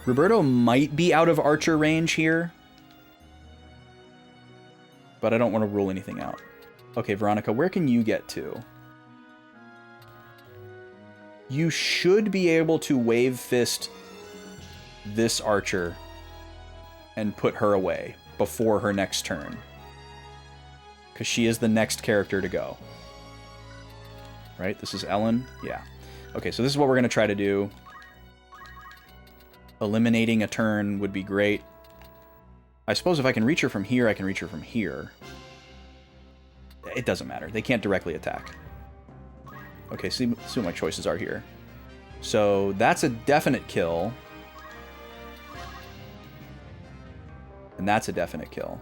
Roberto might be out of archer range here. But I don't want to rule anything out. Okay, Veronica, where can you get to? You should be able to wave fist this archer and put her away before her next turn. Because she is the next character to go. Right? This is Ellen? Yeah. Okay, so this is what we're going to try to do. Eliminating a turn would be great. I suppose if I can reach her from here, I can reach her from here. It doesn't matter. They can't directly attack. Okay, see what my choices are here. So that's a definite kill. And that's a definite kill.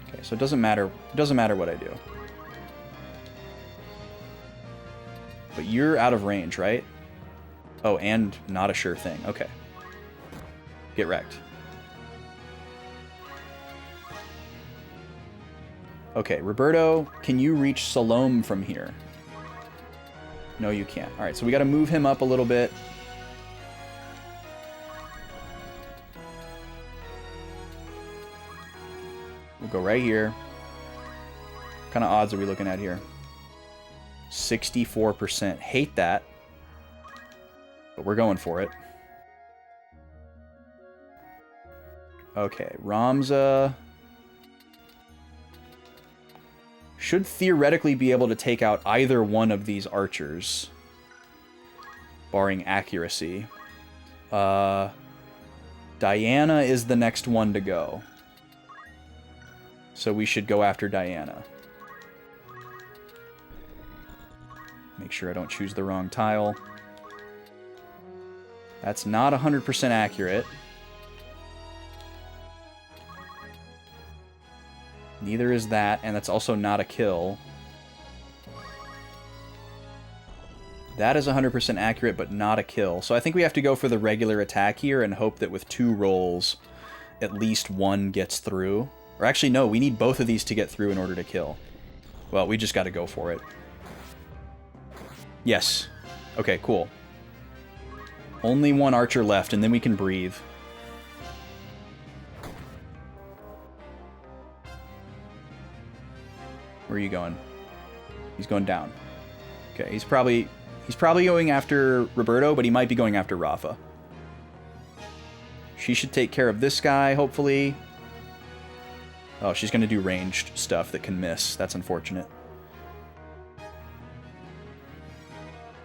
Okay, so it doesn't matter. It doesn't matter what I do. But you're out of range, right? Oh, and not a sure thing. Okay. Get wrecked. Okay, Roberto, can you reach Salome from here? No, you can't. Alright, so we gotta move him up a little bit. We'll go right here. What kind of odds are we looking at here? 64%. Hate that. But we're going for it. Okay, Ramza should theoretically be able to take out either one of these archers, barring accuracy. Diana is the next one to go. So we should go after Diana. Make sure I don't choose the wrong tile. That's not 100% accurate. Neither is that, and that's also not a kill. That is 100% accurate, but not a kill. So I think we have to go for the regular attack here and hope that with 2 rolls, at least one gets through. Or actually, no, we need both of these to get through in order to kill. Well, we just got to go for it. Yes. Okay, cool. Only one archer left, and then we can breathe. Where are you going? He's going down. Okay, he's probably going after Roberto, but he might be going after Rafa. She should take care of this guy, hopefully. Oh, she's going to do ranged stuff that can miss. That's unfortunate.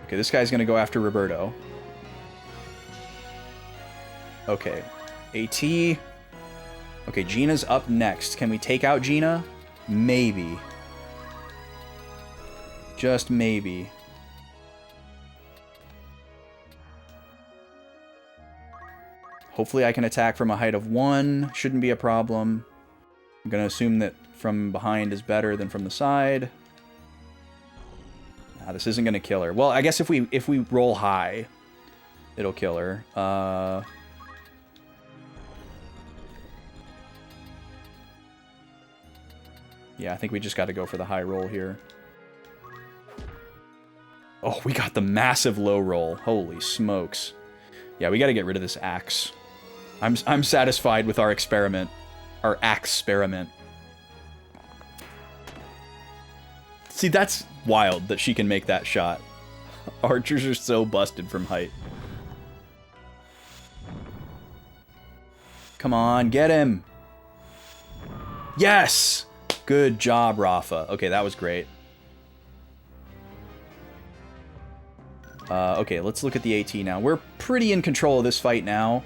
Okay, this guy's going to go after Roberto. Okay. AT. Okay, Gina's up next. Can we take out Gina? Maybe. Just maybe. Hopefully I can attack from a height of 1. Shouldn't be a problem. I'm going to assume that from behind is better than from the side. Nah, this isn't going to kill her. Well, I guess if we roll high, it'll kill her. Yeah, I think we just got to go for the high roll here. Oh, we got the massive low roll. Holy smokes. Yeah, we got to get rid of this axe. I'm satisfied with our experiment. Our axe experiment. See, that's wild that she can make that shot. Archers are so busted from height. Come on, get him. Yes! Good job, Rafa. Okay, that was great. Okay, let's look at the AT now. We're pretty in control of this fight now.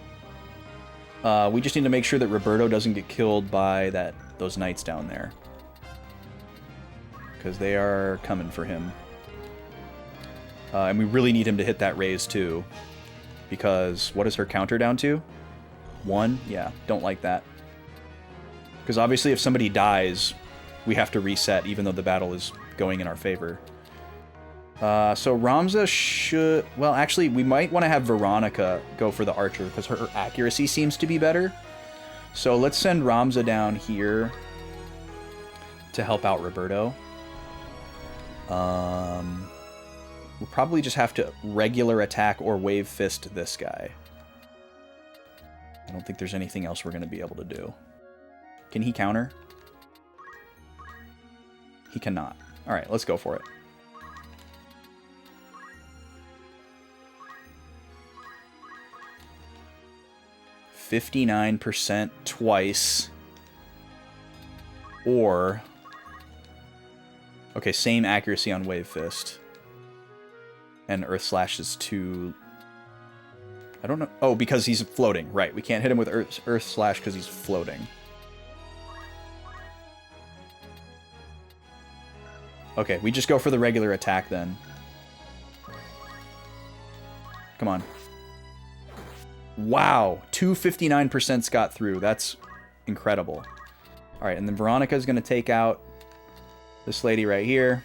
We just need to make sure that Roberto doesn't get killed by those knights down there. Because they are coming for him. And we really need him to hit that raise too. Because what is her counter down to? 1? Yeah, don't like that. Because obviously if somebody dies, we have to reset even though the battle is going in our favor. So Ramza should... Well, actually, we might want to have Veronica go for the archer, because her accuracy seems to be better. So let's send Ramza down here to help out Roberto. We'll probably just have to regular attack or wave fist this guy. I don't think there's anything else we're going to be able to do. Can he counter? He cannot. All right, let's go for it. %59 twice. Or... Okay, same accuracy on Wave Fist. And Earth Slash is 2... I don't know... Oh, because he's floating. Right, we can't hit him with Earth Slash because he's floating. Okay, we just go for the regular attack then. Come on. Wow, 259% got through. That's incredible. All right, and then Veronica's going to take out this lady right here.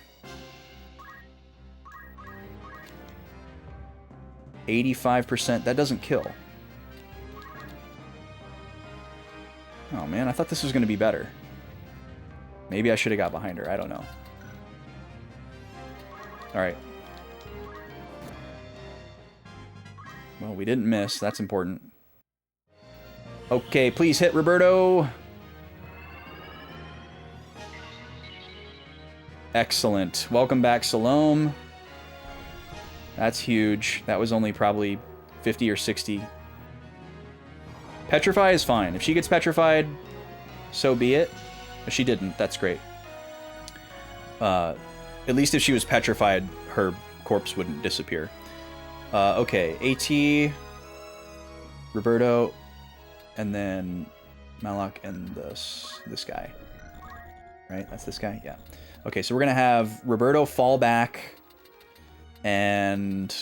85%. That doesn't kill. Oh, man, I thought this was going to be better. Maybe I should have got behind her. I don't know. All right. Well, we didn't miss. That's important. Okay, please hit Roberto. Excellent. Welcome back, Salome. That's huge. That was only probably 50 or 60. Petrify is fine. If she gets petrified, so be it. But she didn't. That's great. At least if she was petrified, her corpse wouldn't disappear. Okay, AT, Roberto, and then Malak and this guy. Right? That's this guy? Yeah. Okay, so we're going to have Roberto fall back, and...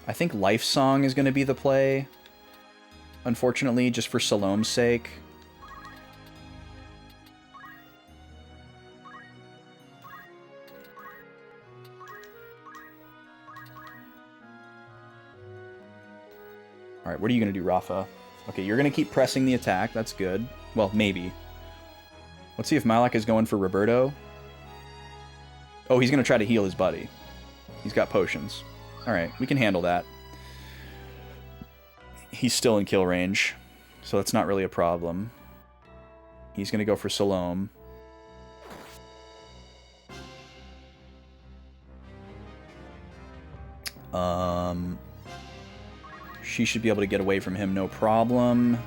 I think Life Song is going to be the play, unfortunately, just for Salome's sake. Alright, what are you going to do, Rafa? Okay, you're going to keep pressing the attack. That's good. Well, maybe. Let's see if Malak is going for Roberto. Oh, he's going to try to heal his buddy. He's got potions. Alright, we can handle that. He's still in kill range, so that's not really a problem. He's going to go for Salome. She should be able to get away from him, no problem.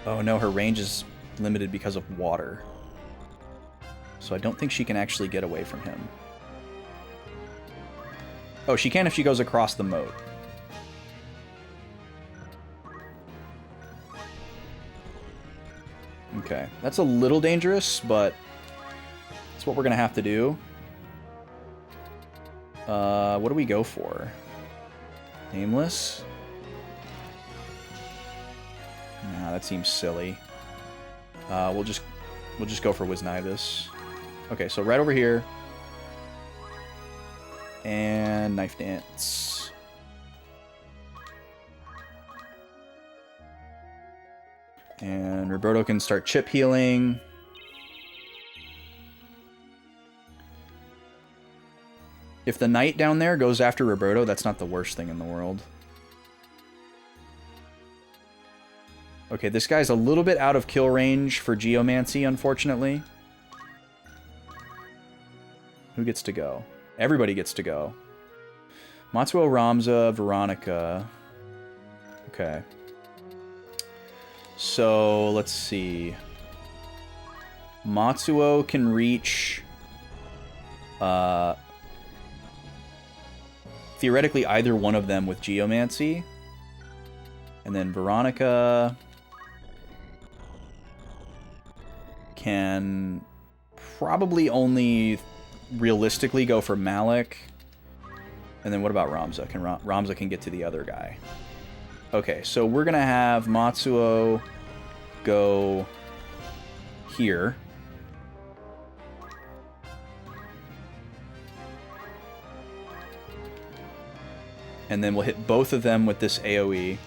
Oh no, her range is limited because of water. So I don't think she can actually get away from him. Oh, she can if she goes across the moat. Okay, that's a little dangerous, but that's what we're gonna have to do. What do we go for? Nameless? Nah, that seems silly. We'll just go for Wisnibus. Okay, so right over here. And Knife Dance. And Roberto can start chip healing. If the knight down there goes after Roberto, that's not the worst thing in the world. Okay, this guy's a little bit out of kill range for Geomancy, unfortunately. Who gets to go? Everybody gets to go. Matsuo, Ramza, Veronica. Okay. So, let's see. Matsuo can reach... theoretically, either one of them with Geomancy. And then Veronica... can probably only realistically go for Malik. And then what about Ramza? Ramza can get to the other guy. Okay, so we're going to have Matsuo go here. And then we'll hit both of them with this AoE.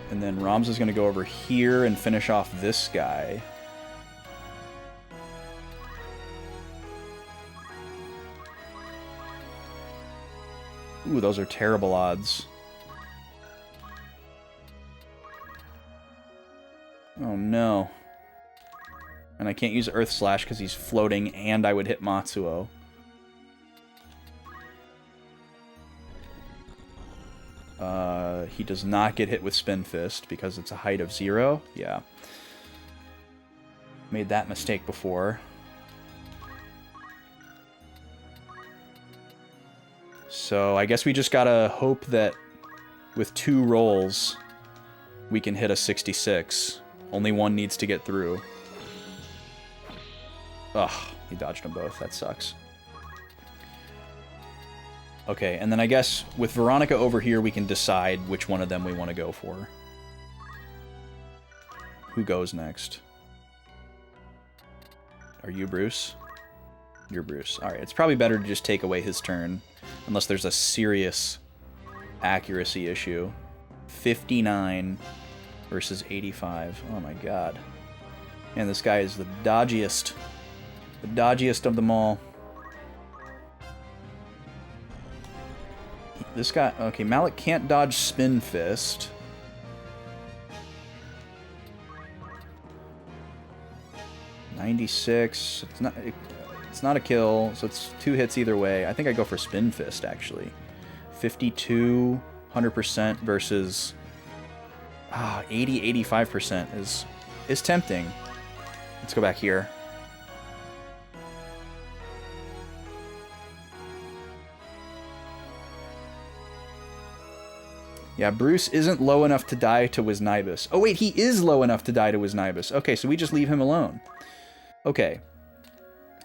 And then Ramza's going to go over here and finish off this guy. Ooh, those are terrible odds. Oh no. And I can't use Earth Slash because he's floating and I would hit Matsuo. He does not get hit with Spin Fist because it's a height of 0. Yeah. Made that mistake before. So I guess we just gotta hope that with 2 rolls we can hit a 66. Only one needs to get through. Ugh, he dodged them both. That sucks. Okay, and then I guess with Veronica over here, we can decide which one of them we want to go for. Who goes next? Are you Bruce? You're Bruce. Alright, it's probably better to just take away his turn. Unless there's a serious accuracy issue. 59 versus 85. Oh my god. Man, this guy is the dodgiest. The dodgiest of them all. This guy... Okay, Malik can't dodge Spin Fist. $96. It's not a kill, so it's 2 hits either way. I think I go for Spin Fist, actually. 52, 100% versus... 80, 85% is tempting. Let's go back here. Yeah, Bruce isn't low enough to die to Wisnibus. Oh wait, he is low enough to die to Wisnibus. Okay, so we just leave him alone. Okay.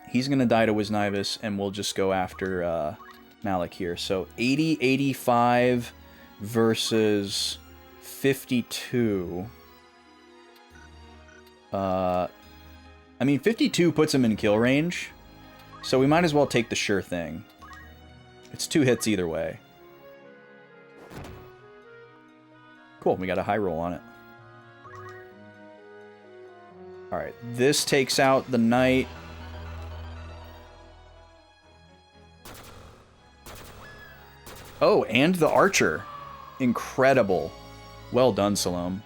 He's gonna die to Wisnibus, and we'll just go after Malik here. So 80, 85 versus 52. I I mean, 52 puts him in kill range, so we might as well take the sure thing. It's 2 hits either way. Cool, we got a high roll on it. Alright, this takes out the knight. Oh, and the archer. Incredible. Well done, Salome.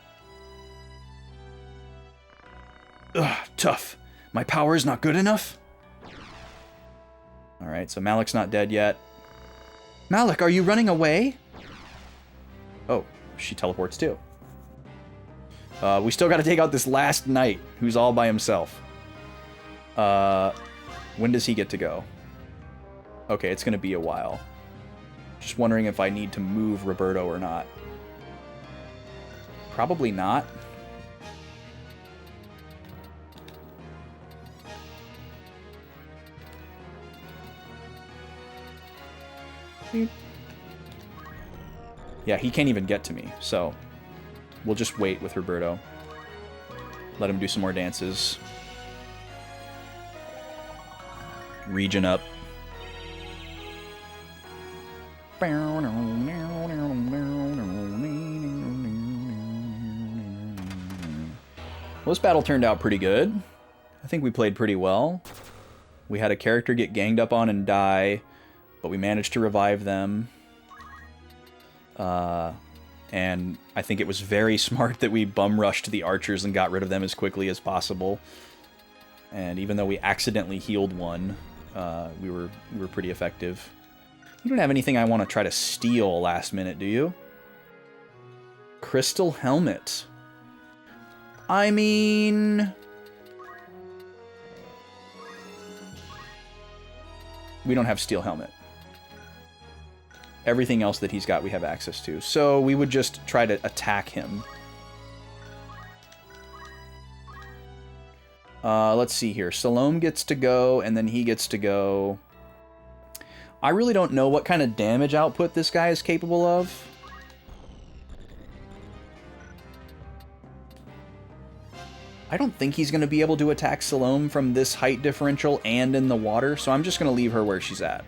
Ugh, tough. My power is not good enough? Alright, so Malik's not dead yet. Malik, are you running away? Oh, she teleports too. We still gotta take out this last knight, who's all by himself. When does he get to go? Okay, it's gonna be a while. Just wondering if I need to move Roberto or not. Probably not. Yeah, he can't even get to me, so we'll just wait with Roberto. Let him do some more dances. Region up. Well, this battle turned out pretty good. I think we played pretty well. We had a character get ganged up on and die, but we managed to revive them. And I think it was very smart that we bum rushed the archers and got rid of them as quickly as possible. And even though we accidentally healed one, we were pretty effective. You don't have anything I want to try to steal last minute, do you? Crystal helmet. I mean, we don't have steel helmet. Everything else that he's got we have access to. So we would just try to attack him. Let's see here. Salome gets to go, and then he gets to go. I really don't know what kind of damage output this guy is capable of. I don't think he's going to be able to attack Salome from this height differential and in the water, so I'm just going to leave her where she's at.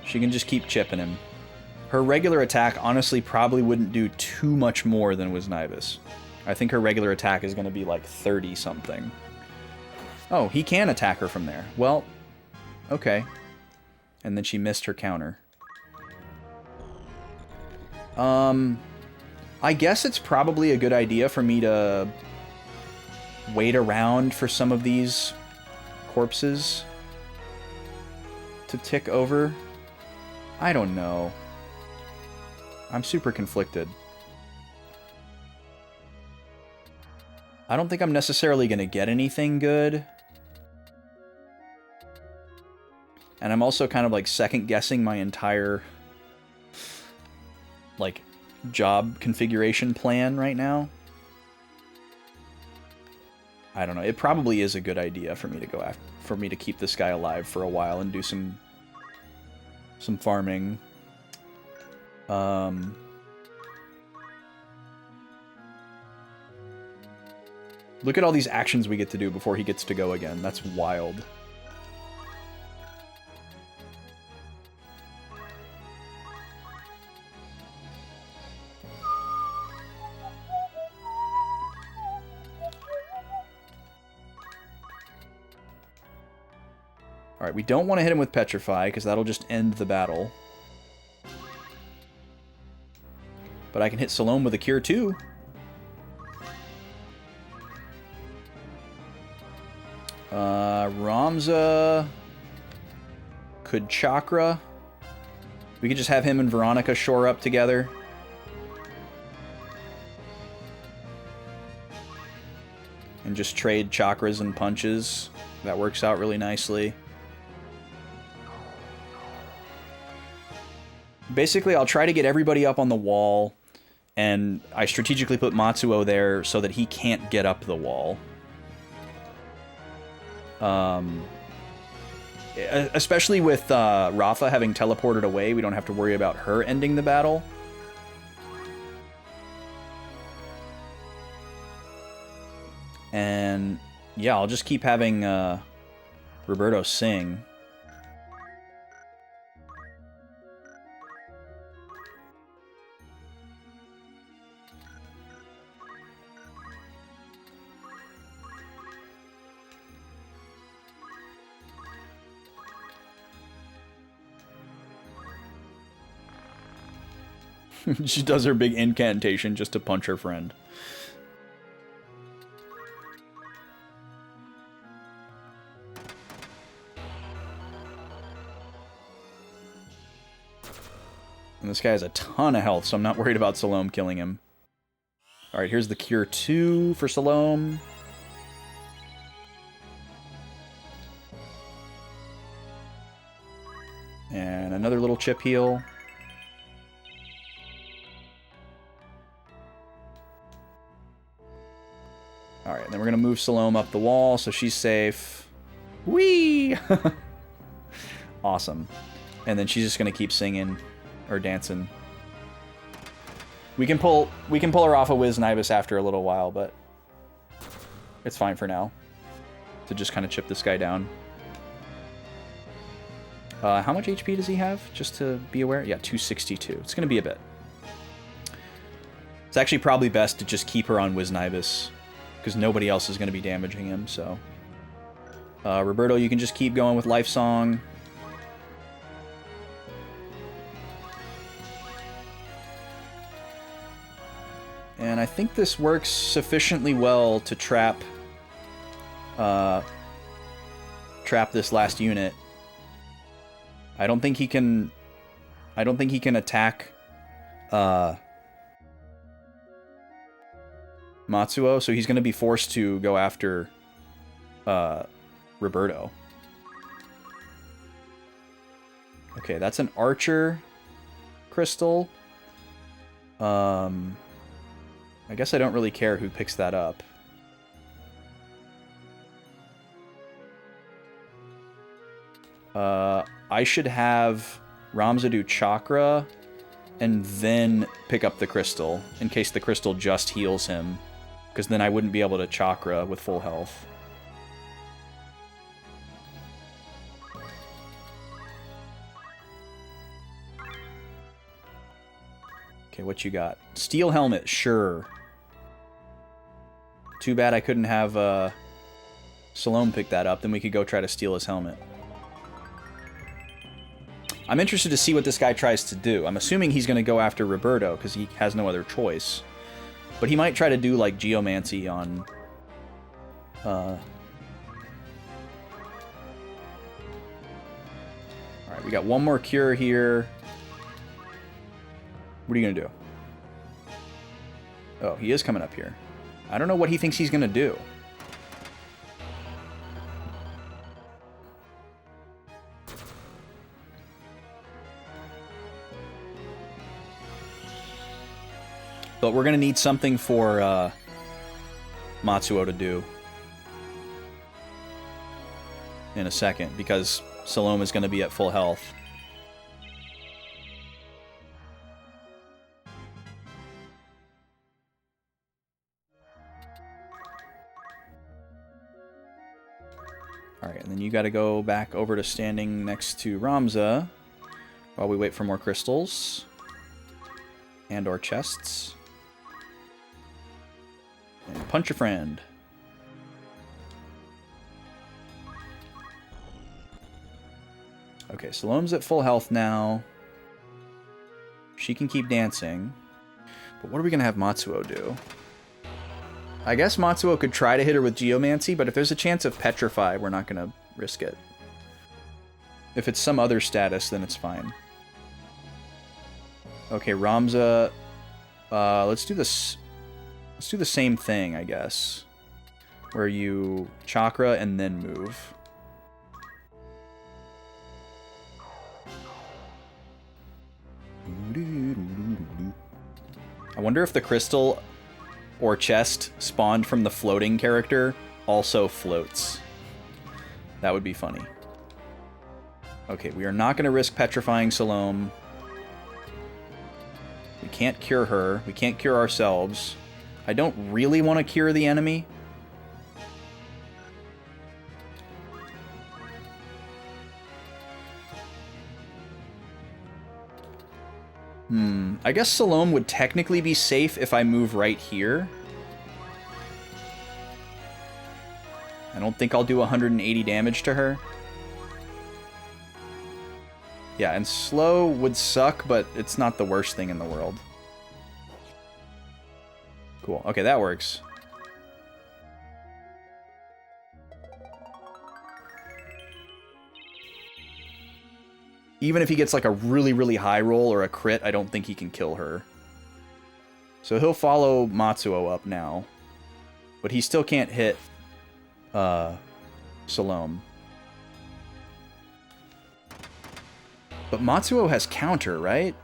She can just keep chipping him. Her regular attack honestly probably wouldn't do too much more than Wisnivus. I think her regular attack is going to be like 30-something. Oh, he can attack her from there. Well, okay. And then she missed her counter. I guess it's probably a good idea for me to wait around for some of these corpses to tick over. I don't know. I'm super conflicted. I don't think I'm necessarily going to get anything good. And I'm also kind of like second guessing my entire like job configuration plan right now. I don't know. It probably is a good idea for me to go after, for me to keep this guy alive for a while and do some farming. Look at all these actions we get to do before he gets to go again. That's wild. Alright, we don't want to hit him with Petrify, because that'll just end the battle. But I can hit Salome with a Cure too. Ramza could Chakra. We could just have him and Veronica shore up together. And just trade chakras and punches. That works out really nicely. Basically, I'll try to get everybody up on the wall, and I strategically put Matsuo there so that he can't get up the wall. Especially with Rafa having teleported away, we don't have to worry about her ending the battle. And yeah, I'll just keep having Roberto sing. She does her big incantation just to punch her friend. And this guy has a ton of health, so I'm not worried about Salome killing him. Alright, here's the Cure 2 for Salome. And another little chip heal. Alright, then we're going to move Salome up the wall so she's safe. Whee! Awesome. And then she's just going to keep singing or dancing. We can pull her off of Wiz Nibus after a little while, but it's fine for now to just kind of chip this guy down. How much HP does he have? Just to be aware? Yeah, 262. It's going to be a bit. It's actually probably best to just keep her on Wiz Nibus, because nobody else is going to be damaging him, so... Roberto, you can just keep going with Life Song. And I think this works sufficiently well to trap this last unit. I don't think he can attack Matsuo, so he's going to be forced to go after Roberto. Okay, that's an Archer crystal. I guess I don't really care who picks that up. I should have Ramza do Chakra and then pick up the crystal in case the crystal just heals him, because then I wouldn't be able to Chakra with full health. Okay, what you got? Steel Helmet, sure. Too bad I couldn't have Salome pick that up, then we could go try to steal his helmet. I'm interested to see what this guy tries to do. I'm assuming he's going to go after Roberto, because he has no other choice. But he might try to do, like, Geomancy on... Alright, we got one more cure here. What are you going to do? Oh, he is coming up here. I don't know what he thinks he's going to do. But we're going to need something for Matsuo to do in a second, because Salome is going to be at full health. Alright, and then you got to go back over to standing next to Ramza while we wait for more crystals and or chests. And punch your friend. Okay, Salome's at full health now. She can keep dancing. But what are we going to have Matsuo do? I guess Matsuo could try to hit her with Geomancy, but if there's a chance of Petrify, we're not going to risk it. If it's some other status, then it's fine. Okay, Ramza. Let's do this. Let's do the same thing, I guess. Where you Chakra and then move. I wonder if the crystal or chest spawned from the floating character also floats. That would be funny. Okay, we are not going to risk petrifying Salome. We can't cure her. We can't cure ourselves. I don't really want to cure the enemy. I guess Salome would technically be safe if I move right here. I don't think I'll do 180 damage to her. Yeah, and slow would suck, but it's not the worst thing in the world. Cool. Okay, that works. Even if he gets like a really, really high roll or a crit, I don't think he can kill her. So he'll follow Matsuo up now. But he still can't hit Salome. But Matsuo has counter, right?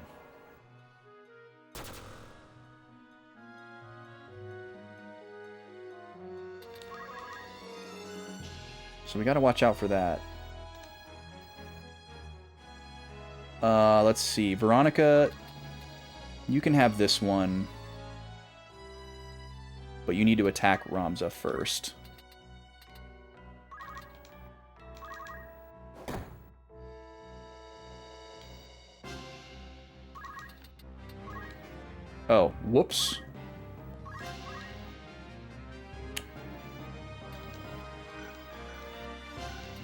So we gotta watch out for that. Let's see. Veronica, you can have this one. But you need to attack Ramza first. Oh, whoops.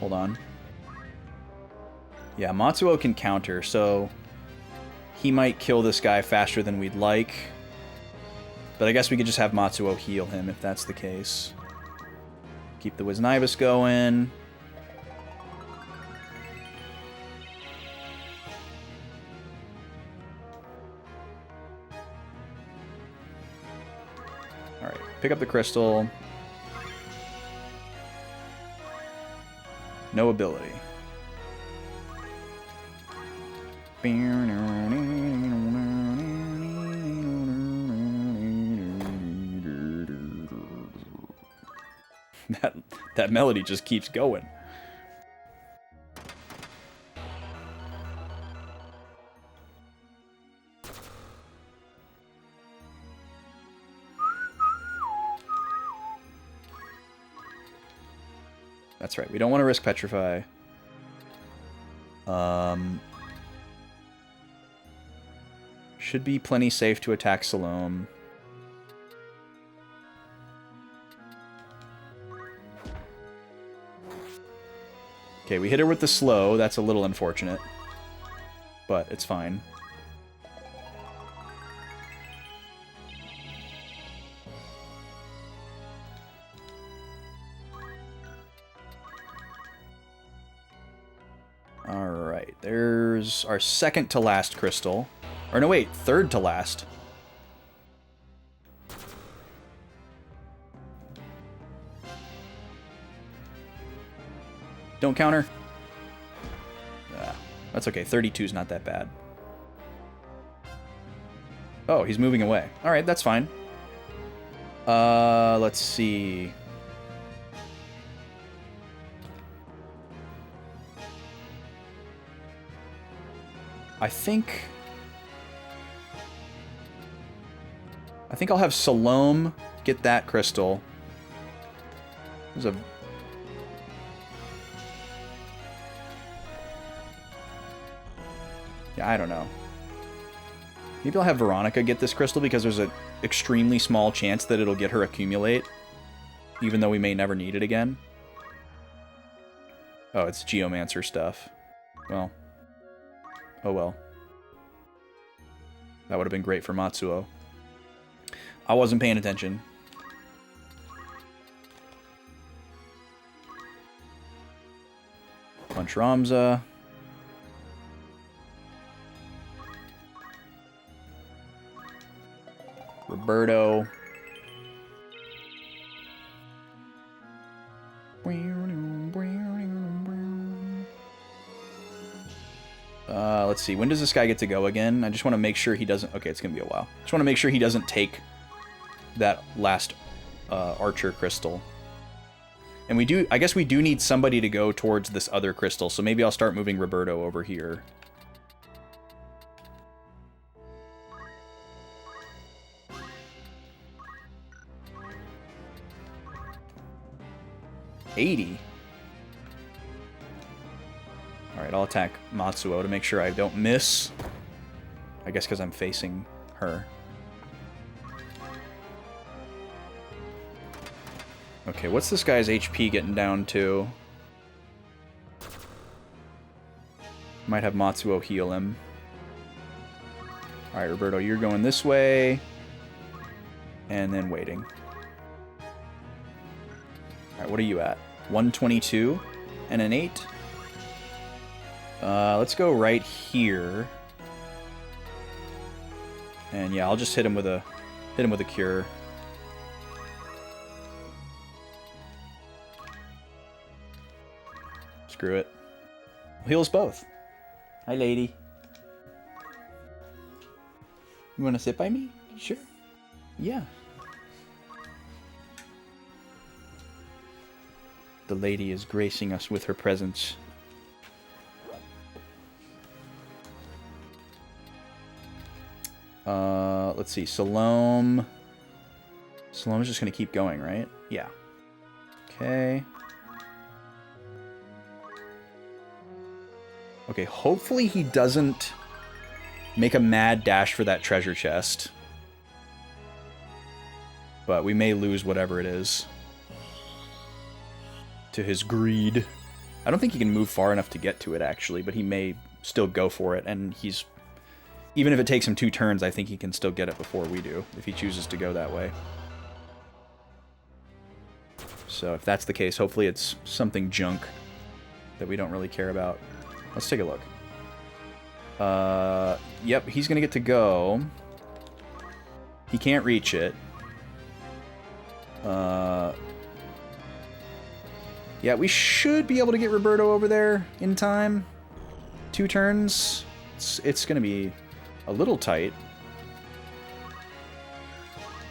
Hold on. Yeah, Matsuo can counter, so he might kill this guy faster than we'd like. But I guess we could just have Matsuo heal him if that's the case. Keep the Wisnibus going. Alright, pick up the crystal. No ability. That melody just keeps going. That's right. We don't want to risk Petrify. Should be plenty safe to attack Salome. Okay, we hit her with the slow. That's a little unfortunate. But it's fine. Alright, there's our second to last crystal. Or no, wait, third to last. Don't counter. That's okay, 32 is not that bad. Oh, he's moving away. Alright, that's fine. Let's see. I think I'll have Salome get that crystal. There's a... Yeah, I don't know. Maybe I'll have Veronica get this crystal because there's an extremely small chance that it'll get her accumulate. Even though we may never need it again. Oh, it's Geomancer stuff. Well. Oh well. That would have been great for Matsuo. I wasn't paying attention. Punch Ramza. Roberto. Let's see. When does this guy get to go again? I just want to make sure he doesn't... Okay, it's going to be a while. Just want to make sure he doesn't take that last Archer crystal. And we do... I guess we do need somebody to go towards this other crystal, so maybe I'll start moving Roberto over here. $80. Alright, I'll attack Matsuo to make sure I don't miss. I guess because I'm facing her. Okay, what's this guy's HP getting down to? Might have Matsuo heal him. Alright, Roberto, you're going this way. And then waiting. Alright, what are you at? 122 and an 8? Let's go right here. And yeah, I'll just hit him with a cure. Screw it. Heal us both. Hi, lady. You want to sit by me? Sure. Yeah. The lady is gracing us with her presence. Let's see. Salome. Salome's just going to keep going, right? Yeah. Okay. Okay, hopefully he doesn't make a mad dash for that treasure chest. But we may lose whatever it is to his greed. I don't think he can move far enough to get to it, actually, but he may still go for it, and he's... Even if it takes him 2 turns, I think he can still get it before we do, if he chooses to go that way. So if that's the case, hopefully it's something junk that we don't really care about. Let's take a look. Yep, he's gonna get to go. He can't reach it. Yeah, we should be able to get Roberto over there in time. 2 turns. It's gonna be a little tight.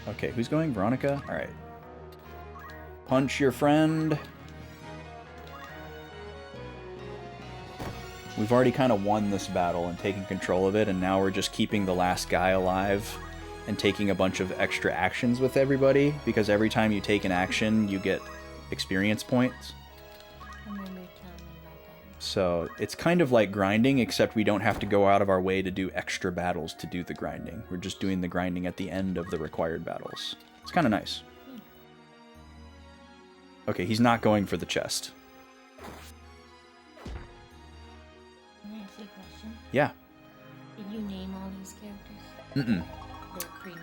Okay, who's going? Veronica? Alright. Punch your friend. We've already kind of won this battle and taken control of it, and now we're just keeping the last guy alive and taking a bunch of extra actions with everybody, because every time you take an action, you get experience points. I remember telling me about that. So it's kind of like grinding, except we don't have to go out of our way to do extra battles to do the grinding. We're just doing the grinding at the end of the required battles. It's kind of nice. Okay, he's not going for the chest. Can I ask you a question? Yeah. Did you name all these characters? Mm-mm. They're pre-named.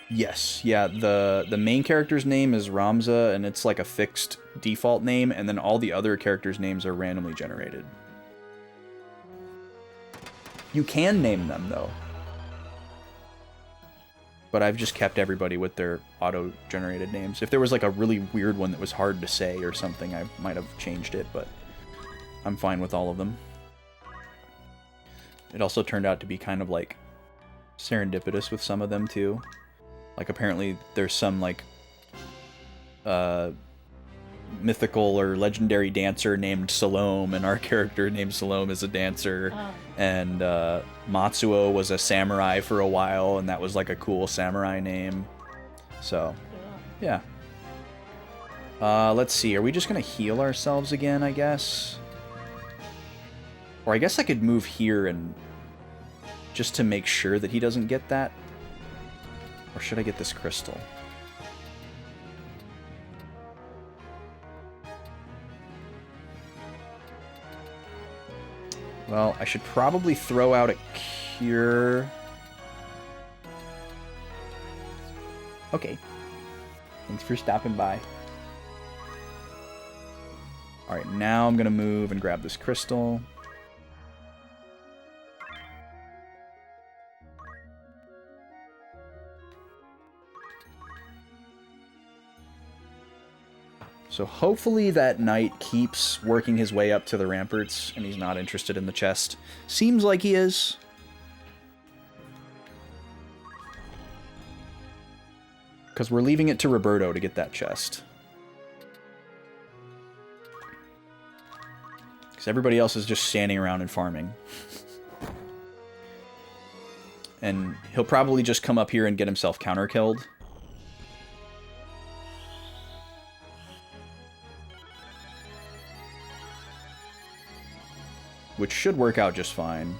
Yes, yeah, the main character's name is Ramza, and it's like a fixed default name, and then all the other characters' names are randomly generated. You can name them, though. But I've just kept everybody with their auto-generated names. If there was like a really weird one that was hard to say or something, I might have changed it, but I'm fine with all of them. It also turned out to be kind of like serendipitous with some of them, too. Like, apparently there's some, like, mythical or legendary dancer named Salome, and our character named Salome is a dancer. Oh. And Matsuo was a samurai for a while, and that was, like, a cool samurai name. So, Cool. yeah. Let's see. Are we just going to heal ourselves again, I guess? Or I guess I could move here and just to make sure that he doesn't get that. Or should I get this crystal? Well, I should probably throw out a cure. Okay. Thanks for stopping by. Alright, now I'm going to move and grab this crystal. So hopefully that knight keeps working his way up to the ramparts, and he's not interested in the chest. Seems like he is. Because we're leaving it to Roberto to get that chest. Because everybody else is just standing around and farming. And he'll probably just come up here and get himself counter-killed. Which should work out just fine.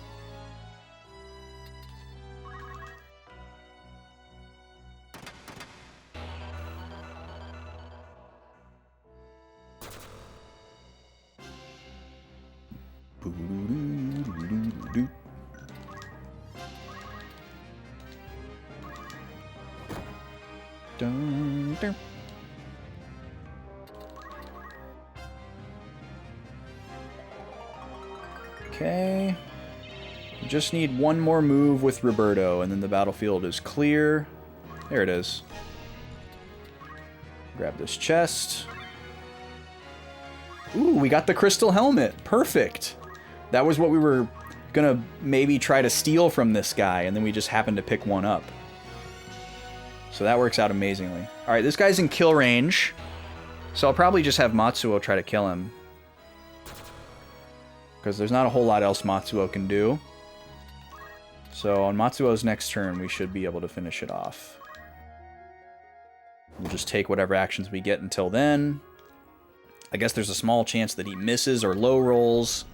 Dun, dun. Okay. Just need one more move with Roberto, and then the battlefield is clear. There it is. Grab this chest. Ooh, we got the crystal helmet. Perfect. That was what we were gonna maybe try to steal from this guy, and then we just happened to pick one up. So that works out amazingly. Alright, this guy's in kill range. So I'll probably just have Matsuo try to kill him. Because there's not a whole lot else Matsuo can do. So on Matsuo's next turn, we should be able to finish it off. We'll just take whatever actions we get until then. I guess there's a small chance that he misses or low rolls.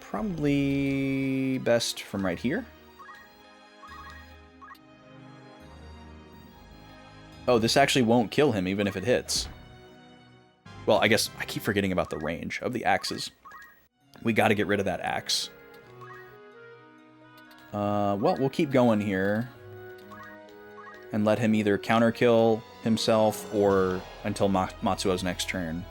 Probably best from right here. Oh, this actually won't kill him even if it hits. Well, I guess I keep forgetting about the range of the axes. We got to get rid of that axe. Well, we'll keep going here. And let him either counter-kill himself or until Matsuo's next turn.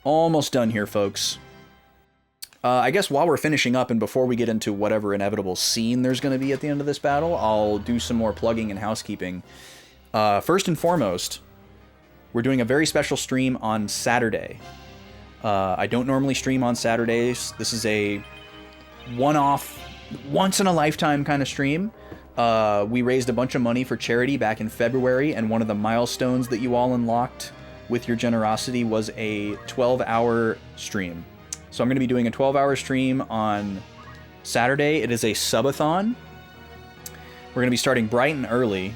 Almost done here, folks. I guess while we're finishing up and before we get into whatever inevitable scene there's going to be at the end of this battle, I'll do some more plugging and housekeeping. First and foremost, we're doing a very special stream on Saturday. I don't normally stream on Saturdays. This is a one-off, once-in-a-lifetime kind of stream. We raised a bunch of money for charity back in February, and one of the milestones that you all unlocked with your generosity was a 12-hour stream. So I'm going to be doing a 12-hour stream on Saturday. It is a subathon. We're going to be starting bright and early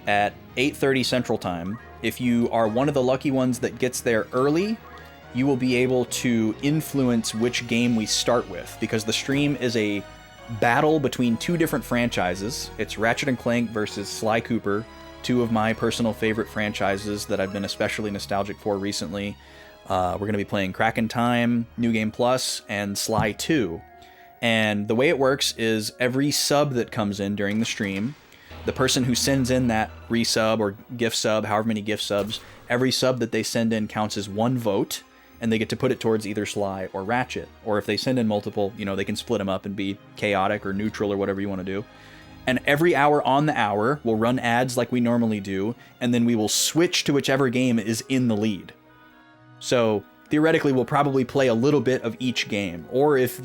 at 8:30 Central Time. If you are one of the lucky ones that gets there early, you will be able to influence which game we start with, because the stream is a battle between two different franchises. It's Ratchet & Clank versus Sly Cooper, two of my personal favorite franchises that I've been especially nostalgic for recently. We're going to be playing Crack in Time, New Game Plus, and Sly 2. And the way it works is every sub that comes in during the stream, the person who sends in that resub or gift sub, however many gift subs, every sub that they send in counts as one vote, and they get to put it towards either Sly or Ratchet. Or if they send in multiple, you know, they can split them up and be chaotic or neutral or whatever you want to do. And every hour on the hour, we'll run ads like we normally do, and then we will switch to whichever game is in the lead. So theoretically, we'll probably play a little bit of each game. Or if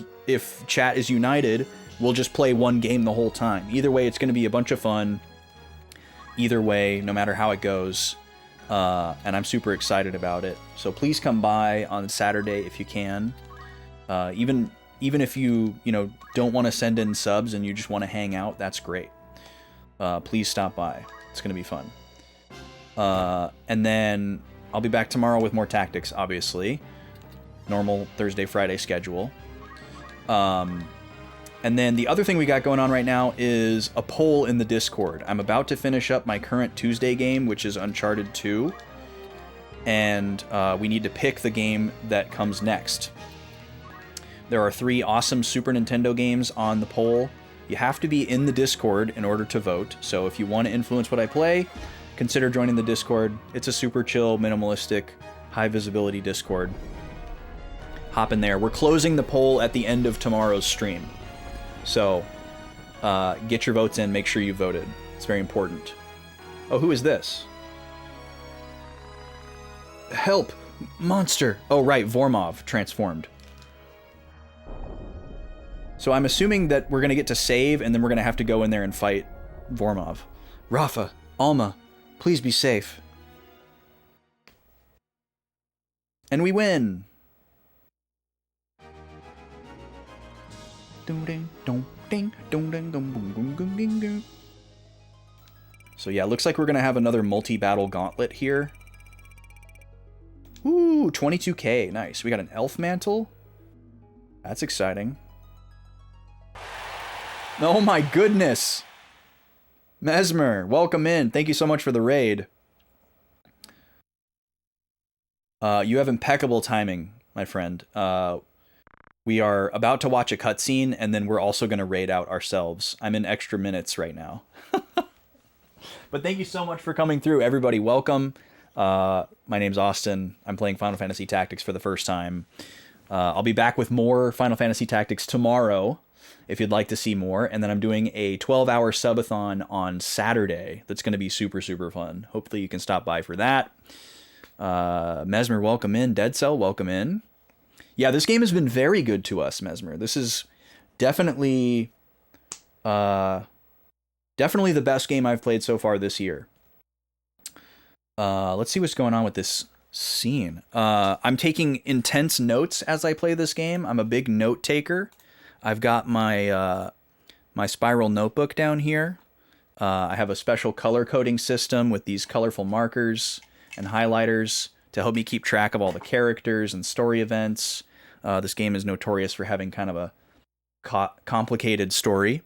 chat is united, we'll just play one game the whole time. Either way, it's going to be a bunch of fun. Either way, no matter how it goes. And I'm super excited about it. So please come by on Saturday if you can. Even if you don't want to send in subs and you just want to hang out, that's great. Please stop by. It's going to be fun. And then I'll be back tomorrow with more tactics, obviously. Normal Thursday, Friday schedule. And then the other thing we got going on right now is a poll in the Discord. I'm about to finish up my current Tuesday game, which is Uncharted 2. And we need to pick the game that comes next. There are 3 awesome Super Nintendo games on the poll. You have to be in the Discord in order to vote. So if you want to influence what I play, consider joining the Discord. It's a super chill, minimalistic, high visibility Discord. Hop in there. We're closing the poll at the end of tomorrow's stream. So get your votes in. Make sure you voted. It's very important. Oh, who is this? Help! Monster! Oh, right. Vormov transformed. So I'm assuming that we're going to get to save, and then we're going to have to go in there and fight Vormov. Rafa, Alma, please be safe. And we win! So yeah, looks like we're going to have another multi-battle gauntlet here. Ooh, 22k. Nice. We got an elf mantle. That's exciting. Oh my goodness. Mesmer, welcome in. Thank you so much for the raid. You have impeccable timing, my friend. We are about to watch a cutscene, and then we're also going to raid out ourselves. I'm in extra minutes right now. But thank you so much for coming through. Everybody, welcome. My name's Austin. I'm playing Final Fantasy Tactics for the first time. I'll be back with more Final Fantasy Tactics tomorrow, if you'd like to see more. And then I'm doing a 12-hour subathon on Saturday that's going to be super, super fun. Hopefully you can stop by for that. Mesmer, welcome in. Dead Cell, welcome in. Yeah, this game has been very good to us, Mesmer. This is definitely the best game I've played so far this year. Let's see what's going on with this scene. I'm taking intense notes as I play this game. I'm a big note taker. I've got my my spiral notebook down here. I have a special color coding system with these colorful markers and highlighters to help me keep track of all the characters and story events. This game is notorious for having kind of a complicated story.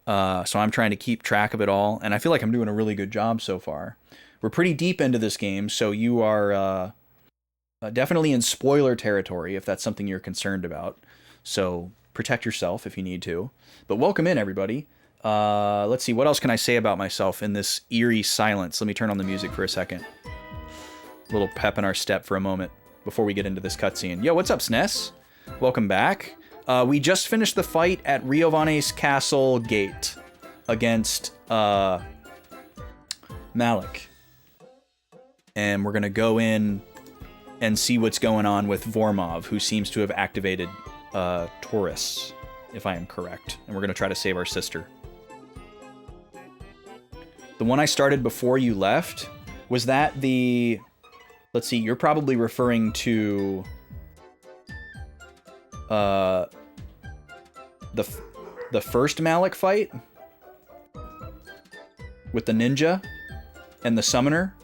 So I'm trying to keep track of it all, and I feel like I'm doing a really good job so far. We're pretty deep into this game, so you are definitely in spoiler territory if that's something you're concerned about. So protect yourself if you need to. But welcome in, everybody. Let's see, what else can I say about myself in this eerie silence? Let me turn on the music for a second. A little pep in our step for a moment before we get into this cutscene. Yo, what's up, SNES? Welcome back. We just finished the fight at Riovanes Castle Gate against Malik. And we're going to go in and see what's going on with Vormov, who seems to have activated Taurus, if I am correct. And we're going to try to save our sister. The one I started before you left, was that the... Let's see, you're probably referring to... the first Malik fight? With the ninja? And the summoner?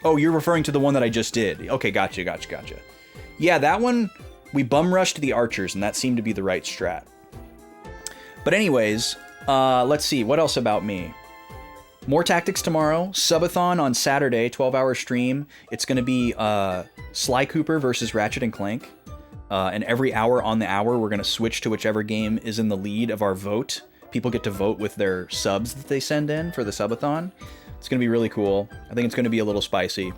Oh, you're referring to the one that I just did. Okay, gotcha. Yeah, that one, we bum rushed the archers, and that seemed to be the right strat. But anyways, let's see, what else about me? More tactics tomorrow, subathon on Saturday, 12-hour stream. It's going to be Sly Cooper versus Ratchet and Clank. And every hour on the hour, we're going to switch to whichever game is in the lead of our vote. People get to vote with their subs that they send in for the subathon. It's going to be really cool. I think it's going to be a little spicy.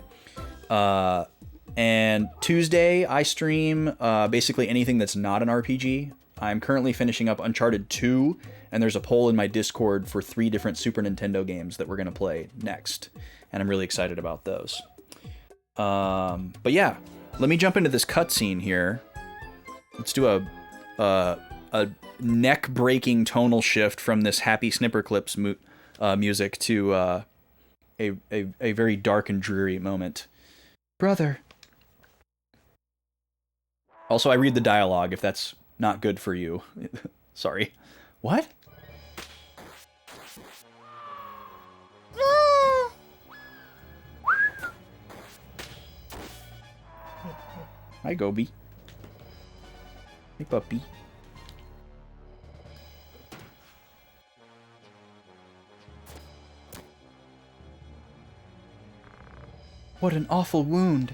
And Tuesday, I stream basically anything that's not an RPG. I'm currently finishing up Uncharted 2, and there's a poll in my Discord for 3 different Super Nintendo games that we're going to play next. And I'm really excited about those. But yeah, let me jump into this cutscene here. Let's do a neck-breaking tonal shift from this happy Snipper Clips music to a very dark and dreary moment. Brother. Also, I read the dialogue if that's not good for you. Sorry. What? Hi, Gobi. Hey, puppy. What an awful wound.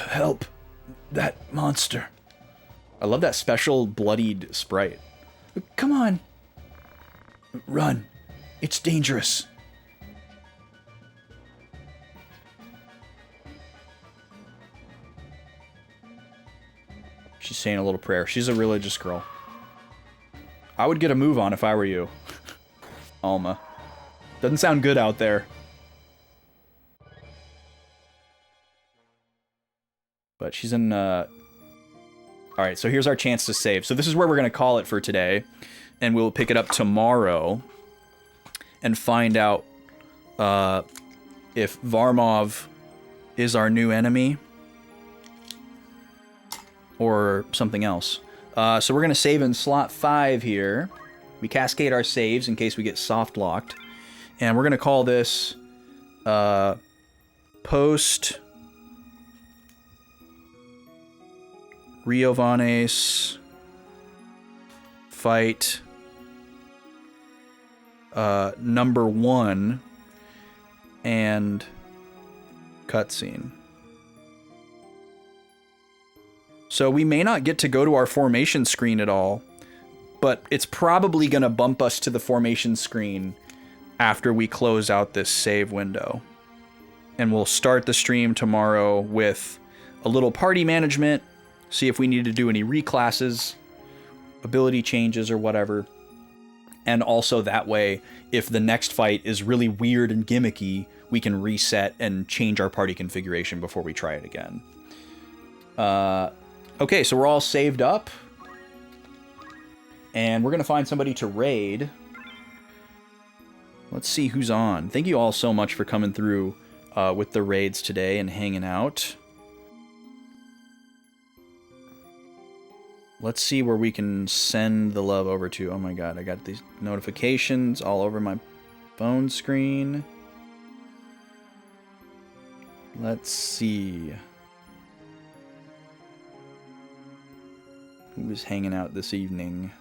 Help. That monster. I love that special bloodied sprite. Come on. Run. It's dangerous. She's saying a little prayer. She's a religious girl. I would get a move on if I were you. Alma. Doesn't sound good out there. But she's in, Alright, so here's our chance to save. So this is where we're going to call it for today. And we'll pick it up tomorrow. And find out, if Varmov is our new enemy. Or something else. So we're going to save in slot 5 here. We cascade our saves in case we get soft locked. And we're going to call this post Riovanes. Fight. Number 1. And cutscene. So we may not get to go to our formation screen at all, but it's probably going to bump us to the formation screen after we close out this save window. And we'll start the stream tomorrow with a little party management, see if we need to do any reclasses, ability changes, or whatever. And also that way, if the next fight is really weird and gimmicky, we can reset and change our party configuration before we try it again. Okay, so we're all saved up. And we're going to find somebody to raid. Let's see who's on. Thank you all so much for coming through with the raids today and hanging out. Let's see where we can send the love over to. Oh my god, I got these notifications all over my phone screen. Let's see. Who was hanging out this evening?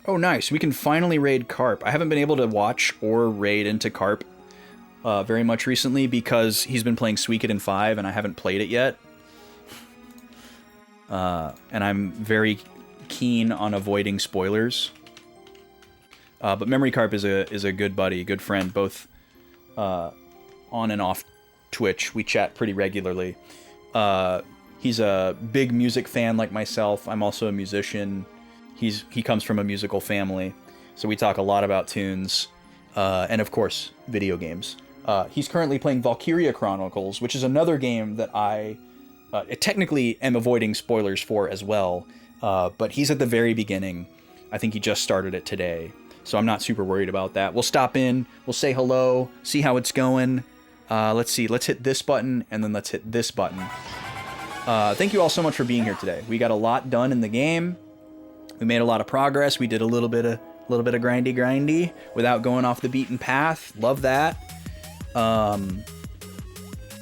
Oh, nice. We can finally raid Carp. I haven't been able to watch or raid into Carp very much recently because he's been playing Suikoden 5 and I haven't played it yet. And I'm very keen on avoiding spoilers. But Memory Carp is a good buddy, good friend, both on and off Twitch. We chat pretty regularly. He's a big music fan like myself. I'm also a musician. He comes from a musical family, so we talk a lot about tunes, and of course, video games. He's currently playing Valkyria Chronicles, which is another game that I technically am avoiding spoilers for as well, but he's at the very beginning. I think he just started it today, so I'm not super worried about that. We'll stop in, we'll say hello, see how it's going. Let's see, let's hit this button, and then let's hit this button. Thank you all so much for being here today. We got a lot done in the game. We made a lot of progress. We did a little bit of grindy without going off the beaten path. Love that.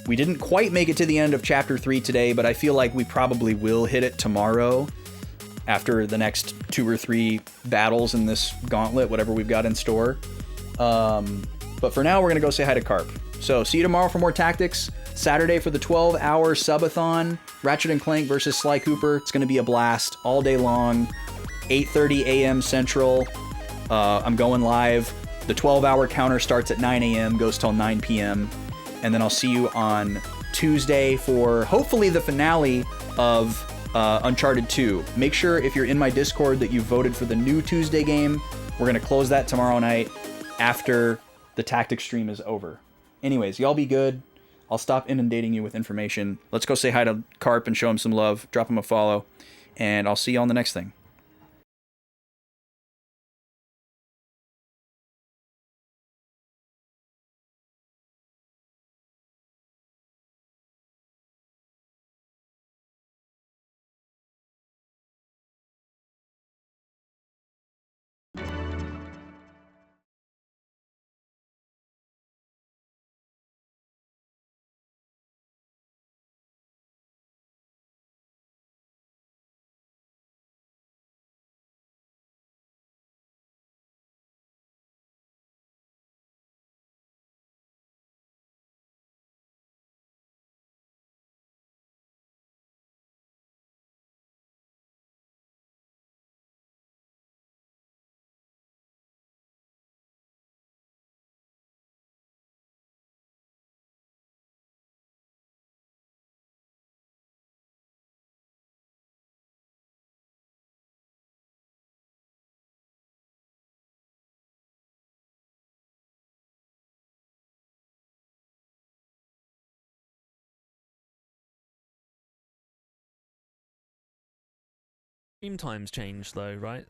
We didn't quite make it to the end of chapter 3 today, but I feel like we probably will hit it tomorrow after the next 2 or 3 battles in this gauntlet, whatever we've got in store. But for now, we're gonna go say hi to Carp. So see you tomorrow for more tactics. Saturday for the 12-hour subathon. Ratchet & Clank versus Sly Cooper. It's gonna be a blast all day long. 8:30 a.m. Central. I'm going live. The 12-hour counter starts at 9 a.m., goes till 9 p.m. And then I'll see you on Tuesday for hopefully the finale of Uncharted 2. Make sure if you're in my Discord that you voted for the new Tuesday game. We're going to close that tomorrow night after the tactics stream is over. Anyways, y'all be good. I'll stop inundating you with information. Let's go say hi to Carp and show him some love. Drop him a follow. And I'll see you on the next thing. Stream times change though, right?